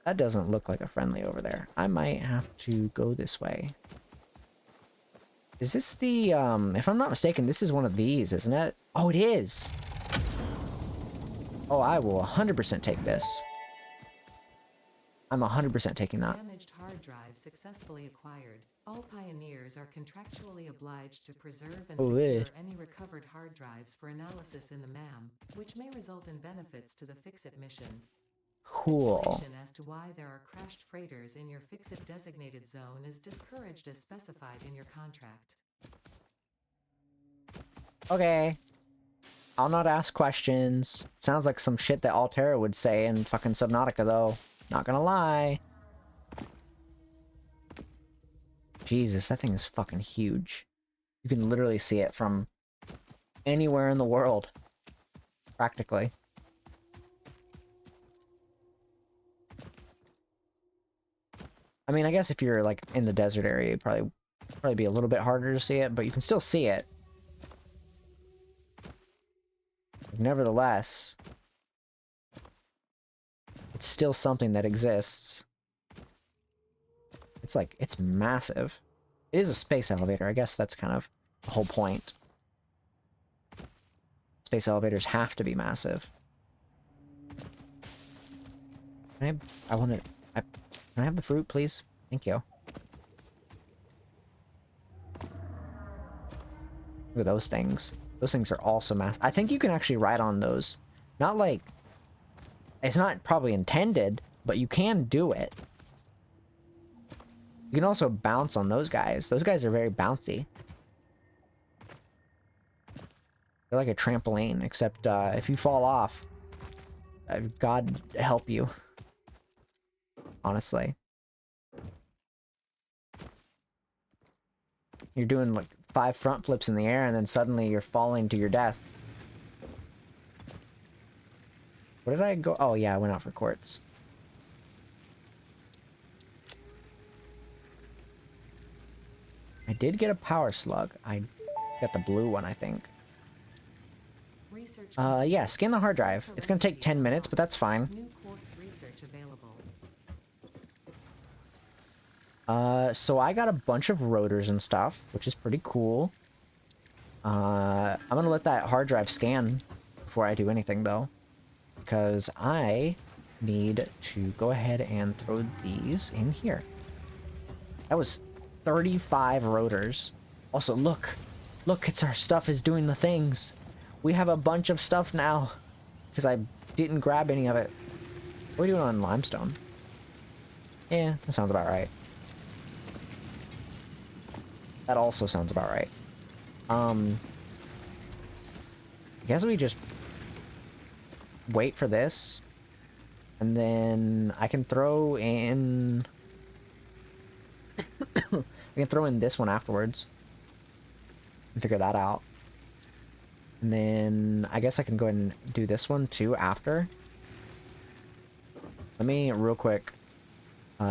That doesn't look like a friendly over there. I might have to go this way. Is this the, if I'm not mistaken, this is one of these, isn't it? Oh, it is! Oh, I will 100% take this. I'm 100% taking that. Damaged hard drive successfully acquired. All pioneers are contractually obliged to preserve and secure any recovered hard drives for analysis in the MAM, which may result in benefits to the Fix-It mission. Cool. Information as to why there are crashed freighters in your Fix-It designated zone is discouraged as specified in your contract. Okay. I'll not ask questions. Sounds like some shit that Altera would say in fucking Subnautica, though. Not gonna lie. Jesus, that thing is fucking huge. You can literally see it from anywhere in the world. Practically. I mean, I guess if you're, like, in the desert area, it'd probably be a little bit harder to see it, but you can still see it. Nevertheless, it's still something that exists. It's like, it's massive. It is a space elevator. I guess that's kind of the whole point. Space elevators have to be massive. Can I have the fruit, please? Thank you. Look at those things. Those things are also massive. I think you can actually ride on those. Not like... It's not probably intended, but you can do it. You can also bounce on those guys. Those guys are very bouncy. They're like a trampoline, except if you fall off, God help you. Honestly. You're doing like 5 front flips in the air and then suddenly you're falling to your death. Where did I go? Oh yeah, I went out for quartz. I did get a power slug. I got the blue one, I think. Yeah, scan the hard drive. It's gonna take 10 minutes, but that's fine. New quartz research available. So I got a bunch of rotors and stuff, which is pretty cool. I'm gonna let that hard drive scan before I do anything, though. Because I need to go ahead and throw these in here. That was 35 rotors. Also, look. Look, it's our stuff is doing the things. We have a bunch of stuff now. Because I didn't grab any of it. What are we doing on limestone? Yeah, that sounds about right. That also sounds about right. I guess we just wait for this. And then I can throw in... I can throw in this one afterwards. And figure that out. And then I guess I can go ahead and do this one too after. Let me real quick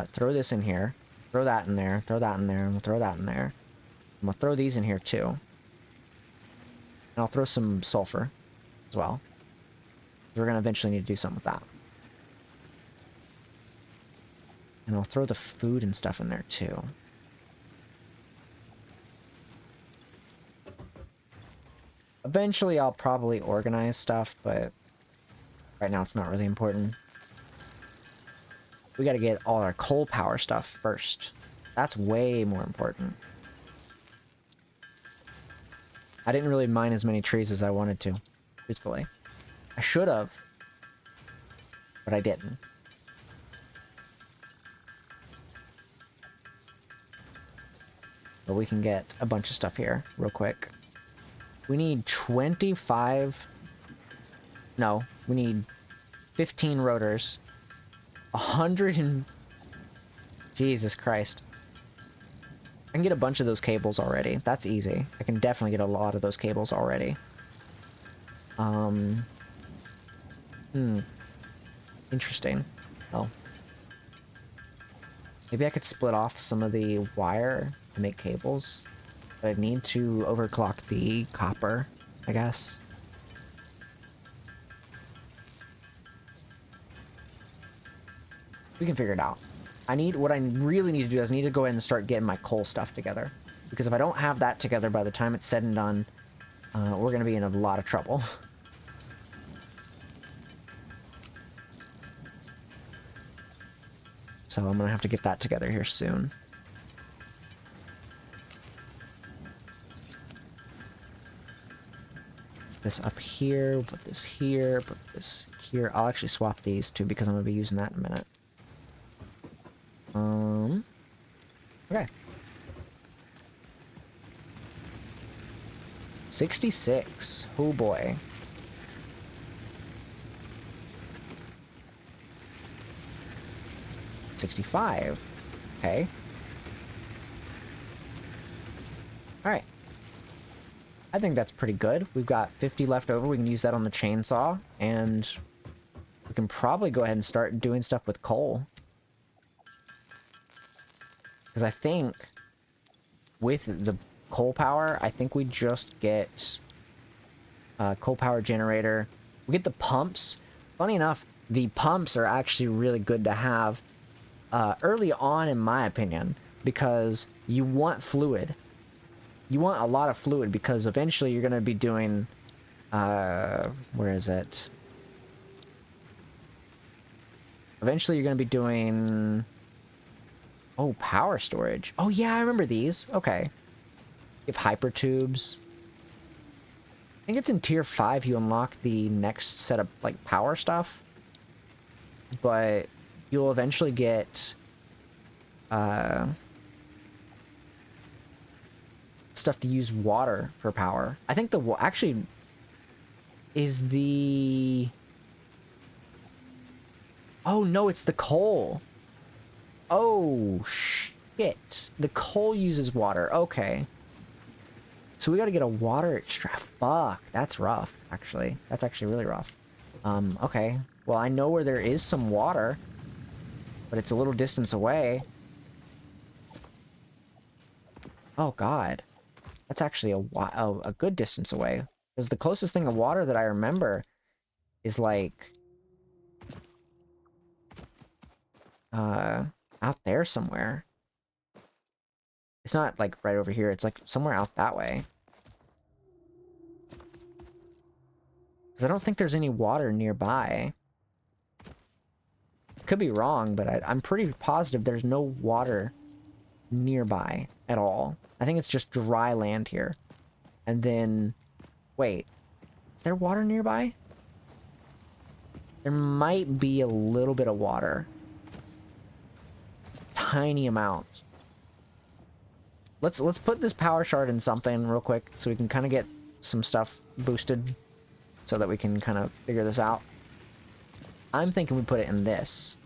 throw this in here. Throw that in there. Throw that in there. And we'll throw that in there. I'm gonna throw these in here too. And I'll throw some sulfur as well. We're gonna eventually need to do something with that. And I'll throw the food and stuff in there too. Eventually I'll probably organize stuff, but right now it's not really important. We gotta get all our coal power stuff first. That's way more important. I didn't really mine as many trees as I wanted to, truthfully. I should have, but I didn't. But we can get a bunch of stuff here real quick. We need 25... No, we need 15 rotors. 100 and... Jesus Christ. I can get a bunch of those cables already. That's easy. I can definitely get a lot of those cables already. Interesting. Oh. Maybe I could split off some of the wire to make cables. But I need to overclock the copper, I guess. We can figure it out. What I really need to do is I need to go ahead and start getting my coal stuff together. Because if I don't have that together by the time it's said and done, we're going to be in a lot of trouble. So I'm going to have to get that together here soon. This up here, put this here, put this here. I'll actually swap these two because I'm going to be using that in a minute. Okay. 66. Oh boy. $65. Okay. Alright. I think that's pretty good. We've got 50 left over. We can use that on the chainsaw. And we can probably go ahead and start doing stuff with coal. Because I think with the coal power, I think we just get a coal power generator. We get the pumps. Funny enough, the pumps are actually really good to have early on, in my opinion, because you want fluid. You want a lot of fluid because eventually you're going to be doing... where is it? Eventually you're going to be doing... Oh, power storage. Oh, yeah, I remember these. Okay. You have hyper tubes. I think it's in tier 5 you unlock the next set of, like, power stuff. But you'll eventually get... stuff to use water for power. I think the... Actually... Is the... Oh, no, it's the coal. Oh, shit. The coal uses water. Okay. So we gotta get a water extract. Fuck. That's rough, actually. That's actually really rough. Okay. Well, I know where there is some water, but it's a little distance away. Oh, God. That's actually a good distance away. Because the closest thing of water that I remember is, like... out there somewhere. It's not, like, right over here. It's, like, somewhere out that way. Because I don't think there's any water nearby. Could be wrong, but I'm pretty positive there's no water nearby at all. I think it's just dry land here. And then... Wait. Is there water nearby? There might be a little bit of water. Tiny amount. Let's put this power shard in something real quick so we can kind of get some stuff boosted so that we can kind of figure this out. I'm thinking we put it in this.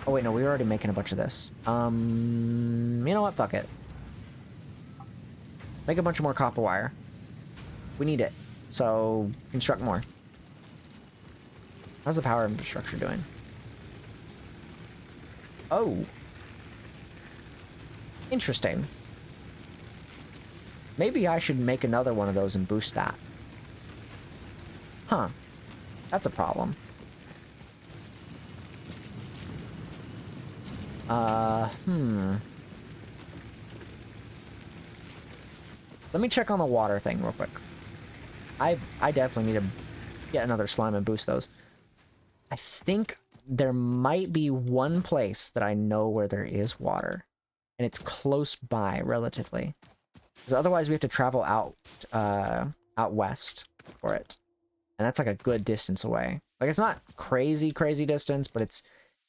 Oh wait, no, we were already making a bunch of this. You know what? Fuck it. Make a bunch of more copper wire. We need it. So construct more. How's the power infrastructure doing? Oh. Interesting. Maybe I should make another one of those and boost that. Huh. That's a problem. Let me check on the water thing real quick. I definitely need to get another slime and boost those. I think there might be one place that I know where there is water. And it's close by, relatively. Because otherwise we have to travel out west for it. And that's like a good distance away. Like, it's not crazy, crazy distance, but it's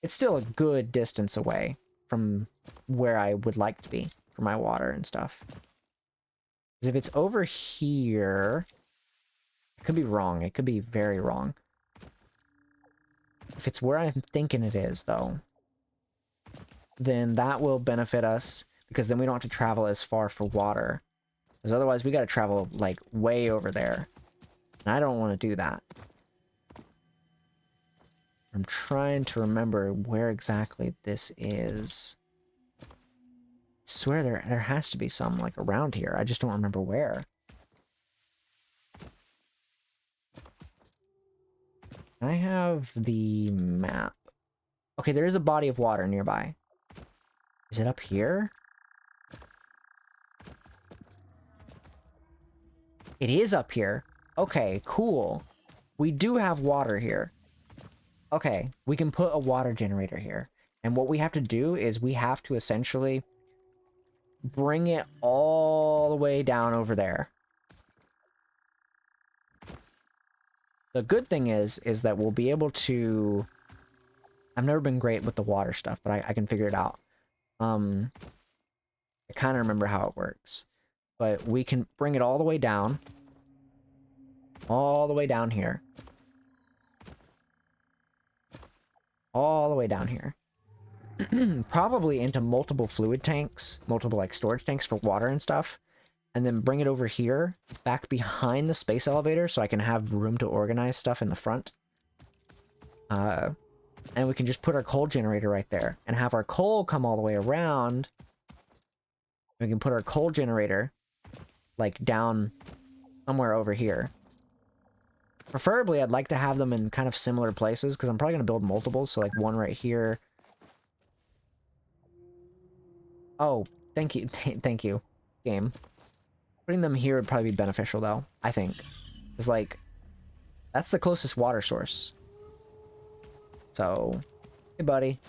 still a good distance away from where I would like to be for my water and stuff. Because if it's over here, I could be wrong. It could be very wrong. If it's where I'm thinking it is, though, then that will benefit us, because then we don't have to travel as far for water. Because otherwise we got to travel, like, way over there. And I don't want to do that. I'm trying to remember where exactly this is. I swear there has to be some, like, around here. I just don't remember where. I have the map. Okay, there is a body of water nearby. Is it up here? It is up here. Okay, cool. We do have water here. Okay, we can put a water generator here. And what we have to do is we have to essentially bring it all the way down over there. The good thing is that we'll be able to... I've never been great with the water stuff, but I can figure it out. I kind of remember how it works. But we can bring it all the way down. All the way down here. All the way down here. Probably into multiple fluid tanks. Multiple, like, storage tanks for water and stuff. And then bring it over here, back behind the space elevator, so I can have room to organize stuff in the front. And we can just put our coal generator right there, and have our coal come all the way around. We can put our coal generator, like, down somewhere over here. Preferably, I'd like to have them in kind of similar places, because I'm probably going to build multiples, so, like, one right here. Oh, thank you, thank you, game. Putting them here would probably be beneficial, though, I think. It's like, that's the closest water source. So, hey, buddy.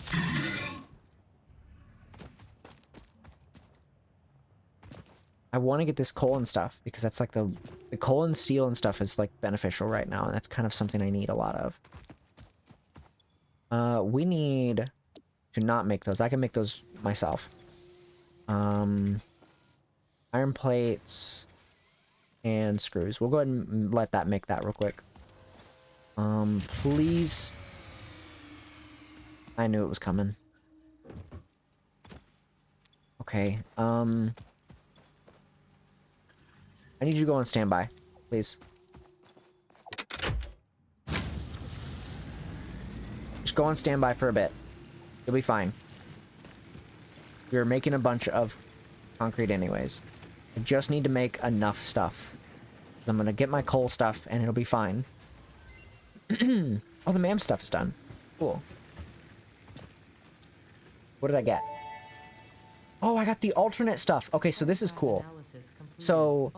I want to get this coal and stuff, because that's like the coal and steel and stuff is, like, beneficial right now, and that's kind of something I need a lot of. We need to not make those. I can make those myself. Iron plates and screws. We'll go ahead and let that make that real quick. Please. I knew it was coming. Okay, I need you to go on standby, please. Just go on standby for a bit. You'll be fine. We're making a bunch of concrete anyways. I just need to make enough stuff. I'm gonna get my coal stuff and it'll be fine. Oh, the MAM stuff is done. Cool. What did I get? Oh, I got the alternate stuff. Okay, so this is cool. So,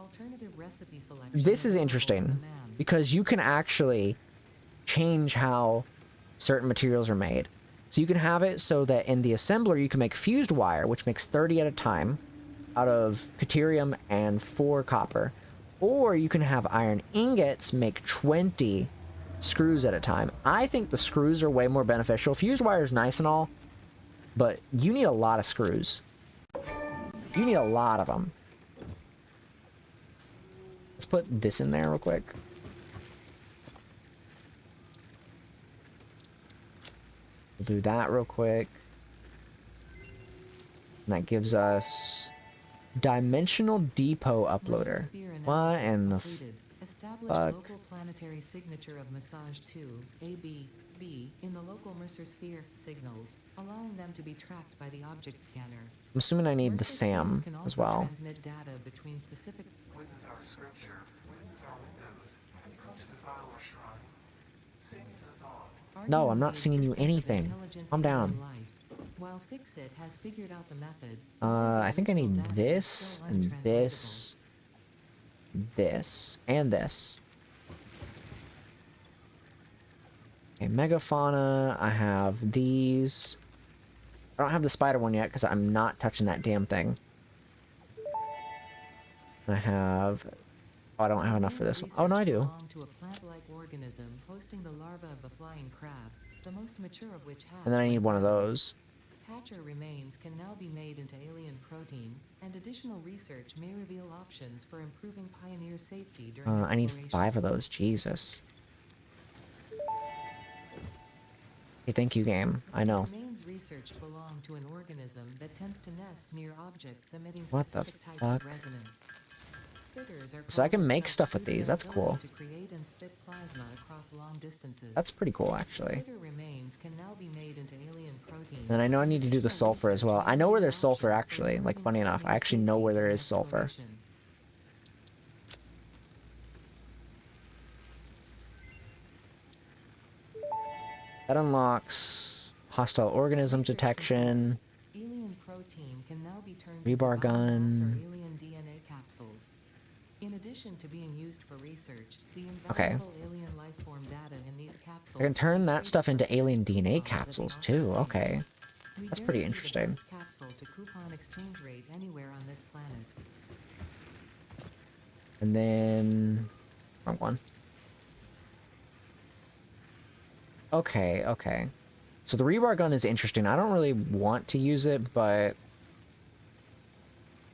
this is interesting, because you can actually change how certain materials are made. So you can have it so that in the assembler you can make fused wire, which makes 30 at a time, out of deuterium and 4 copper. Or you can have iron ingots make 20 screws at a time. I think the screws are way more beneficial. Fused wire is nice and all, but you need a lot of screws. You need a lot of them. Let's put this in there real quick. We'll do that real quick. And that gives us dimensional depot uploader. What in the Establish fuck? local planetary signature of massage 2, AB, B, in the local Mercer sphere signals, allowing them to be tracked by the object scanner. I'm assuming I need the Mercer spheres SAM can as also well. transmit data between specific... Witness our scripture, witness our windows. Have you come to defile our shrine? Sing us a song. No, I'm Arguing not the singing you existence of anything. intelligent Calm down. alien life, while Fixit has figured out the method, I think I need original data is this, still and this, this, and this. Okay, megafauna, I have these. I don't have the spider one yet, because I'm not touching that damn thing. I have Oh, I don't have enough for this one. Oh, no, I do. Belong to a plant-like organism hosting the larva of the flying crab, the most mature of which hatch. And then I need one of those. Hatcher remains can now be made into alien protein, and additional research may reveal options for improving Pioneer safety during I exploration. need 5 of those. Jesus. Hey, thank you, game. I know. Remains research belong to an organism that tends to nest near objects emitting What the specific types fuck? of resonance. Spitters are So I can called as make such stuff with due to these. their That's cool. ability to create and spit plasma across long distances. That's pretty cool, actually. Spitter remains can now be made into alien protein. And I know I need to do the sulfur as well. I know where there's sulfur, actually. Like, funny enough, I actually know where there is sulfur. That unlocks hostile organism detection. Alien protein can now be turned Rebar into biomass gun. or alien DNA capsules. In addition to being used for research, the Okay. invaluable alien life form data in these capsules I can turn that stuff into alien DNA coupons at the capsules, auction too. scene. Okay. We That's pretty guarantee the interesting. best capsule to coupon exchange rate anywhere on this planet. And then... wrong one. Okay, okay. So the rebar gun is interesting. I don't really want to use it, but...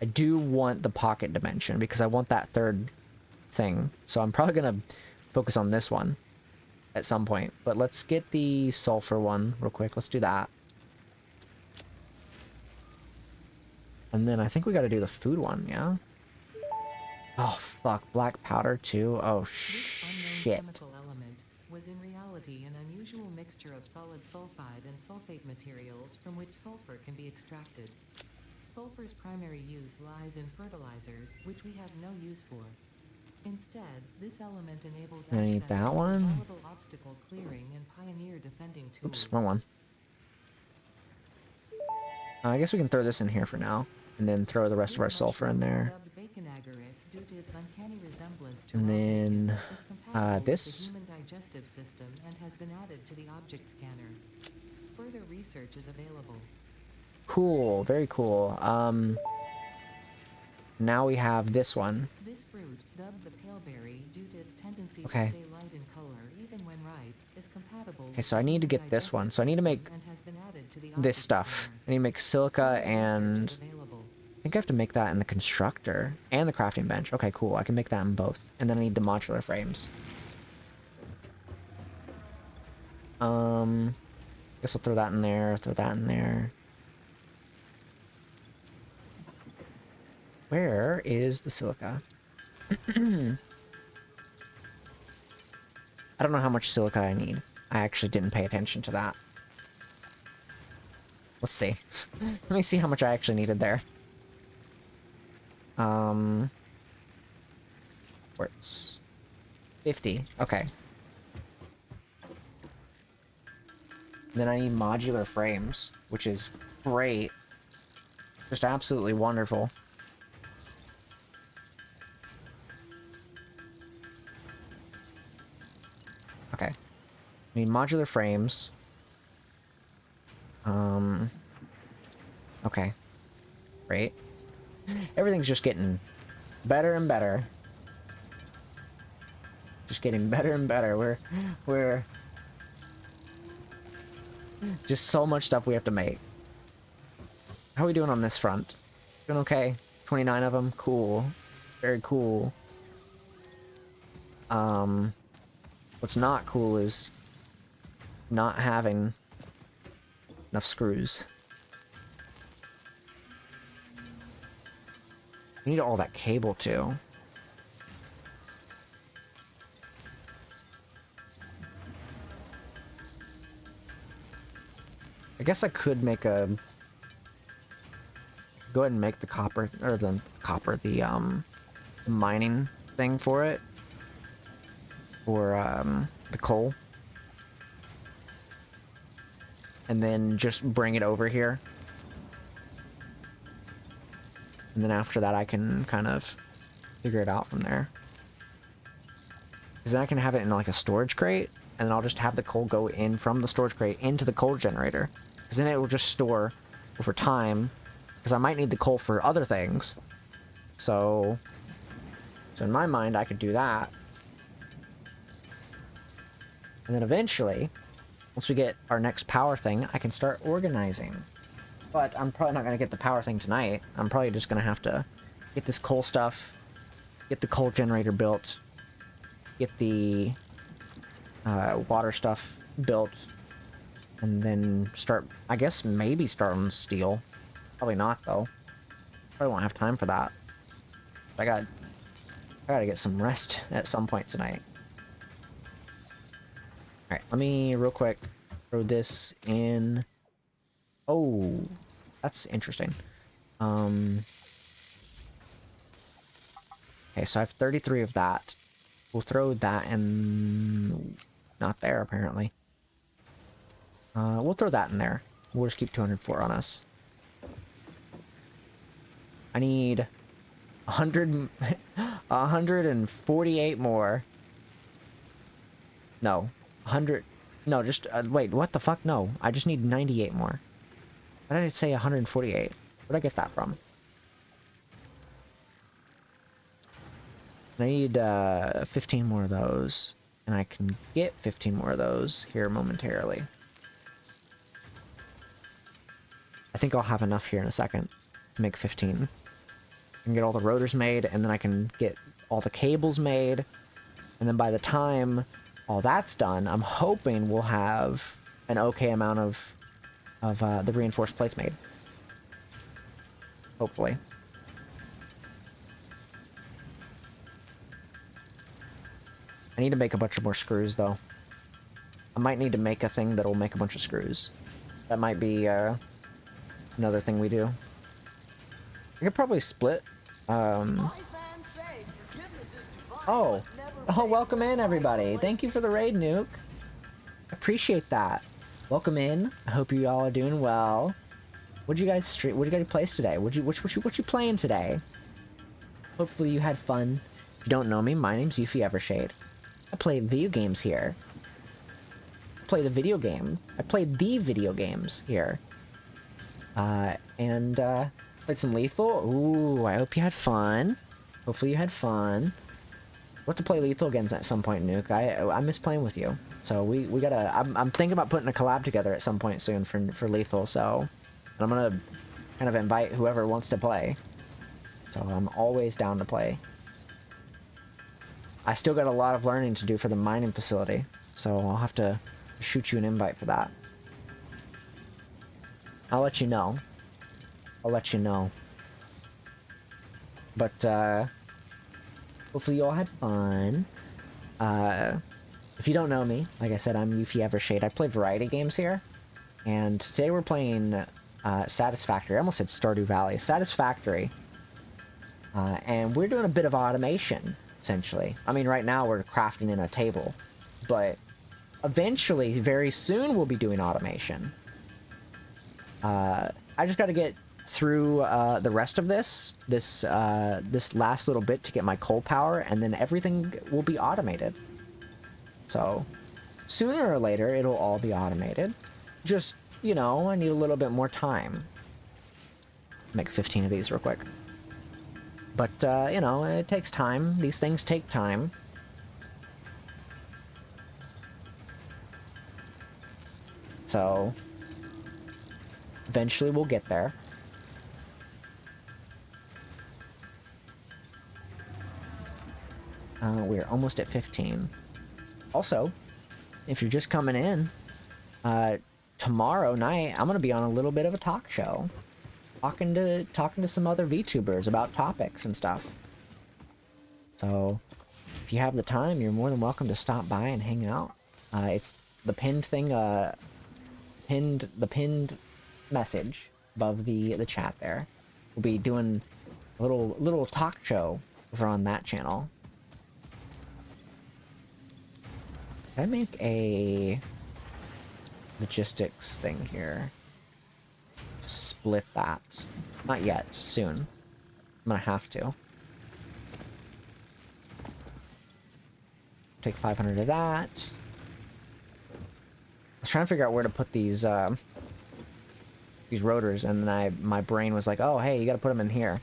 I do want the pocket dimension, because I want that third thing. So I'm probably going to focus on this one at some point. But let's get the sulfur one real quick. Let's do that. And then I think we got to do the food one, yeah? Oh, fuck. Black powder, too? Oh, This shit. unknown chemical element was in reality an unusual mixture of solid sulfide and sulfate materials from which sulfur can be extracted. Sulfur's primary use lies in fertilizers, which we have no use for. Instead, this element enables I need access that to one. volatile obstacle clearing and Pioneer defending tools. Oops, wrong one. I guess we can throw this in here for now. And then throw the rest of our sulfur in there. Dubbed bacon agaric due to its uncanny resemblance to And raw then, bacon, is compatible with this. the human digestive system and has been added to the object scanner. Further research is available. Cool, very cool. Now we have this one. This fruit, dubbed the paleberry due to its tendency Okay. to stay light in color even when ripe, is compatible Okay, so I need to get this one. So I need to make this stuff. I need to make silica and... I think I have to make that in the constructor and the crafting bench. Okay, cool. I can make that in both. And then I need the modular frames. Guess I'll throw that in there, throw that in there. Where is the silica? I don't know how much silica I need. I actually didn't pay attention to that. Let's see. Let me see how much I actually needed there. Quartz. 50. Okay. Then I need modular frames, which is great. Just absolutely wonderful. Okay. I need modular frames. Okay. Great. Everything's just getting better and better. Just getting better and better. We're just so much stuff we have to make. How are we doing on this front? Doing okay? 29 of them? Cool. Very cool. What's not cool is not having enough screws. I need all that cable too. I guess I could make a... Go ahead and make the copper, or the copper, the mining thing for it. For, the coal. And then just bring it over here. And then after that I can kind of figure it out from there. Because then I can have it in like a storage crate. And then I'll just have the coal go in from the storage crate into the coal generator. Because then it will just store over time. Because I might need the coal for other things. So So in my mind, I could do that. And then eventually, once we get our next power thing, I can start organizing. But I'm probably not going to get the power thing tonight. I'm probably just going to have to get this coal stuff, get the coal generator built, get the water stuff built, and then start, I guess maybe start on steel. Probably not, though. Probably won't have time for that. I gotta get some rest at some point tonight. Alright, let me real quick throw this in. Oh, that's interesting. Okay, so I have 33 of that. We'll throw that in... Not there, apparently. We'll throw that in there. We'll just keep 204 on us. I need 100... 148 more. No. 100... No, just... wait, what the fuck? No. I just need 98 more. Why did I say 148? Where'd I get that from? I need 15 more of those. And I can get 15 more of those here momentarily. I think I'll have enough here in a second to make 15. I can get all the rotors made, and then I can get all the cables made. And then by the time all that's done, I'm hoping we'll have an okay amount of the reinforced plates made. Hopefully. I need to make a bunch of more screws, though. I might need to make a thing that'll make a bunch of screws. That might be another thing we do. I could probably split. Oh, welcome in, everybody. Thank you for the raid, Nuke. Appreciate that. Welcome in. I hope you all are doing well. What'd you guys stream? What'd you guys play today? What you playing today? Hopefully you had fun. If you don't know me, my name's Yufii Evershade. I play video games here. I play the video game. I played the video games here. And played some Lethal. Ooh, I hope you had fun. Hopefully you had fun. We'll have to play Lethal again at some point, Nuke. I miss playing with you. So we gotta... I'm thinking about putting a collab together at some point soon for Lethal, so... And I'm gonna kind of invite whoever wants to play. So I'm always down to play. I still got a lot of learning to do for the mining facility, so I'll have to shoot you an invite for that. I'll let you know. I'll let you know. But, hopefully you all had fun. If you don't know me, like I said, I'm Yufii Evershade. I play variety games here. And today we're playing Satisfactory. I almost said Stardew Valley. Satisfactory. And we're doing a bit of automation, essentially. I mean, right now we're crafting in a table. But eventually, very soon, we'll be doing automation. I just got to get through the rest of this last little bit to get my coal power, and then everything will be automated. So, sooner or later, it'll all be automated. Just, you know, I need a little bit more time. Make 15 of these real quick. But, you know, it takes time. These things take time. So, eventually we'll get there. We're almost at 15. Also, if you're just coming in, tomorrow night I'm gonna be on a little bit of a talk show, talking to some other VTubers about topics and stuff. So, if you have the time, you're more than welcome to stop by and hang out. It's the pinned thing, the pinned message above the chat there. We'll be doing a little talk show over on that channel. Can I make a logistics thing here? Split that. Not yet. Soon. I'm gonna have to. Take 500 of that. I was trying to figure out where to put these rotors, and then my brain was like, oh, hey, you gotta put them in here.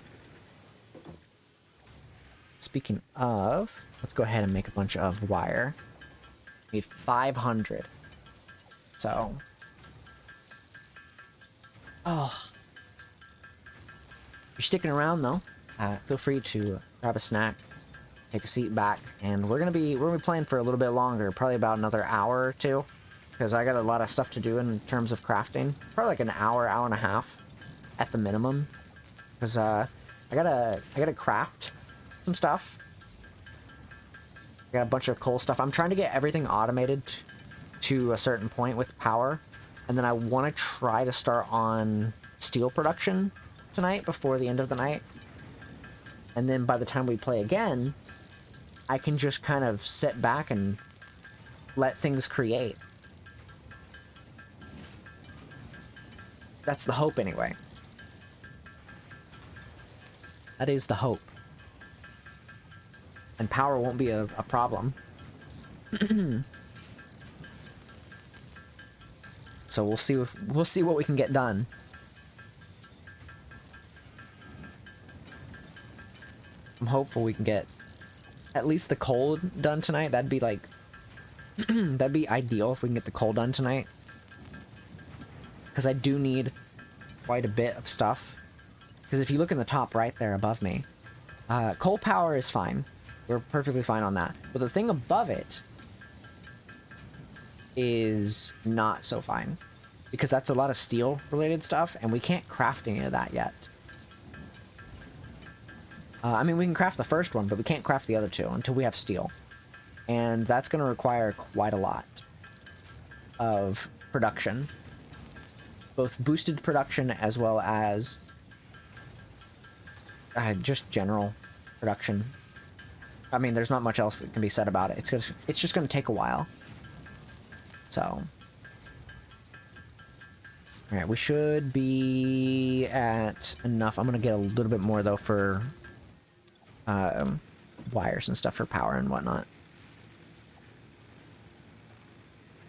speaking of, let's go ahead and make a bunch of wire. We need 500. So, oh, if you're sticking around though, feel free to grab a snack, take a seat back, and we're gonna be playing for a little bit longer, probably about another hour or two, because I got a lot of stuff to do in terms of crafting. Probably like an hour, hour and a half, at the minimum, because I gotta craft some stuff. I got a bunch of coal stuff. I'm trying to get everything automated to a certain point with power, and then I want to try to start on steel production tonight before the end of the night. And then by the time we play again, I can just kind of sit back and let things create. That's the hope anyway. That is the hope. And power won't be a problem. So we'll see what we can get done. I'm hopeful we can get at least the coal done tonight. That'd be like that'd be ideal if we can get the coal done tonight. Because I do need quite a bit of stuff. Because if you look in the top right there above me, coal power is fine. We're perfectly fine on that. But the thing above it is not so fine. Because that's a lot of steel related stuff, and we can't craft any of that yet. I mean, we can craft the first one, but we can't craft the other two until we have steel. And that's going to require quite a lot of production. Both boosted production as well as just general production. I mean, there's not much else that can be said about it. It's just going to take a while. So, alright, we should be at enough. I'm going to get a little bit more, though, for wires and stuff for power and whatnot.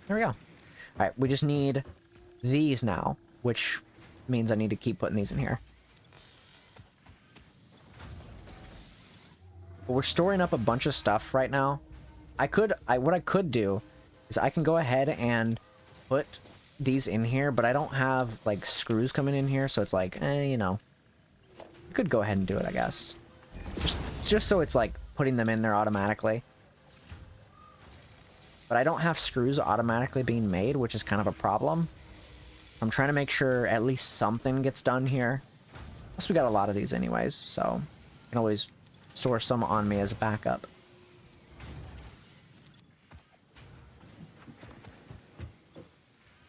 There we go. Alright, we just need these now, which means I need to keep putting these in here. But we're storing up a bunch of stuff right now. What I could do is I can go ahead and put these in here, but I don't have like screws coming in here, so it's like, you know, I could go ahead and do it, I guess. Just so it's like putting them in there automatically. But I don't have screws automatically being made, which is kind of a problem. I'm trying to make sure at least something gets done here. Plus we got a lot of these anyways, so I can always store some on me as a backup.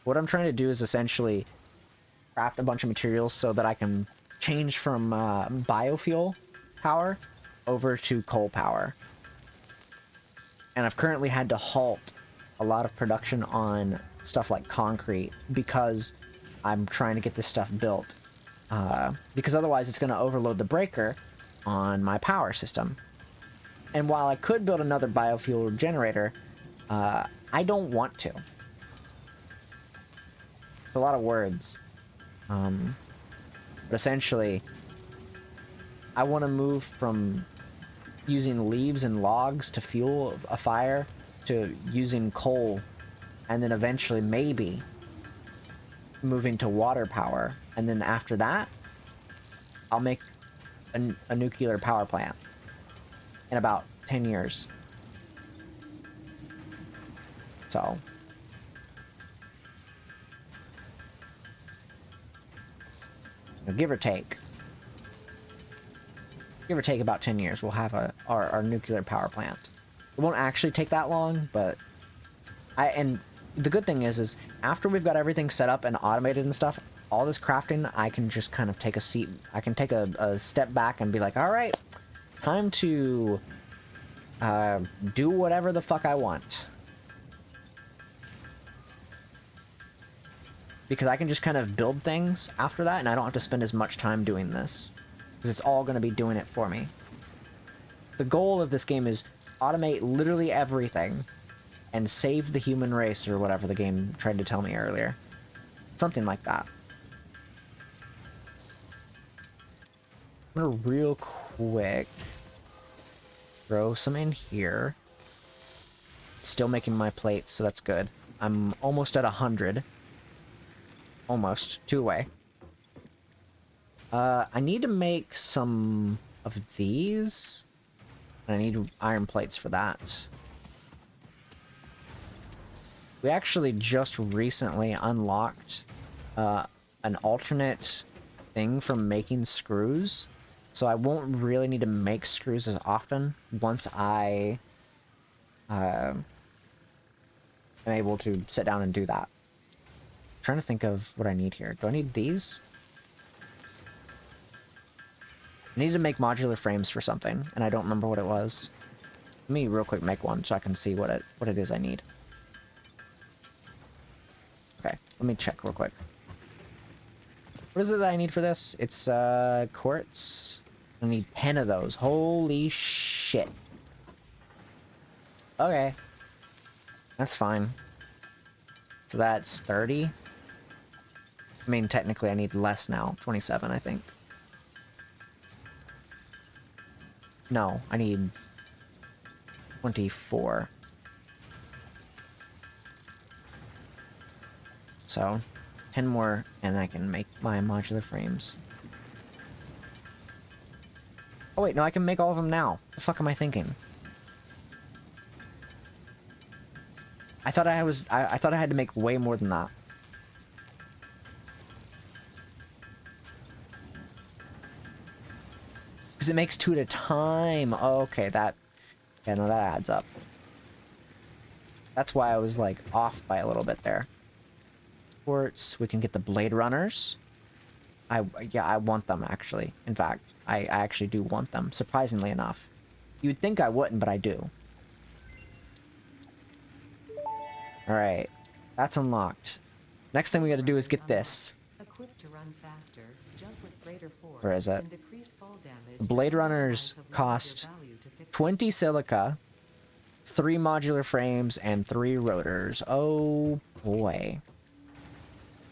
What I'm trying to do is essentially craft a bunch of materials so that I can change from biofuel power over to coal power. And I've currently had to halt a lot of production on stuff like concrete because I'm trying to get this stuff built. Because otherwise it's going to overload the breaker on my power system. And while I could build another biofuel generator, I don't want to. It's a lot of words. But essentially, I want to move from using leaves and logs to fuel a fire to using coal, and then eventually maybe moving to water power. And then after that, I'll make a nuclear power plant in about 10 years. So, give or take about 10 years, we'll have our nuclear power plant. It won't actually take that long, but and the good thing is after we've got everything set up and automated and stuff, all this crafting, I can just kind of take a seat. I can take a step back and be like, all right, time to do whatever the fuck I want. Because I can just kind of build things after that, and I don't have to spend as much time doing this. Because it's all going to be doing it for me. The goal of this game is automate literally everything and save the human race, or whatever the game tried to tell me earlier. Something like that. I'm gonna real quick Throw some in here. Still making my plates, so that's good. I'm almost at 100. Almost. 2 away. I need to make some of these. And I need iron plates for that. We actually just recently unlocked an alternate thing for making screws. So I won't really need to make screws as often once I am able to sit down and do that. I'm trying to think of what I need here. Do I need these? I need to make modular frames for something, and I don't remember what it was. Let me real quick make one so I can see what it is I need. Okay, let me check real quick. What is it that I need for this? It's quartz. I need 10 of those. Holy shit. Okay. That's fine. So that's 30. I mean, technically I need less now. 27, I think. No, I need 24. So, 10 more, and I can make my modular frames. Oh wait, no, I can make all of them now. The fuck am I thinking? I thought I thought I had to make way more than that. Because it makes 2 at a time. Oh, okay, that... Yeah, no, that adds up. That's why I was, like, off by a little bit there. Quartz, we can get the Blade Runners. Yeah, I want them, actually. In fact, I actually do want them, surprisingly enough. You'd think I wouldn't, but I do. Alright, that's unlocked. Next thing we gotta do is get this. Equipped to run faster, jump with greater force, Where is it? and decrease fall damage. Blade Runners cost 20 silica, 3 modular frames, and 3 rotors. Oh boy.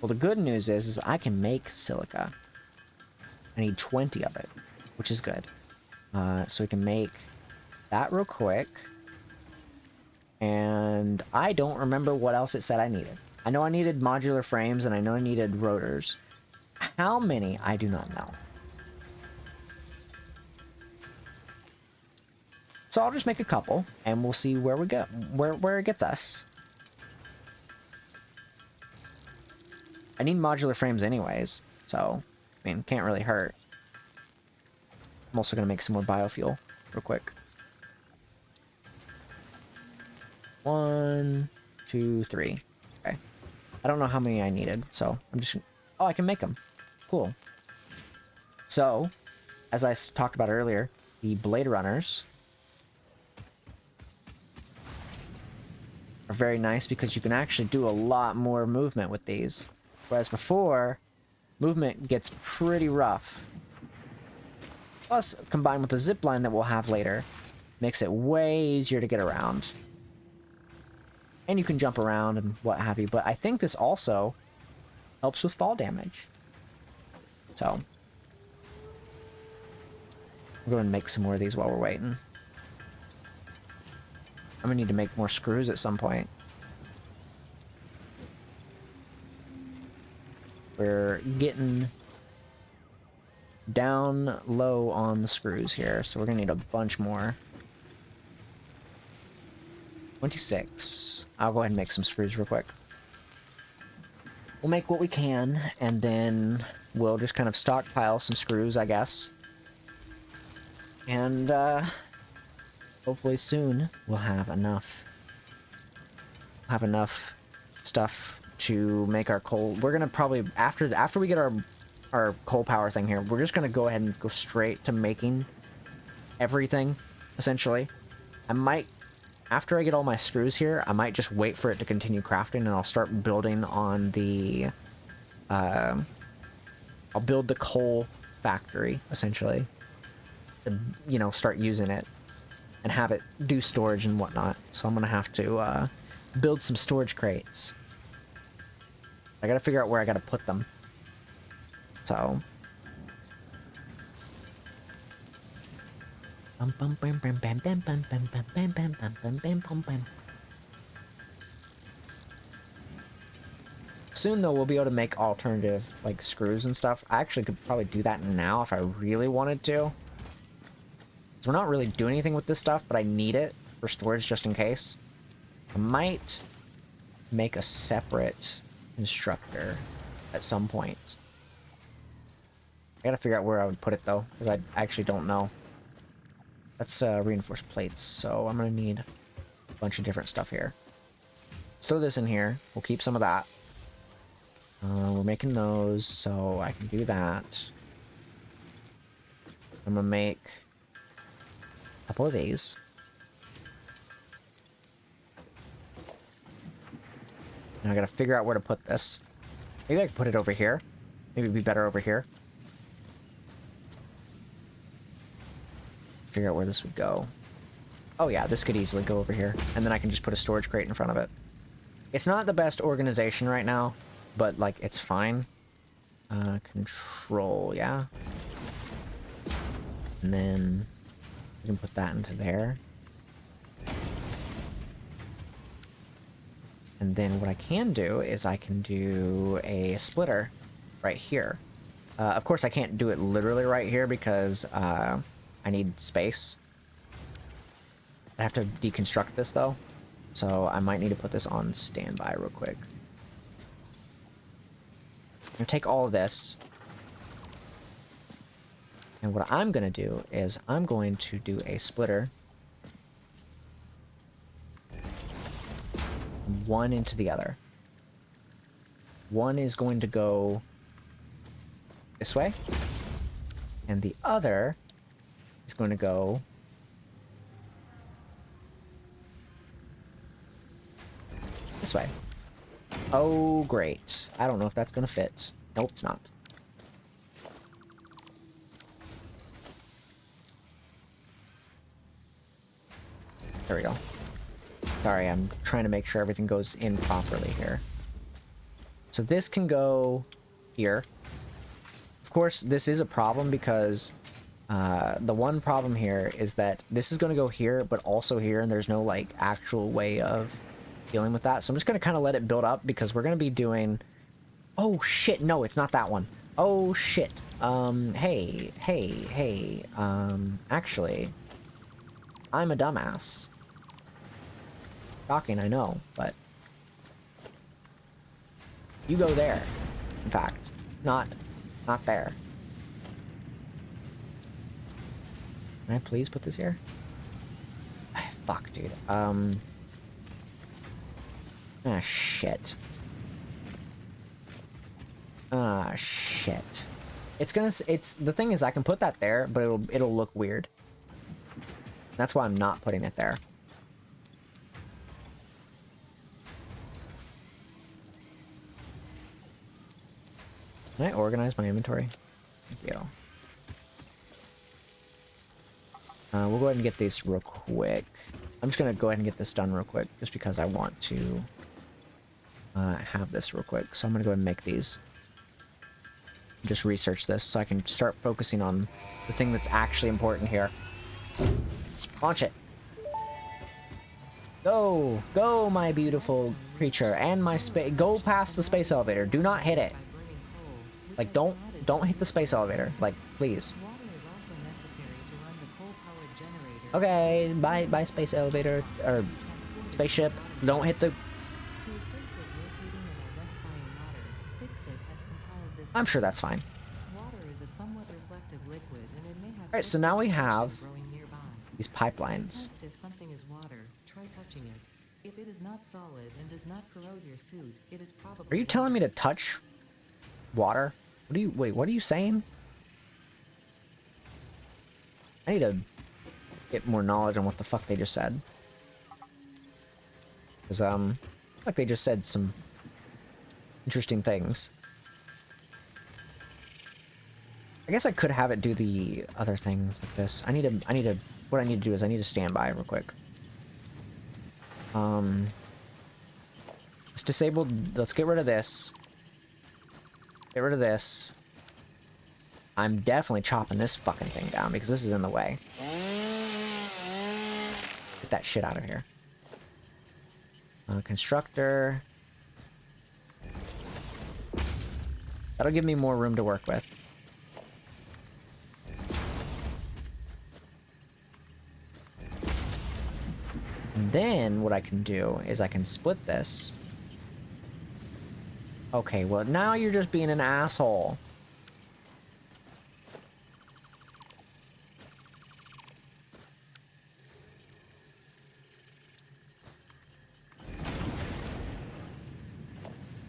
Well, the good news is I can make silica. I need 20 of it, which is good. So we can make that real quick. And I don't remember what else it said I needed. I know I needed modular frames, and I know I needed rotors. How many, I do not know. So I'll just make a couple, and we'll see where we go, where it gets us. I need modular frames anyways, so, I mean, can't really hurt. I'm also gonna make some more biofuel, real quick. 1, 2, 3. Okay. I don't know how many I needed, so I'm just... Oh, I can make them. Cool. So, as I talked about earlier, the Blade Runners are very nice because you can actually do a lot more movement with these. Whereas before, movement gets pretty rough. Plus, combined with the zipline that we'll have later, makes it way easier to get around. And you can jump around and what have you, but I think this also helps with fall damage. So, we're going to make some more of these while we're waiting. I'm going to need to make more screws at some point. We're getting down low on the screws here, so we're going to need a bunch more. 26. I'll go ahead and make some screws real quick. We'll make what we can, and then we'll just kind of stockpile some screws, I guess. And, hopefully soon we'll have enough. Stuff to make our coal. We're gonna probably, after we get our coal power thing here, we're just gonna go ahead and go straight to making everything, essentially. I might, after I get all my screws here, I might just wait for it to continue crafting, and I'll start building on the, I'll build the coal factory, essentially. And, you know, start using it, and have it do storage and whatnot. So I'm gonna have to, build some storage crates. I gotta figure out where I gotta put them. So... Bum, bum, bum, bum, bum, bum, bum, bum, bum, bum, bum, bum, bum, bum, bum, bum. Soon, though, we'll be able to make alternative, like, screws and stuff. I actually could probably do that now if I really wanted to. So we're not really doing anything with this stuff, but I need it for storage just in case. I might make a separate constructor at some point. I gotta figure out where I would put it, though, because I actually don't know. That's reinforced plates, so I'm gonna need a bunch of different stuff here. Throw this in here. We'll keep some of that. We're making those, so I can do that. I'm gonna make a couple of these. And I gotta figure out where to put this. Maybe I can put it over here. Maybe it'd be better over here. Figure out where this would go. Oh yeah, this could easily go over here. And then I can just put a storage crate in front of it. It's not the best organization right now, but, like, it's fine. Control, yeah. And then we can put that into there. And then what I can do is I can do a splitter right here. Of course, I can't do it literally right here because I need space. I have to deconstruct this, though. So I might need to put this on standby real quick. I'm gonna take all of this. And what I'm gonna do is I'm going to do a splitter. One into the other. One is going to go this way. And the other is going to go this way. Oh, great. I don't know if that's gonna fit. Nope, it's not. There we go. Sorry, I'm trying to make sure everything goes in properly here. So this can go here. Of course, this is a problem because the one problem here is that this is going to go here, but also here, and there's no, like, actual way of dealing with that. So I'm just going to kind of let it build up because we're going to be doing... Oh, shit. No, it's not that one. Oh, shit. Hey. Actually, I'm a dumbass. Shocking, I know, but... You go there. In fact, not there. Can I please put this here? Ah, fuck, dude. Ah, shit. Ah, shit. It's the thing is I can put that there, but it'll look weird. That's why I'm not putting it there. Can I organize my inventory? Thank you. We'll go ahead and get these real quick. I'm just gonna go ahead and get this done real quick, just because I want to have this real quick. So I'm gonna go ahead and make these. Just research this so I can start focusing on the thing that's actually important here. Launch it. Go! Go, my beautiful creature. And my space... Go past the space elevator. Do not hit it. Like, don't hit the space elevator. Like, please. Okay, bye space elevator, or spaceship. Don't hit the... I'm sure that's fine. Alright, so now we have these pipelines. If something is water, try touching it. If it is not solid and does not corrode your suit, it is probably... Are you telling me to touch water? Wait, what are you saying? I need to get more knowledge on what the fuck they just said. Because, like they just said some interesting things. I guess I could have it do the other thing with this. What I need to do is I need to stand by real quick. It's disabled. Let's get rid of this. Get rid of this. I'm definitely chopping this fucking thing down because this is in the way. Get that shit out of here. Constructor. That'll give me more room to work with. And then what I can do is I can split this. Okay, well now you're just being an asshole.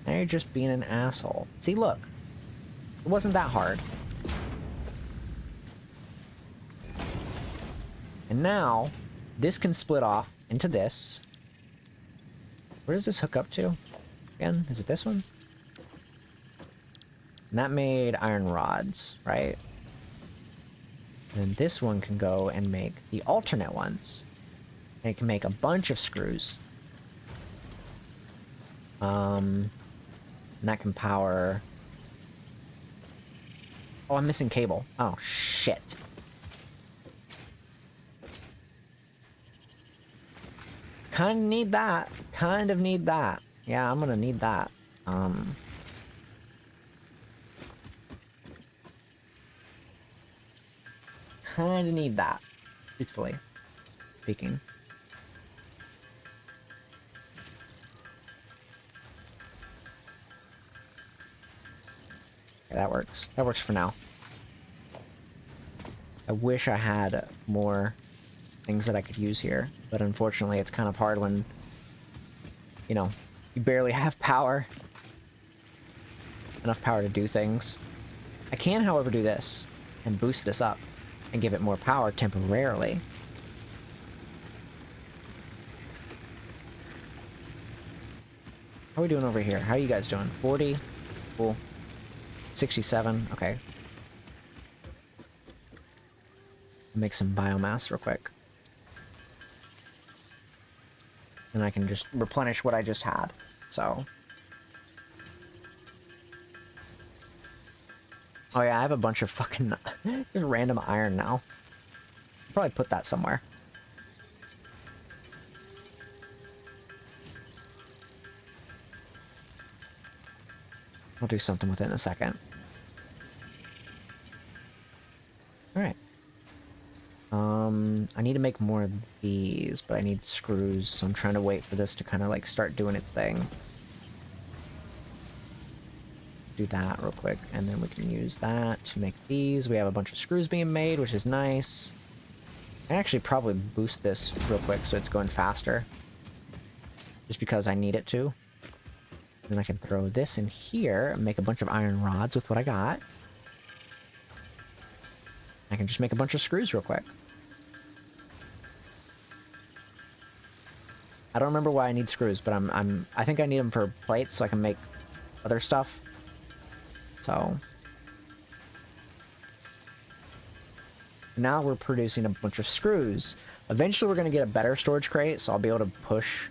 Now you're just being an asshole. See, look. It wasn't that hard. And now, this can split off into this. Where does this hook up to? Again, is it this one? And that made iron rods, right? And this one can go and make the alternate ones. And it can make a bunch of screws. And that can power... Oh, I'm missing cable. Oh, shit. Kind of need that. Kind of need that. Yeah, I'm gonna need that. Kind of need that. Truthfully speaking. Okay, that works. That works for now. I wish I had more things that I could use here, but unfortunately it's kind of hard when, you know, you barely have power. Enough power to do things. I can, however, do this and boost this up and give it more power temporarily. How are we doing over here? How are you guys doing? 40? Cool. 67? Okay. Make some biomass real quick. And I can just replenish what I just had. So. Oh yeah, I have a bunch of fucking random iron now. I'll probably put that somewhere. I'll do something with it in a second. Alright. I need to make more of these, but I need screws, so I'm trying to wait for this to kind of like start doing its thing. Do that real quick, and then we can use that to make these. We have a bunch of screws being made, which is nice. I actually probably boost this real quick so it's going faster. Just because I need it to. Then I can throw this in here and make a bunch of iron rods with what I got. I can just make a bunch of screws real quick. I don't remember why I need screws, but I think I need them for plates so I can make other stuff. So now we're producing a bunch of screws. Eventually we're going to get a better storage crate, so I'll be able to push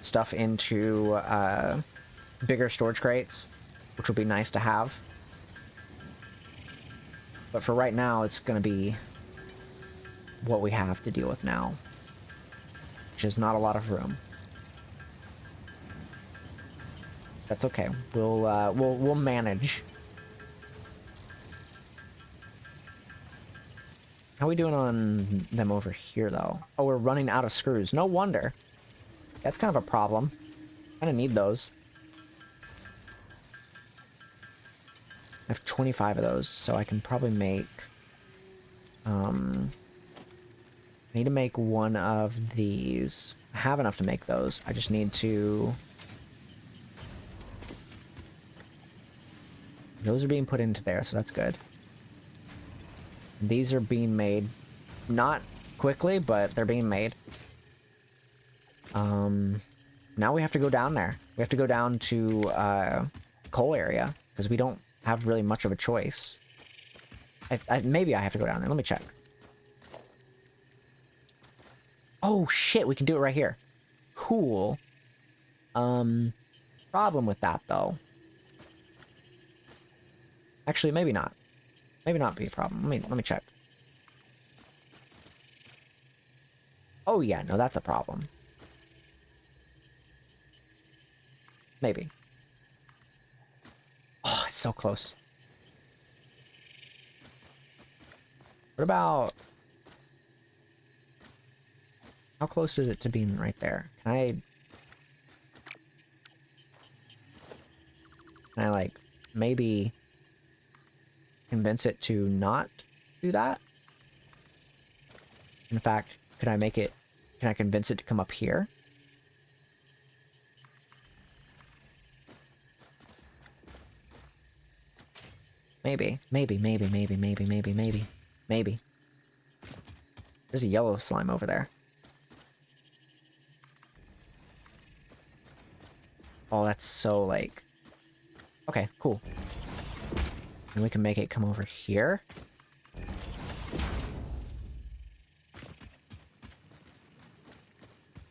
stuff into bigger storage crates, which will be nice to have. But for right now, it's going to be what we have to deal with now, which is not a lot of room. That's okay. We'll manage. How are we doing on them over here, though? Oh, we're running out of screws. No wonder. That's kind of a problem. Kind of need those. I have 25 of those, so I can probably make... I need to make one of these. I have enough to make those. I just need to... Those are being put into there, so that's good. These are being made, not quickly, but they're being made. Now we have to go down there. We have to go down to coal area, because we don't have really much of a choice. Maybe I have to go down there. Let me check. Oh, shit, we can do it right here. Cool. Problem with that, though. Actually, maybe not. Maybe not be a problem. Let me check. Oh yeah, no, that's a problem. Maybe. Oh, it's so close. What about... How close is it to being right there? Can I like, maybe convince it to not do that? In fact, can I convince it to come up here? Maybe. Maybe. There's a yellow slime over there. Oh, that's so, like... Okay, cool. And we can make it come over here.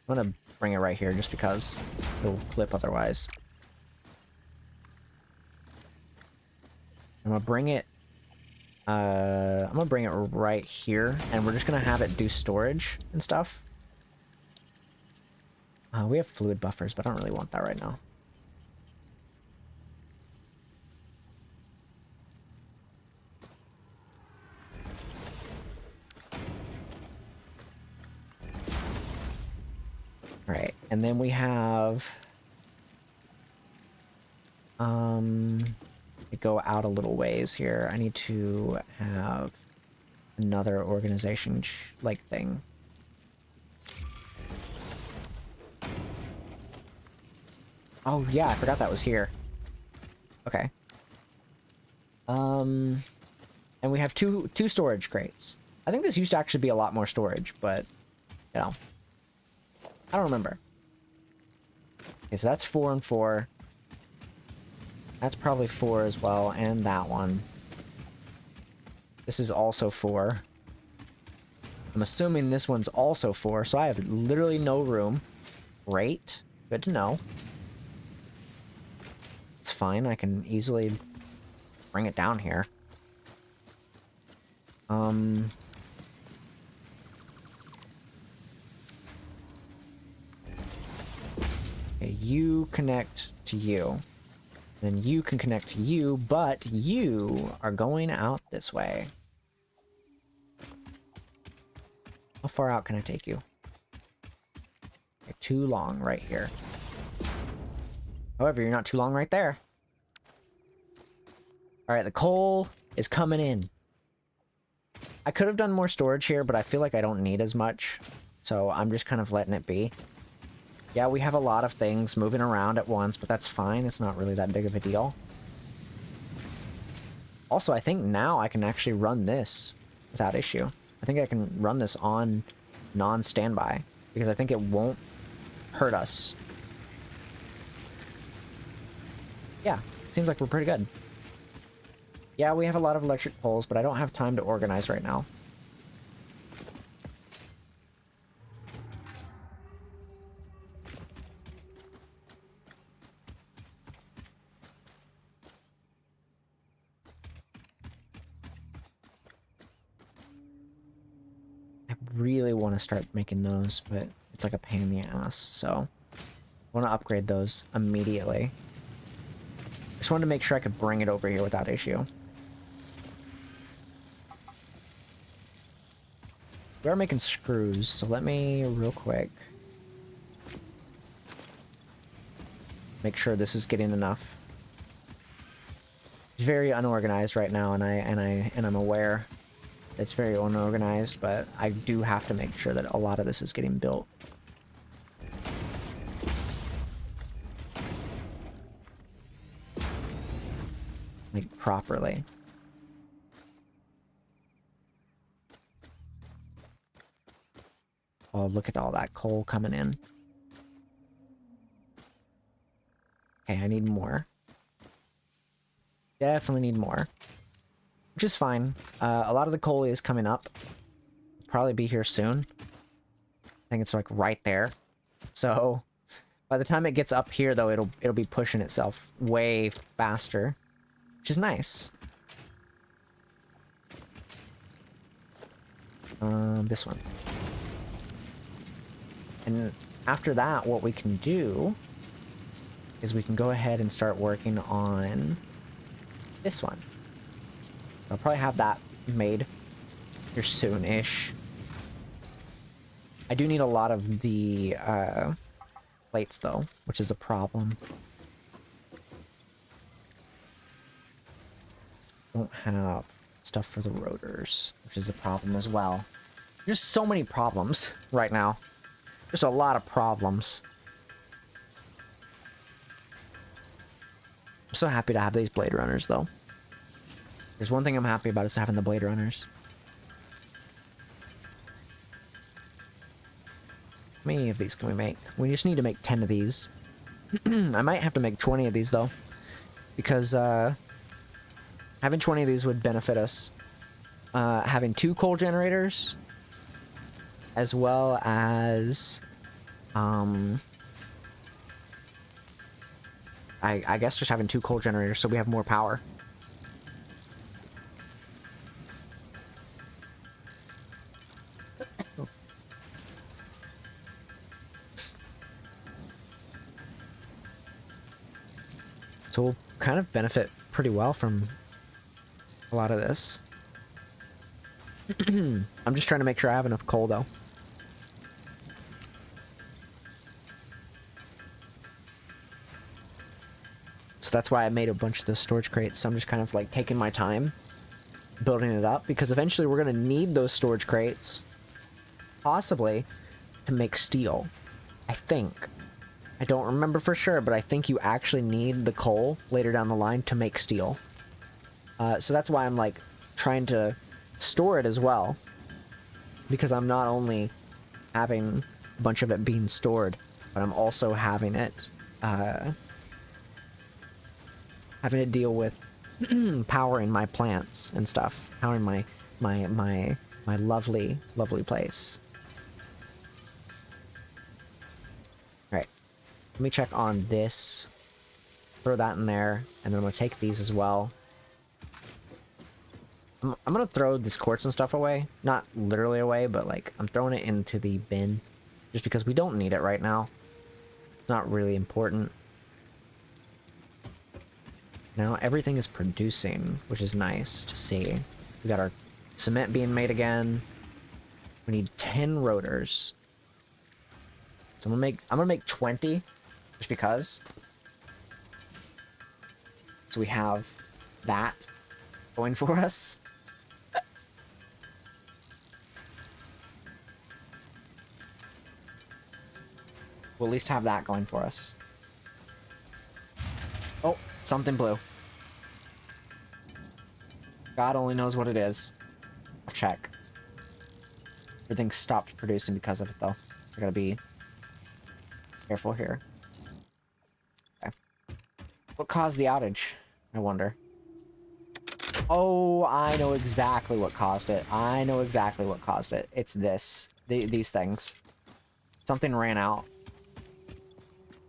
I'm gonna bring it right here just because it'll flip otherwise. I'm gonna bring it right here, and we're just gonna have it do storage and stuff. We have fluid buffers, but I don't really want that right now. Alright, and then we have... go out a little ways here. I need to have another organization like thing. Oh yeah, I forgot that was here. Okay. And we have two storage crates. I think this used to actually be a lot more storage, but you know, I don't remember. Okay, so that's 4 and 4. That's probably 4 as well, and that one. This is also 4. I'm assuming this one's also 4, so I have literally no room. Great. Good to know. It's fine, I can easily bring it down here. Okay, you connect to you. Then you can connect to you, but you are going out this way. How far out can I take you? Okay, too long right here. However, you're not too long right there. Alright, the coal is coming in. I could have done more storage here, but I feel like I don't need as much. So I'm just kind of letting it be. Yeah, we have a lot of things moving around at once, but that's fine. It's not really that big of a deal. Also, I think now I can actually run this without issue. I think I can run this on non-standby, because I think it won't hurt us. Yeah, seems like we're pretty good. Yeah, we have a lot of electric poles, but I don't have time to organize right now. I really want to start making those, but it's like a pain in the ass, so I want to upgrade those immediately. Just wanted to make sure I could bring it over here without issue. We are making screws, so let me real quick make sure this is getting enough. It's very unorganized right now, and I'm aware it's very unorganized, but I do have to make sure that a lot of this is getting built. Like, properly. Oh, look at all that coal coming in. Okay, I need more. Definitely need more. Which is fine. A lot of the coal is coming up. Probably be here soon. I think it's like right there. So by the time it gets up here, though, it'll be pushing itself way faster, which is nice. This one. And after that, what we can do is we can go ahead and start working on this one. I'll probably have that made here soon-ish. I do need a lot of the plates, though, which is a problem. Don't have stuff for the rotors, which is a problem as well. There's so many problems right now. There's a lot of problems. I'm so happy to have these Blade Runners, though. There's one thing I'm happy about is having the Blade Runners. How many of these can we make? We just need to make 10 of these. I might have to make 20 of these, though. Because, having 20 of these would benefit us. Having 2 coal generators, as well as, I guess just having 2 coal generators so we have more power. So we'll kind of benefit pretty well from a lot of this. I'm just trying to make sure I have enough coal, though. So that's why I made a bunch of those storage crates. So I'm just kind of like taking my time building it up, because eventually we're going to need those storage crates, possibly, to make steel. I think. I don't remember for sure, but I think you actually need the coal later down the line to make steel. So that's why I'm like trying to store it as well, because I'm not only having a bunch of it being stored, but I'm also having it having to deal with powering my plants and stuff, powering my lovely place. All right, let me check on this. Throw that in there, and then I'm gonna take these as well. I'm gonna throw this quartz and stuff away. Not literally away, but like I'm throwing it into the bin just because we don't need it right now. It's not really important. Now everything is producing, which is nice to see. We got our cement being made again. We need 10 rotors. So I'm gonna make 20 just because. So we have that going for us. We'll at least have that going for us. Oh, something blue. God only knows what it is. I'll check. Everything stopped producing because of it, though. I gotta be careful here. Okay. What caused the outage? I wonder. Oh, I know exactly what caused it. I know exactly what caused it. It's this. These things. Something ran out.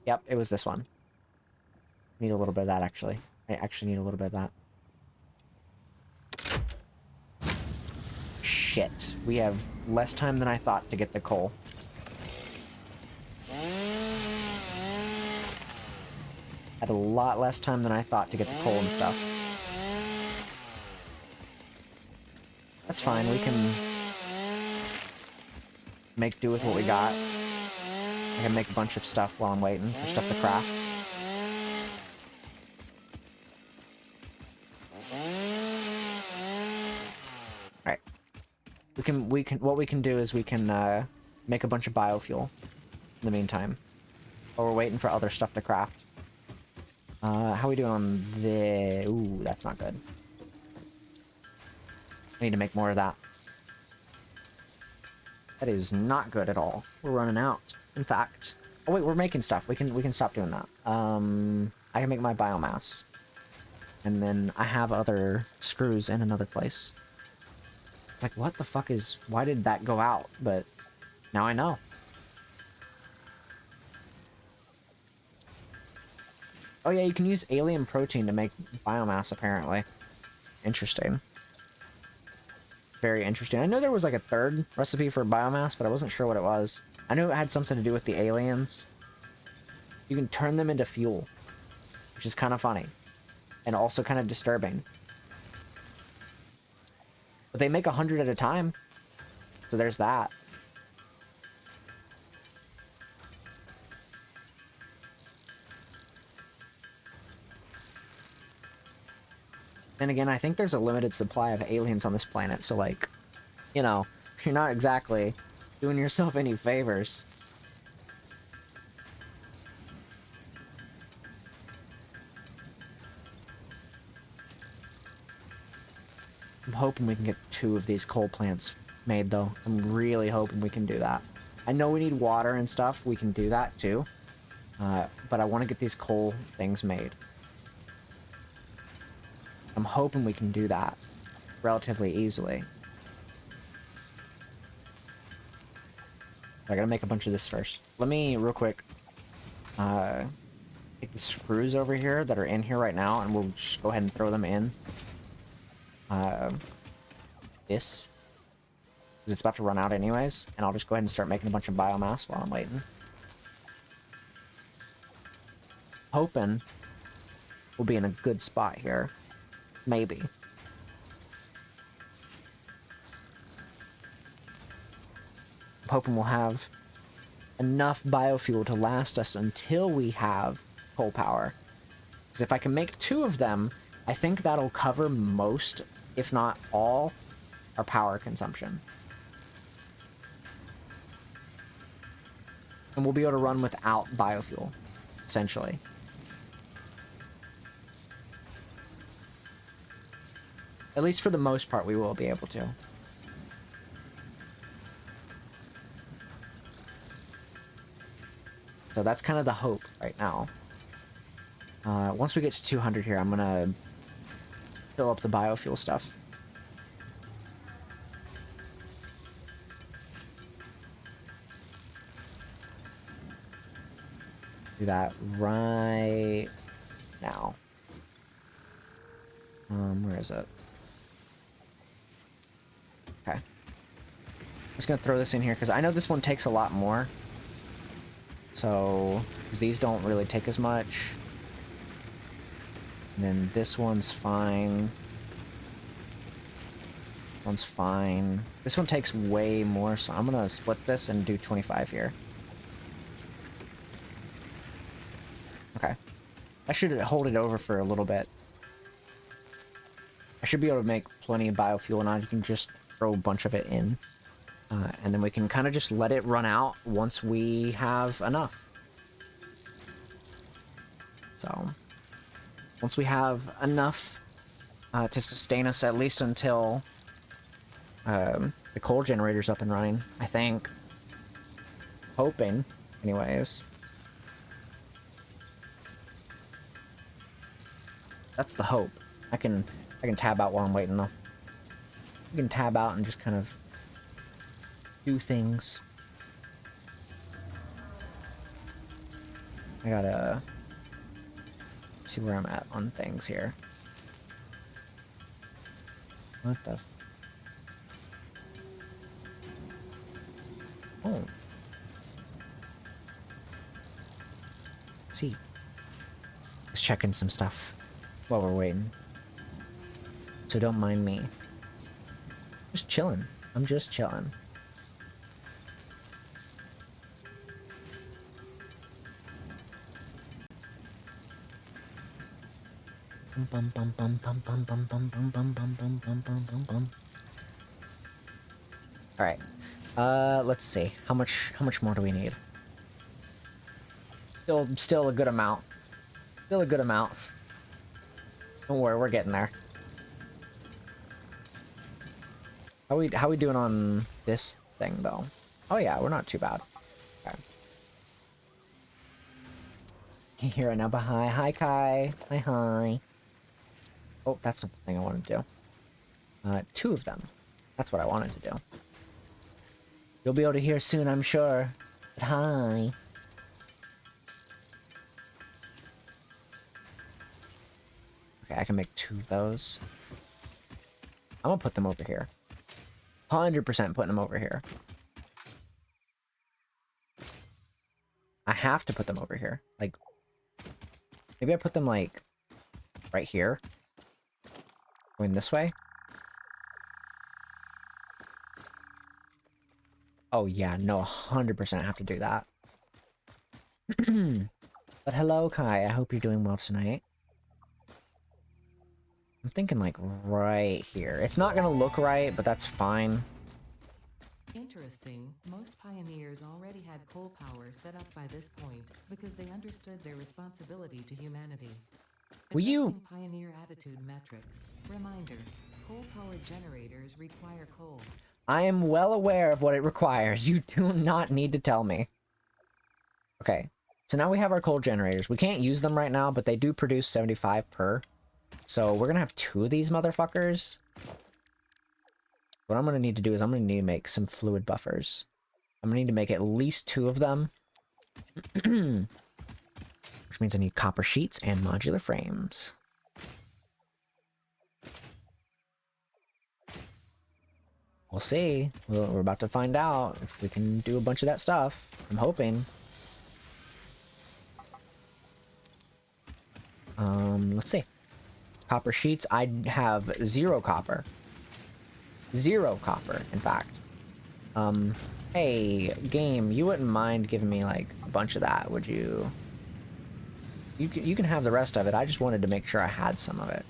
Yep, it was this one. Need a little bit of that, actually. I actually need a little bit of that. Shit. We have less time than I thought to get the coal. Had a lot less time than I thought to get the coal and stuff. That's fine, we can make do with what we got. I can make a bunch of stuff while I'm waiting for stuff to craft. Alright. What we can do is we can make a bunch of biofuel in the meantime. While we're waiting for other stuff to craft. How are we doing on the... Ooh, that's not good. I need to make more of that. That is not good at all. We're running out. In fact... Oh wait, we're making stuff. We can stop doing that. I can make my biomass. And then I have other screws in another place. It's like, what the fuck is... Why did that go out? But now I know. Oh yeah, you can use alien protein to make biomass, apparently. Interesting. Very interesting. I know there was like a third recipe for biomass, but I wasn't sure what it was. I knew it had something to do with the aliens. You can turn them into fuel, which is kind of funny and also kind of disturbing. But they make 100 at a time, so there's that. Then again, I think there's a limited supply of aliens on this planet, so like, you know, you're not exactly doing yourself any favors. I'm hoping we can get 2 of these coal plants made, though. I'm really hoping we can do that. I know we need water and stuff. We can do that, too. But I want to get these coal things made. I'm hoping we can do that relatively easily. I gotta make a bunch of this first. Let me, real quick, take the screws over here that are in here right now, and we'll just go ahead and throw them in. This. Because it's about to run out anyways, and I'll just go ahead and start making a bunch of biomass while I'm waiting. Hoping we'll be in a good spot here. Maybe. I'm hoping we'll have enough biofuel to last us until we have coal power. Because if I can make 2 of them, I think that'll cover most, if not all, our power consumption. And we'll be able to run without biofuel, essentially. At least for the most part, we will be able to. So that's kind of the hope right now. Once we get to 200 here, I'm gonna fill up the biofuel stuff. Do that right now. Where is it? Okay. I'm just gonna throw this in here because I know this one takes a lot more. So, because these don't really take as much. And then this one's fine. One's fine. This one takes way more, so I'm gonna split this and do 25 here. Okay. I should hold it over for a little bit. I should be able to make plenty of biofuel, and I can just throw a bunch of it in. And then we can kind of just let it run out once we have enough. So, once we have enough to sustain us at least until the coal generator's up and running, I think. Hoping, anyways. That's the hope. I can tab out while I'm waiting though. I can tab out and just kind of do things. I gotta see where I'm at on things here. What the? Oh. See. Just checking some stuff while we're waiting. So don't mind me. Just chilling. I'm just chilling. All right. Let's see. How much more do we need? Still a good amount. Still a good amount. Don't worry, we're getting there. How we doing on this thing though? Oh yeah, we're not too bad. Okay. Can you hear it now? But hi Kai. Hi. Oh, that's not the thing I wanted to do. 2 of them. That's what I wanted to do. You'll be able to hear soon, I'm sure. But hi. Okay, I can make 2 of those. I'm gonna put them over here. 100% putting them over here. I have to put them over here. Like, maybe I put them, like, right here. Going this way. Oh, yeah, no, 100% have to do that. But hello, Kai. I hope you're doing well tonight. I'm thinking, like, right here. It's not gonna look right, but that's fine. Interesting, most pioneers already had coal power set up by this point because they understood their responsibility to humanity. Will you... Adjusting pioneer attitude metrics. Reminder, coal-powered generators require coal. I am well aware of what it requires. You do not need to tell me. Okay, so now we have our coal generators. We can't use them right now, but they do produce 75 per. So we're gonna have 2 of these motherfuckers. What I'm gonna need to do is I'm gonna need to make some fluid buffers. I'm gonna need to make at least 2 of them. Which means I need copper sheets and modular frames. We'll see. We're about to find out if we can do a bunch of that stuff. I'm hoping. Let's see. Copper sheets. I have 0 copper. 0 copper, in fact. Hey, game, you wouldn't mind giving me, like, a bunch of that, would you? You can have the rest of it. I just wanted to make sure I had some of it.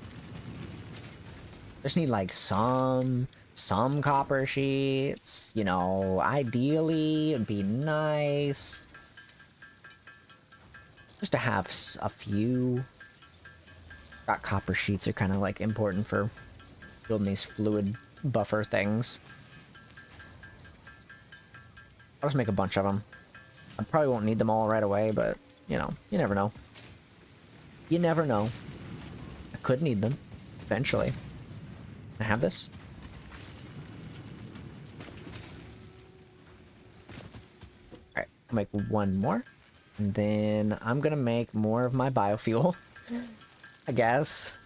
Just need, like, some copper sheets. You know, ideally, it'd be nice just to have a few. Got copper sheets are kind of, like, important for building these fluid buffer things. I'll just make a bunch of them. I probably won't need them all right away, but, you know, you never know. You never know. I could need them eventually. Can I have this? Alright, I'll make 1 more. And then I'm gonna make more of my biofuel. I guess.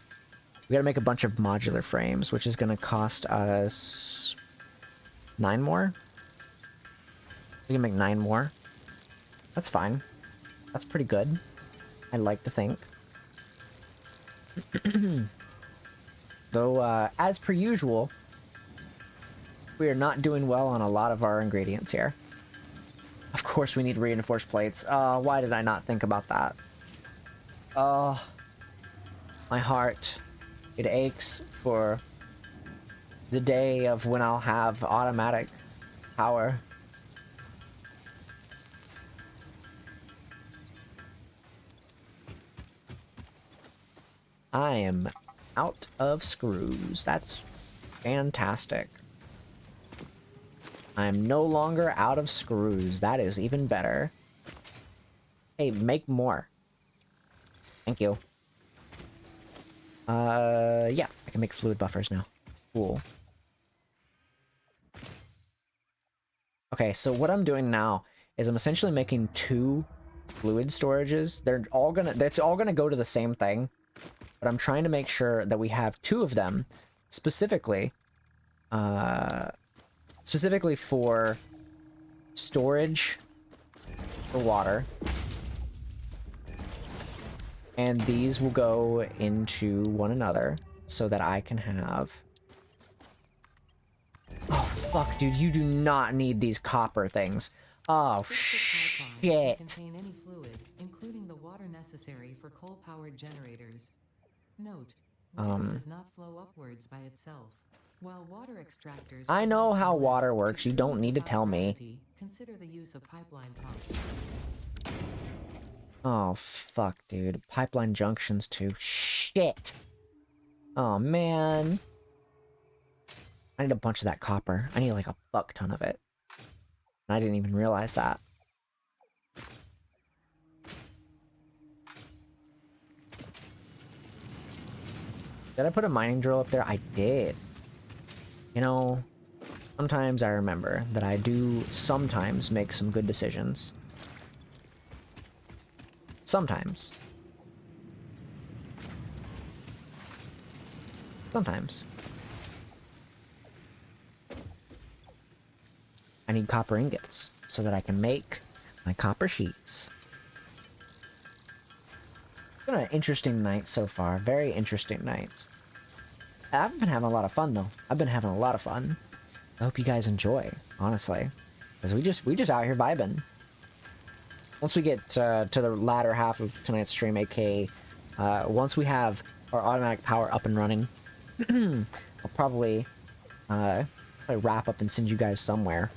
We gotta make a bunch of modular frames, which is gonna cost us 9 more. We can make 9 more. That's fine. That's pretty good. I'd like to think. Though, as per usual, we are not doing well on a lot of our ingredients here. Of course we need reinforced plates. Why did I not think about that? My heart. It aches for the day of when I'll have automatic power. I am out of screws. That's fantastic. I'm no longer out of screws. That is even better. Hey, make more. Thank you. Yeah, I can make fluid buffers now. Cool. Okay, so what I'm doing now is I'm essentially making 2 fluid storages. It's all gonna go to the same thing, but I'm trying to make sure that we have 2 of them specifically, specifically for storage for water. And these will go into one another so that I can have... Oh, fuck, dude, you do not need these copper things. Oh, shit. Contain any fluid, including the water necessary for coal-powered generators. Note, water does not flow upwards by itself. While water extractors... I know provide how some water lift works. You to don't need to defy tell me. gravity, consider the use of pipeline pumps. Oh, fuck, dude. Pipeline junctions, too. Shit. Oh, man. I need a bunch of that copper. I need, like, a fuck ton of it. And I didn't even realize that. Did I put a mining drill up there? I did. You know, sometimes I remember that I do sometimes make some good decisions. Sometimes. Sometimes. I need copper ingots so that I can make my copper sheets. It's been an interesting night so far. Very interesting night. I've been having a lot of fun though. I've been having a lot of fun. I hope you guys enjoy, honestly, because we just out here vibing. Once we get to the latter half of tonight's stream, aka once we have our automatic power up and running, I'll probably wrap up and send you guys somewhere.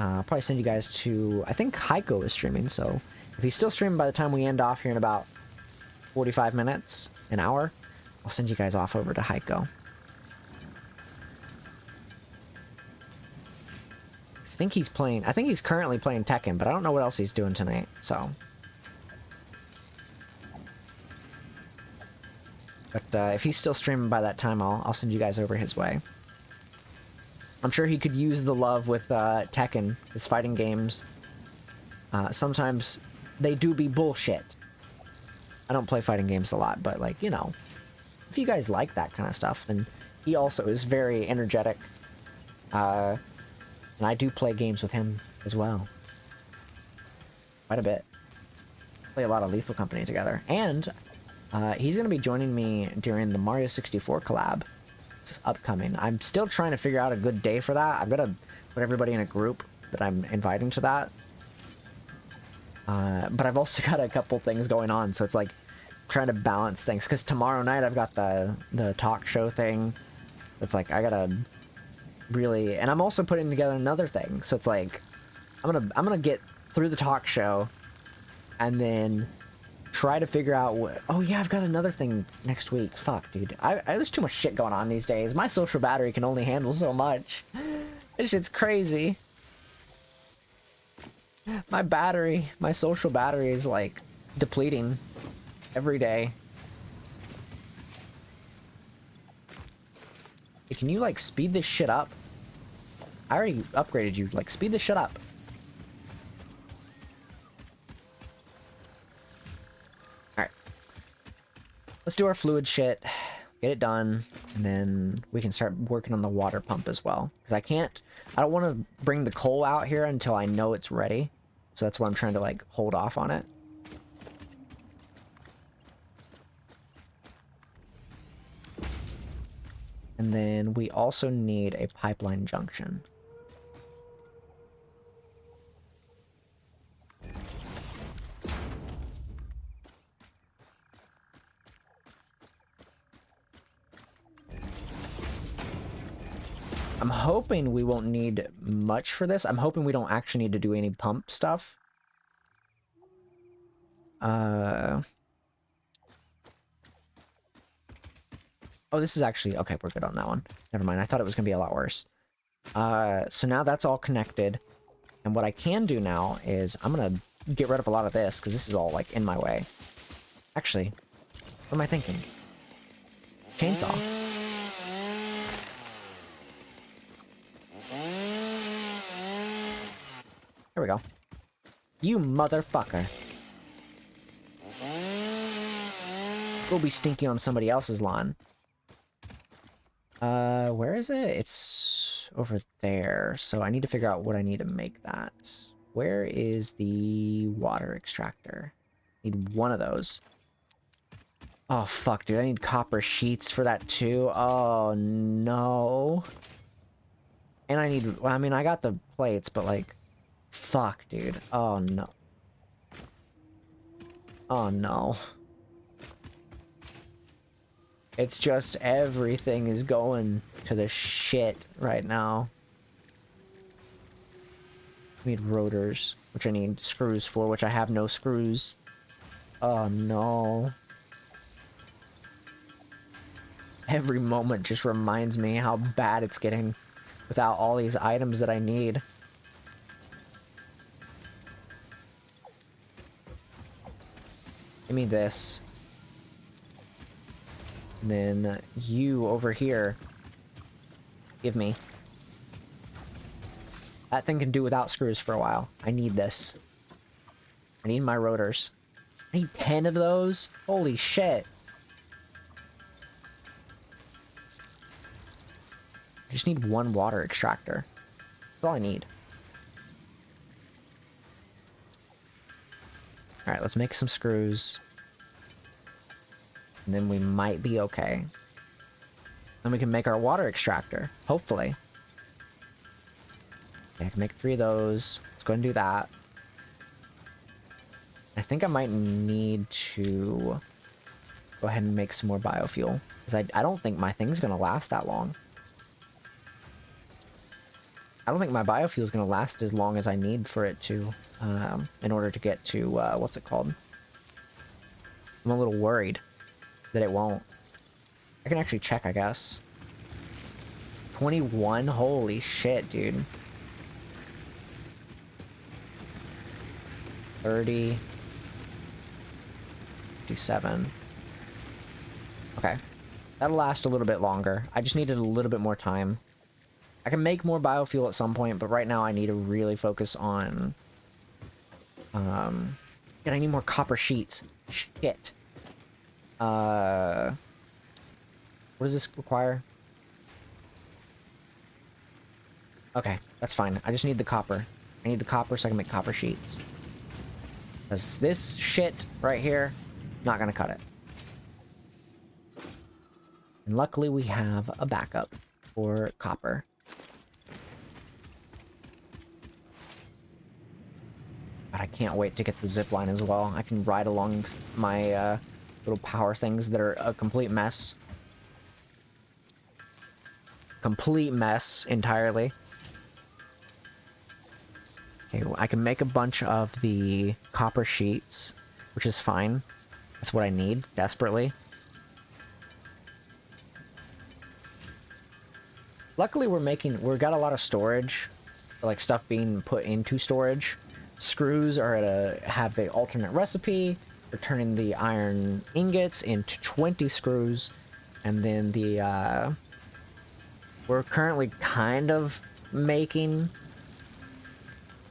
I'll probably send you guys to, I think Heiko is streaming, so if he's still streaming by the time we end off here in about 45 minutes, an hour, I'll send you guys off over to Heiko. I think he's currently playing Tekken, but I don't know what else he's doing tonight, so. But if he's still streaming by that time, I'll send you guys over his way. I'm sure he could use the love with Tekken, his fighting games. Sometimes they do be bullshit. I don't play fighting games a lot, but like, you know, if you guys like that kind of stuff, then he also is very energetic. And I do play games with him as well. Quite a bit. Play a lot of Lethal Company together. And he's going to be joining me during the Mario 64 collab. It's upcoming. I'm still trying to figure out a good day for that. I've got to put everybody in a group that I'm inviting to that. But I've also got a couple things going on, so it's like trying to balance things. Because tomorrow night I've got the talk show thing. It's like I gotta really, and I'm also putting together another thing. So it's like I'm gonna get through the talk show, and then try to figure out what. Oh yeah, I've got another thing next week. Fuck, dude. There's too much shit going on these days. My social battery can only handle so much. This shit's crazy. My social battery is like depleting every day. Hey, can you like speed this shit up? I already upgraded you. Like, speed this shit up. Alright. Let's do our fluid shit. Get it done. And then we can start working on the water pump as well. Because I don't want to bring the coal out here until I know it's ready. So that's why I'm trying to, like, hold off on it. And then we also need a pipeline junction. I'm hoping we won't need much for this. I'm hoping we don't actually need to do any pump stuff. Oh, this is actually... Okay, we're good on that one. Never mind. I thought it was going to be a lot worse. So now that's all connected. And what I can do now is I'm going to get rid of a lot of this because this is all, like, in my way. Actually, what am I thinking? Chainsaw. There we go. You motherfucker. Go be stinky on somebody else's lawn. Where is it? It's over there. So I need to figure out what I need to make that. Where is the water extractor? Need one of those. Oh, fuck, dude. I need copper sheets for that, too. Oh, no. And I need... Well, I mean, I got the plates, but, like... Fuck, dude. Oh, no. Oh, no. It's just everything is going to the shit right now. I need rotors, which I need screws for, which I have no screws. Oh, no. Every moment just reminds me how bad it's getting without all these items that I need. Give me this. And then you over here. Give me. That thing can do without screws for a while. I need this. I need my rotors. I need 10 of those? Holy shit. I just need one water extractor. That's all I need. Alright, let's make some screws. And then we might be okay. Then we can make our water extractor, hopefully. Okay, I can make 3 of those. Let's go and do that. I think I might need to go ahead and make some more biofuel. Because I don't think my thing's going to last that long. I don't think my biofuel is going to last as long as I need for it to, in order to get to, what's it called? I'm a little worried that it won't. I can actually check, I guess. 21? Holy shit, dude. 30. 57. Okay. That'll last a little bit longer. I just needed a little bit more time. I can make more biofuel at some point, but right now I need to really focus on... I need more copper sheets. Shit. What does this require? Okay, that's fine. I just need the copper. I need the copper so I can make copper sheets. Because this shit right here, not gonna cut it. And luckily we have a backup for copper. God, I can't wait to get the zip line as well. I can ride along my little power things that are a complete mess. Complete mess entirely. Okay, well, I can make a bunch of the copper sheets, which is fine. That's what I need desperately. Luckily, we've got a lot of storage, like stuff being put into storage. Screws are have the alternate recipe. We're turning the iron ingots into 20 screws, and then we're currently kind of making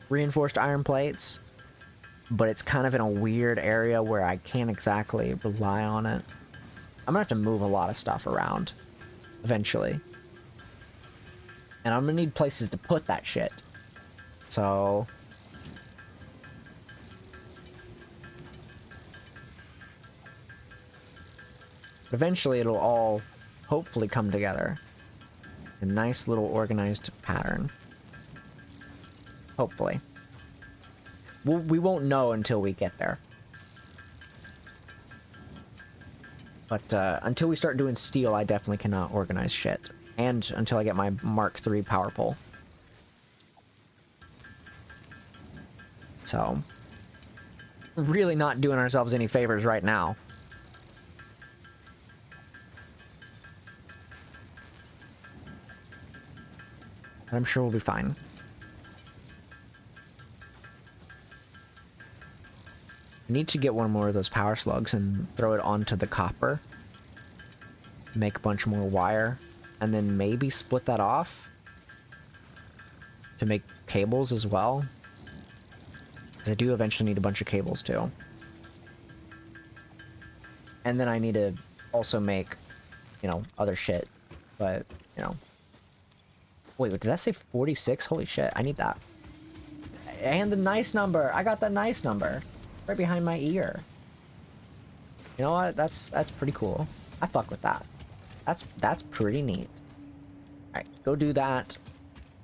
reinforced iron plates, but it's kind of in a weird area where I can't exactly rely on it. I'm gonna have to move a lot of stuff around eventually. And I'm gonna need places to put that shit. So... eventually it'll all hopefully come together. A nice little organized pattern. Hopefully. We won't know until we get there. But until we start doing steel, I definitely cannot organize shit. And until I get my Mark III power pole. So, really not doing ourselves any favors right now. But I'm sure we'll be fine. I need to get one more of those power slugs and throw it onto the copper. Make a bunch more wire. And then maybe split that off to make cables as well. Because I do eventually need a bunch of cables too. And then I need to also make, you know, other shit. But, you know. Wait, did I say 46? Holy shit, I need that. And the nice number. I got the nice number. Right behind my ear. You know what? That's pretty cool. I fuck with that. That's pretty neat. Alright, go do that.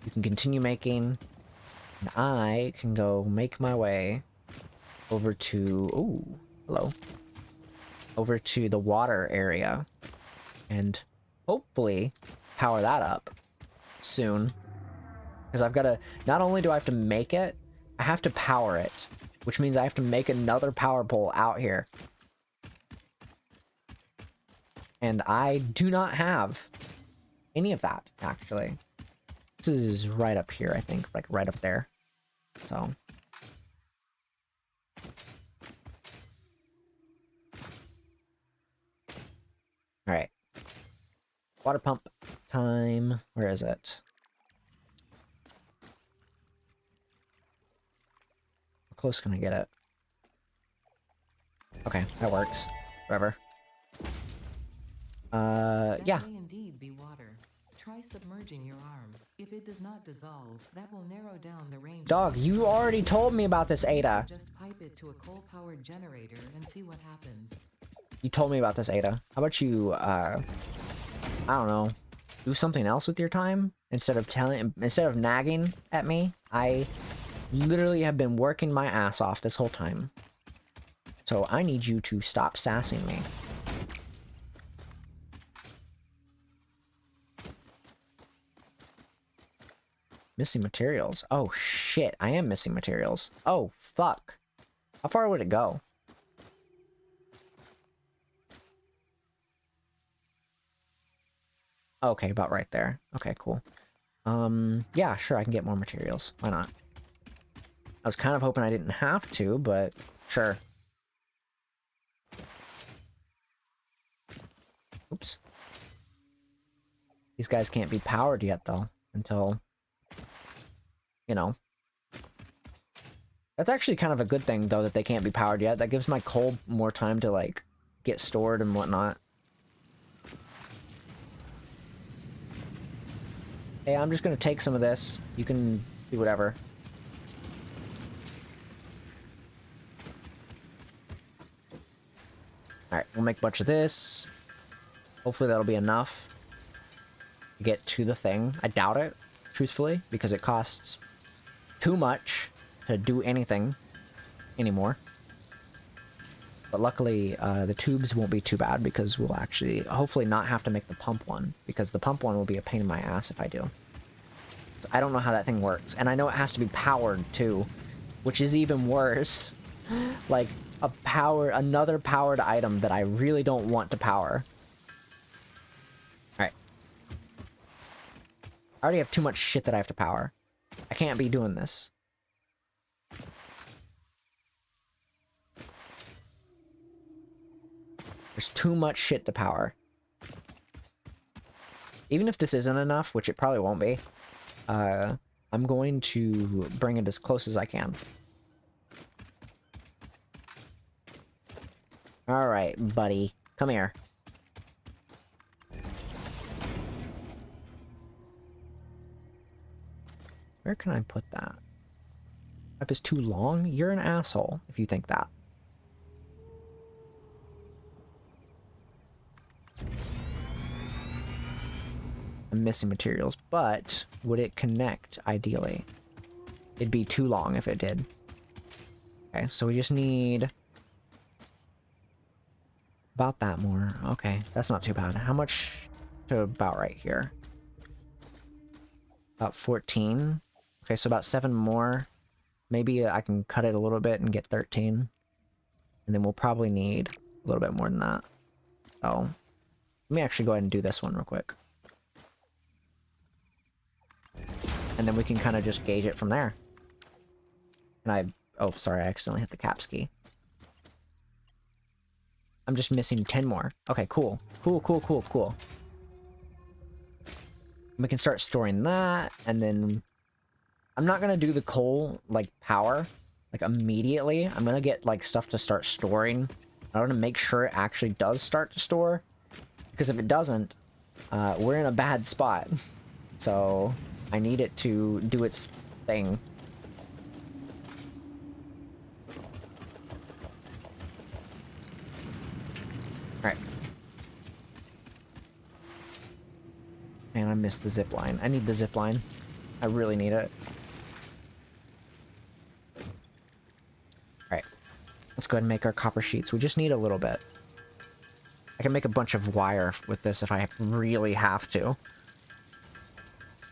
You can continue making. And I can go make my way over to... ooh, hello. Over to the water area. And hopefully power that up soon. Because I've got to... not only do I have to make it, I have to power it. Which means I have to make another power pole out here. And I do not have any of that, actually. This is right up here, I think. Like, right up there. So. Alright. Water pump time. Where is it? How close can I get it? Okay, that works. Whatever. Yeah. That may indeed be water. Try submerging your arm. If it does not dissolve, that will narrow down the range. Dog, you already told me about this, Ada. Just pipe it to a coal-powered generator and see what happens. You told me about this, Ada. How about you, I don't know, do something else with your time instead of nagging at me? I literally have been working my ass off this whole time. So I need you to stop sassing me. Missing materials. Oh shit, I am missing materials. Oh fuck. How far would it go? Okay, about right there. Okay, cool. Yeah, sure, I can get more materials. Why not? I was kind of hoping I didn't have to, but sure. Oops. These guys can't be powered yet, though, until, you know. That's actually kind of a good thing, though, that they can't be powered yet. That gives my coal more time to, like, get stored and whatnot. Hey, I'm just gonna take some of this. You can do whatever. Alright, we'll make a bunch of this. Hopefully that'll be enough to get to the thing. I doubt it, truthfully, because it costs too much to do anything anymore. But luckily, the tubes won't be too bad because we'll actually hopefully not have to make the pump one, because the pump one will be a pain in my ass if I do. So I don't know how that thing works. And I know it has to be powered too, which is even worse. Like another powered item that I really don't want to power. Alright. I already have too much shit that I have to power. I can't be doing this. There's too much shit to power. Even if this isn't enough, which it probably won't be, I'm going to bring it as close as I can. Alright, buddy. Come here. Where can I put that? Pipe is too long? You're an asshole if you think that. I'm missing materials, but would it connect ideally? It'd be too long if it did. Okay, so we just need about that more. Okay, that's not too bad. How much to about right here? About 14. Okay, so about 7 more. Maybe I can cut it a little bit and get 13. And then we'll probably need a little bit more than that. Oh, let me actually go ahead and do this one real quick. And then we can kind of just gauge it from there. And oh, sorry, I accidentally hit the caps key. I'm just missing 10 more. Okay, cool. Cool, cool, cool, cool. We can start storing that, and then I'm not gonna do the coal, like, power, like, immediately. I'm gonna get, like, stuff to start storing. I want to make sure it actually does start to store, because if it doesn't, we're in a bad spot. So I need it to do its thing. Alright. Man, I missed the zip line. I need the zip line. I really need it. Alright. Let's go ahead and make our copper sheets. We just need a little bit. I can make a bunch of wire with this if I really have to.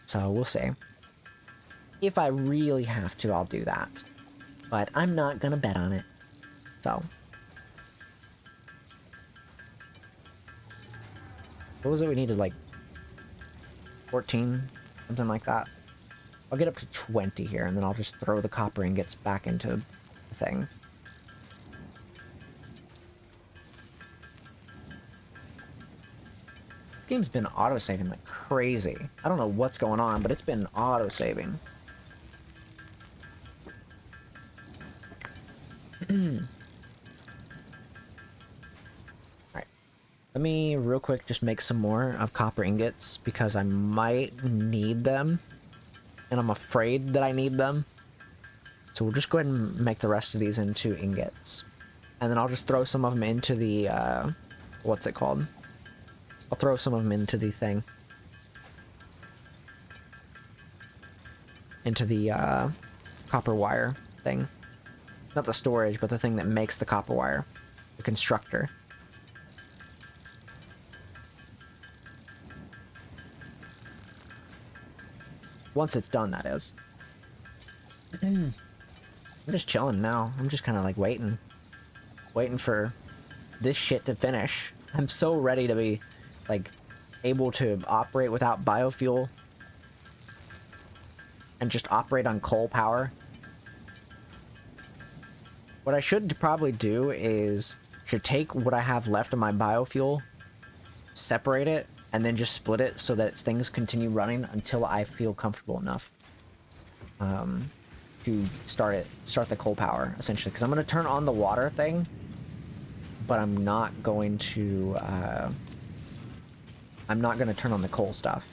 So we'll see. If I really have to, I'll do that. But I'm not gonna bet on it. So. What was it we needed, like 14? Something like that. I'll get up to 20 here, and then I'll just throw the copper ingots back into the thing. This game's been auto-saving like crazy. I don't know what's going on, but it's been auto-saving. Alright. Let me, real quick, just make some more of copper ingots, because I might need them. And I'm afraid that I need them. So we'll just go ahead and make the rest of these into ingots. And then I'll just throw some of them into the, what's it called? I'll throw some of them into the thing. Into the, copper wire thing. Not the storage, but the thing that makes the copper wire. The constructor. Once it's done, that is. I'm just chilling now. I'm just kind of like waiting. Waiting for this shit to finish. I'm so ready to be, like, able to operate without biofuel. And just operate on coal power. What I should probably do is, should take what I have left of my biofuel, separate it, and then just split it so that things continue running until I feel comfortable enough to start the coal power, essentially. Because I'm going to turn on the water thing, but I'm not going to turn on the coal stuff.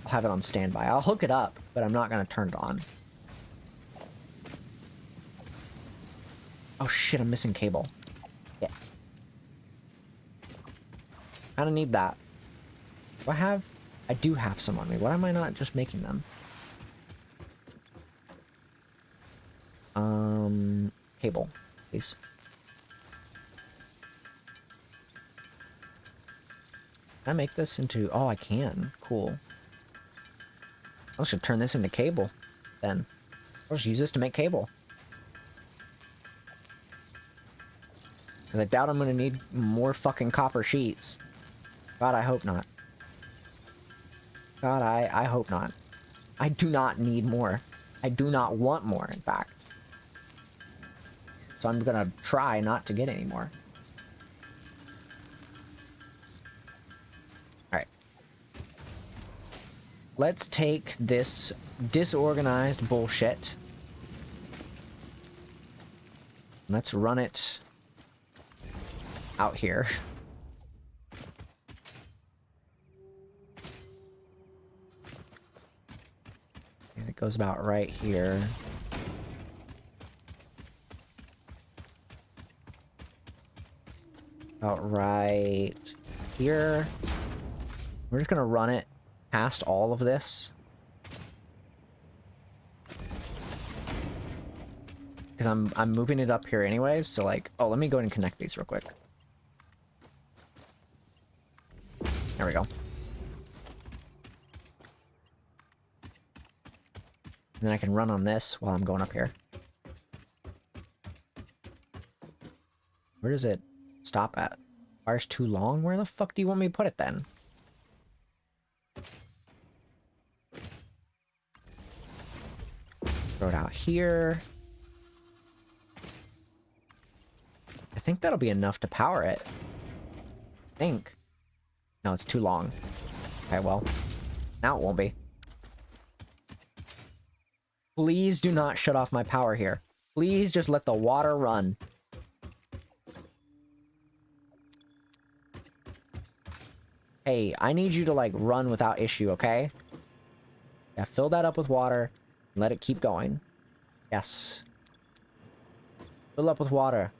I'll have it on standby. I'll hook it up, but I'm not going to turn it on. Oh shit, I'm missing cable. Yeah. Kinda need that. Do I have? I do have some on me. Why am I not just making them? Cable, please. Can I make this into... Oh, I can. Cool. I should turn this into cable, then. I'll just use this to make cable. Because I doubt I'm going to need more fucking copper sheets. God, I hope not. God, I hope not. I do not need more. I do not want more, in fact. So I'm going to try not to get any more. Alright. Let's take this disorganized bullshit. Let's run it out here. And it goes about right here. About right here. We're just gonna run it past all of this. Because I'm moving it up here anyways, so like, oh, let me go ahead and connect these real quick. There we go. And then I can run on this while I'm going up here. Where does it stop at? Wire's too long? Where the fuck do you want me to put it then? Throw it out here. I think that'll be enough to power it. I think. No, it's too long. Okay, well. Now it won't be. Please do not shut off my power here. Please just let the water run. Hey, I need you to, like, run without issue, okay? Yeah, fill that up with water and let it keep going. Yes. Fill up with water.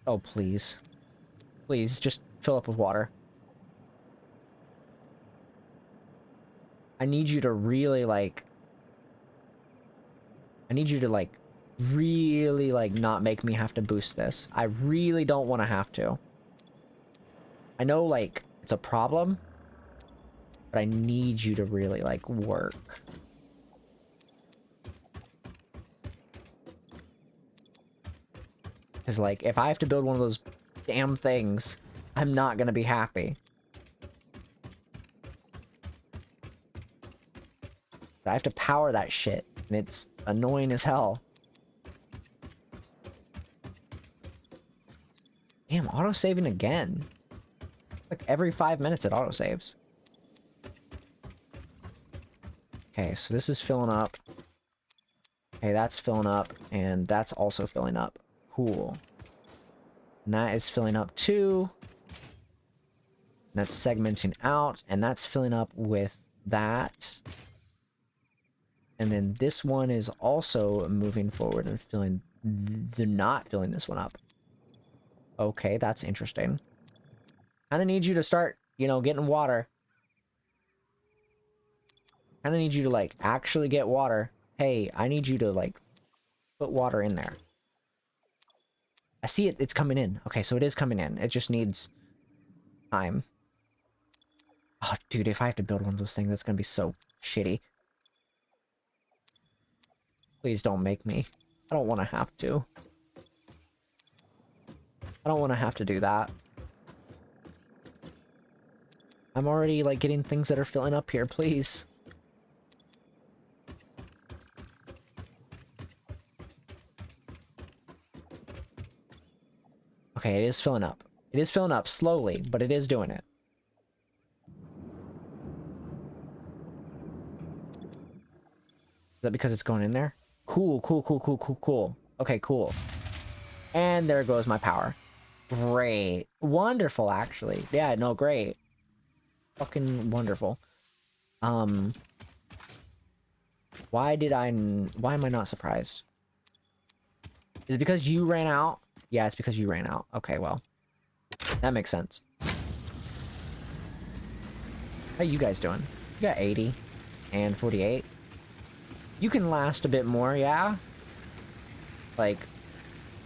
Oh, please. Please, just fill up with water. I need you to really, like... I need you to, like, really, like, not make me have to boost this. I really don't want to have to. I know, like, it's a problem, but I need you to really, like, work. Because, like, if I have to build one of those damn things, I'm not gonna be happy. I have to power that shit, and it's annoying as hell. Damn, autosaving again. Like, every 5 minutes it autosaves. Okay, so this is filling up. Okay, that's filling up, and that's also filling up. Cool. And that is filling up too. And that's segmenting out, and that's filling up with that. And then this one is also moving forward and filling... They're not filling this one up. Okay, that's interesting. Kinda need you to start, you know, getting water. Kinda need you to, like, actually get water. Hey, I need you to, like, put water in there. I see it. It's coming in. Okay, so it is coming in. It just needs time. Oh, dude, if I have to build one of those things, that's gonna be so shitty. Please don't make me. I don't want to have to. I don't want to have to do that. I'm already, like, getting things that are filling up here, please. Okay, it is filling up. It is filling up slowly, but it is doing it. Is that because it's going in there? Cool, cool, cool, cool, cool, cool. Okay, cool. And there goes my power. Great. Wonderful, actually. Yeah, no, great. Fucking wonderful. Why am I not surprised? Is it because you ran out? Yeah, it's because you ran out. Okay, well. That makes sense. How you guys doing? You got 80 and 48. You can last a bit more, yeah? Like,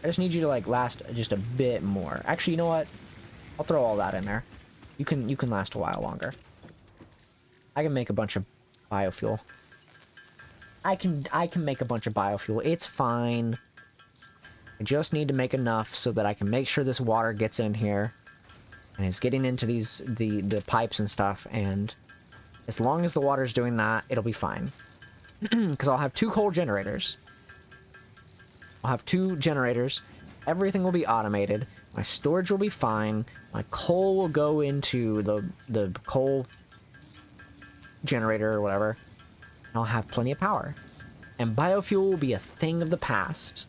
I just need you to, like, last just a bit more. Actually, you know what? I'll throw all that in there. You can last a while longer. I can make a bunch of biofuel. I can make a bunch of biofuel. It's fine. I just need to make enough so that I can make sure this water gets in here and it's getting into the pipes and stuff, and as long as the water's doing that, it'll be fine. Because I'll have 2 coal generators. I'll have 2 generators. Everything will be automated. My storage will be fine. My coal will go into the coal generator or whatever. And I'll have plenty of power. And biofuel will be a thing of the past.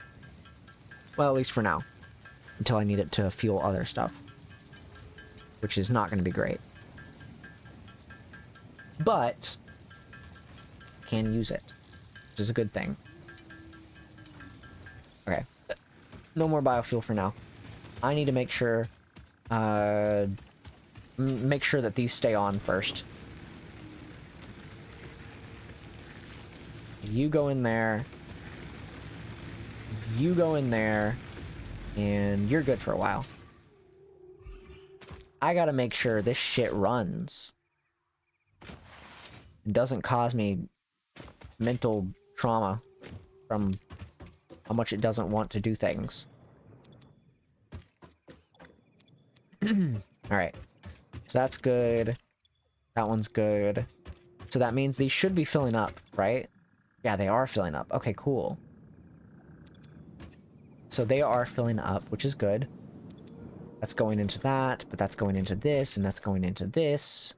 Well, at least for now. Until I need it to fuel other stuff. Which is not going to be great. But can use it, which is a good thing. Okay, no more biofuel for now. I need to make sure that these stay on first. You go in there, you go in there, and you're good for a while. I gotta make sure this shit runs. It doesn't cause me mental trauma from how much it doesn't want to do things. Alright. So that's good. That one's good. So that means these should be filling up, right? Yeah, they are filling up. Okay, cool. So they are filling up, which is good. That's going into that, but that's going into this, and that's going into this.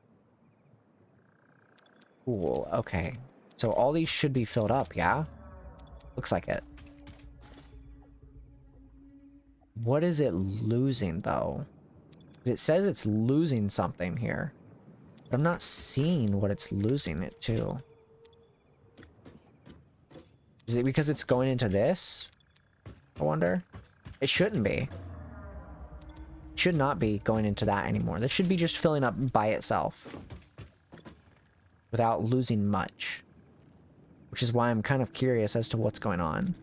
Cool, okay. So all these should be filled up, yeah? Looks like it. What is it losing, though? It says it's losing something here. But I'm not seeing what it's losing it to. Is it because it's going into this? I wonder. It shouldn't be. It should not be going into that anymore. This should be just filling up by itself. Without losing much. Which is why I'm kind of curious as to what's going on.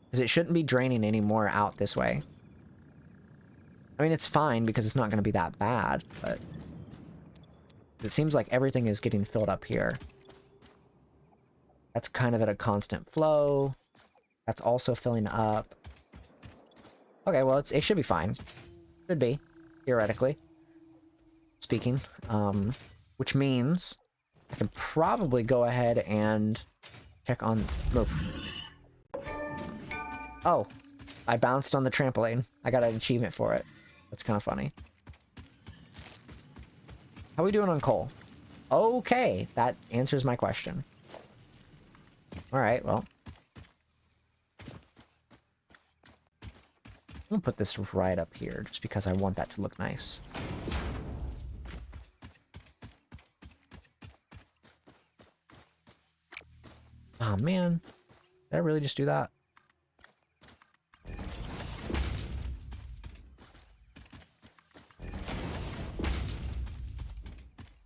Because it shouldn't be draining any more out this way. I mean, it's fine because it's not going to be that bad, but it seems like everything is getting filled up here. That's kind of at a constant flow. That's also filling up. Okay, well, it should be fine. Should be, theoretically speaking. Which means I can probably go ahead and check on... Move. Oh, I bounced on the trampoline. I got an achievement for it. That's kind of funny. How are we doing on coal? Okay, that answers my question. Alright, well. I'm gonna put this right up here, just because I want that to look nice. Oh, man. Did I really just do that?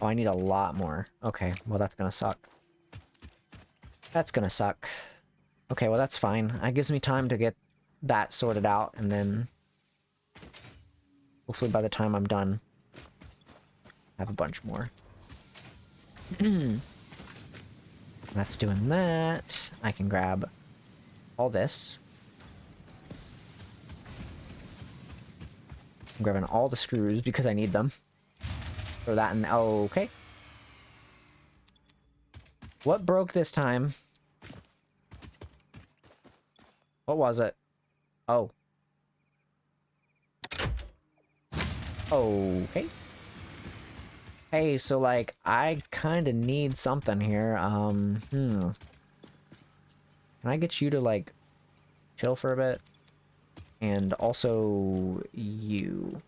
Oh, I need a lot more. Okay, well, that's gonna suck. That's gonna suck. Okay, well, that's fine. That gives me time to get that sorted out, and then hopefully by the time I'm done, I have a bunch more. That's doing that. I can grab all this. I'm grabbing all the screws because I need them. Throw that in. Okay. What broke this time? What was it? Oh. Okay. Hey, so like, I kind of need something here. Can I get you to like chill for a bit? And also you.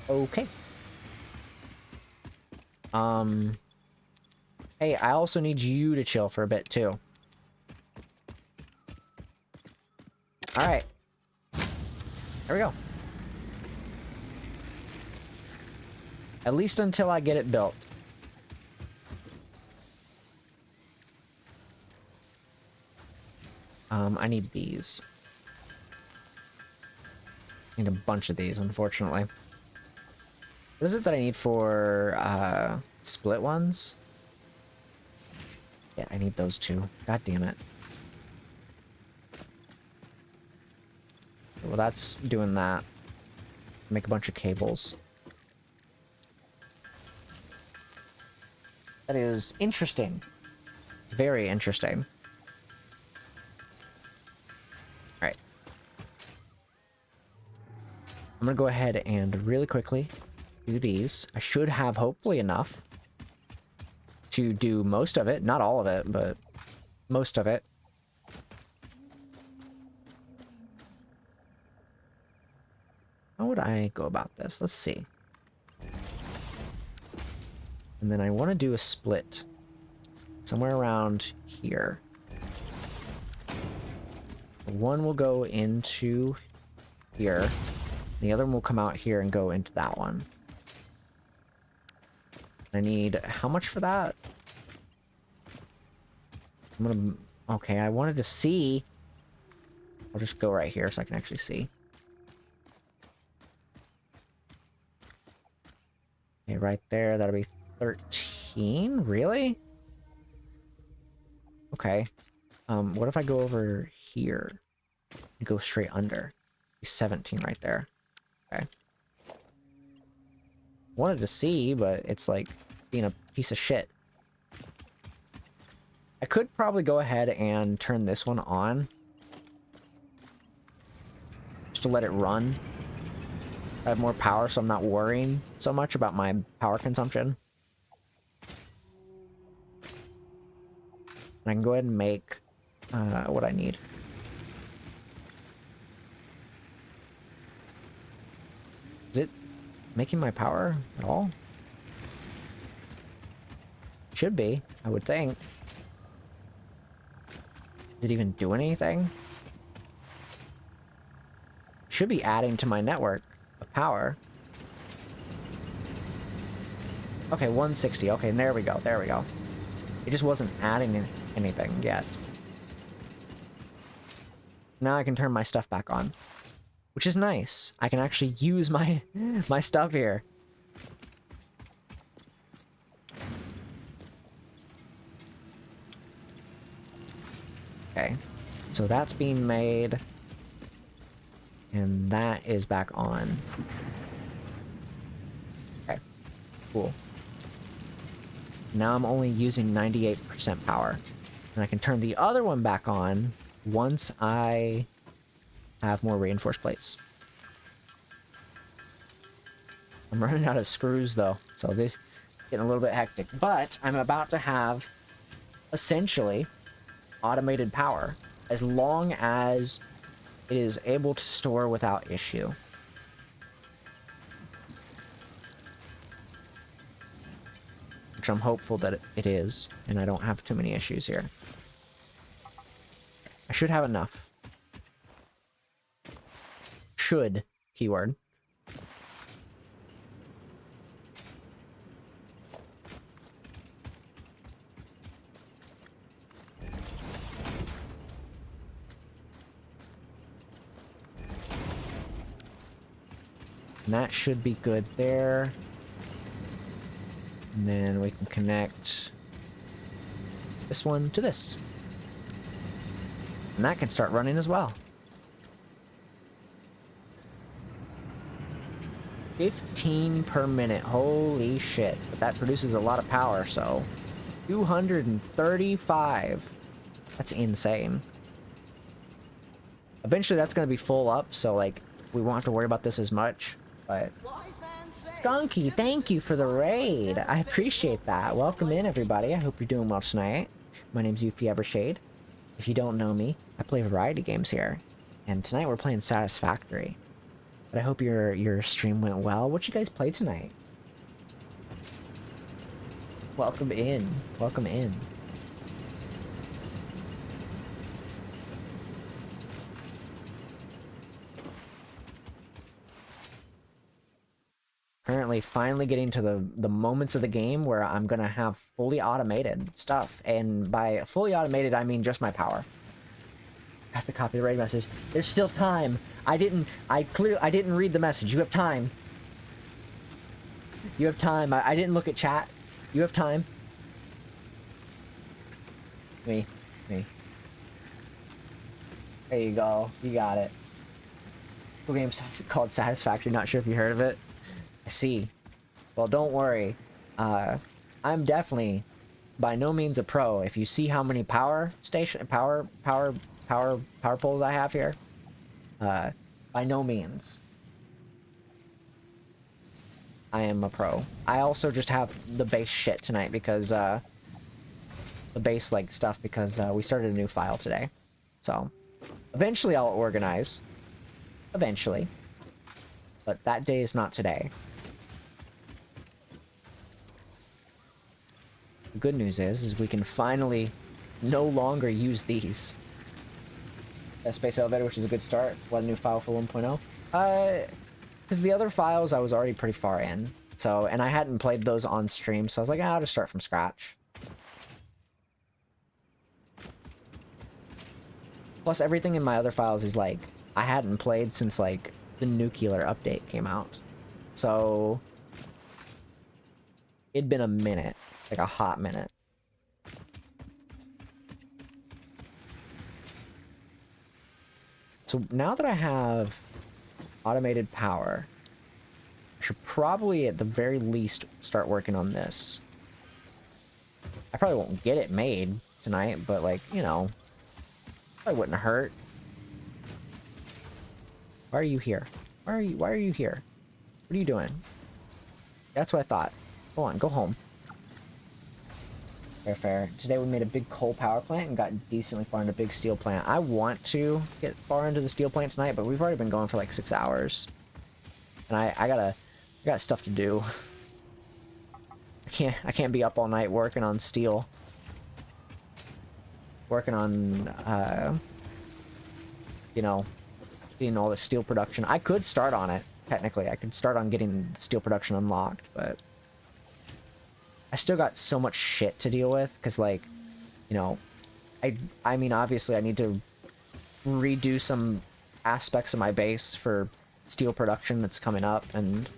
Okay. Hey, I also need you to chill for a bit too. All right. There we go. At least until I get it built. I need these. I need a bunch of these, unfortunately. What is it that I need for, split ones? Yeah, I need those two. God damn it. Well, that's doing that. Make a bunch of cables. That is interesting. Very interesting. Alright. I'm gonna go ahead and really quickly do these. I should have hopefully enough to do most of it. Not all of it, but most of it. How would I go about this? Let's see. And then I want to do a split somewhere around here. One will go into here. The other one will come out here and go into that one. I need how much for that? I'm gonna... Okay, I wanted to see. I'll just go right here so I can actually see. Okay, right there, that'll be 13? Really? Okay. What if I go over here and go straight under? 17 right there. Okay. Wanted to see, but it's like being a piece of shit. I could probably go ahead and turn this one on. Just to let it run. I have more power, so I'm not worrying so much about my power consumption. And I can go ahead and make what I need. Is it making my power at all? Should be, I would think. Is it even doing anything? Should be adding to my network of power. Okay, 160. Okay, there we go. There we go. It just wasn't adding anything yet. Now I can turn my stuff back on, which is nice. I can actually use my my stuff here. Okay, so that's being made, and that is back on. Okay, cool. Now I'm only using 98% power, and I can turn the other one back on once I have more reinforced plates. I'm running out of screws though, so this is getting a little bit hectic, but I'm about to have essentially automated power as long as it is able to store without issue. which I'm hopeful that it is, and I don't have too many issues here. I should have enough. Should, keyword. And that should be good there. And then we can connect this one to this. And that can start running as well. 15 per minute. Holy shit. But that produces a lot of power, so 235. That's insane. Eventually that's going to be full up, so like we won't have to worry about this as much. But Skunky, thank you for the raid. I appreciate that. Welcome in, everybody. I hope you're doing well tonight. My name's Yufii Evershade. If you don't know me, I play variety games here. And tonight we're playing Satisfactory. But I hope your stream went well. What you guys play tonight? Welcome in. Welcome in. Currently finally getting to the moments of the game where I'm gonna have fully automated stuff, and by fully automated I mean just my power. Got the copyright message. There's still time. I didn't read the message. You have time. You have time. I didn't look at chat. You have time. Me. There you go. You got it. The game's called Satisfactory. Not sure if you heard of it. I see. Well, don't worry. I'm definitely by no means a pro. If you see how many power poles I have here, by no means I am a pro. I also just have the base shit tonight because the base like stuff because we started a new file today. So eventually I'll organize. Eventually. But that day is not today. The good news is we can finally no longer use these. That space elevator, which is a good start. What, a new file for 1.0? Because the other files I was already pretty far in. So, and I hadn't played those on stream, so I was like, I'll just start from scratch. Plus, everything in my other files is like, I hadn't played since like the nuclear update came out. So, it'd been a minute. Like a hot minute. So now that I have automated power, I should probably at the very least start working on this. I probably won't get it made tonight, but like, you know, probably wouldn't hurt. Why are you here? Why are you here? What are you doing? That's what I thought. Go on, go home. Fair. Today we made a big coal power plant and got decently far into a big steel plant. I want to get far into the steel plant tonight, but we've already been going for like 6 hours. And I got stuff to do. I can't be up all night working on steel. Working on you know, getting all the steel production. I could start on it, technically. I could start on getting steel production unlocked, but I still got so much shit to deal with, because, like, you know, I mean, obviously I need to redo some aspects of my base for steel production that's coming up, and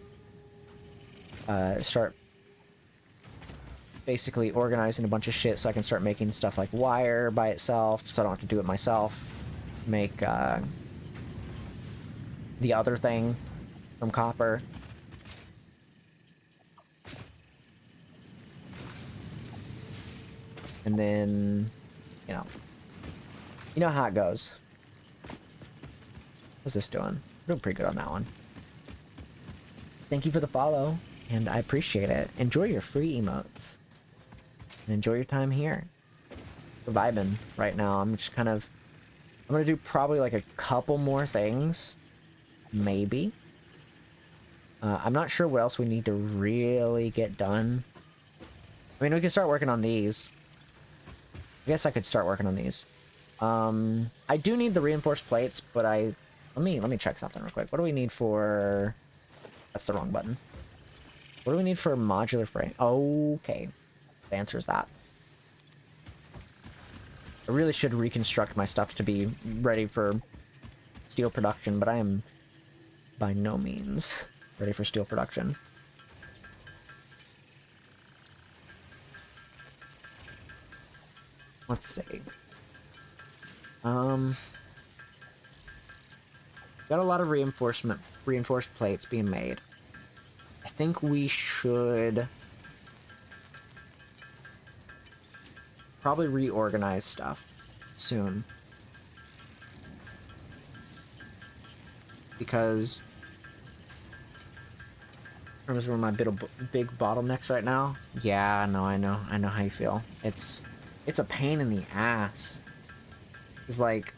start basically organizing a bunch of shit so I can start making stuff like wire by itself, so I don't have to do it myself. Make the other thing from copper. And then, you know how it goes. What's this doing? Doing pretty good on that one. Thank you for the follow, and I appreciate it. Enjoy your free emotes. And enjoy your time here. We're vibing right now. I'm just kind of... I'm gonna do probably like a couple more things. Maybe. I'm not sure what else we need to really get done. I mean, we can start working on these. I guess I could start working on these. I do need the reinforced plates, but let me check something real quick. What do we need for... That's the wrong button. What do we need for modular frame? Okay. The answer is that. I really should reconstruct my stuff to be ready for steel production, but I am by no means ready for steel production. Let's see. Got a lot of reinforced plates being made. I think we should probably reorganize stuff soon. Because those are my big bottlenecks right now. Yeah, no, I know how you feel. It's a pain in the ass. It's like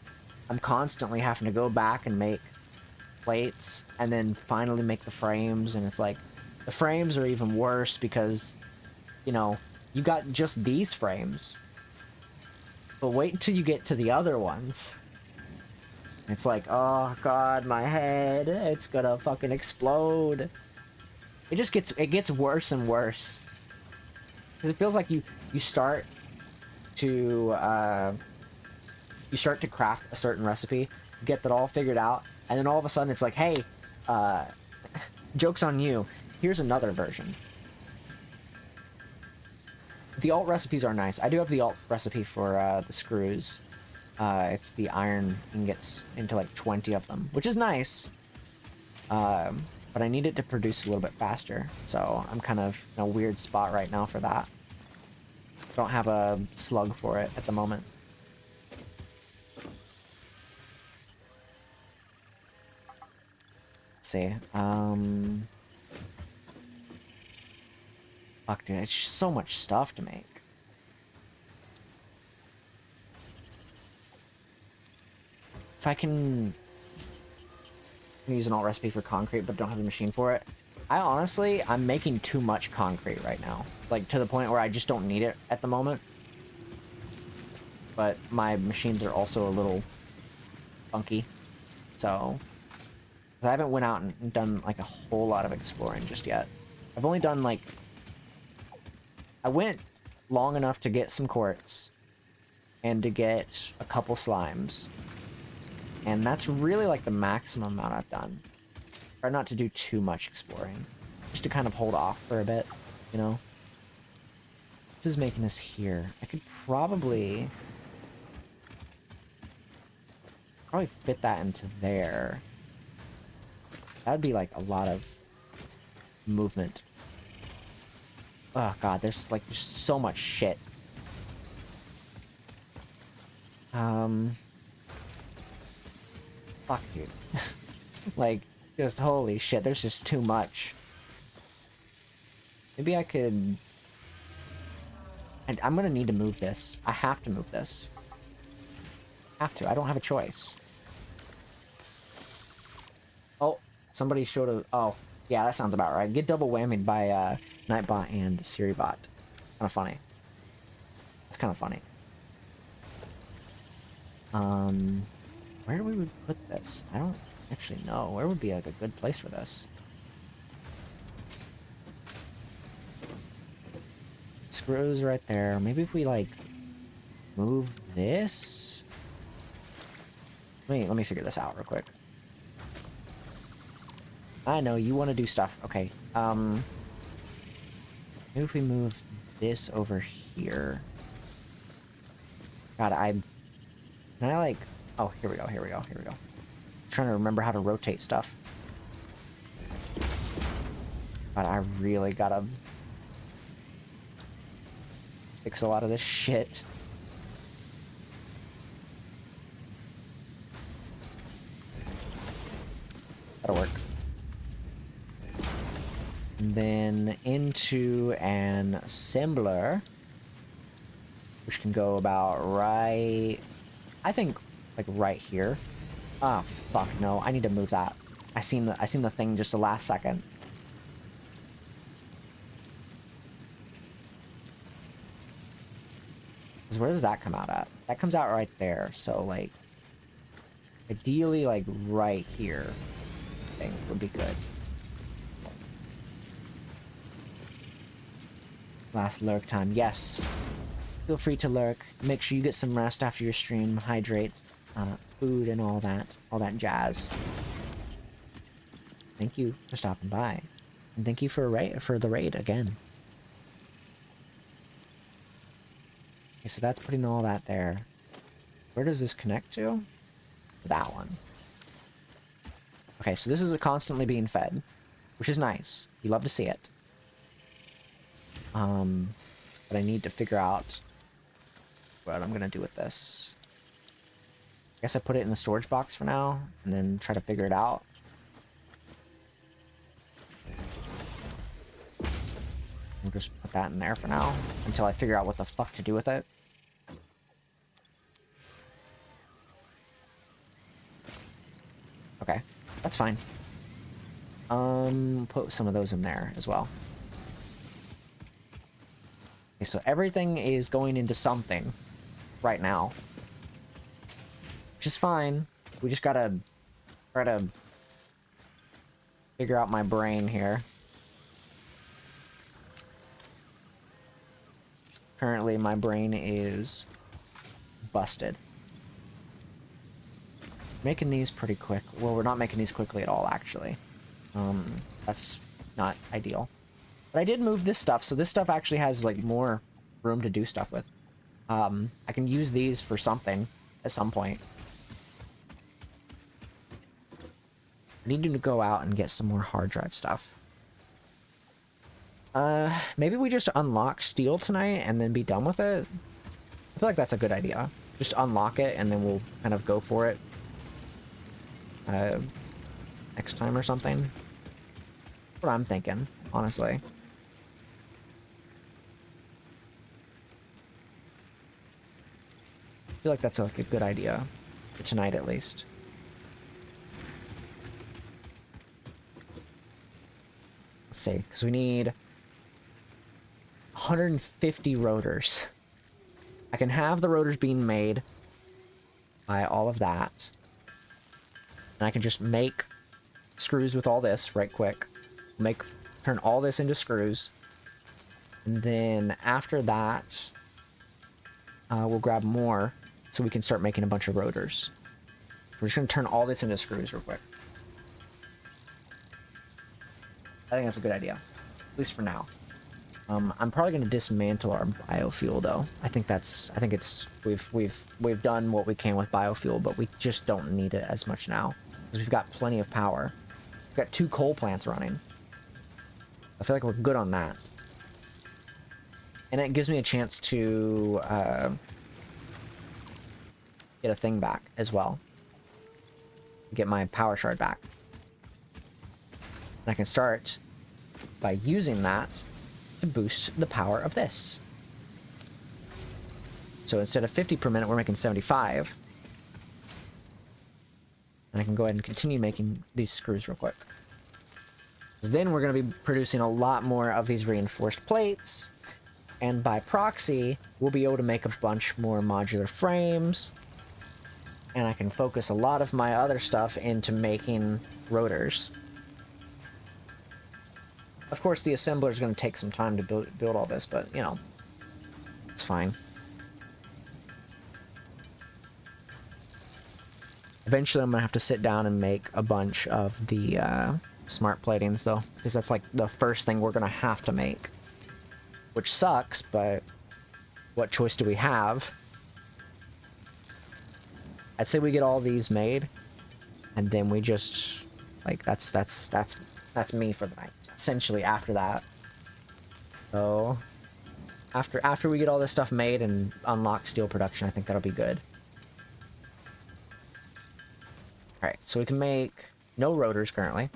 I'm constantly having to go back and make plates and then finally make the frames, and it's like the frames are even worse because, you know, you got just these frames. But wait until you get to the other ones. It's like, oh god, my head, it's gonna fucking explode. It gets worse and worse. Because it feels like you start to craft a certain recipe, get that all figured out, and then all of a sudden it's like, hey, joke's on you, here's another version. The alt recipes are nice. I do have the alt recipe for the screws. It's the iron ingots into like 20 of them, which is nice. But I need it to produce a little bit faster, so I'm kind of in a weird spot right now for that. Don't have a slug for it at the moment. Let's see. Fuck, dude, it's just so much stuff to make. If I can use an alt recipe for concrete but don't have the machine for it. I'm making too much concrete right now. It's like to the point where I just don't need it at the moment. But my machines are also a little funky. So, 'cause I haven't went out and done like a whole lot of exploring just yet. I've only done like, I went long enough to get some quartz and to get a couple slimes. And that's really like the maximum amount I've done. Try not to do too much exploring. Just to kind of hold off for a bit, you know? This is making us here. I could probably fit that into there. That would be like a lot of movement. Oh god, there's like just so much shit. Fuck, dude. Like, just holy shit, there's just too much. Maybe I could... And I'm gonna need to move this. I have to move this. Have to, I don't have a choice. Oh, somebody showed a... Oh, yeah, that sounds about right. Get double whammied by Nightbot and Siribot. Kind of funny. That's kind of funny. Where do we would put this? I don't actually know. Where would be like a good place for this? Screws right there. Maybe if we like move this. Let me figure this out real quick. I know you want to do stuff. Okay. Maybe if we move this over here. God, can I like... Oh, here we go. I'm trying to remember how to rotate stuff. But I really gotta fix a lot of this shit. That'll work. And then into an assembler, which can go about right... I think... like right here. Ah, oh, fuck no. I need to move that. I seen the thing just the last second. Because where does that come out at? That comes out right there. So, like, ideally, like, right here, I think would be good. Last lurk time. Yes. Feel free to lurk. Make sure you get some rest after your stream. Hydrate. Food and all that jazz. Thank you for stopping by. And thank you for the raid again. Okay, so that's putting all that there. Where does this connect to? That one. Okay, so this is constantly being fed, which is nice. You love to see it. But I need to figure out what I'm gonna do with this. I guess I put it in the storage box for now, and then try to figure it out. We'll just put that in there for now, until I figure out what the fuck to do with it. Okay, that's fine. Put some of those in there as well. Okay, so everything is going into something right now. Which is fine. We just gotta try to figure out my brain here. Currently, my brain is busted. Making these pretty quick. Well, we're not making these quickly at all, actually. That's not ideal. But I did move this stuff, so this stuff actually has, like, more room to do stuff with. I can use these for something at some point. I need to go out and get some more hard drive stuff. Maybe we just unlock steel tonight and then be done with it? I feel like that's a good idea. Just unlock it and then we'll kind of go for it. Next time or something. That's what I'm thinking, honestly. I feel like that's like a good idea for tonight at least. Let's see, because we need 150 rotors. I can have the rotors being made by all of that. And I can just make screws with all this right quick. Turn all this into screws. And then after that, we'll grab more so we can start making a bunch of rotors. We're just going to turn all this into screws real quick. I think that's a good idea, at least for now. I'm probably going to dismantle our biofuel though. I think we've done what we can with biofuel, but we just don't need it as much now because we've got plenty of power. We've got 2 coal plants running. I feel like we're good on that. And it gives me a chance to get a thing back as well. Get my power shard back. And I can start by using that to boost the power of this. So instead of 50 per minute, we're making 75. And I can go ahead and continue making these screws real quick. Because then we're going to be producing a lot more of these reinforced plates. And by proxy, we'll be able to make a bunch more modular frames. And I can focus a lot of my other stuff into making rotors. Of course, the assembler is going to take some time to build all this, but, you know, it's fine. Eventually, I'm going to have to sit down and make a bunch of the smart platings, though, because that's, like, the first thing we're going to have to make. Which sucks, but what choice do we have? I'd say we get all these made, and then we just, like, that's me for the night. Essentially, after that. So, after we get all this stuff made and unlock steel production, I think that'll be good. Alright, so we can make no rotors currently.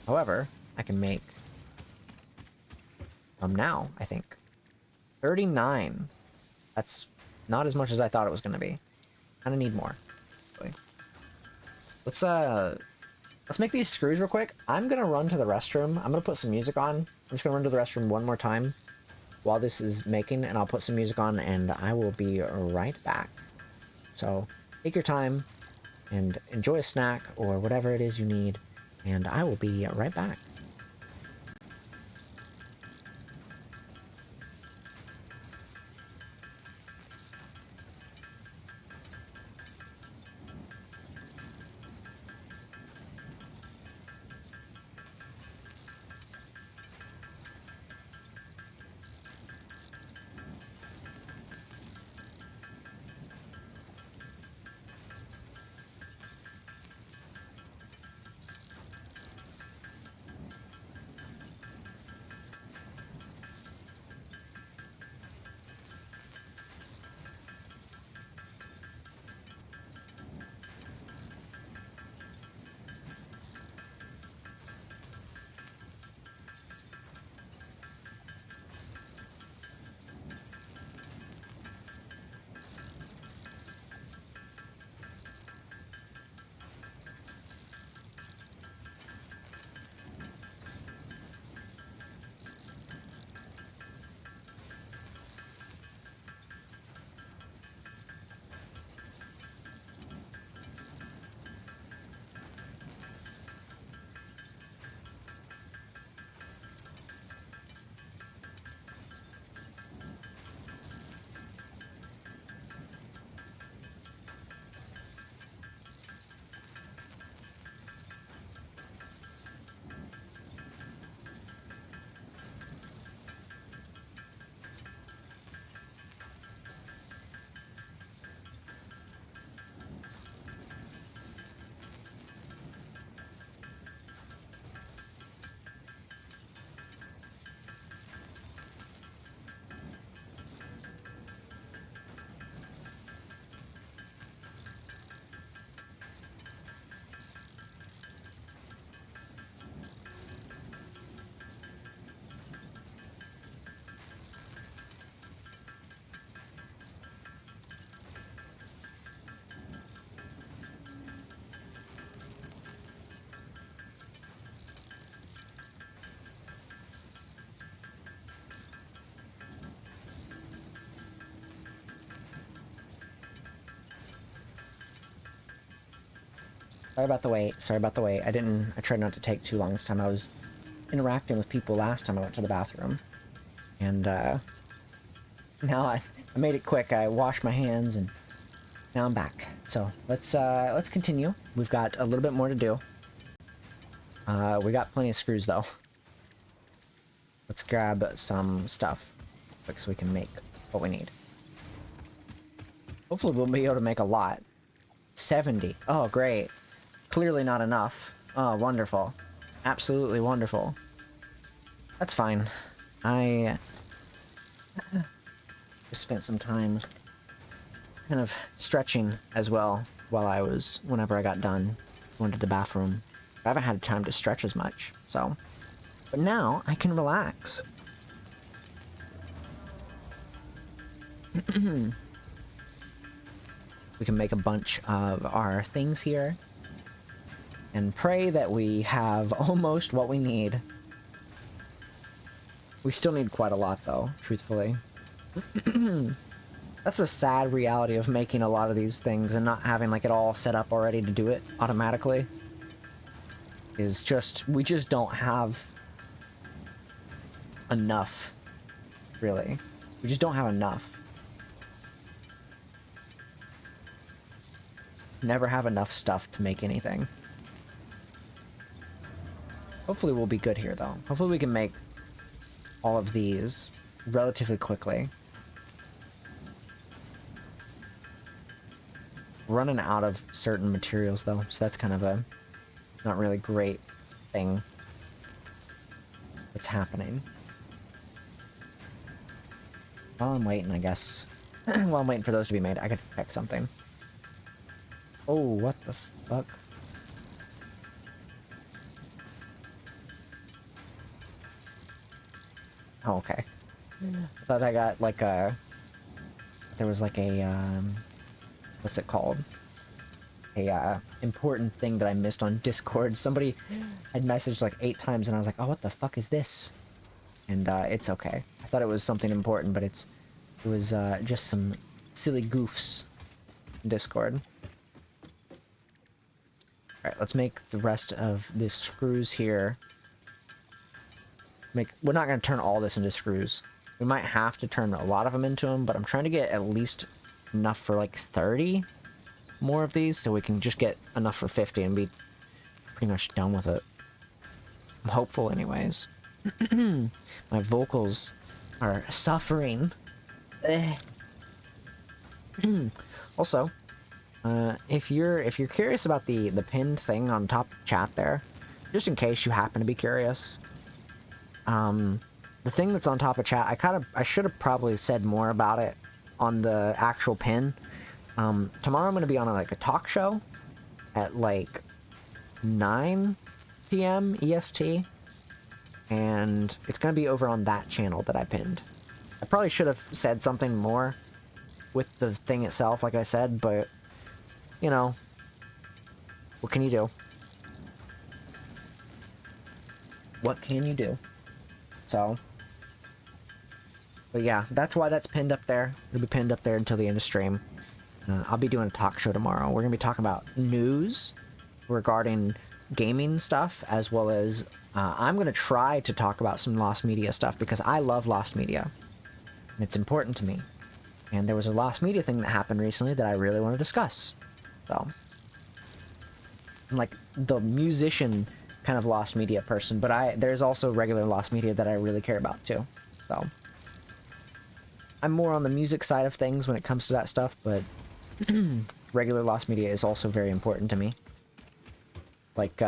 However, I can make now, I think. 39. That's not as much as I thought it was going to be. Kinda need more. Let's make these screws real quick. I'm gonna run to the restroom. I'm gonna put some music on. I'm just gonna run to the restroom one more time. while this is making, and I'll put some music on, and I will be right back. So take your time and enjoy a snack or whatever it is you need, and I will be right back. Sorry about the wait. Sorry about the wait. I tried not to take too long this time. I was interacting with people last time I went to the bathroom. And, now I made it quick. I washed my hands and now I'm back. So, let's continue. We've got a little bit more to do. We got plenty of screws, though. Let's grab some stuff quick so we can make what we need. Hopefully we'll be able to make a lot. 70. Oh, great. Clearly not enough. Oh, wonderful. Absolutely wonderful. That's fine. I just spent some time kind of stretching as well whenever I got done going to the bathroom. I haven't had time to stretch as much, so. But now I can relax. We can make a bunch of our things here and pray that we have almost what we need. We still need quite a lot, though, truthfully. That's the sad reality of making a lot of these things and not having like it all set up already to do it automatically. Is just, we just don't have enough, really. We just don't have enough. Never have enough stuff to make anything. Hopefully we'll be good here, though. Hopefully we can make all of these relatively quickly. Running out of certain materials, though, so that's kind of a not really great thing that's happening. While I'm waiting, I guess. While I'm waiting for those to be made, I could check something. Oh, what the fuck? Oh, okay. I thought I got like a... There was like a, what's it called? A, important thing that I missed on Discord. Somebody had messaged like 8 times and I was like, oh, what the fuck is this? And, it's okay. I thought it was something important, but it was just some silly goofs in Discord. Alright, let's make the rest of the screws here. We're not going to turn all this into screws. We might have to turn a lot of them into them, but I'm trying to get at least enough for like 30 more of these, so we can just get enough for 50 and be pretty much done with it. I'm hopeful anyways. My vocals are suffering. Also, if you're curious about the pinned thing on top of chat there, just in case you happen to be curious, the thing that's on top of chat, I should have probably said more about it on the actual pin. Tomorrow I'm going to be on a talk show at like 9 p.m. EST, and it's going to be over on that channel that I pinned. I probably should have said something more with the thing itself, like I said, but, you know, what can you do? What can you do? So, but yeah, that's why that's pinned up there. It'll be pinned up there until the end of stream. I'll be doing a talk show tomorrow. We're going to be talking about news regarding gaming stuff, as well as I'm going to try to talk about some Lost Media stuff, because I love Lost Media, and it's important to me. And there was a Lost Media thing that happened recently that I really want to discuss. So, I'm like the musician kind of Lost Media person, but there's also regular Lost Media that I really care about too. So, I'm more on the music side of things when it comes to that stuff, but regular Lost Media is also very important to me. Like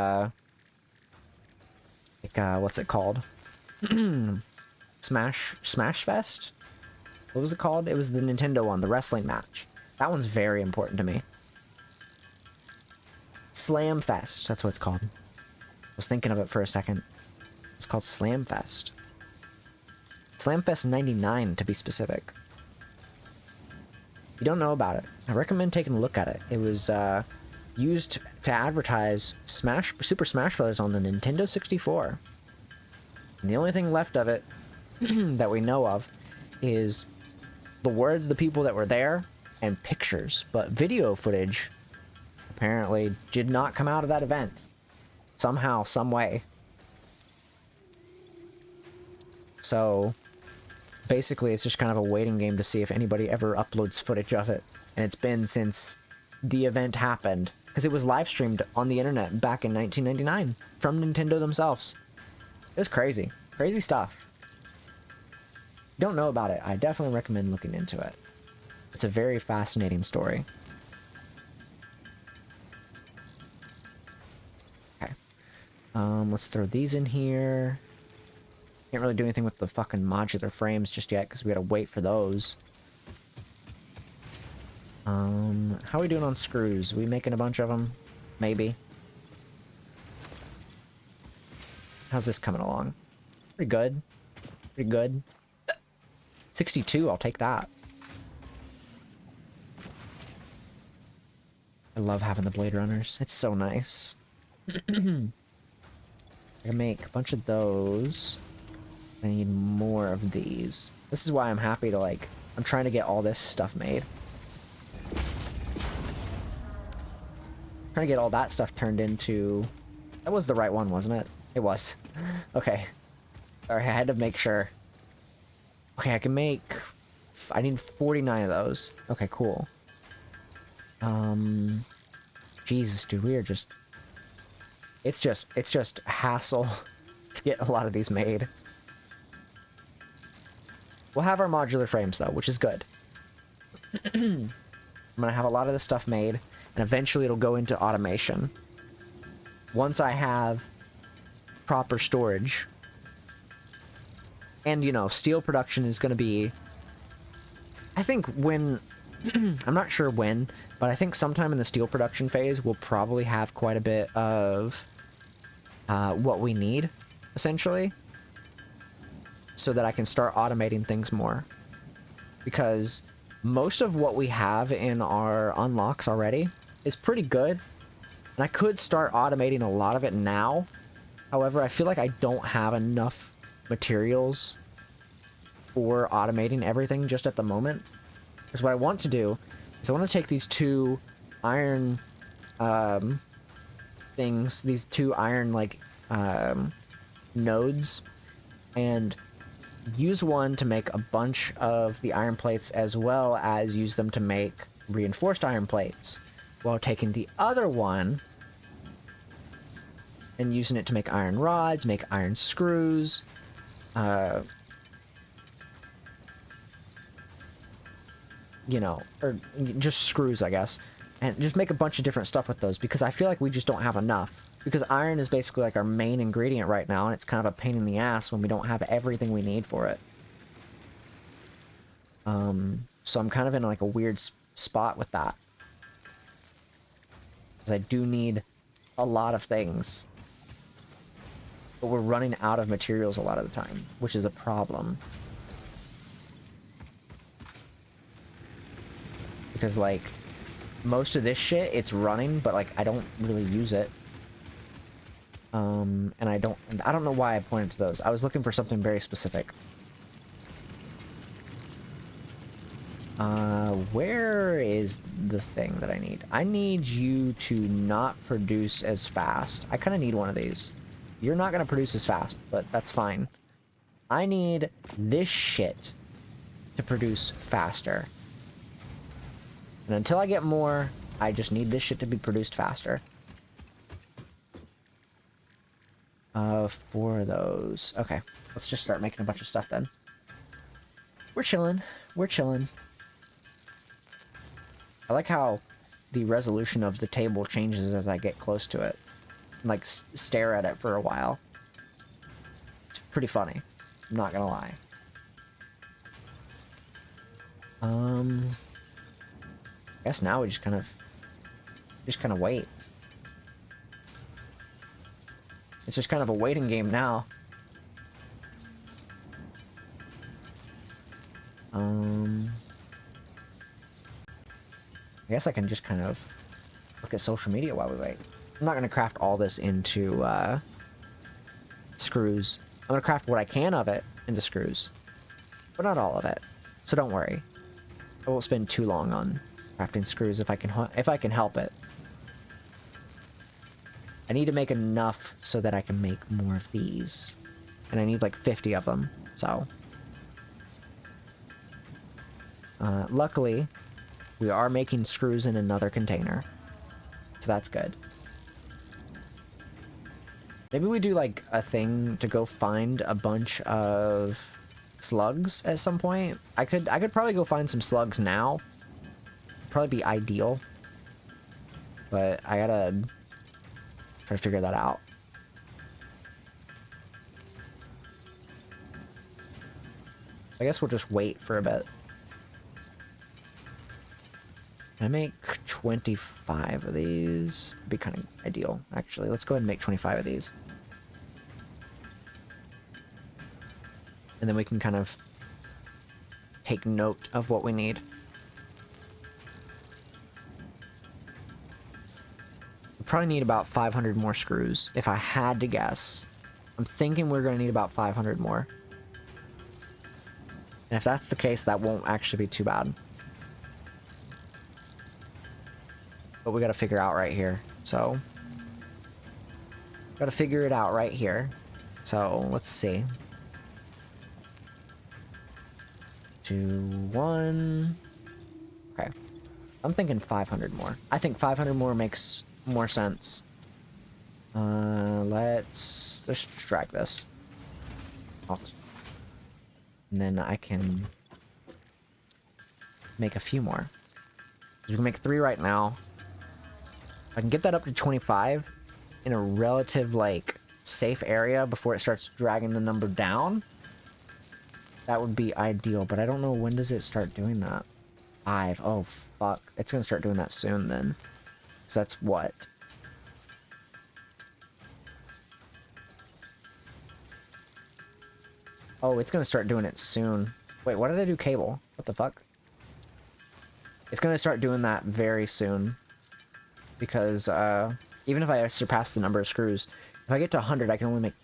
what's it called? Smash Fest? What was it called? It was the Nintendo one, the wrestling match. That one's very important to me. Slam Fest, that's what it's called. I was thinking of it for a second. It's called Slam Fest. Slam Fest 99, to be specific. If you don't know about it, I recommend taking a look at it. It was used to advertise Super Smash Bros. On the Nintendo 64. And the only thing left of it that we know of is the words of the people that were there and pictures. But video footage apparently did not come out of that event. Somehow, some way. So, basically, it's just kind of a waiting game to see if anybody ever uploads footage of it. And it's been since the event happened, because it was live streamed on the internet back in 1999 from Nintendo themselves. It was crazy. Crazy stuff. If you don't know about it, I definitely recommend looking into it. It's a very fascinating story. Okay. Let's throw these in here. Can't really do anything with the fucking modular frames just yet, because we gotta wait for those. How are we doing on screws? We making a bunch of them? Maybe. How's this coming along? Pretty good. Pretty good. 62, I'll take that. I love having the Blade Runners. It's so nice. I can make a bunch of those. I need more of these. This is why I'm happy to, like, I'm trying to get all this stuff made. Trying to get all that stuff turned into... That was the right one, wasn't it? It was. Okay. Sorry, I had to make sure. Okay, I can make... I need 49 of those. Okay, cool. Jesus, dude, we are just... It's just a hassle to get a lot of these made. We'll have our modular frames, though, which is good. I'm gonna have a lot of this stuff made, and eventually it'll go into automation. Once I have proper storage. And, you know, steel production is gonna be... I think when... I'm not sure when, but I think sometime in the steel production phase, we'll probably have quite a bit of what we need, essentially, so that I can start automating things more. Because most of what we have in our unlocks already is pretty good, and I could start automating a lot of it now. However, I feel like I don't have enough materials for automating everything just at the moment. Because what I want to do is I want to take these two iron things, these two iron like nodes, and use one to make a bunch of the iron plates, as well as use them to make reinforced iron plates, while taking the other one and using it to make iron rods, make iron screws, you know, or just screws, I guess, and just make a bunch of different stuff with those, because I feel like we just don't have enough. Because iron is basically like our main ingredient right now, and it's kind of a pain in the ass when we don't have everything we need for it. So I'm kind of in like a weird spot with that. Because I do need a lot of things. But we're running out of materials a lot of the time, which is a problem. Because, like, most of this shit, it's running, but, like, I don't really use it. And I don't know why I pointed to those. I was looking for something very specific. Where is the thing that I need? I need you to not produce as fast. I kind of need one of these. You're not going to produce as fast, but that's fine. I need this shit to produce faster. And until I get more, I just need this shit to be produced faster. 4 of those. Okay, let's just start making a bunch of stuff then. We're chilling. We're chilling. I like how the resolution of the table changes as I get close to it. And, like, stare at it for a while. It's pretty funny. I'm not gonna lie. I guess now we just kind of wait. It's just kind of a waiting game now. I guess I can just kind of look at social media while we wait. I'm not gonna craft all this into screws. I'm gonna craft what I can of it into screws, but not all of it. So don't worry. I won't spend too long on crafting screws if I can help it. I need to make enough so that I can make more of these, and I need like 50 of them. So, luckily, we are making screws in another container, so that's good. Maybe we do like a thing to go find a bunch of slugs at some point. I could probably go find some slugs now. Probably be ideal, but I gotta try to figure that out. I guess we'll just wait for a bit. Can I make 25 of these? It'd be kind of ideal, actually. Let's go ahead and make 25 of these. And then we can kind of take note of what we need. We probably need about 500 more screws, if I had to guess. I'm thinking we're going to need about 500 more. And if that's the case, that won't actually be too bad. But we gotta figure out right here. So, gotta figure it out right here. So, let's see. 2, 1. Okay. I'm thinking 500 more. I think 500 more makes more sense. Let's drag this. And then I can make a few more. We can make 3 right now. I can get that up to 25 in a relative, like, safe area before it starts dragging the number down. That would be ideal, but I don't know, when does it start doing that? 5. Oh, fuck. It's gonna start doing that soon, then. So that's what? Oh, it's gonna start doing it soon. Wait, what did I do cable? What the fuck? It's gonna start doing that very soon. Because, even if I surpass the number of screws, if I get to 100, I can only make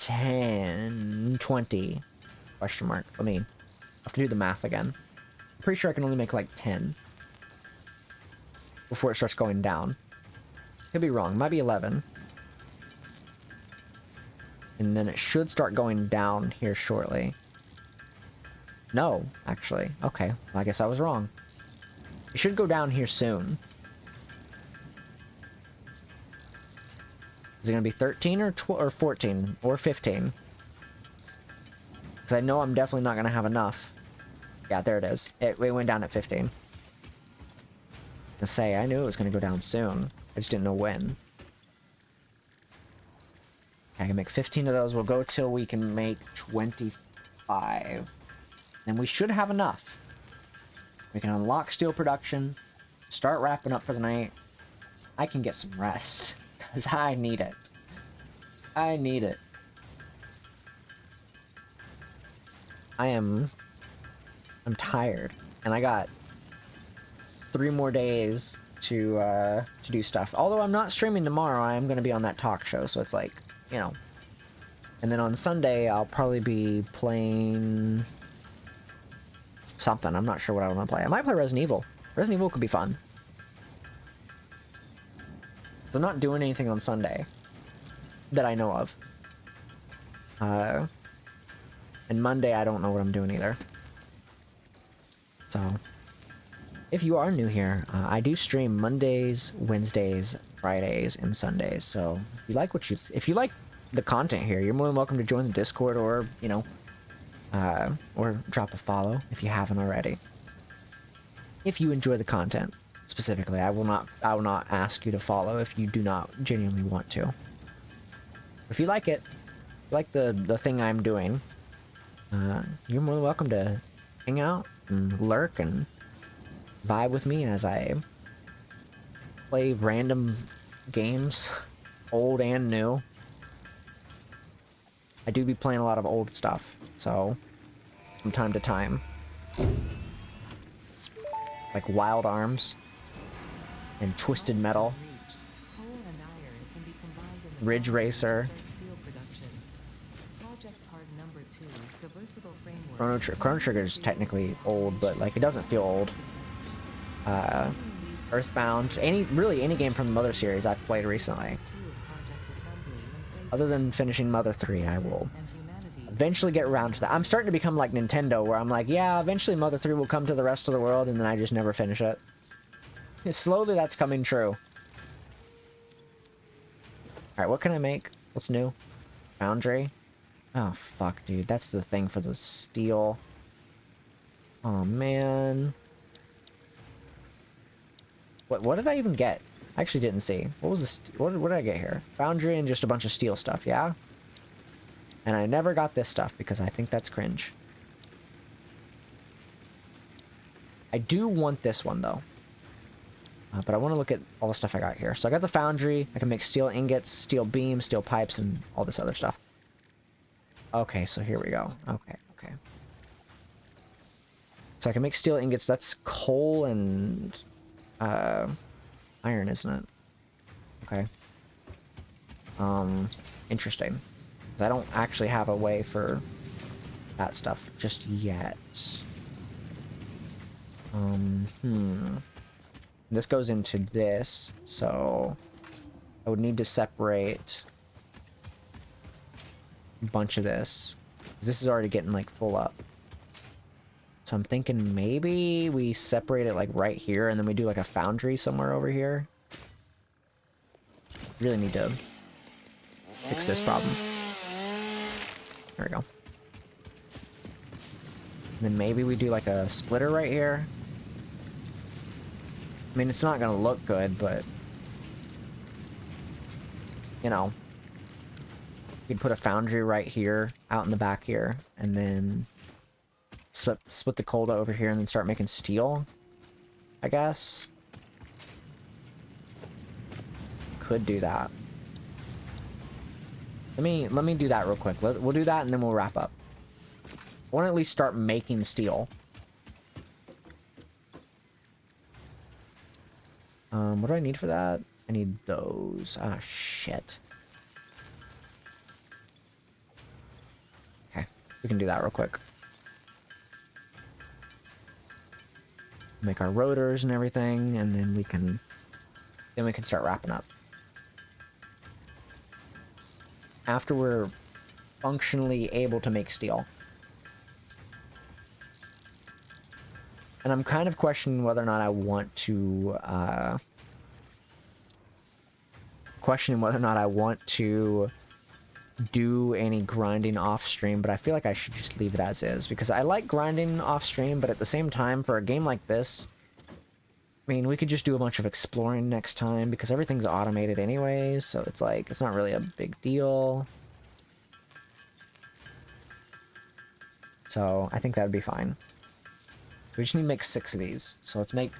10, 20. Question mark. Let me have to do the math again. I'm pretty sure I can only make like 10 before it starts going down. Could be wrong. Might be 11. And then it should start going down here shortly. No, actually. Okay. Well, I guess I was wrong. It should go down here soon. Is it going to be 13 or 12 or 14 or 15? Because I know I'm definitely not going to have enough. Yeah, there it is. It went down at 15. To say, I knew it was going to go down soon. I just didn't know when. Okay, I can make 15 of those. We'll go till we can make 25. And we should have enough. We can unlock steel production. Start wrapping up for the night. I can get some rest. Because I need it. I need it. I'm tired. And I got 3 more days to do stuff. Although I'm not streaming tomorrow, I am going to be on that talk show, so it's like, you know. And then on Sunday, I'll probably be playing something. I'm not sure what I want to play. I might play Resident Evil. Resident Evil could be fun. So I'm not doing anything on Sunday that I know of. And Monday, I don't know what I'm doing either. So, if you are new here, I do stream Mondays, Wednesdays, Fridays, and Sundays. So, if you like the content here, you're more than welcome to join the Discord or, you know, or drop a follow if you haven't already. If you enjoy the content, specifically, I will not ask you to follow if you do not genuinely want to. If you like it, like the thing I'm doing, you're more than welcome to hang out and lurk and vibe with me as I play random games, old and new. I do be playing a lot of old stuff, so from time to time. Like Wild Arms and Twisted Metal, Ridge Racer, Chrono Trigger is technically old, but like it doesn't feel old. Earthbound, really any game from the Mother series I've played recently. Other than finishing Mother 3, I will eventually get around to that. I'm starting to become like Nintendo, where I'm like, yeah, eventually Mother 3 will come to the rest of the world, and then I just never finish it. Slowly that's coming true. Alright, what can I make? What's new? Foundry? Oh, fuck, dude. That's the thing for the steel. Oh, man. What did I even get? I actually didn't see. What was what did I get here? Foundry and just a bunch of steel stuff, yeah? And I never got this stuff because I think that's cringe. I do want this one, though. But I want to look at all the stuff I got here. So I got the foundry. I can make steel ingots, steel beams, steel pipes, and all this other stuff. Okay, so here we go. Okay. So I can make steel ingots. That's coal and iron, isn't it? Okay. Interesting. 'Cause I don't actually have a way for that stuff just yet. This goes into this, so I would need to separate a bunch of this. This is already getting like full up. So I'm thinking maybe we separate it like right here and then we do like a foundry somewhere over here. Really need to fix this problem. There we go. And then maybe we do like a splitter right here. I mean, it's not gonna look good, but you know, you'd put a foundry right here, out in the back here, and then split the coal over here, and then start making steel, I guess. Could do that. Let me do that real quick. We'll do that, and then we'll wrap up. I want to at least start making steel. What do I need for that? I need those. Ah, shit. Okay. We can do that real quick. Make our rotors and everything, and then we can start wrapping up. After we're functionally able to make steel. And I'm kind of questioning whether or not I want to do any grinding off stream, but I feel like I should just leave it as is because I like grinding off stream, but at the same time, for a game like this, I mean, we could just do a bunch of exploring next time because everything's automated anyways, so it's like, it's not really a big deal. So I think that would be fine. We just need to make 6 of these. So let's make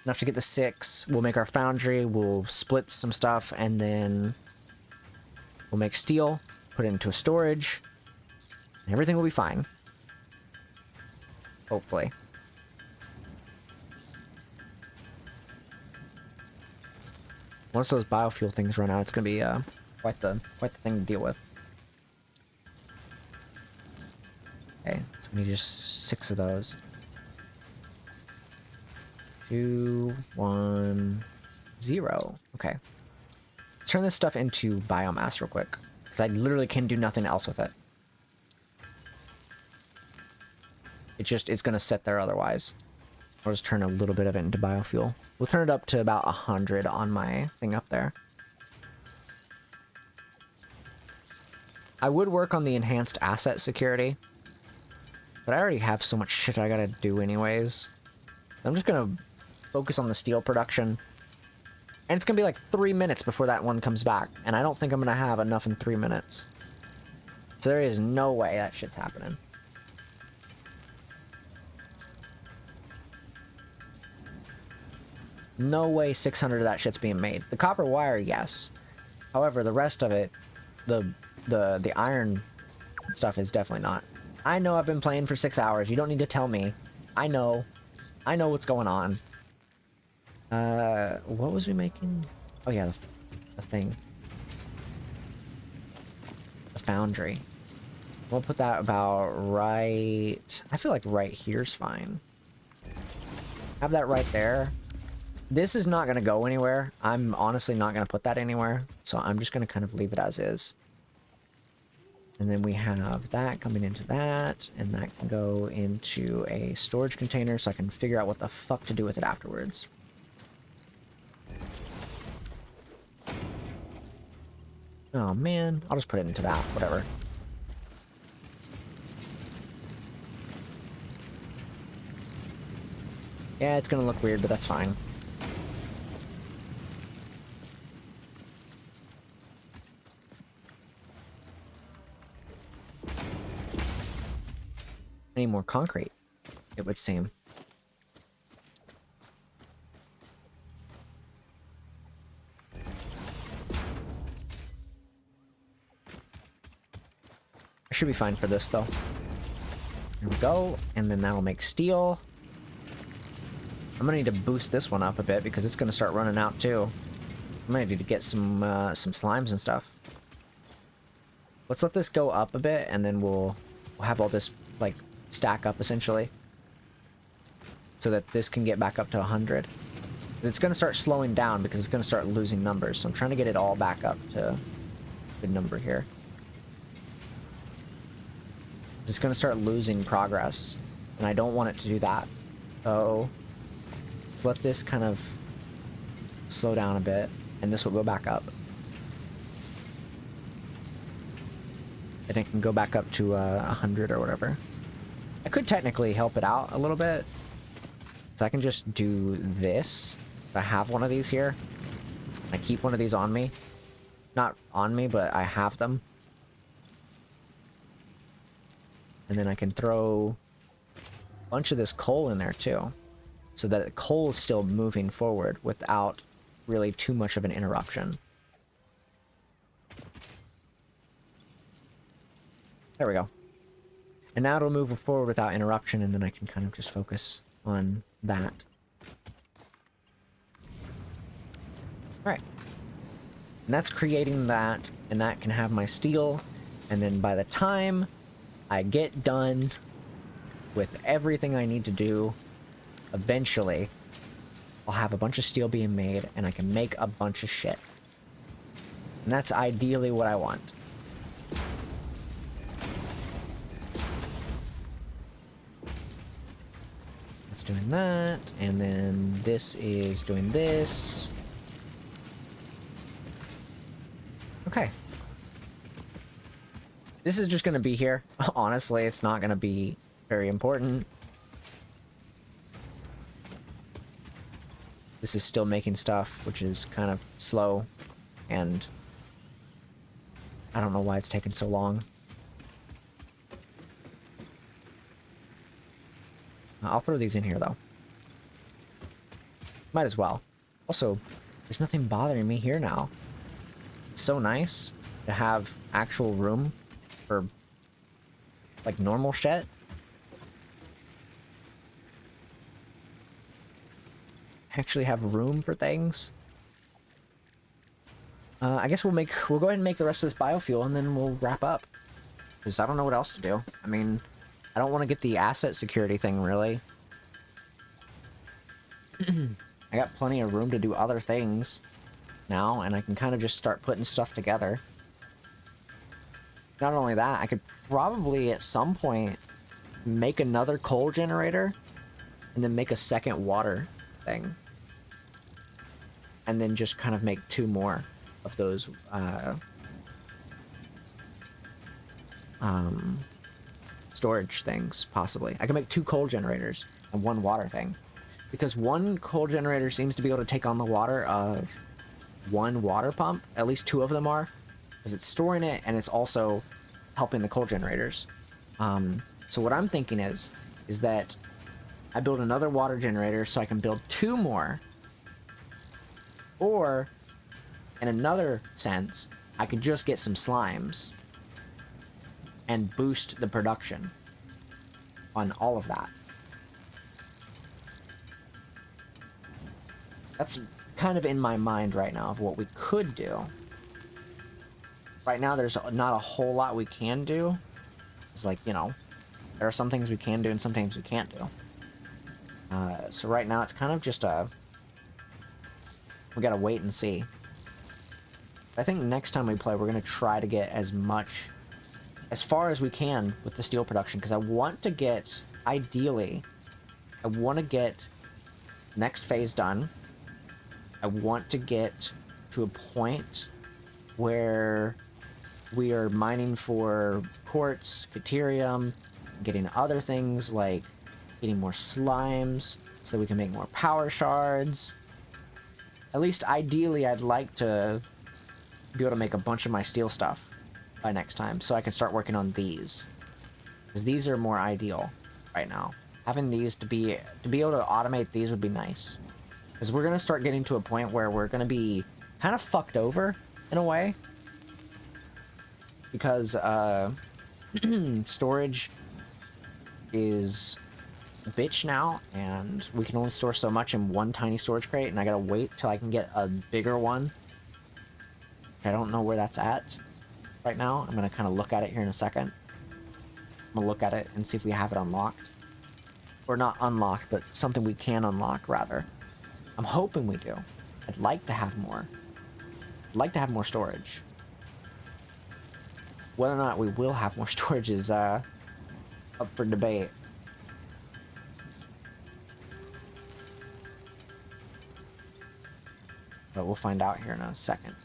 enough to get the 6. We'll make our foundry, we'll split some stuff, and then we'll make steel, put it into a storage, and everything will be fine. Hopefully. Once those biofuel things run out, it's gonna be quite the thing to deal with. Okay, so we need just 6 of those. 2, 1, 0. Okay. Let's turn this stuff into biomass real quick, because I literally can do nothing else with it. It's gonna sit there otherwise. I'll just turn a little bit of it into biofuel. We'll turn it up to about 100 on my thing up there. I would work on the enhanced asset security, but I already have so much shit I gotta do anyways. I'm just gonna focus on the steel production. And it's gonna be like 3 minutes before that one comes back. And I don't think I'm gonna have enough in 3 minutes. So there is no way that shit's happening. No way 600 of that shit's being made. The copper wire, yes. However, the rest of it, the iron stuff is definitely not. I know I've been playing for 6 hours. You don't need to tell me. I know. I know what's going on. What was we making? Oh yeah, the thing. The foundry. We'll put that about right... I feel like right here's fine. Have that right there. This is not going to go anywhere. I'm honestly not going to put that anywhere. So I'm just going to kind of leave it as is. And then we have that coming into that. And that can go into a storage container so I can figure out what the fuck to do with it afterwards. Oh man, I'll just put it into that, whatever. Yeah, it's gonna look weird, but that's fine. I need more concrete, it would seem. I should be fine for this, though. Here we go, and then that'll make steel. I'm gonna need to boost this one up a bit because it's gonna start running out too. I'm gonna need to get some slimes and stuff. Let's let this go up a bit, and then we'll have all this like stack up essentially, so that this can get back up to 100. It's gonna start slowing down because it's gonna start losing numbers. So I'm trying to get it all back up to a good number here. It's gonna start losing progress, and I don't want it to do that. So let's let this kind of slow down a bit, and this will go back up. And it can go back up to 100 or whatever. I could technically help it out a little bit. So I can just do this. I have one of these here. I keep one of these on me. Not on me, but I have them. And then I can throw a bunch of this coal in there too. So that the coal is still moving forward without really too much of an interruption. There we go. And now it'll move forward without interruption, and then I can kind of just focus on that. Alright. And that's creating that, and that can have my steel. And then by the time I get done with everything I need to do, eventually, I'll have a bunch of steel being made, and I can make a bunch of shit. And that's ideally what I want. That's doing that, and then this is doing this. Okay. This is just gonna be here. Honestly, it's not gonna be very important. This is still making stuff, which is kind of slow, and I don't know why it's taking so long. I'll throw these in here, though. Might as well. Also, there's nothing bothering me here now. It's so nice to have actual room for, like, normal shit. Actually have room for things. I guess we'll go ahead and make the rest of this biofuel, and then we'll wrap up. Because I don't know what else to do. I mean, I don't want to get the asset security thing, really. I got plenty of room to do other things now, and I can kind of just start putting stuff together. Not only that, I could probably at some point make another coal generator and then make a second water thing. And then just kind of make 2 more of those storage things, possibly. I can make 2 coal generators and 1 water thing. Because 1 coal generator seems to be able to take on the water of 1 water pump. At least 2 of them are. Because it's storing it and it's also helping the coal generators. So what I'm thinking is that I build another water generator so I can build 2 more. Or, in another sense, I could just get some slimes and boost the production on all of that. That's kind of in my mind right now of what we could do. Right now, there's not a whole lot we can do. It's like, you know, there are some things we can do and some things we can't do. So right now, it's kind of just a... We gotta wait and see. I think next time we play, we're gonna try to get as far as we can with the steel production, because I want to get, ideally, I want to get next phase done. I want to get to a point where we are mining for quartz, caterium, getting other things like getting more slimes so that we can make more power shards. At least ideally, I'd like to be able to make a bunch of my steel stuff by next time, so I can start working on these. Because these are more ideal right now. Having these to be able to automate these would be nice. Because we're going to start getting to a point where we're going to be kind of fucked over, in a way. Because storage is a bitch now, and we can only store so much in one tiny storage crate, and I gotta wait till I can get a bigger one. I don't know where that's at right now. I'm gonna kind of look at it here in a second. I'm gonna look at it and see if we have it unlocked. Or not unlocked, but something we can unlock, rather. I'm hoping we do. I'd like to have more. I'd like to have more storage. Whether or not we will have more storage is up for debate. But we'll find out here in a second.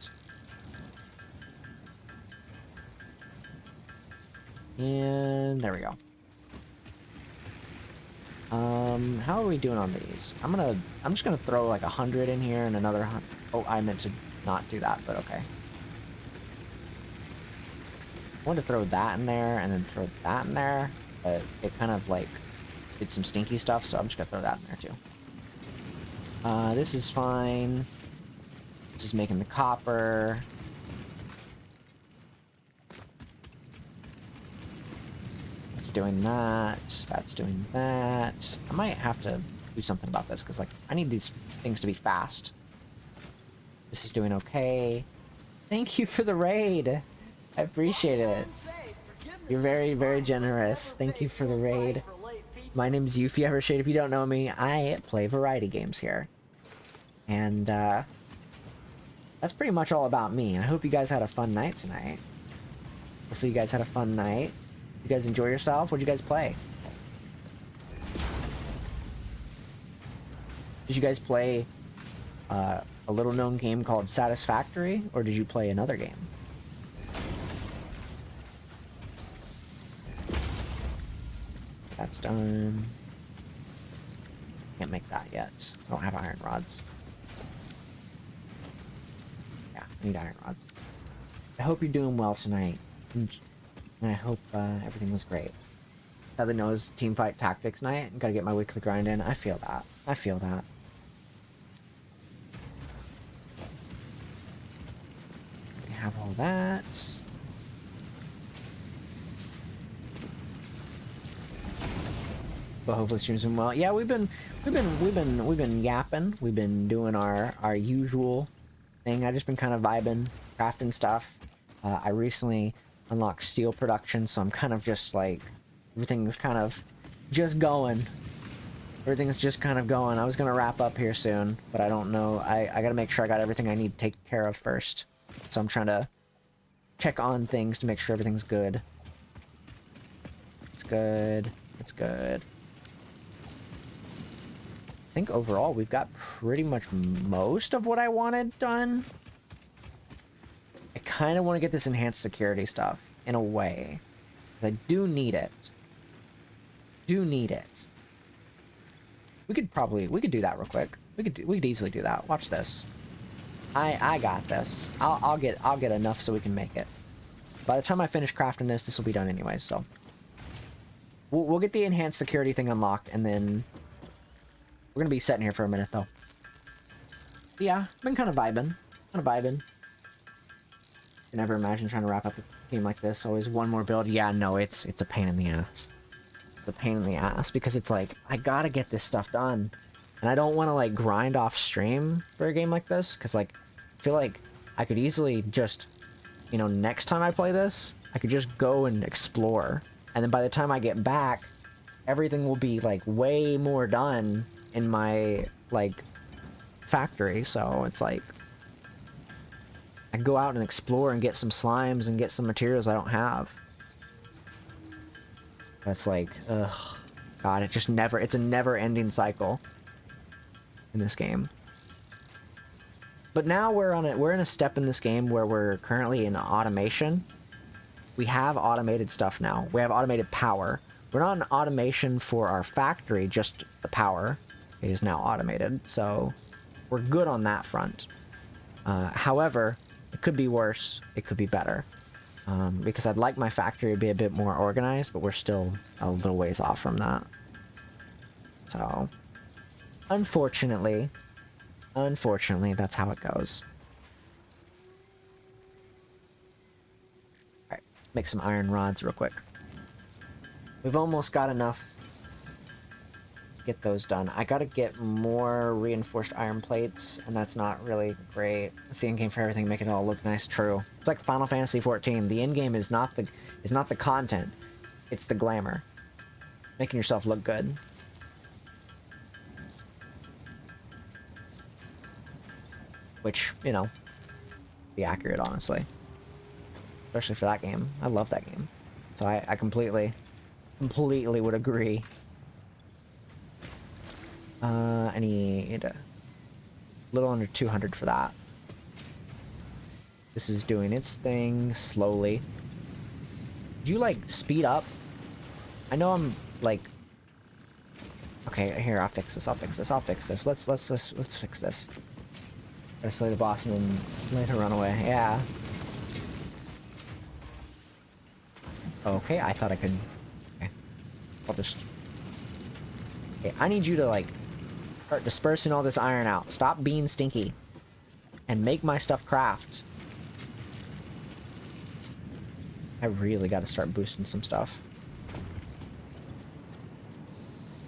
And there we go. How are we doing on these? I'm just gonna throw like 100 in here and another 100. Oh, I meant to not do that, but okay. I wanted to throw that in there and then throw that in there, but it kind of like did some stinky stuff, so I'm just gonna throw that in there too. This is fine. This is making the copper. That's doing that. That's doing that. I might have to do something about this, because like I need these things to be fast. This is doing okay. Thank you for the raid. I appreciate it. You're very, very generous. Thank you for the raid. My name's Yufii Evershade. If you don't know me, I play variety games here. And, that's pretty much all about me. I hope you guys had a fun night tonight. Hopefully you guys had a fun night. You guys enjoy yourselves? What'd you guys play? Did you guys play a little known game called Satisfactory, or did you play another game? That's done. Can't make that yet. I don't have iron rods. Yeah, I need iron rods. I hope you're doing well tonight. And I hope everything was great. Sadly, no, it's team fight tactics night. Gotta get my weekly grind in. I feel that. I feel that. We have all that. But hopefully streams doing well. Yeah, we've been yapping. We've been doing our usual thing. I just been kind of vibing, crafting stuff. I recently unlocked steel production, so I'm kind of just like, everything's kind of just going. Everything's just kind of going. I was gonna wrap up here soon, but I don't know. I gotta make sure I got everything I need to take care of first. So I'm trying to check on things to make sure everything's good. It's good. It's good. I think overall we've got pretty much most of what I wanted done. I kind of want to get this enhanced security stuff in a way. I do need it. Do need it. We could do that real quick. We could easily do that. Watch this. I got this. I'll get enough so we can make it. By the time I finish crafting this will be done anyways, so we'll get the enhanced security thing unlocked, and then we're gonna be sitting here for a minute though. But yeah, been kind of vibing. I never imagined trying to wrap up a game like this. Always one more build. Yeah, no, it's a pain in the ass. It's a pain in the ass because it's like, I gotta get this stuff done. And I don't want to like grind off stream for a game like this, because like, I feel like I could easily just, you know, next time I play this, I could just go and explore. And then by the time I get back, everything will be like way more done in my like factory. So it's like, I can go out and explore and get some slimes and get some materials I don't have. That's like, ugh. God, it just never, it's a never-ending cycle in this game. But now we're in a step in this game where we're currently in automation. We have automated stuff now. We have automated power. We're not in automation for our factory, just the power is now automated. So we're good on that front. However, it could be worse. It could be better. Because I'd like my factory to be a bit more organized, but we're still a little ways off from that. So, unfortunately, that's how it goes. Alright, make some iron rods real quick. We've almost got enough to get those done. I gotta get more reinforced iron plates, and that's not really great. It's the end game for everything, make it all look nice. True. It's like Final Fantasy XIV. The end game is not the content, it's the glamour. Making yourself look good. Which, you know, be accurate, honestly. Especially for that game. I love that game. So I completely would agree. I need a little under 200 for that. This is doing its thing slowly. Do you, like, speed up? I know I'm, like... Okay, here, I'll fix this. Let's fix this. Gotta slay the boss and then slay the runaway. Yeah. Okay, I thought I could... Okay. I'll just... Okay, I need you to, like, start dispersing all this iron out. Stop being stinky. And make my stuff craft. I really gotta start boosting some stuff.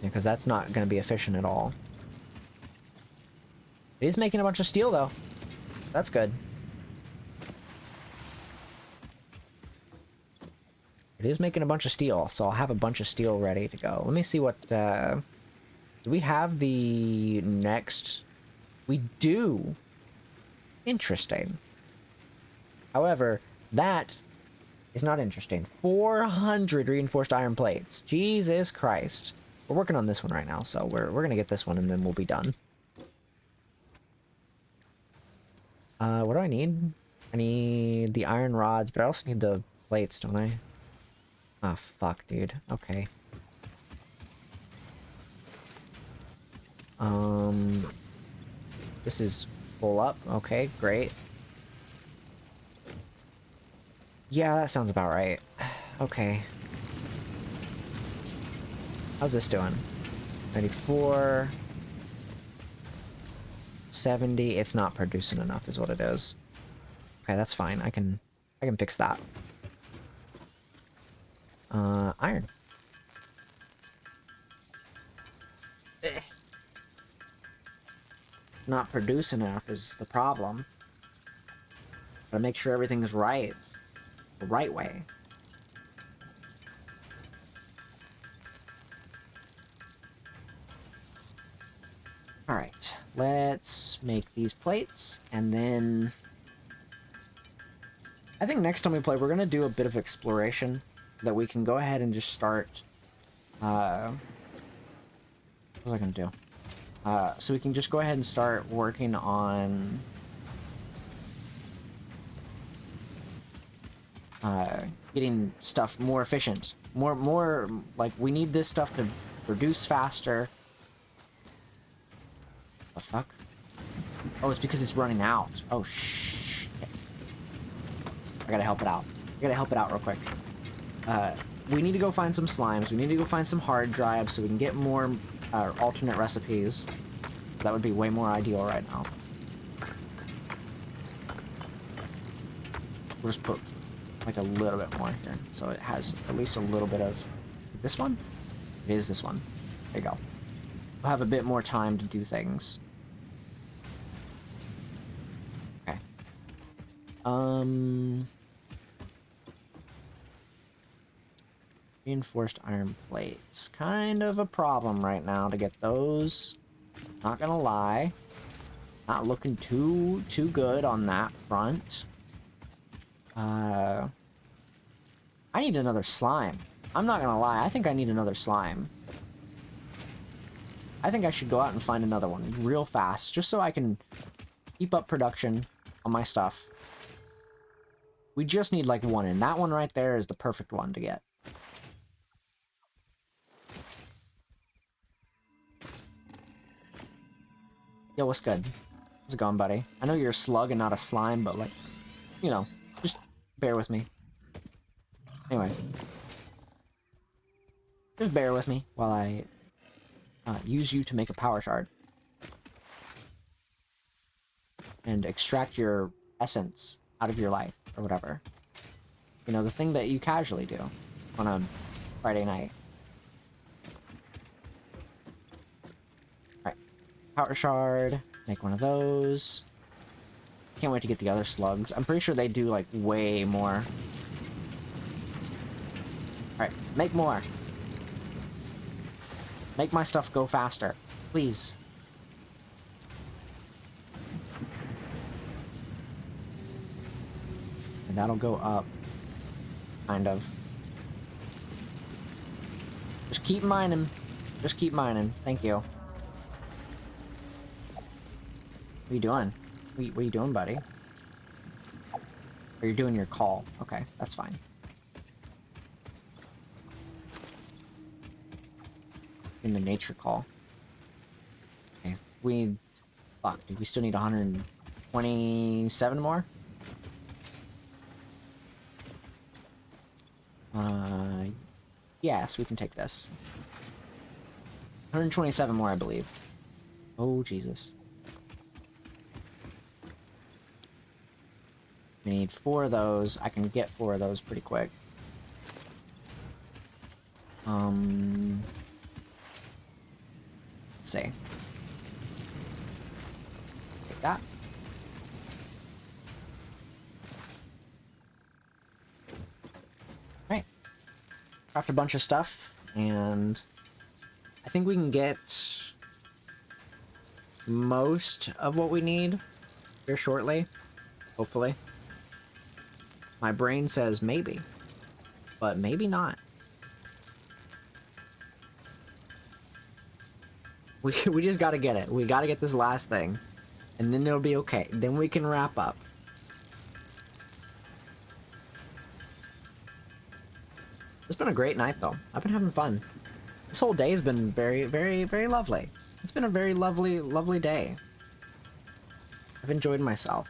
Yeah, because that's not gonna be efficient at all. It is making a bunch of steel, though. That's good. It is making a bunch of steel, so I'll have a bunch of steel ready to go. Let me see what, do we have the next? We do. Interesting. However, that is not interesting. 400 reinforced iron plates. Jesus Christ. We're working on this one right now, so we're gonna get this one and then we'll be done. What do I need? I need the iron rods, but I also need the plates, don't I? Ah, fuck, dude. Okay. This is full up. Okay, great. Yeah, that sounds about right. Okay. How's this doing? 94. 70. It's not producing enough is what it is. Okay, that's fine. I can fix that. Iron. Not producing enough is the problem. Gotta make sure everything's right. The right way. Alright, let's make these plates, and then... I think next time we play, we're gonna do a bit of exploration, that we can go ahead and just start... what was I gonna do? So we can just go ahead and start working on... getting stuff more efficient. More, like, we need this stuff to produce faster. The fuck? Oh, it's because it's running out. Oh, shit. I gotta help it out. I gotta help it out real quick. We need to go find some slimes. We need to go find some hard drives so we can get more alternate recipes. That would be way more ideal right now. We'll just put like a little bit more here, so it has at least a little bit of this one. It is this one. There you go. We'll have a bit more time to do things. Okay. Reinforced iron plates. Kind of a problem right now to get those. Not gonna lie. Not looking too good on that front. I need another slime. I'm not gonna lie, I think I need another slime. I think I should go out and find another one real fast, just so I can keep up production on my stuff. We just need like one, and that one right there is the perfect one to get. Yo, what's good? How's it going, buddy? I know you're a slug and not a slime, but like, you know, just bear with me. Anyways. Just bear with me while I use you to make a power shard. And extract your essence out of your life, or whatever. You know, the thing that you casually do on a Friday night. Alright. Power shard. Make one of those. Can't wait to get the other slugs. I'm pretty sure they do, like, way more. Alright, make more. Make my stuff go faster. Please. And that'll go up. Kind of. Just keep mining. Just keep mining. Thank you. What are you doing? What are you doing, buddy? Or you're doing your call. Okay, that's fine. In the nature call. Okay, we... Fuck, dude, we still need 127 more? Yes, we can take this. 127 more, I believe. Oh, Jesus. We need 4 of those. I can get 4 of those pretty quick. Let's see. Take that. Right. craft a bunch of stuff, and I think we can get most of what we need here shortly, hopefully. My brain says maybe, but maybe not. We just gotta get it. We gotta get this last thing, and then it'll be okay. Then we can wrap up. It's been a great night, though. I've been having fun. This whole day has been very, very, very lovely. It's been a very lovely, lovely day. I've enjoyed myself.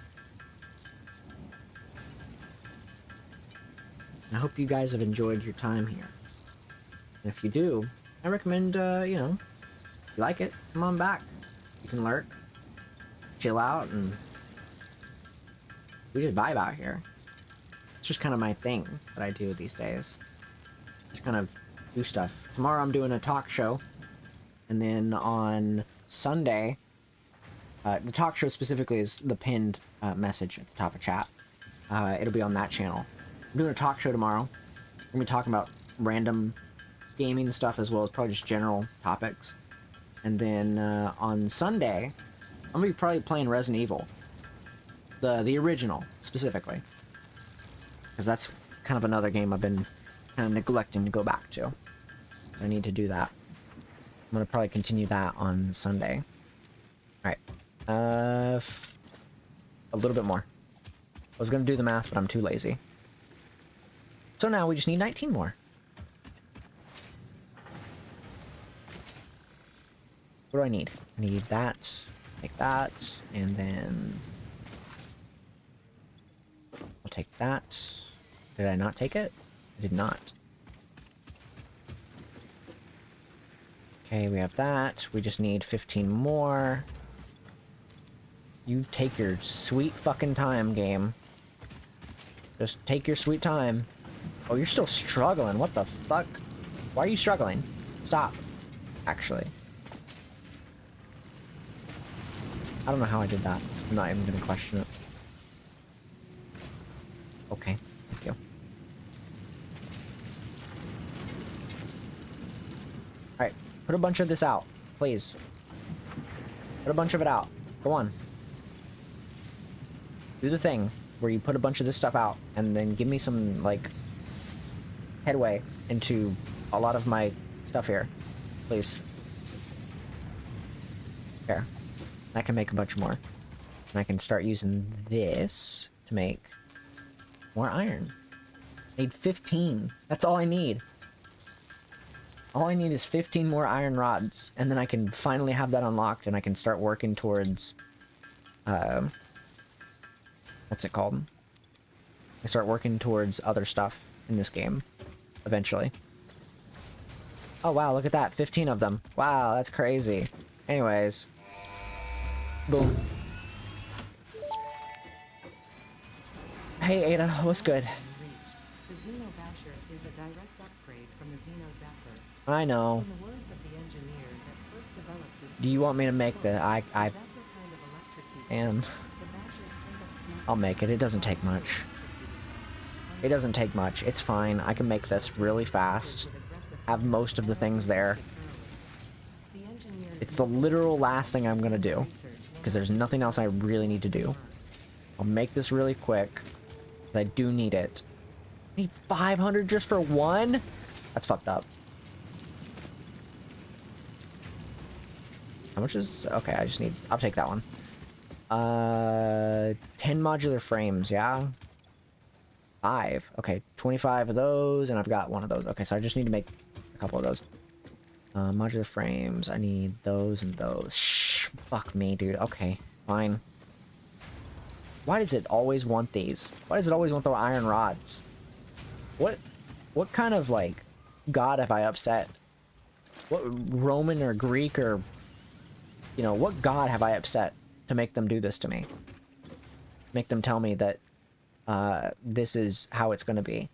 I hope you guys have enjoyed your time here. And if you do, I recommend, you know, if you like it, come on back. You can lurk, chill out, and we just vibe out here. It's just kind of my thing that I do these days. Just kind of do stuff. Tomorrow I'm doing a talk show, and then on Sunday, the talk show specifically is the pinned message at the top of chat. It'll be on that channel. I'm doing a talk show tomorrow. We're gonna be talking about random gaming stuff as well as probably just general topics. And then on Sunday, I'm gonna be probably playing Resident Evil, the original specifically, because that's kind of another game I've been kind of neglecting to go back to. I need to do that. I'm gonna probably continue that on Sunday. All right, a little bit more. I was gonna do the math, but I'm too lazy. So now we just need 19 more. What do I need? I need that, take that, and then I'll take that. Did I not take it? I did not. Okay, we have that. We just need 15 more. You take your sweet fucking time, game. Just take your sweet time. Oh, you're still struggling. What the fuck? Why are you struggling? Stop. Actually. I don't know how I did that. I'm not even gonna question it. Okay, thank you. Alright, put a bunch of this out, please. Put a bunch of it out. Go on. Do the thing where you put a bunch of this stuff out, and then give me some, like, headway into a lot of my stuff here. Please. Here. I can make a bunch more. And I can start using this to make more iron. I need 15. That's all I need. All I need is 15 more iron rods, and then I can finally have that unlocked, and I can start working towards, what's it called? I start working towards other stuff in this game, eventually. Oh wow, look at that, 15 of them. Wow, that's crazy. Anyways. Boom. Hey Ada, what's good? The Xenobasher is a direct upgrade from the Xenozapper. I know. In the words of the engineer that first developed this, Do you want me to make the Zapper kind of electrocutes am. the Basher straight up smacks I'll make it. It doesn't take much. electrocuted. It doesn't take much. It's fine. I can make this really fast. Have most of the things there. The engineers It's the literal last thing I'm gonna do, because there's nothing else I really need to do. I'll make this really quick, 'cause I do need it. I need 500 just for one? That's fucked up. How much is... Okay, I just need... I'll take that one. 10 modular frames, yeah? 5. Okay, 25 of those, and I've got one of those. Okay, so I just need to make a couple of those. Modular frames, I need those and those. Shh, fuck me, dude. Okay, fine. Why does it always want these? Why does it always want the iron rods? What kind of, like, god have I upset? What Roman or Greek or, you know, what god have I upset to make them do this to me? Make them tell me that, this is how it's gonna be.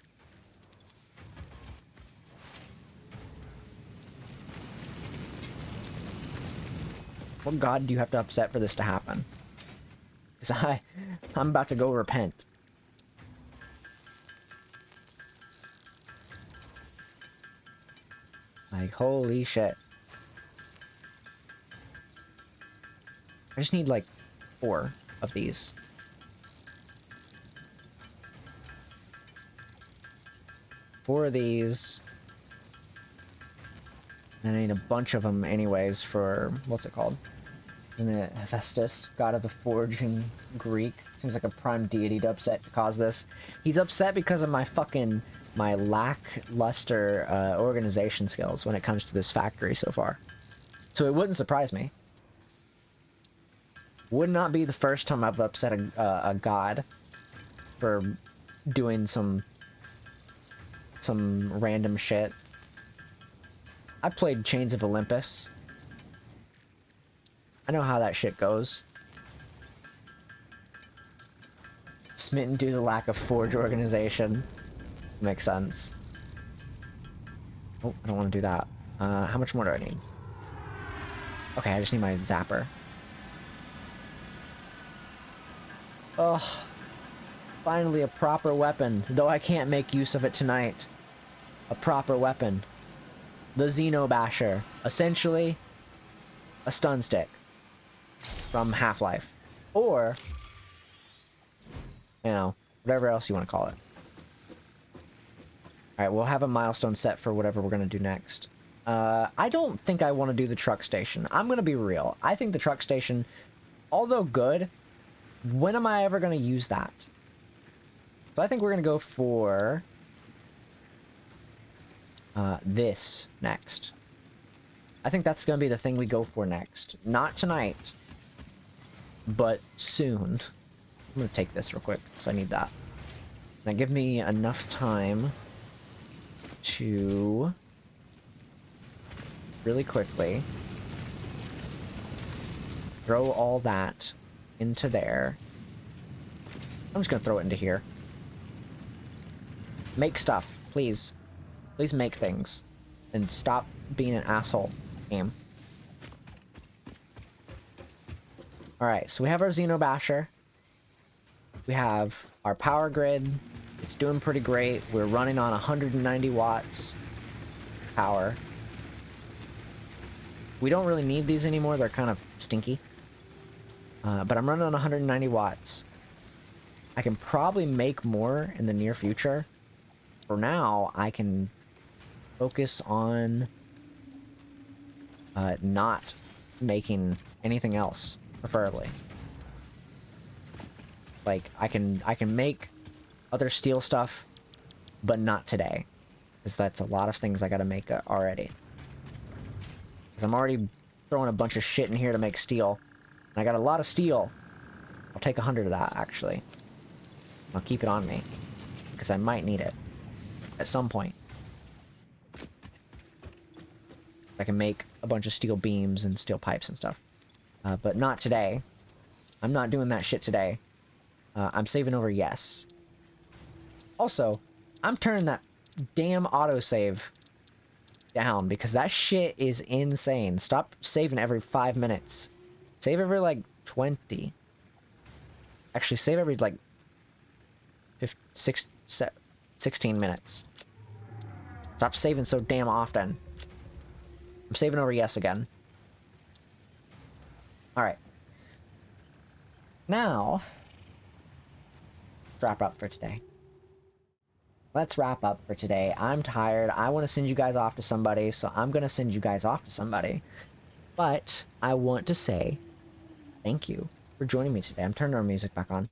What god do you have to upset for this to happen? Because I'm about to go repent. Like, holy shit. I just need, like, 4 of these. 4 of these. And I need a bunch of them anyways for... What's it called? Isn't it Hephaestus, god of the forge in Greek? Seems like a prime deity to upset to cause this. He's upset because of my fucking... my lackluster organization skills when it comes to this factory so far. So it wouldn't surprise me. Would not be the first time I've upset a god for doing some random shit. I played Chains of Olympus. I know how that shit goes. Smitten due to the lack of forge organization. Makes sense. Oh, I don't want to do that. How much more do I need? Okay, I just need my zapper. Ugh. Finally a proper weapon, though I can't make use of it tonight. A proper weapon. The Xenobasher. Essentially, a stun stick from Half-Life. Or, you know, whatever else you want to call it. Alright, we'll have a milestone set for whatever we're going to do next. I don't think I want to do the truck station. I'm going to be real. I think the truck station, although good, when am I ever going to use that? So I think we're going to go for this next. I think that's going to be the thing we go for next. Not tonight, but soon. I'm going to take this real quick, so I need that. Now give me enough time to really quickly throw all that into there. I'm just gonna throw it into here. Make stuff, please. Please make things. And stop being an asshole, game. Alright, so we have our Xenobasher. We have our power grid. It's doing pretty great. We're running on 190 watts power. We don't really need these anymore. They're kind of stinky. But I'm running on 190 watts. I can probably make more in the near future. For now, I can focus on not making anything else, preferably. Like, I can make other steel stuff, but not today. Because that's a lot of things I gotta make already. Because I'm already throwing a bunch of shit in here to make steel. And I got a lot of steel. I'll take 100 of that, actually. I'll keep it on me. Because I might need it. At some point. I can make a bunch of steel beams and steel pipes and stuff. But not today. I'm not doing that shit today. I'm saving over yes. Also, I'm turning that damn autosave down because that shit is insane. Stop saving every 5 minutes. Save every, like, 20. Actually, save every, like, 16 minutes. Stop saving so damn often. I'm saving over yes again. Alright. Now, let's wrap up for today. Let's wrap up for today. I'm tired. I want to send you guys off to somebody, so I'm going to send you guys off to somebody. But I want to say thank you for joining me today. I'm turning our music back on.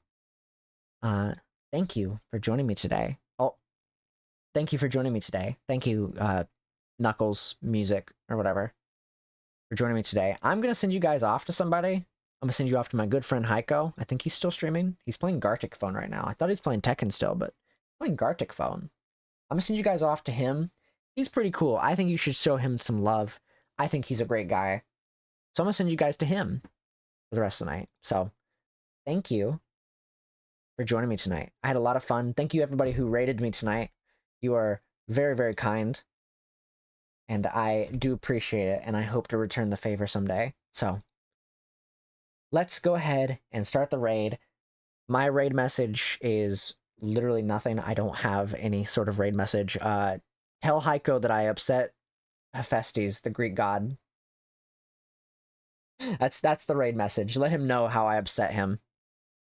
Thank you for joining me today. Oh, thank you for joining me today. Thank you, Knuckles Music, or whatever, for joining me today. I'm going to send you guys off to somebody. I'm going to send you off to my good friend Heiko. I think he's still streaming. He's playing Gartic Phone right now. I thought he was playing Tekken still, but playing Gartic Phone. I'm going to send you guys off to him. He's pretty cool. I think you should show him some love. I think he's a great guy. So I'm going to send you guys to him for the rest of the night. So thank you for joining me tonight. I had a lot of fun. Thank you everybody who rated me tonight. You are very, very kind. And I do appreciate it. And I hope to return the favor someday. So let's go ahead and start the raid. My raid message is literally nothing. I don't have any sort of raid message. Tell Heiko that I upset Hephaestus, the Greek god. That's the raid message. Let him know how I upset him.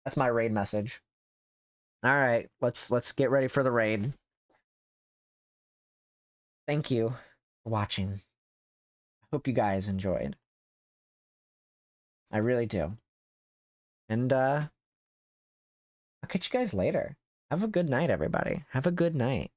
That's my raid message. All right, let's get ready for the raid. Thank you for watching. Hope you guys enjoyed. I really do. And I'll catch you guys later. Have a good night, everybody. Have a good night.